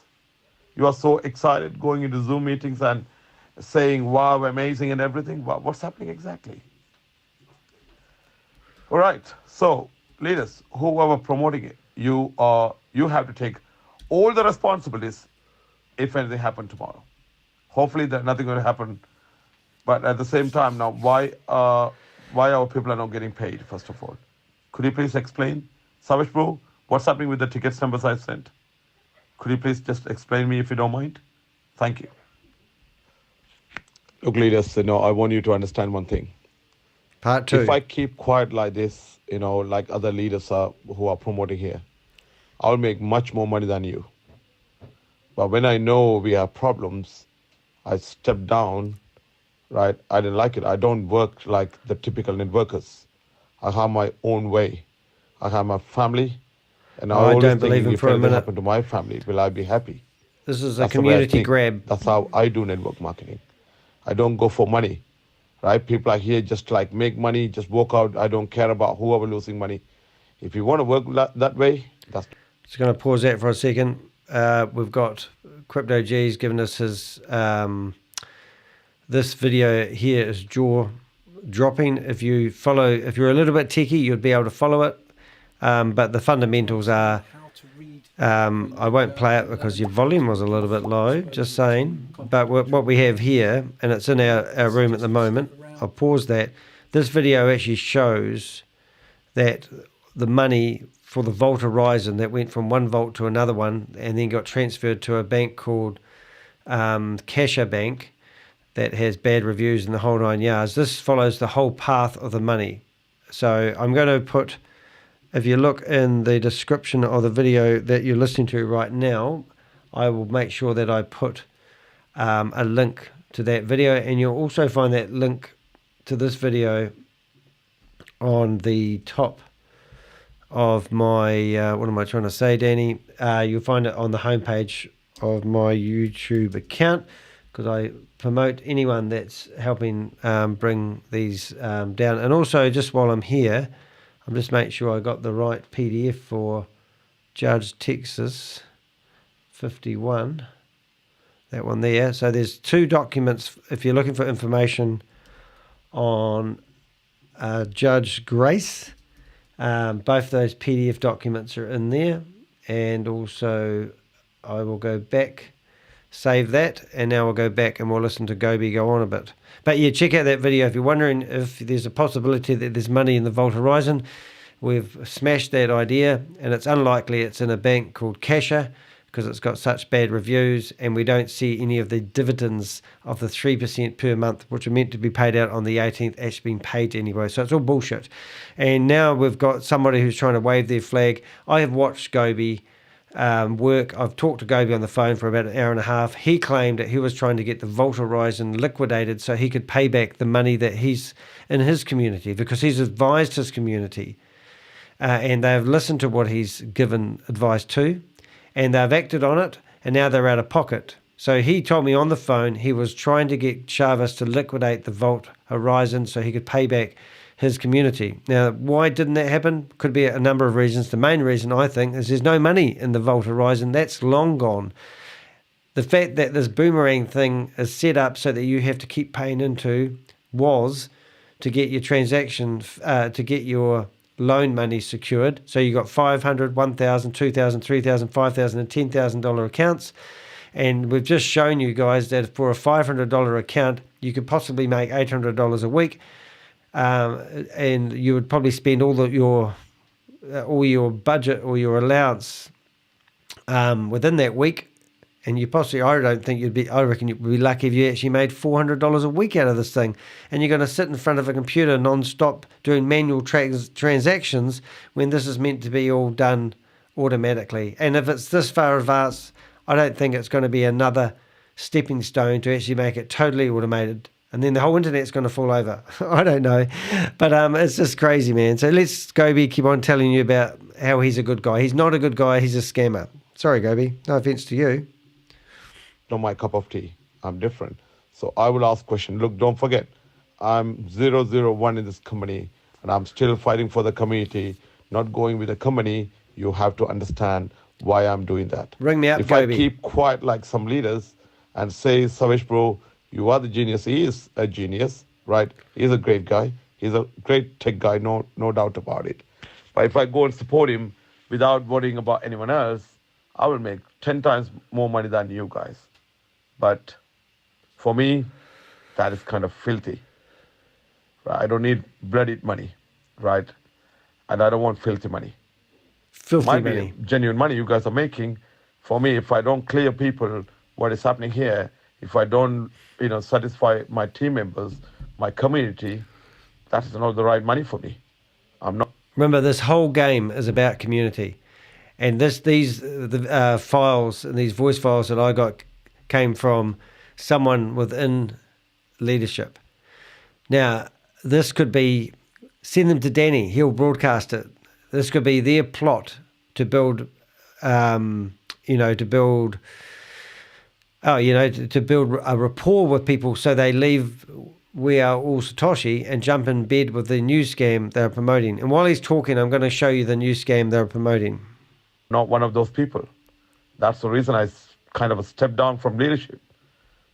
You are so excited going into Zoom meetings and saying, wow, amazing and everything. Wow, what's happening exactly? All right. So, leaders, whoever promoting it, you have to take all the responsibilities if anything happens tomorrow. Hopefully, there's nothing going to happen. But at the same time, now, why our people are not getting paid, first of all? Could you please explain? Savage Bro, what's happening with the tickets numbers I sent? Could you please just explain me if you don't mind? Thank you. Look, leaders, I want you to understand one thing. Part two. If I keep quiet like this, like other leaders who are promoting here, I'll make much more money than you. But when I know we have problems, I step down, right? I didn't like it. I don't work like the typical networkers. I have my own way. I have my family. And I don't believe him if for a anything minute. happened to my family, will I be happy? This is a That's the way I community think. grab. That's how I do network marketing. I don't go for money, right? People are here just like make money, just walk out. I don't care about whoever losing money. If you want to work that way, that's... Just going to pause that for a second. We've got Crypto G's giving us his... this video here is jaw dropping. If you're a little bit techie, you'd be able to follow it. But the fundamentals are... I won't play it because your volume was a little bit low, just saying. But what we have here, and it's in our room at the moment, I'll pause that. This video actually shows that the money for the Vault Horizon that went from one vault to another one and then got transferred to a bank called Casher Bank that has bad reviews in the whole 9 yards. This follows the whole path of the money. So I'm going to put... If you look in the description of the video that you're listening to right now, I will make sure that I put a link to that video, and you'll also find that link to this video on the top of my, what am I trying to say, Danny? You'll find it on the homepage of my YouTube account, because I promote anyone that's helping bring these down. And also, just while I'm here, I'm just making sure I got the right PDF for Judge Texas 51. That one there. So there's 2 documents if you're looking for information on Judge Grace. Both those PDF documents are in there. And also, I will go back, save that, and now we'll go back and we'll listen to Gobi go on a bit. But yeah, check out that video if you're wondering if there's a possibility that there's money in the Vault Horizon. We've smashed that idea, and it's unlikely it's in a bank called Casher, because it's got such bad reviews, and we don't see any of the dividends of the 3% per month, which are meant to be paid out on the 18th, actually being paid anyway. So it's all bullshit. And now we've got somebody who's trying to wave their flag. I have watched Gobi work. I've talked to Gobi on the phone for about an hour and a half. He claimed that he was trying to get the Vault Horizon liquidated so he could pay back the money that he's in his community, because he's advised his community. And they've listened to what he's given advice to, and they've acted on it, and now they're out of pocket. So he told me on the phone he was trying to get Chavez to liquidate the Vault Horizon so he could pay back his community. Now, why didn't that happen? Could be a number of reasons. The main reason, I think, is there's no money in the Vault Horizon. That's long gone. The fact that this Boomerang thing is set up so that you have to keep paying into was to get your transaction, to get your loan money secured. So you got $500, $1,000, $2,000, $3,000, $5,000 and $10,000 accounts. And we've just shown you guys that for a $500 account, you could possibly make $800 a week. And you would probably spend all your budget or your allowance within that week. And you possibly, I reckon you'd be lucky if you actually made $400 a week out of this thing. And you're going to sit in front of a computer non-stop doing manual transactions when this is meant to be all done automatically. And if it's this far advanced, I don't think it's going to be another stepping stone to actually make it totally automated. And then the whole internet's going to fall over. I don't know. But it's just crazy, man. So let's Gobi keep on telling you about how he's a good guy. He's not a good guy. He's a scammer. Sorry, Gobi. No offense to you. Not my cup of tea. I'm different. So I will ask question. Look, don't forget, I'm 001 in this company, and I'm still fighting for the community, not going with the company. You have to understand why I'm doing that. Ring me up, if Gobi. I keep quiet like some leaders and say, Savesh bro, you are the genius. He is a genius, right? He's a great guy. He's a great tech guy, no doubt about it. But if I go and support him without worrying about anyone else, I will make 10 times more money than you guys. But for me, that is kind of filthy. Right? I don't need bloodied money, right? And I don't want filthy money. Filthy Might money. be genuine money you guys are making. For me, if I don't clear people what is happening here, if I don't, satisfy my team members, my community, that is not the right money for me. I'm not. Remember, this whole game is about community, and these files and these voice files that I got came from someone within leadership. Now, this could be, send them to Danny, he'll broadcast it. This could be their plot to build, to build a rapport with people so they leave We Are All Satoshi and jump in bed with the new scam they're promoting. And while he's talking, I'm going to show you the new scam they're promoting. Not one of those people. That's the reason I kind of stepped down from leadership.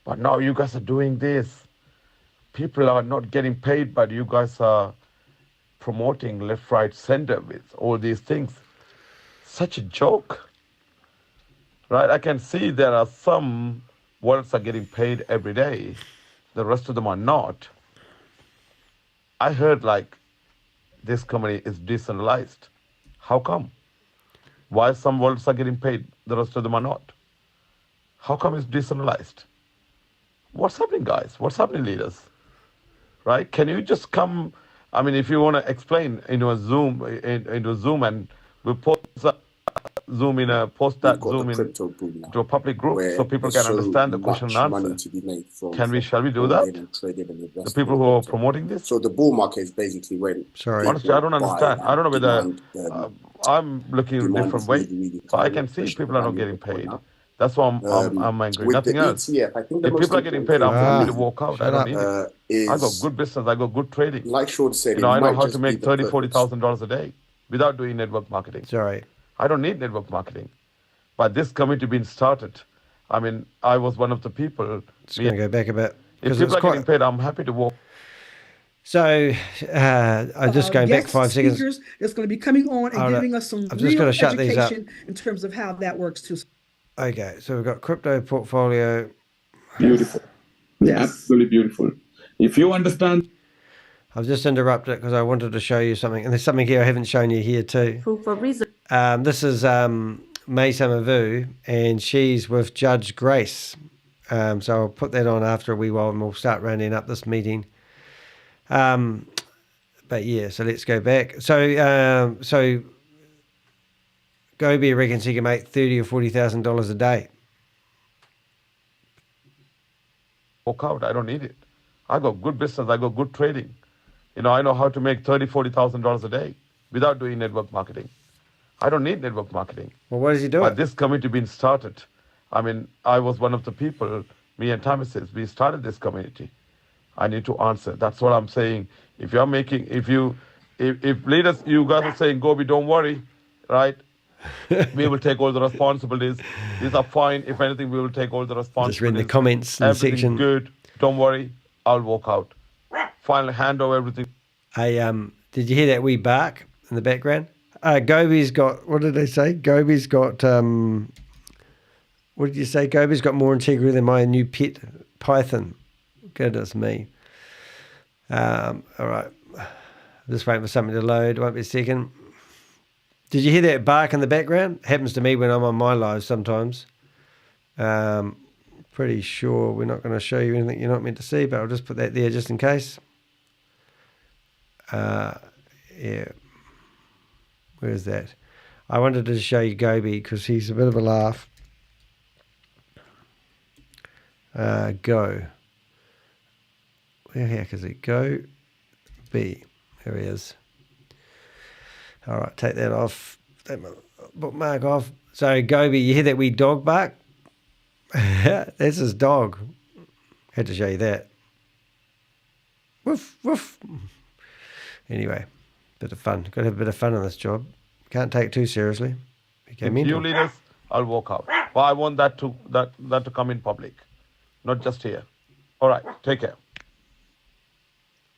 But now you guys are doing this. People are not getting paid, but you guys are promoting left, right, center with all these things. Such a joke. Right? I can see there are some wallets are getting paid every day. The rest of them are not. I heard this company is decentralized. How come? Why some wallets are getting paid, the rest of them are not? How come it's decentralized? What's happening, guys? What's happening, leaders? Right? Can you just come? I mean, if you want to explain into a Zoom, and we'll post that Zoom into a public group so people can understand the question and answer. Shall we do that? The people who are promoting this? So the bull market is basically when... Sorry. Honestly, I don't understand. I don't know whether I'm looking at a different way. So I can see people are not getting paid. That's why I'm angry. with Nothing the else. ETF, I think the If most people are getting paid, important I'm thing happy for to me, walk out. I don't need it. I got is, good business. I got good trading. like Sean said, You know, it I know might how to just be make the $30,000, purpose. $40,000 a day without doing network marketing. Sorry. I don't need network marketing. But this committee being started, I mean, I was one of the people. Just going to go back a bit. If 'cause people it's are getting paid, I'm happy to walk. So, I'm just going back Guest 5 seconds. speakers that's going to be coming on and Hold up. giving us some I'm just real gonna shut these up. education in terms of how that works too. Okay, so we've got crypto portfolio. Beautiful. Yes. Absolutely beautiful. If you understand. I've just interrupted because I wanted to show you something. And there's something here I haven't shown you here too. Proof of reason. This is May Samavu, and she's with Judge Grace. So I'll put that on after a wee while and we'll start rounding up this meeting. But yeah, so let's go back. So Gobi reckons he can make $30,000 or $40,000 a day. Walk out. I don't need it. I got good business. I got good trading. You know, I know how to make $30,000, $40,000 a day without doing network marketing. I don't need network marketing. Well, what does he do? But this committee being started, I mean, I was one of the people, me and Tami says, we started this community. I need to answer. That's what I'm saying. If you're making, if leaders, you guys are saying, Gobi, don't worry, right? We will take all the responsibilities. These are fine. If anything, we will take all the responsibilities. Just reading the comments in the Everything's section. good. Don't worry. I'll walk out. Finally, hand over everything. Did you hear that wee bark in the background? Gobi's got, what did they say? Gobi's got, what did you say? Gobi's got more integrity than my new pet python. Goodness me. All right. Just waiting for something to load. Won't be a second. Did you hear that bark in the background? Happens to me when I'm on my live sometimes. Pretty sure we're not going to show you anything you're not meant to see, but I'll just put that there just in case. Yeah. Where is that? I wanted to show you Gobi because he's a bit of a laugh. Go. Where the heck is it? Go B. There he is. All right, take that off. Take my bookmark off. So Gobi, you hear that wee dog bark? That's his dog. Had to show you that. Woof, woof. Anyway, bit of fun. Got to have a bit of fun on this job. Can't take it too seriously. Okay, If you leaders, I'll walk out. But I want that to come in public, not just here. All right, take care.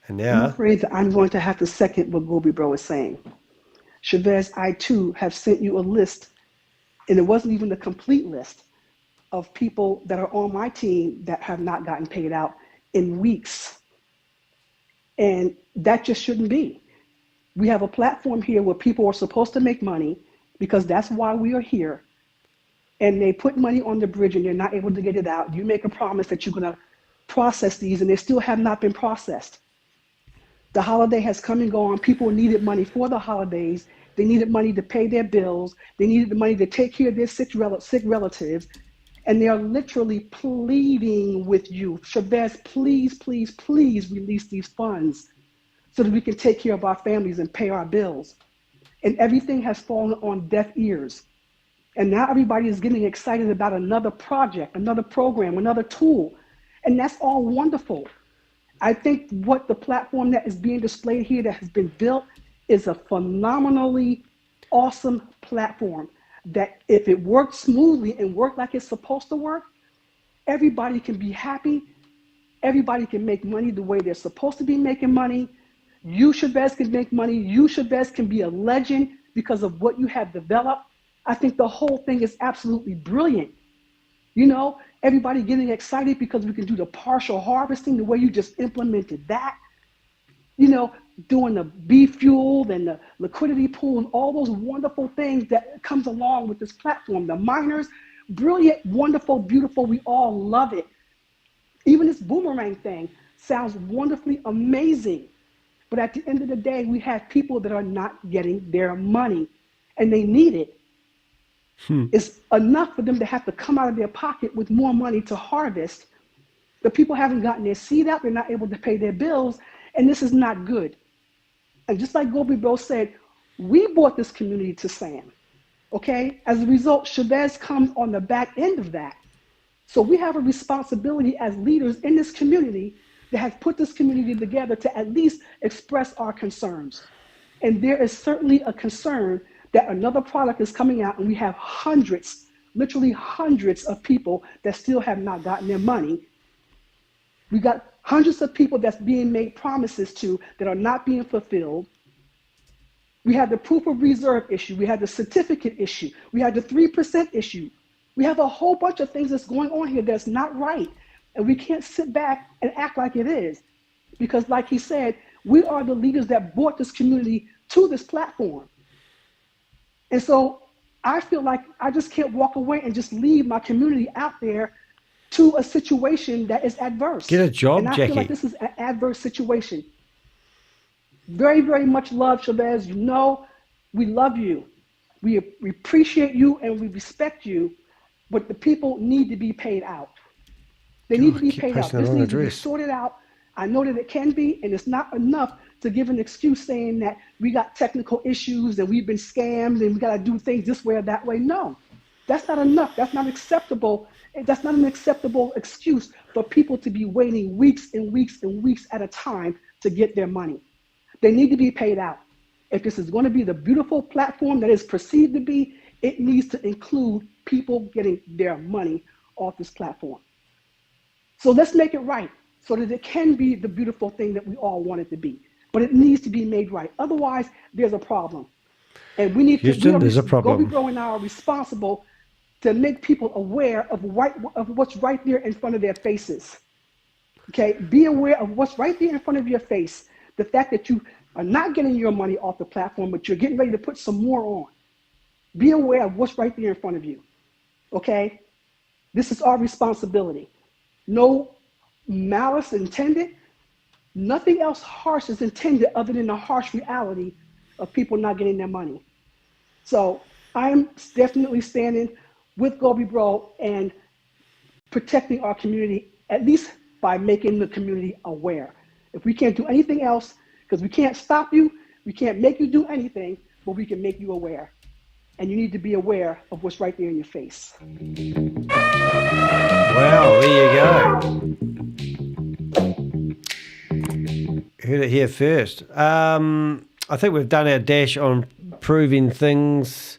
And I'm now, afraid that I'm going to have to second what Gobi Bro is saying. Chavez, I too have sent you a list, and it wasn't even a complete list, of people that are on my team that have not gotten paid out in weeks. And that just shouldn't be. We have a platform here where people are supposed to make money because that's why we are here. And they put money on the bridge and they're not able to get it out. You make a promise that you're going to process these and they still have not been processed. The holiday has come and gone. People needed money for the holidays. They needed money to pay their bills. They needed the money to take care of their sick relatives. And they are literally pleading with you. Chavez, please, please, please release these funds so that we can take care of our families and pay our bills. And everything has fallen on deaf ears. And now everybody is getting excited about another project, another program, another tool. And that's all wonderful. I think what the platform that is being displayed here that has been built is a phenomenally awesome platform that if it works smoothly and work like it's supposed to work, everybody can be happy. Everybody can make money the way they're supposed to be making money. You, Chavez, can make money. You, Chavez, can be a legend because of what you have developed. I think the whole thing is absolutely brilliant. You know, everybody getting excited because we can do the partial harvesting the way you just implemented that. You know, doing the beef fuel and the liquidity pool and all those wonderful things that comes along with this platform. The miners, brilliant, wonderful, beautiful. We all love it. Even this boomerang thing sounds wonderfully amazing. But at the end of the day, we have people that are not getting their money and they need it. It's enough for them to have to come out of their pocket with more money to harvest. The people haven't gotten their seed out. They're not able to pay their bills. And this is not good. And just like Gobi Bro said, we brought this community to Sam. Okay? As a result, ShaveZ comes on the back end of that. So we have a responsibility as leaders in this community that has put this community together to at least express our concerns. And there is certainly a concern that another product is coming out and we have hundreds, literally hundreds of people that still have not gotten their money. We got hundreds of people that's being made promises to that are not being fulfilled. We had the proof of reserve issue. We had the certificate issue. We had the 3% issue. We have a whole bunch of things that's going on here that's not right. And we can't sit back and act like it is. Because like he said, we are the leaders that brought this community to this platform. And so I feel like I just can't walk away and just leave my community out there to a situation that is adverse. Get a job, and I Jackie. feel like this is an adverse situation. Very, very much love, ShaveZ. You know, we love you. We appreciate you and we respect you, but the people need to be paid out. They need to be paid out. This needs to be sorted out. I know that it can be, and it's not enough to give an excuse saying that we got technical issues and we've been scammed and we got to do things this way or that way. No, that's not enough. That's not acceptable. That's not an acceptable excuse for people to be waiting weeks and weeks and weeks at a time to get their money. They need to be paid out. If this is going to be the beautiful platform that is perceived to be, it needs to include people getting their money off this platform. So let's make it right so that it can be the beautiful thing that we all want it to be. But it needs to be made right. Otherwise, there's a problem. And we need Houston, there's a problem. Gobi Bro and I are responsible to make people aware of what's right there in front of their faces. Okay, be aware of what's right there in front of your face. The fact that you are not getting your money off the platform, but you're getting ready to put some more on. Be aware of what's right there in front of you. Okay, this is our responsibility. No malice intended. Nothing else harsh is intended other than the harsh reality of people not getting their money. So I'm definitely standing with Gobi Bro and protecting our community, at least by making the community aware. If we can't do anything else, because we can't stop you, we can't make you do anything, but we can make you aware. And you need to be aware of what's right there in your face. Wow, there you go. Heard it here first. I think we've done our dash on proving things.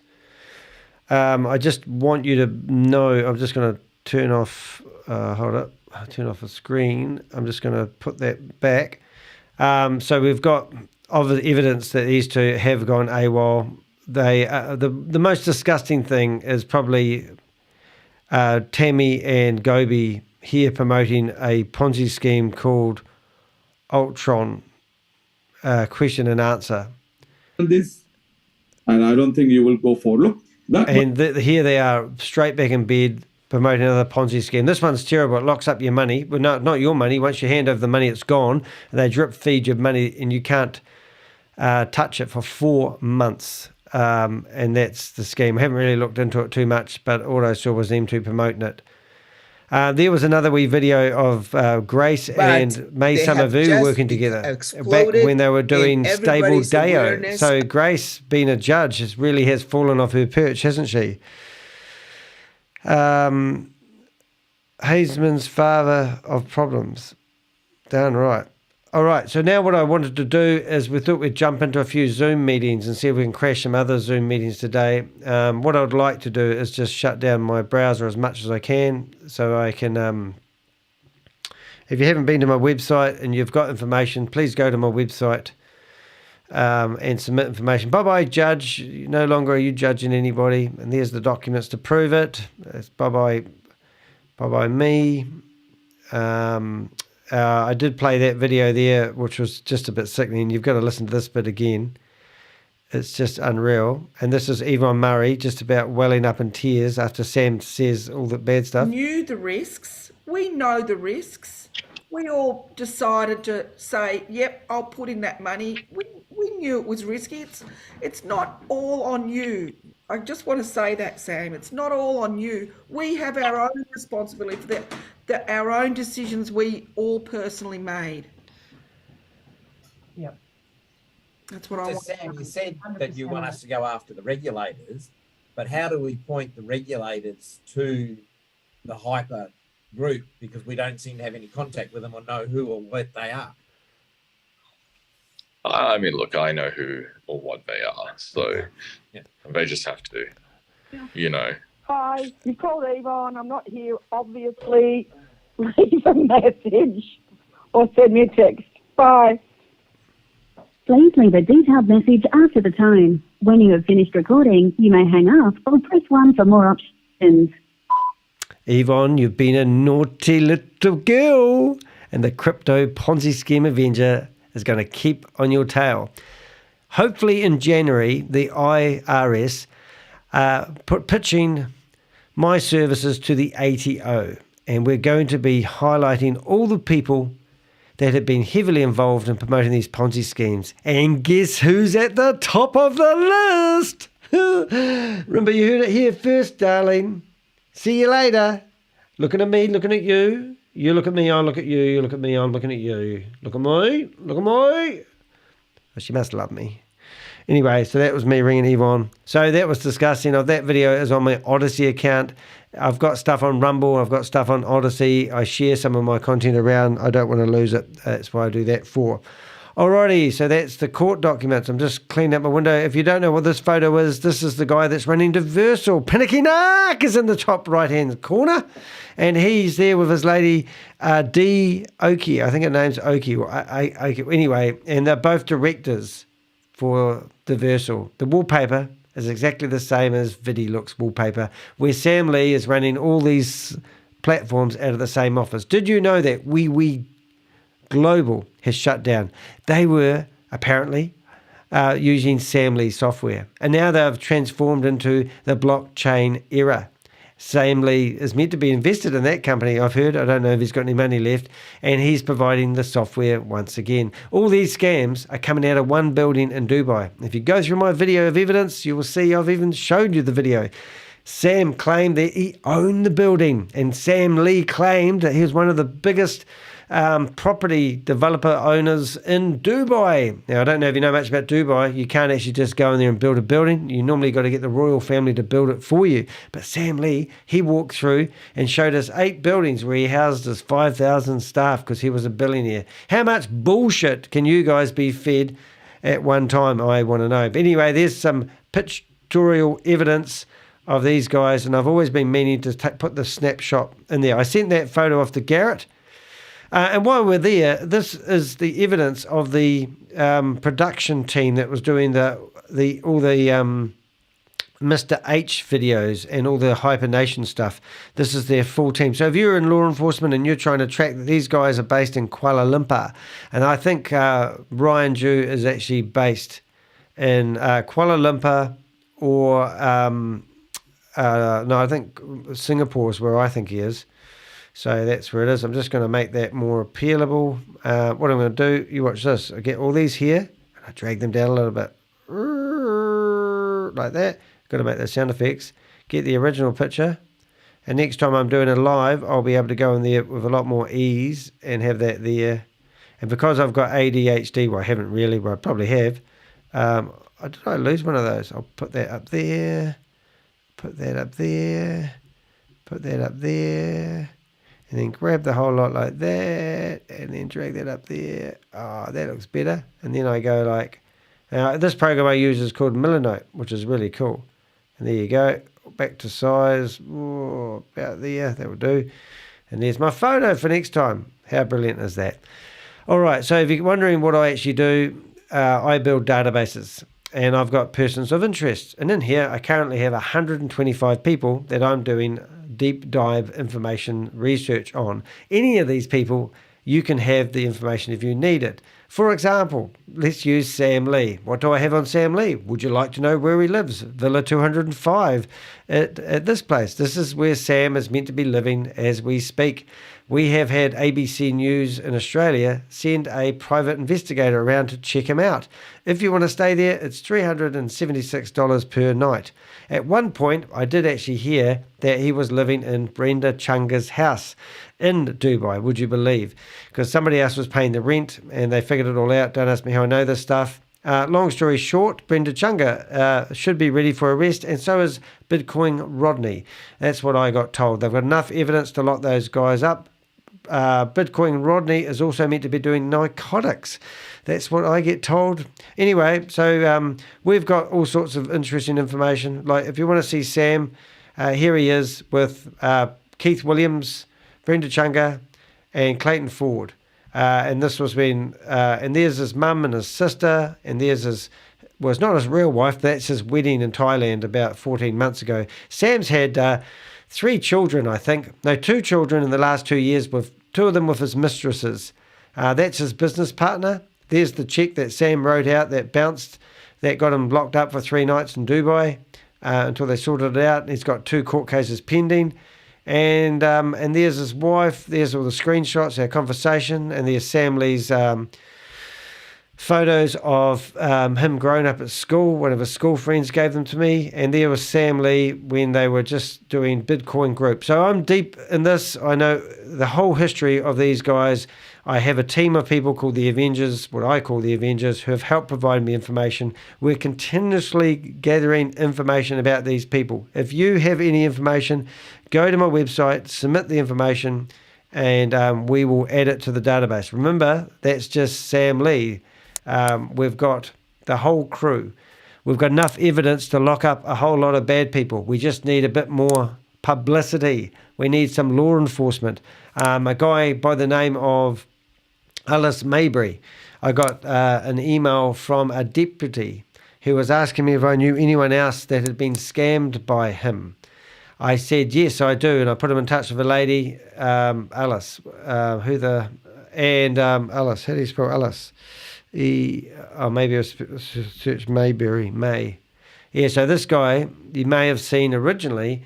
I just want you to know, I'm just going to turn off, hold up, turn off the screen. I'm just going to put that back. So we've got evidence that these two have gone AWOL. They the most disgusting thing is probably Tami and Gobi here promoting a Ponzi scheme called Ultron, question and answer. This, and I don't think you will go for. Look, that and here they are straight back in bed promoting another Ponzi scheme. This one's terrible. It locks up your money. Well, no, not your money. Once you hand over the money, it's gone. And they drip feed your money and you can't touch it for 4 months. And that's the scheme. I haven't really looked into it too much, but all I saw was them two promoting it. There was another wee video of Grace and May Summerview working together back when they were doing Stable Dayo. So Grace, being a judge, really has fallen off her perch, hasn't she? Hazeman's father of problems. Darn right. All right, so now what I wanted to do is we thought we'd jump into a few Zoom meetings and see if we can crash some other Zoom meetings today. What I would like to do is just shut down my browser as much as I can so I can... if you haven't been to my website and you've got information, please go to my website and submit information. Bye-bye, judge. No longer are you judging anybody. And there's the documents to prove it. It's bye-bye me. I did play that video there, which was just a bit sickening. You've got to listen to this bit again. It's just unreal. And this is Yvonne Murray just about welling up in tears after Sam says all the bad stuff. Knew the risks. We know the risks. We all decided to say, yep, I'll put in that money. We knew it was risky. It's not all on you. I just want to say that, Sam. It's not all on you. We have our own responsibility for our own decisions we all personally made. Yep. That's what I want. Sam, you said that you want us to go after the regulators. but how do we point the regulators to the hyper group, because we don't seem to have any contact with them or know who or what they are? I mean, look, I know who or what they are, so they just have to, you know. Hi, you called Yvonne. I'm not here, obviously. Leave a message or send me a text. Bye. Please leave a detailed message after the tone. When you have finished recording, you may hang up or press 1 for more options. Yvonne, you've been a naughty little girl, and the Crypto Ponzi Scheme Avenger is going to keep on your tail. Hopefully in January, the IRS pitching my services to the ATO, and we're going to be highlighting all the people that have been heavily involved in promoting these Ponzi schemes. And guess who's at the top of the list? Remember, you heard it here first, darling. See you later. Looking at me, looking at you. You look at me, I look at you. You look at me, I'm looking at you. Look at me, look at me. Oh, she must love me. Anyway, so that was me ringing Yvonne. So that was disgusting. That video is on my Odyssey account. I've got stuff on Rumble. I've got stuff on Odyssey. I share some of my content around. I don't want to lose it. That's why I do that for. Alrighty, so that's the court documents. I'm just cleaning up my window. If you don't know what this photo is, this is the guy that's running Diversal. Pinakinak is in the top right-hand corner. And he's there with his lady, D. Oki. I think her name's Oki. Anyway, and they're both directors for Diversal. The wallpaper is exactly the same as VidiLooks wallpaper, where Sam Lee is running all these platforms out of the same office. Did you know that WeWe Global has shut down? They were apparently using Sam Lee software, and now they've transformed into the blockchain era. Sam Lee is meant to be invested in that company, I've heard. I don't know if he's got any money left, and he's providing the software once again. All these scams are coming out of one building in Dubai. If you go through my video of evidence, you will see I've even showed you the video. Sam claimed that he owned the building, and Sam Lee claimed that he was one of the biggest property developer owners in Dubai. Now, I don't know if you know much about Dubai. You can't actually just go in there and build a building. You normally got to get the royal family to build it for you. But Sam Lee, he walked through and showed us 8 buildings where he housed his 5,000 staff because he was a billionaire. How much bullshit can you guys be fed at one time? I want to know. But anyway, there's some pictorial evidence of these guys, and I've always been meaning to put the snapshot in there. I sent that photo off to Garrett. And while we're there, this is the evidence of the production team that was doing all the Mr. H videos and all the Hypernation stuff. This is their full team. So if you're in law enforcement and you're trying to track, these guys are based in Kuala Lumpur. And I think Ryan Jew is actually based in Kuala Lumpur or, no, I think Singapore is where I think he is. So that's where it is. I'm just going to make that more appealable. What I'm going to do, you watch this. I get all these here, and I drag them down a little bit. Like that. Got to make those sound effects. Get the original picture. And next time I'm doing it live, I'll be able to go in there with a lot more ease and have that there. And because I've got ADHD, well, I haven't really, but I probably have. Did I lose one of those? I'll put that up there. Put that up there. Put that up there. And then grab the whole lot like that, and then drag that up there. Oh, that looks better. And then I go like, this program I use is called Millinote, which is really cool. And there you go, back to size, about there, that will do. And there's my photo for next time. How brilliant is that? All right, so if you're wondering what I actually do, I build databases. And I've got persons of interest. And in here, I currently have 125 people that I'm doing deep dive information research on. Any of these people, you can have the information if you need it. For example, let's use Sam Lee. What do I have on Sam Lee? Would you like to know where he lives? Villa 205 at this place. This is where Sam is meant to be living as we speak. We have had ABC News in Australia send a private investigator around to check him out. If you want to stay there, it's $376 per night. At one point, I did actually hear that he was living in Brenda Chunga's house in Dubai, would you believe? Because somebody else was paying the rent and they figured it all out. Don't ask me how I know this stuff. Long story short, Brenda Chunga should be ready for arrest, and so is Bitcoin Rodney. That's what I got told. They've got enough evidence to lock those guys up. Bitcoin Rodney is also meant to be doing narcotics. That's what I get told. Anyway, so we've got all sorts of interesting information. Like if you want to see Sam, here he is with Keith Williams, Brenda Chunga, and Clayton Ford. And this was when, and there's his mum and his sister, and there's his, well, it's not his real wife, that's his wedding in Thailand about 14 months ago. Sam's had 3 children, I think. No, 2 children in the last 2 years, with 2 of them with his mistresses. That's his business partner. There's the check that Sam wrote out that bounced, that got him locked up for 3 nights in Dubai until they sorted it out. He's got 2 court cases pending. And there's his wife, there's all the screenshots, our conversation, and there's Sam Lee's photos of him growing up at school. One of his school friends gave them to me, and there was Sam Lee when they were just doing Bitcoin group. So I'm deep in this. I know the whole history of these guys. I have a team of people called the Avengers, what I call the Avengers, who have helped provide me information. We're continuously gathering information about these people. If you have any information, go to my website, submit the information, and we will add it to the database. Remember, that's just Sam Lee. We've got the whole crew. We've got enough evidence to lock up a whole lot of bad people. We just need a bit more publicity. We need some law enforcement. A guy by the name of Alice Maybury, I got an email from a deputy who was asking me if I knew anyone else that had been scammed by him. I said, yes, I do. And I put him in touch with a lady, Alice, Alice, how do you spell Alice? Maybe I search Mayberry, May. Yeah, so this guy, you may have seen originally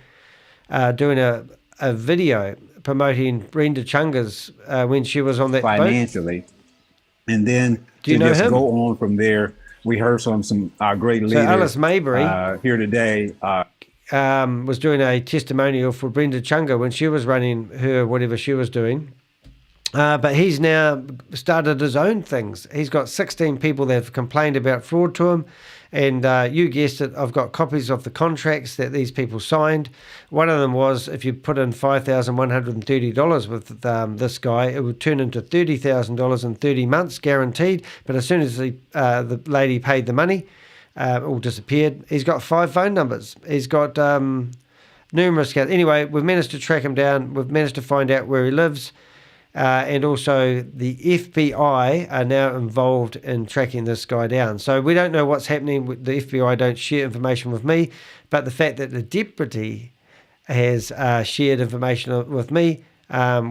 doing a video promoting Brenda Chunga's when she was on that financially. boat. And then do you know him? Go on from there. We heard some great leaders. So Alice Mayberry here today was doing a testimonial for Brenda Chunga when she was running her whatever she was doing. But he's now started his own things. He's got 16 people that have complained about fraud to him. And you guessed it, I've got copies of the contracts that these people signed. One of them was if you put in $5,130 with this guy, it would turn into $30,000 in 30 months, guaranteed. But as soon as the lady paid the money, it all disappeared. He's got 5 phone numbers. He's got numerous accounts. Anyway, we've managed to track him down. We've managed to find out where he lives. And also the FBI are now involved in tracking this guy down. So we don't know what's happening. The FBI don't share information with me, but the fact that the deputy has shared information with me,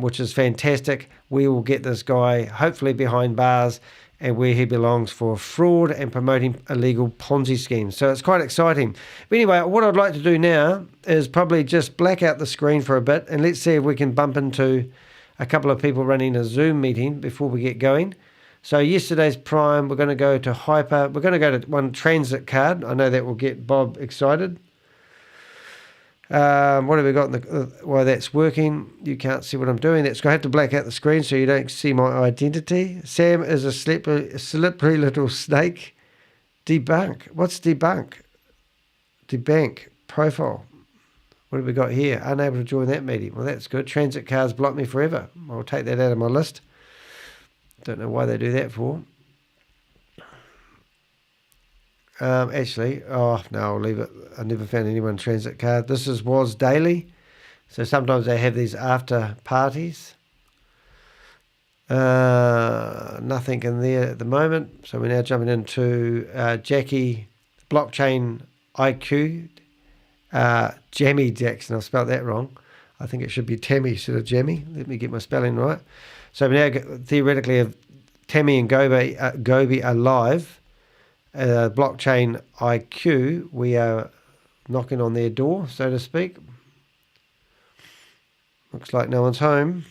which is fantastic. We will get this guy hopefully behind bars and where he belongs for fraud and promoting illegal Ponzi schemes. So it's quite exciting. But anyway, what I'd like to do now is probably just black out the screen for a bit and let's see if we can bump into a couple of people running a Zoom meeting before we get going. So yesterday's Prime, we're going to go to Hyper. We're going to go to one transit card. I know that will get Bob excited. What have we got? While that's working, you can't see what I'm doing. That's going to have to black out the screen so you don't see my identity. Sam is a slippery little snake. Debunk. What's debunk? Debank. Profile. What have we got here? Unable to join that meeting. Well, that's good. Transit cards block me forever. I'll take that out of my list. Don't know why they do that for. Actually, no, I'll leave it. I never found anyone transit card. This was daily. So sometimes they have these after parties. Nothing in there at the moment. So we're now jumping into Jackie Blockchain IQ. Jamie Jackson, I've spelled that wrong. I think it should be Tammy instead of Jamie. Let me get my spelling right. So we now theoretically have Tammy and Gobi are live. Blockchain IQ, we are knocking on their door, so to speak. Looks like no one's home.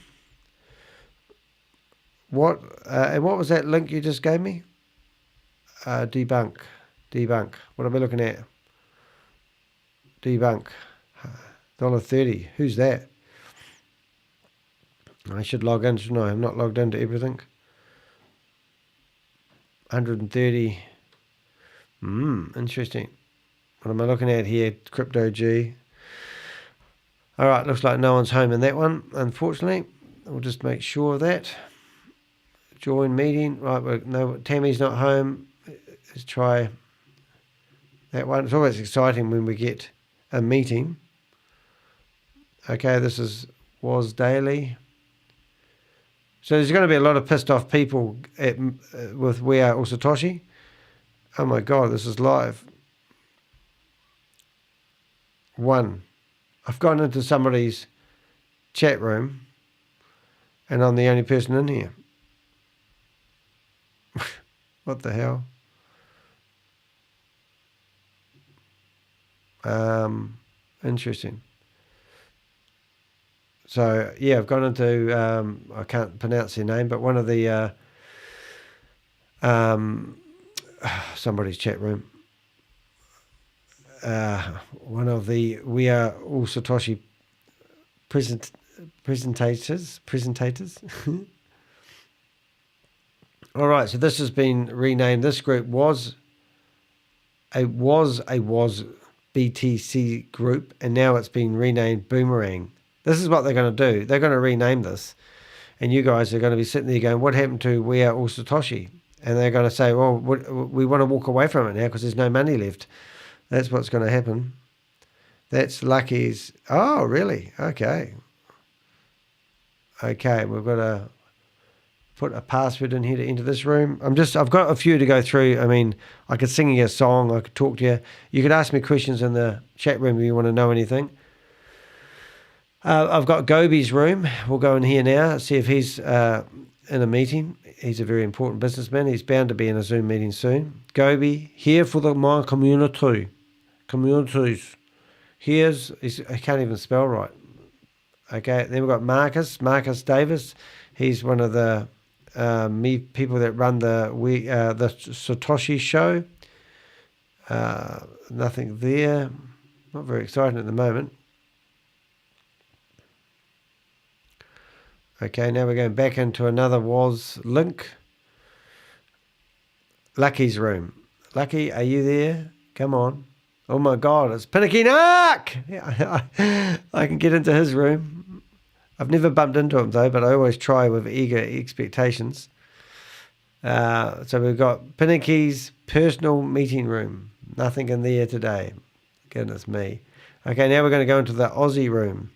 And what was that link you just gave me? Debunk. What am I looking at? Debunk. $1.30. Who's that? I should log in, shouldn't I? I'm not logged into everything. 130. Interesting. What am I looking at here? Crypto G. All right, looks like no one's home in that one, unfortunately. We'll just make sure of that. Join meeting. Right, no, Tammy's not home. Let's try that one. It's always exciting when we get a meeting. Okay, this was daily. So there's going to be a lot of pissed off people with We Are Satoshi. Oh my God, this is live. I've gone into somebody's chat room and I'm the only person in here. What the hell? Interesting. So yeah, I've gone into I can't pronounce their name, but one of the somebody's chat room. One of the We Are All Satoshi presentators. All right, so this has been renamed. This group was a BTC group, and now it's been renamed Boomerang. This is what they're going to do. They're going to rename this, and you guys are going to be sitting there going, "What happened to We Are All Satoshi?" And they're going to say, "Well, we want to walk away from it now because there's no money left." That's what's going to happen. That's Lucky's. Oh, really? Okay. Okay, we've got to put a password in here to enter this room. I've got a few to go through. I mean, I could sing you a song. I could talk to you. You could ask me questions in the chat room if you want to know anything. I've got Gobi's room. We'll go in here now, see if he's in a meeting. He's a very important businessman. He's bound to be in a Zoom meeting soon. Gobi, here for my community. Communities. I can't even spell right. Okay, then we've got Marcus Davis. He's one of the people that run the Satoshi show. Nothing there. Not very exciting at the moment. Okay, now we're going back into another WAAS link. Lucky's room. Lucky, are you there? Come on. Oh my God, it's Pinicky Nark! I can get into his room. I've never bumped into him though, but I always try with eager expectations. So we've got Pinicky's personal meeting room. Nothing in there today. Goodness me. Okay, now we're going to go into the Aussie room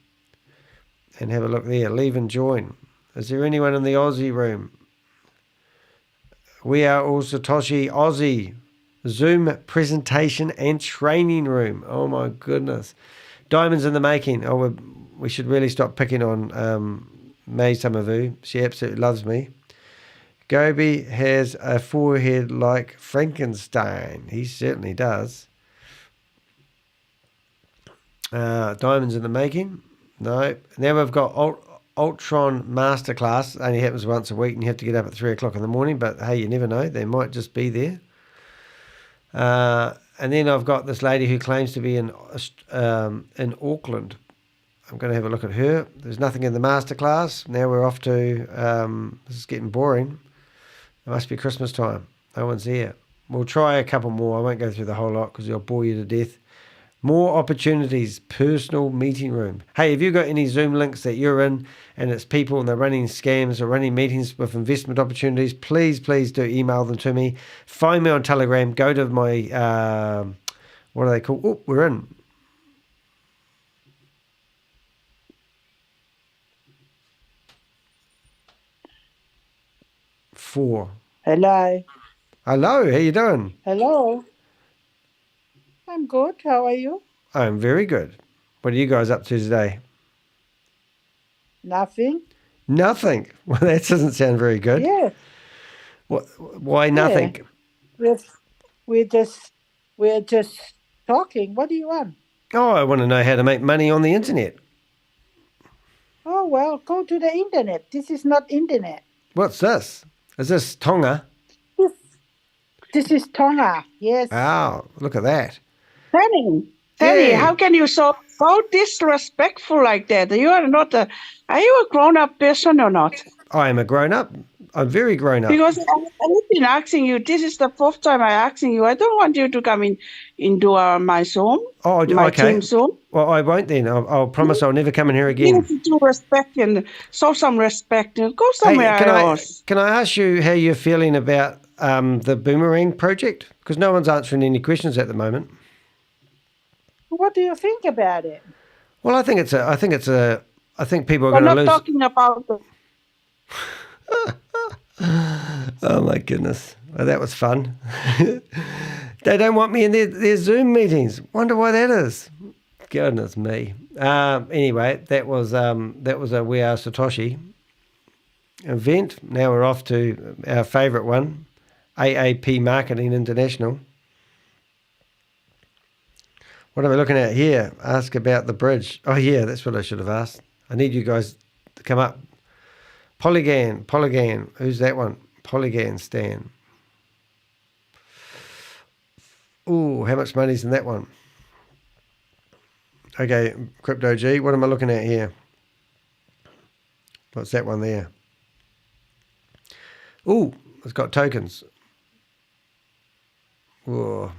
and have a look there. Leave and join. Is there anyone in the Aussie room? We Are All Satoshi Aussie. Zoom presentation and training room. Oh my goodness. Diamonds in the making. Oh, we should really stop picking on May Samavu. She absolutely loves me. Gobi has a forehead like Frankenstein. He certainly does. Diamonds in the making. No. Now we've got Ultron Masterclass. It only happens once a week and you have to get up at 3 o'clock in the morning. But hey, you never know. They might just be there. And then I've got this lady who claims to be in Auckland. I'm going to have a look at her. There's nothing in the masterclass. Now we're off to, this is getting boring. It must be Christmas time. No one's here. We'll try a couple more. I won't go through the whole lot because it'll bore you to death. More opportunities, personal meeting room. Hey, have you got any Zoom links that you're in and it's people and they're running scams or running meetings with investment opportunities? Please do email them to me. Find me on Telegram. Go to my, what are they called? Oh, we're in. Four. Hello. Hello, how you doing? Hello. I'm good. How are you? I'm very good. What are you guys up to today? Nothing. Nothing. Well, that doesn't sound very good. Yes. Why nothing? Yeah. We're just talking. What do you want? Oh, I want to know how to make money on the internet. Oh, well, go to the internet. This is not internet. What's this? Is this Tonga? This is Tonga. Yes. Oh, look at that. Tani, how can you so disrespectful like that? You are not are you a grown-up person or not? I am a grown-up. I'm very grown up. Because I've been asking you, this is the fourth time I'm asking you. I don't want you to come into my Zoom, my okay. team Zoom. Well, I won't then. I'll promise I'll never come in here again. You need to respect and show some respect and go somewhere else. Can I ask you how you're feeling about the Boomerang project? Because no one's answering any questions at the moment. What do you think about it? Well, I think people are We're going to not lose. talking about the... Oh my goodness. Well, that was fun. They don't want me in their Zoom meetings. Wonder why that is. Goodness me. Anyway, that was a We Are Satoshi event. Now we're off to our favourite one, AAP Marketing International. What are we looking at here? Ask about the bridge. Oh yeah, that's what I should have asked. I need you guys to come up. Polygon. Who's that one? Polygon Stan. Ooh, how much money's in that one? Okay, Crypto G, what am I looking at here? What's that one there? Ooh, it's got tokens. Ooh,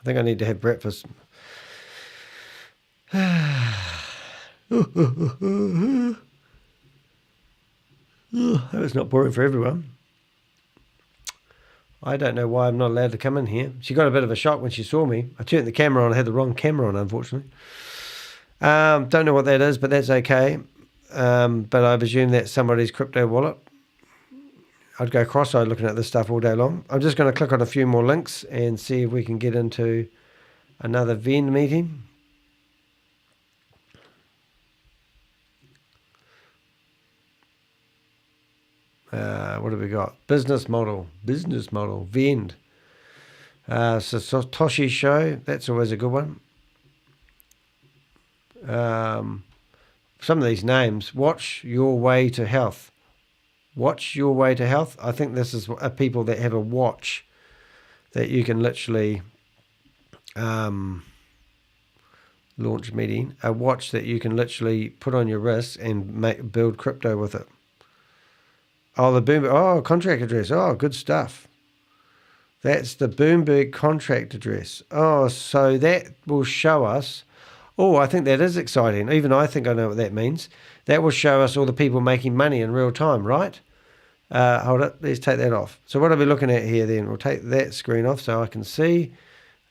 I think I need to have breakfast. That was not boring for everyone. I don't know why I'm not allowed to come in here. She got a bit of a shock when she saw me. I turned the camera on. I had the wrong camera on, unfortunately. Don't know what that is, but that's okay. But I presume that's somebody's crypto wallet. I'd go cross-eyed looking at this stuff all day long. I'm just going to click on a few more links and see if we can get into another Venn meeting. What have we got? Business model, Vend. Satoshi Show, that's always a good one. Some of these names, Watch Your Way to Health. Watch Your Way to Health. I think this is people that have a watch that you can literally launch meeting. A watch that you can literally put on your wrist and build crypto with it. Oh, the Bloomberg. Oh, contract address. Oh, good stuff. That's the Bloomberg contract address. Oh, so that will show us. Oh, I think that is exciting. Even I think I know what that means. That will show us all the people making money in real time, right? Hold it. Let's take that off. So what are we looking at here then? We'll take that screen off so I can see.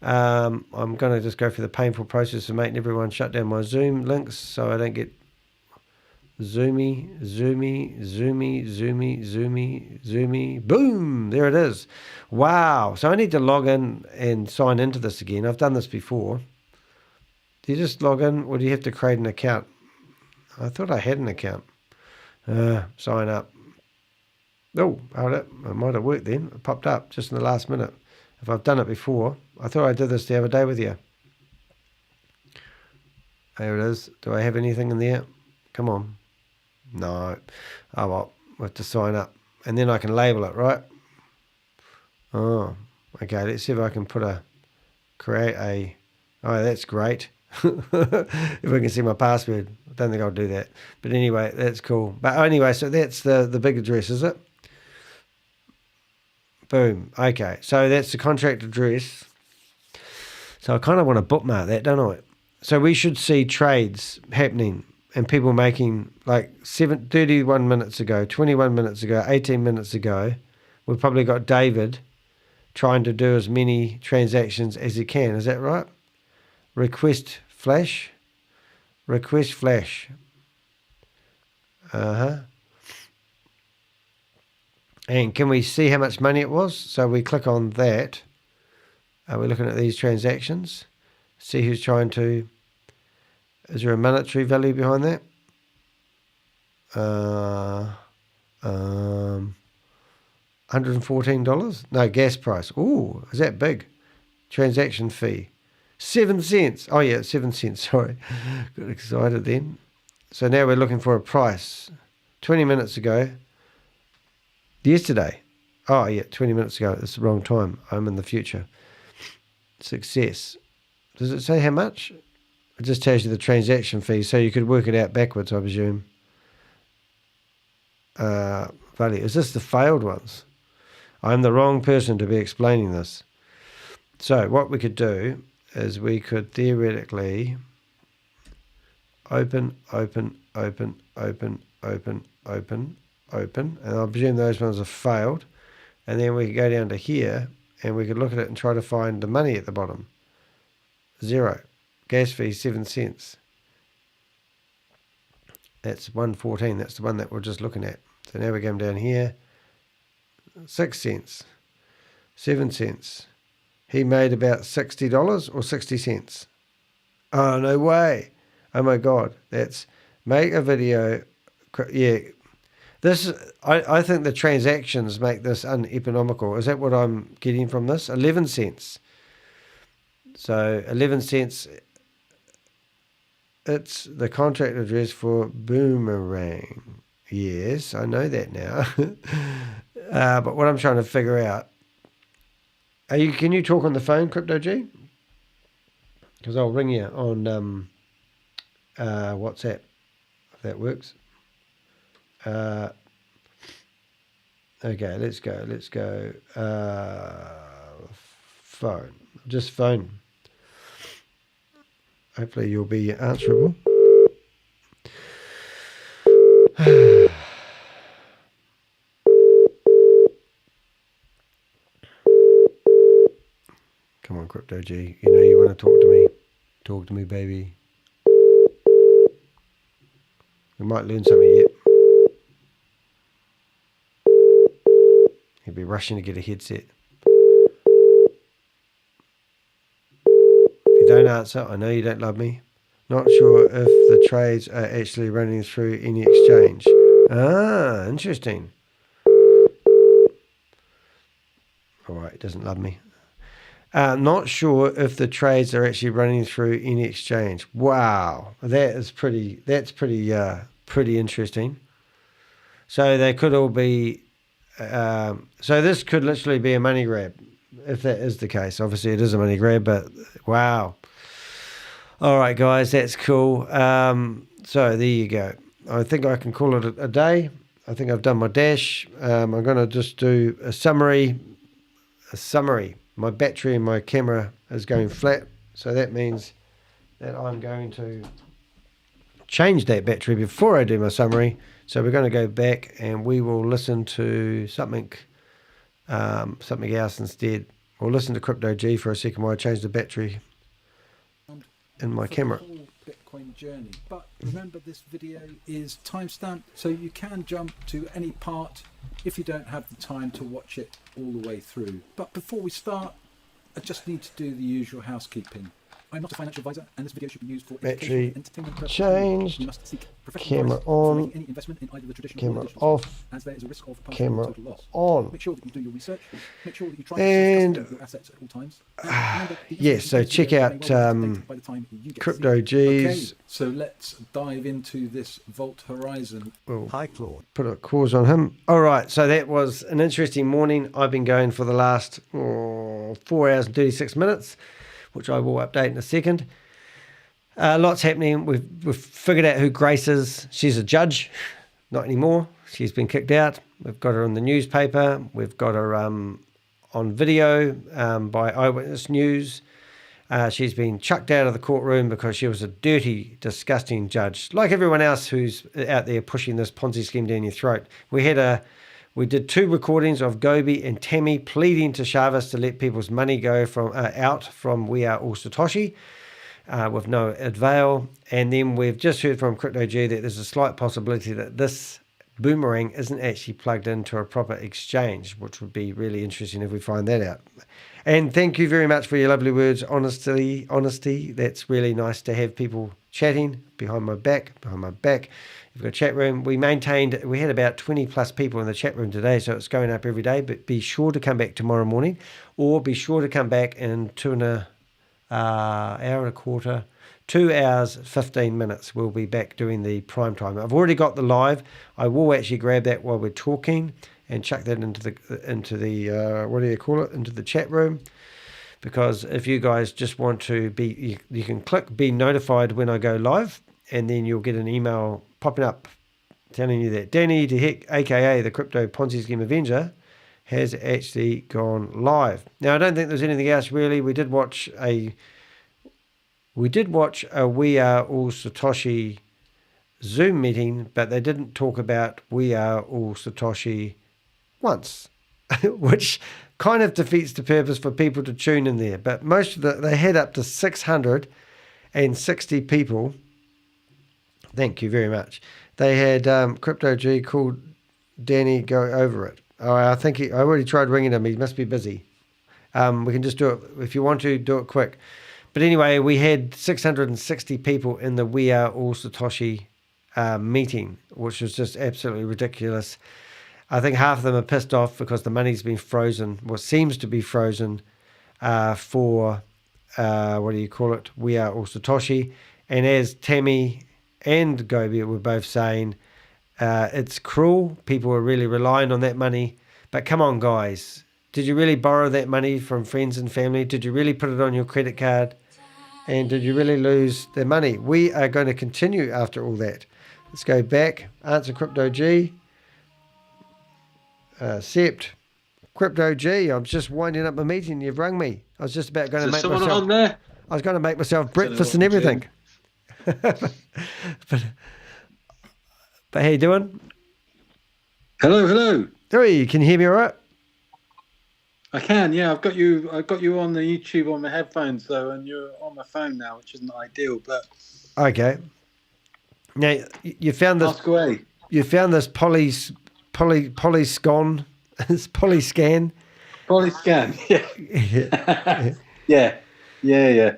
I'm going to just go through the painful process of making everyone shut down my Zoom links so I don't get zoomy. Boom! There it is. Wow. So I need to log in and sign into this again. I've done this before. Do you just log in or do you have to create an account? I thought I had an account. Sign up. Oh, hold it. It might have worked then. It popped up just in the last minute. If I've done it before. I thought I did this the other day with you. There it is. Do I have anything in there? Come on. No. Oh, well, we have to sign up. And then I can label it, right? Oh, okay. Let's see if I can create a, oh, that's great. If I can see my password. I don't think I'll do that. But anyway, that's cool. But anyway, so that's the big address, is it? Boom. Okay. So that's the contract address. So I kind of want to bookmark that, don't I? So we should see trades happening and people making like 31 minutes ago, 21 minutes ago, 18 minutes ago. We've probably got David trying to do as many transactions as he can. Is that right? Request flash. And can we see how much money it was? So we click on that. We're looking at these transactions. See who's trying to... Is there a monetary value behind that? $114? No, gas price. Ooh, is that big? Transaction fee. 7 cents. Oh yeah, 7 cents, sorry. Got excited then. So now we're looking for a price. 20 minutes ago. Yesterday. Oh yeah, 20 minutes ago. It's the wrong time. I'm in the future. Success. Does it say how much? It just tells you the transaction fee, so you could work it out backwards, I presume. value. Is this the failed ones? I'm the wrong person to be explaining this. So what we could do is we could theoretically open, and I presume those ones have failed, and then we could go down to here and we could look at it and try to find the money at the bottom. 0. Gas fee 7 cents. That's 114. That's the one that we're just looking at. So now we're going down here. 6 cents. 7 cents. He made about $60 or 60 cents. Oh, no way. Oh my God. That's make a video. Yeah. This, I think the transactions make this uneconomical. Is that what I'm getting from this? 11 cents. So 11 cents. It's the contract address for Boomerang. Yes, I know that now. But what I'm trying to figure out. Can you talk on the phone, Crypto G? Because I'll ring you on WhatsApp, if that works. Okay, let's go. Phone. Just phone. Hopefully you'll be answerable. Come on, Crypto G. You know you want to talk to me. Talk to me, baby. We might learn something yet. He'll be rushing to get a headset. If you don't answer, I know you don't love me. Not sure if the trades are actually running through any exchange. Ah, interesting. All right, doesn't love me. Not sure if the trades are actually running through any exchange. Wow, that's pretty interesting. So they could all be. So this could literally be a money grab, if that is the case. Obviously, it is a money grab, but wow. All right, guys, that's cool. So there you go. I think I can call it a day. I think I've done my dash. I'm going to just do a summary. My battery in my camera is going flat, so that means that I'm going to change that battery before I do my summary. So we're going to go back and we will listen to something else instead. We'll listen to Crypto G for a second while I change the battery in my camera. Bitcoin journey. But remember, this video is timestamped, so you can jump to any part if you don't have the time to watch it all the way through. But before we start, I just need to do the usual housekeeping. I'm not a financial advisor, and this video should be used for battery education, entertainment purposes. changed. You must seek professional Camera advice before on. making any investment in either the traditional Camera or the digital off. space, as there is a risk of partial Camera or total loss. on. Make sure that you do your research. Make sure that you try And to assess your assets at all times. And yes, so check out Crypto G's. Okay, so let's dive into this Vault Horizon. Hi, Claude. Put a pause on him. All right, so that was an interesting morning. I've been going for the last 4 hours and 36 minutes, which I will update in a second. Lots happening. We've figured out who Grace is. She's a judge. Not anymore. She's been kicked out. We've got her in the newspaper. We've got her on video by Eyewitness News. She's been chucked out of the courtroom because she was a dirty, disgusting judge, like everyone else who's out there pushing this Ponzi scheme down your throat. We did 2 recordings of Gobi and Tami pleading to ShaveZ to let people's money go out from We Are All Satoshi. With no avail. And then we've just heard from Crypto G that there's a slight possibility that this Boomerang isn't actually plugged into a proper exchange, which would be really interesting if we find that out. And thank you very much for your lovely words. Honesty. That's really nice to have people chatting behind my back. We've got a chat room. We had about 20 plus people in the chat room today, so it's going up every day. But be sure to come back tomorrow morning, or be sure to come back in 2 hours 15 minutes. We'll be back doing the prime time. I've already got the live. I will actually grab that while we're talking and chuck that into the into the chat room, because if you guys just want to be, you can click be notified when I go live, and then you'll get an email popping up telling you that Danny DeHeck, aka the Crypto Ponzi Scheme Avenger, has actually gone live. Now, I don't think there's anything else really. We did watch a We Are All Satoshi Zoom meeting, but they didn't talk about We Are All Satoshi once, which kind of defeats the purpose for people to tune in there. But they had up to 660 people. Thank you very much. They had Crypto G called Danny go over it. I think I already tried ringing him. He must be busy. We can just do it. If you want to, do it quick. But anyway, we had 660 people in the We Are All Satoshi meeting, which was just absolutely ridiculous. I think half of them are pissed off because the money's been frozen, what seems to be frozen for, We Are All Satoshi. And as Tami and Gobi were both saying, it's cruel. People are really relying on that money. But come on, guys. Did you really borrow that money from friends and family? Did you really put it on your credit card? And did you really lose their money? We are going to continue after all that. Let's go back. Answer Crypto G. Accept. Crypto G, I'm just winding up my meeting. You've rung me. I was just about going to make myself... on there? I was going to make myself breakfast and everything. but how you doing? Hello. Hey, can you hear me all right? I can, yeah. I've got you on the YouTube on my headphones though, and you're on my phone now, which isn't ideal, but okay. Now you found this. Ask away. You found this polyscan. This polyscan. Polyscan, yeah. yeah. Yeah.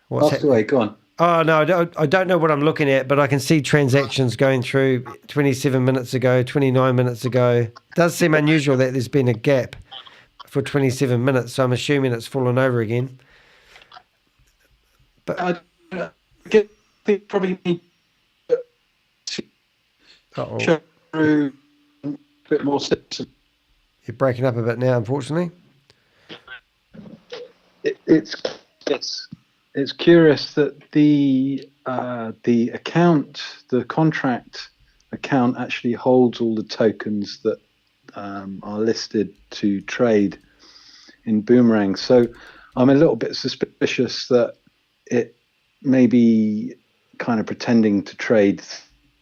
What's Ask away, go on. Oh, no, I don't know what I'm looking at, but I can see transactions going through 27 minutes ago, 29 minutes ago. It does seem unusual that there's been a gap for 27 minutes, so I'm assuming it's fallen over again. But I think probably need to show through a bit more steps. You're breaking up a bit now, unfortunately. It's curious that the contract account actually holds all the tokens that are listed to trade in Boomerang. So I'm a little bit suspicious that it may be kind of pretending to trade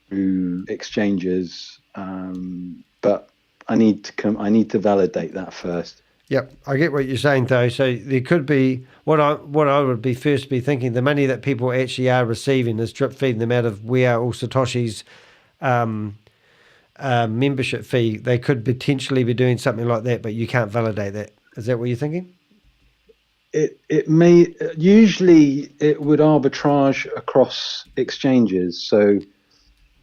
through exchanges, but I need to validate that first. Yep, I get what you're saying though. So there could be what I would be first be thinking, the money that people actually are receiving is drip feeding them out of We Are All Satoshi's membership fee. They could potentially be doing something like that, but you can't validate that. Is that what you're thinking? It may, usually it would arbitrage across exchanges. So,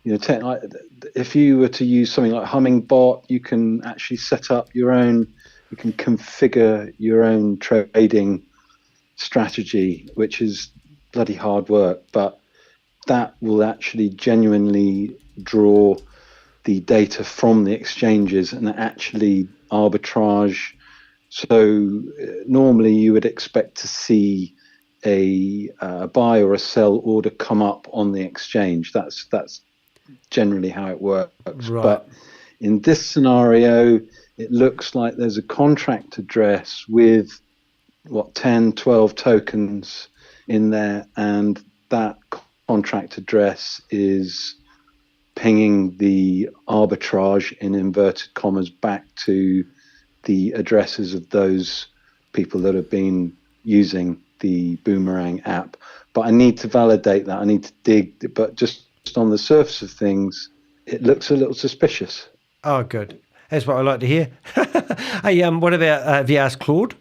if you were to use something like Hummingbot, you can actually set up your own. You can configure your own trading strategy, which is bloody hard work, but that will actually genuinely draw the data from the exchanges and actually arbitrage. So normally you would expect to see a buy or a sell order come up on the exchange. That's generally how it works. Right. But in this scenario, it looks like there's a contract address with 10, 12 tokens in there, and that contract address is pinging the arbitrage in inverted commas back to the addresses of those people that have been using the Boomerang app. But I need to validate that. I need to dig, but just on the surface of things, it looks a little suspicious. Oh, good. That's what I like to hear. Hey, what about, have you asked Claude?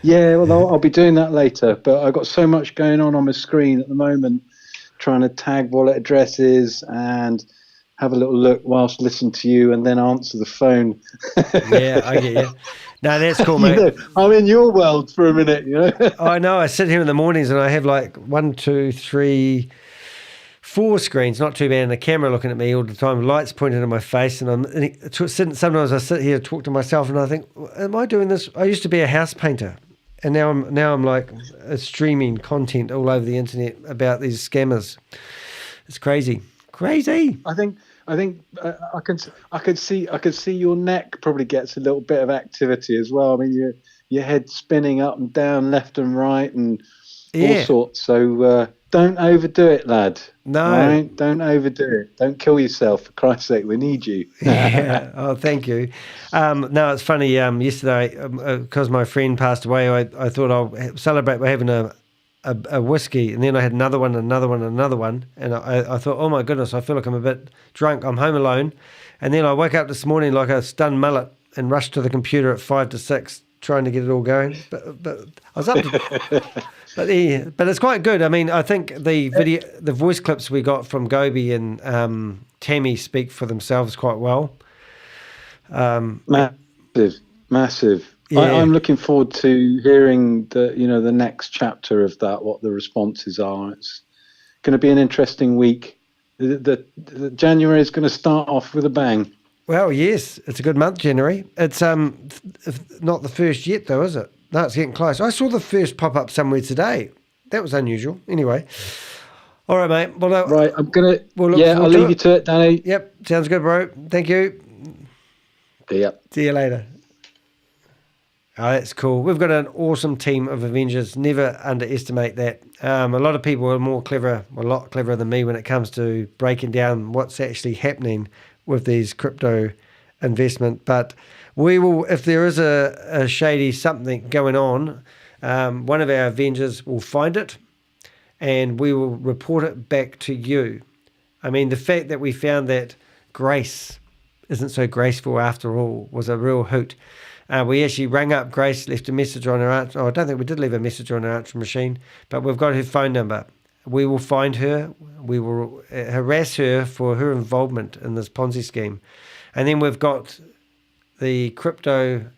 Yeah, well, I'll be doing that later, but I've got so much going on my screen at the moment, trying to tag wallet addresses and have a little look whilst listening to you and then answer the phone. Yeah, I get you. No, that's cool, mate. I'm in your world for a minute, I know. I sit here in the mornings and I have like 1, 2, 3, 4 screens, not too bad, and a camera looking at me all the time, lights pointed at my face, and sometimes I sit here to talk to myself and I think, am I doing this? I used to be a house painter, And now I'm like streaming content all over the internet about these scammers. It's crazy. I think I could see your neck probably gets a little bit of activity as well. I mean, your head spinning up and down, left and right, and all sorts. So don't overdo it, lad. No, all right? Don't overdo it. Don't kill yourself, for Christ's sake. We need you. Yeah. Oh, thank you. No, it's funny. Yesterday, because my friend passed away, I thought I'll celebrate by having a whiskey, and then I had another one, and I thought, oh my goodness, I feel like I'm a bit drunk. I'm home alone, and then I woke up this morning like a stunned mullet and rushed to the computer at 5 to 6 trying to get it all going. But I was up to, but it's quite good. I mean, I think the voice clips we got from Gobi and Tami speak for themselves quite well. Massive. Yeah. I'm looking forward to hearing the next chapter of that, what the responses are. It's going to be an interesting week. The January is going to start off with a bang. Well, yes, it's a good month, January. It's not the first yet, though, is it? No, it's getting close. I saw the first pop up somewhere today. That was unusual. Anyway, all right, mate. Well, right, I'm gonna. I'll leave you to it, Danny. Yep, sounds good, bro. Thank you. Yep. See you later. Oh, that's cool. We've got an awesome team of Avengers. Never underestimate that. A lot of people are a lot cleverer than me when it comes to breaking down what's actually happening with these crypto investment. But we will, if there is a shady something going on, one of our Avengers will find it and we will report it back to you. I mean, the fact that we found that Grace isn't so graceful after all was a real hoot. We actually rang up Grace, left a message on her answer. Oh, I don't think we did leave a message on her answer machine, but we've got her phone number. We will find her. We will harass her for her involvement in this Ponzi scheme. And then we've got the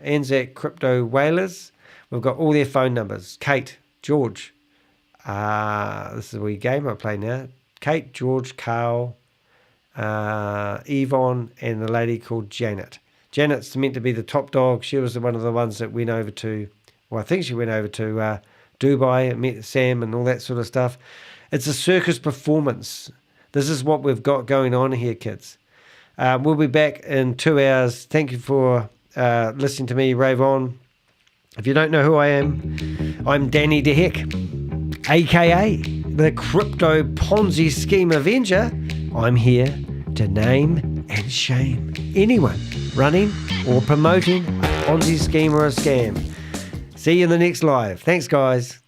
Anzac crypto whalers. We've got all their phone numbers. Kate, George. This is a wee game I play now. Kate, George, Carl, Yvonne, and a lady called Janet. Janet's meant to be the top dog. She was one of the ones that went over to, well, I think she went over to Dubai and met Sam and all that sort of stuff. It's a circus performance. This is what we've got going on here, kids. We'll be back in 2 hours. Thank you for listening to me rave on. If you don't know who I am, I'm Danny DeHeck, a.k.a. the Crypto Ponzi Scheme Avenger. I'm here to name and shame anyone running or promoting a Ponzi scheme or a scam. See you in the next live. Thanks, guys.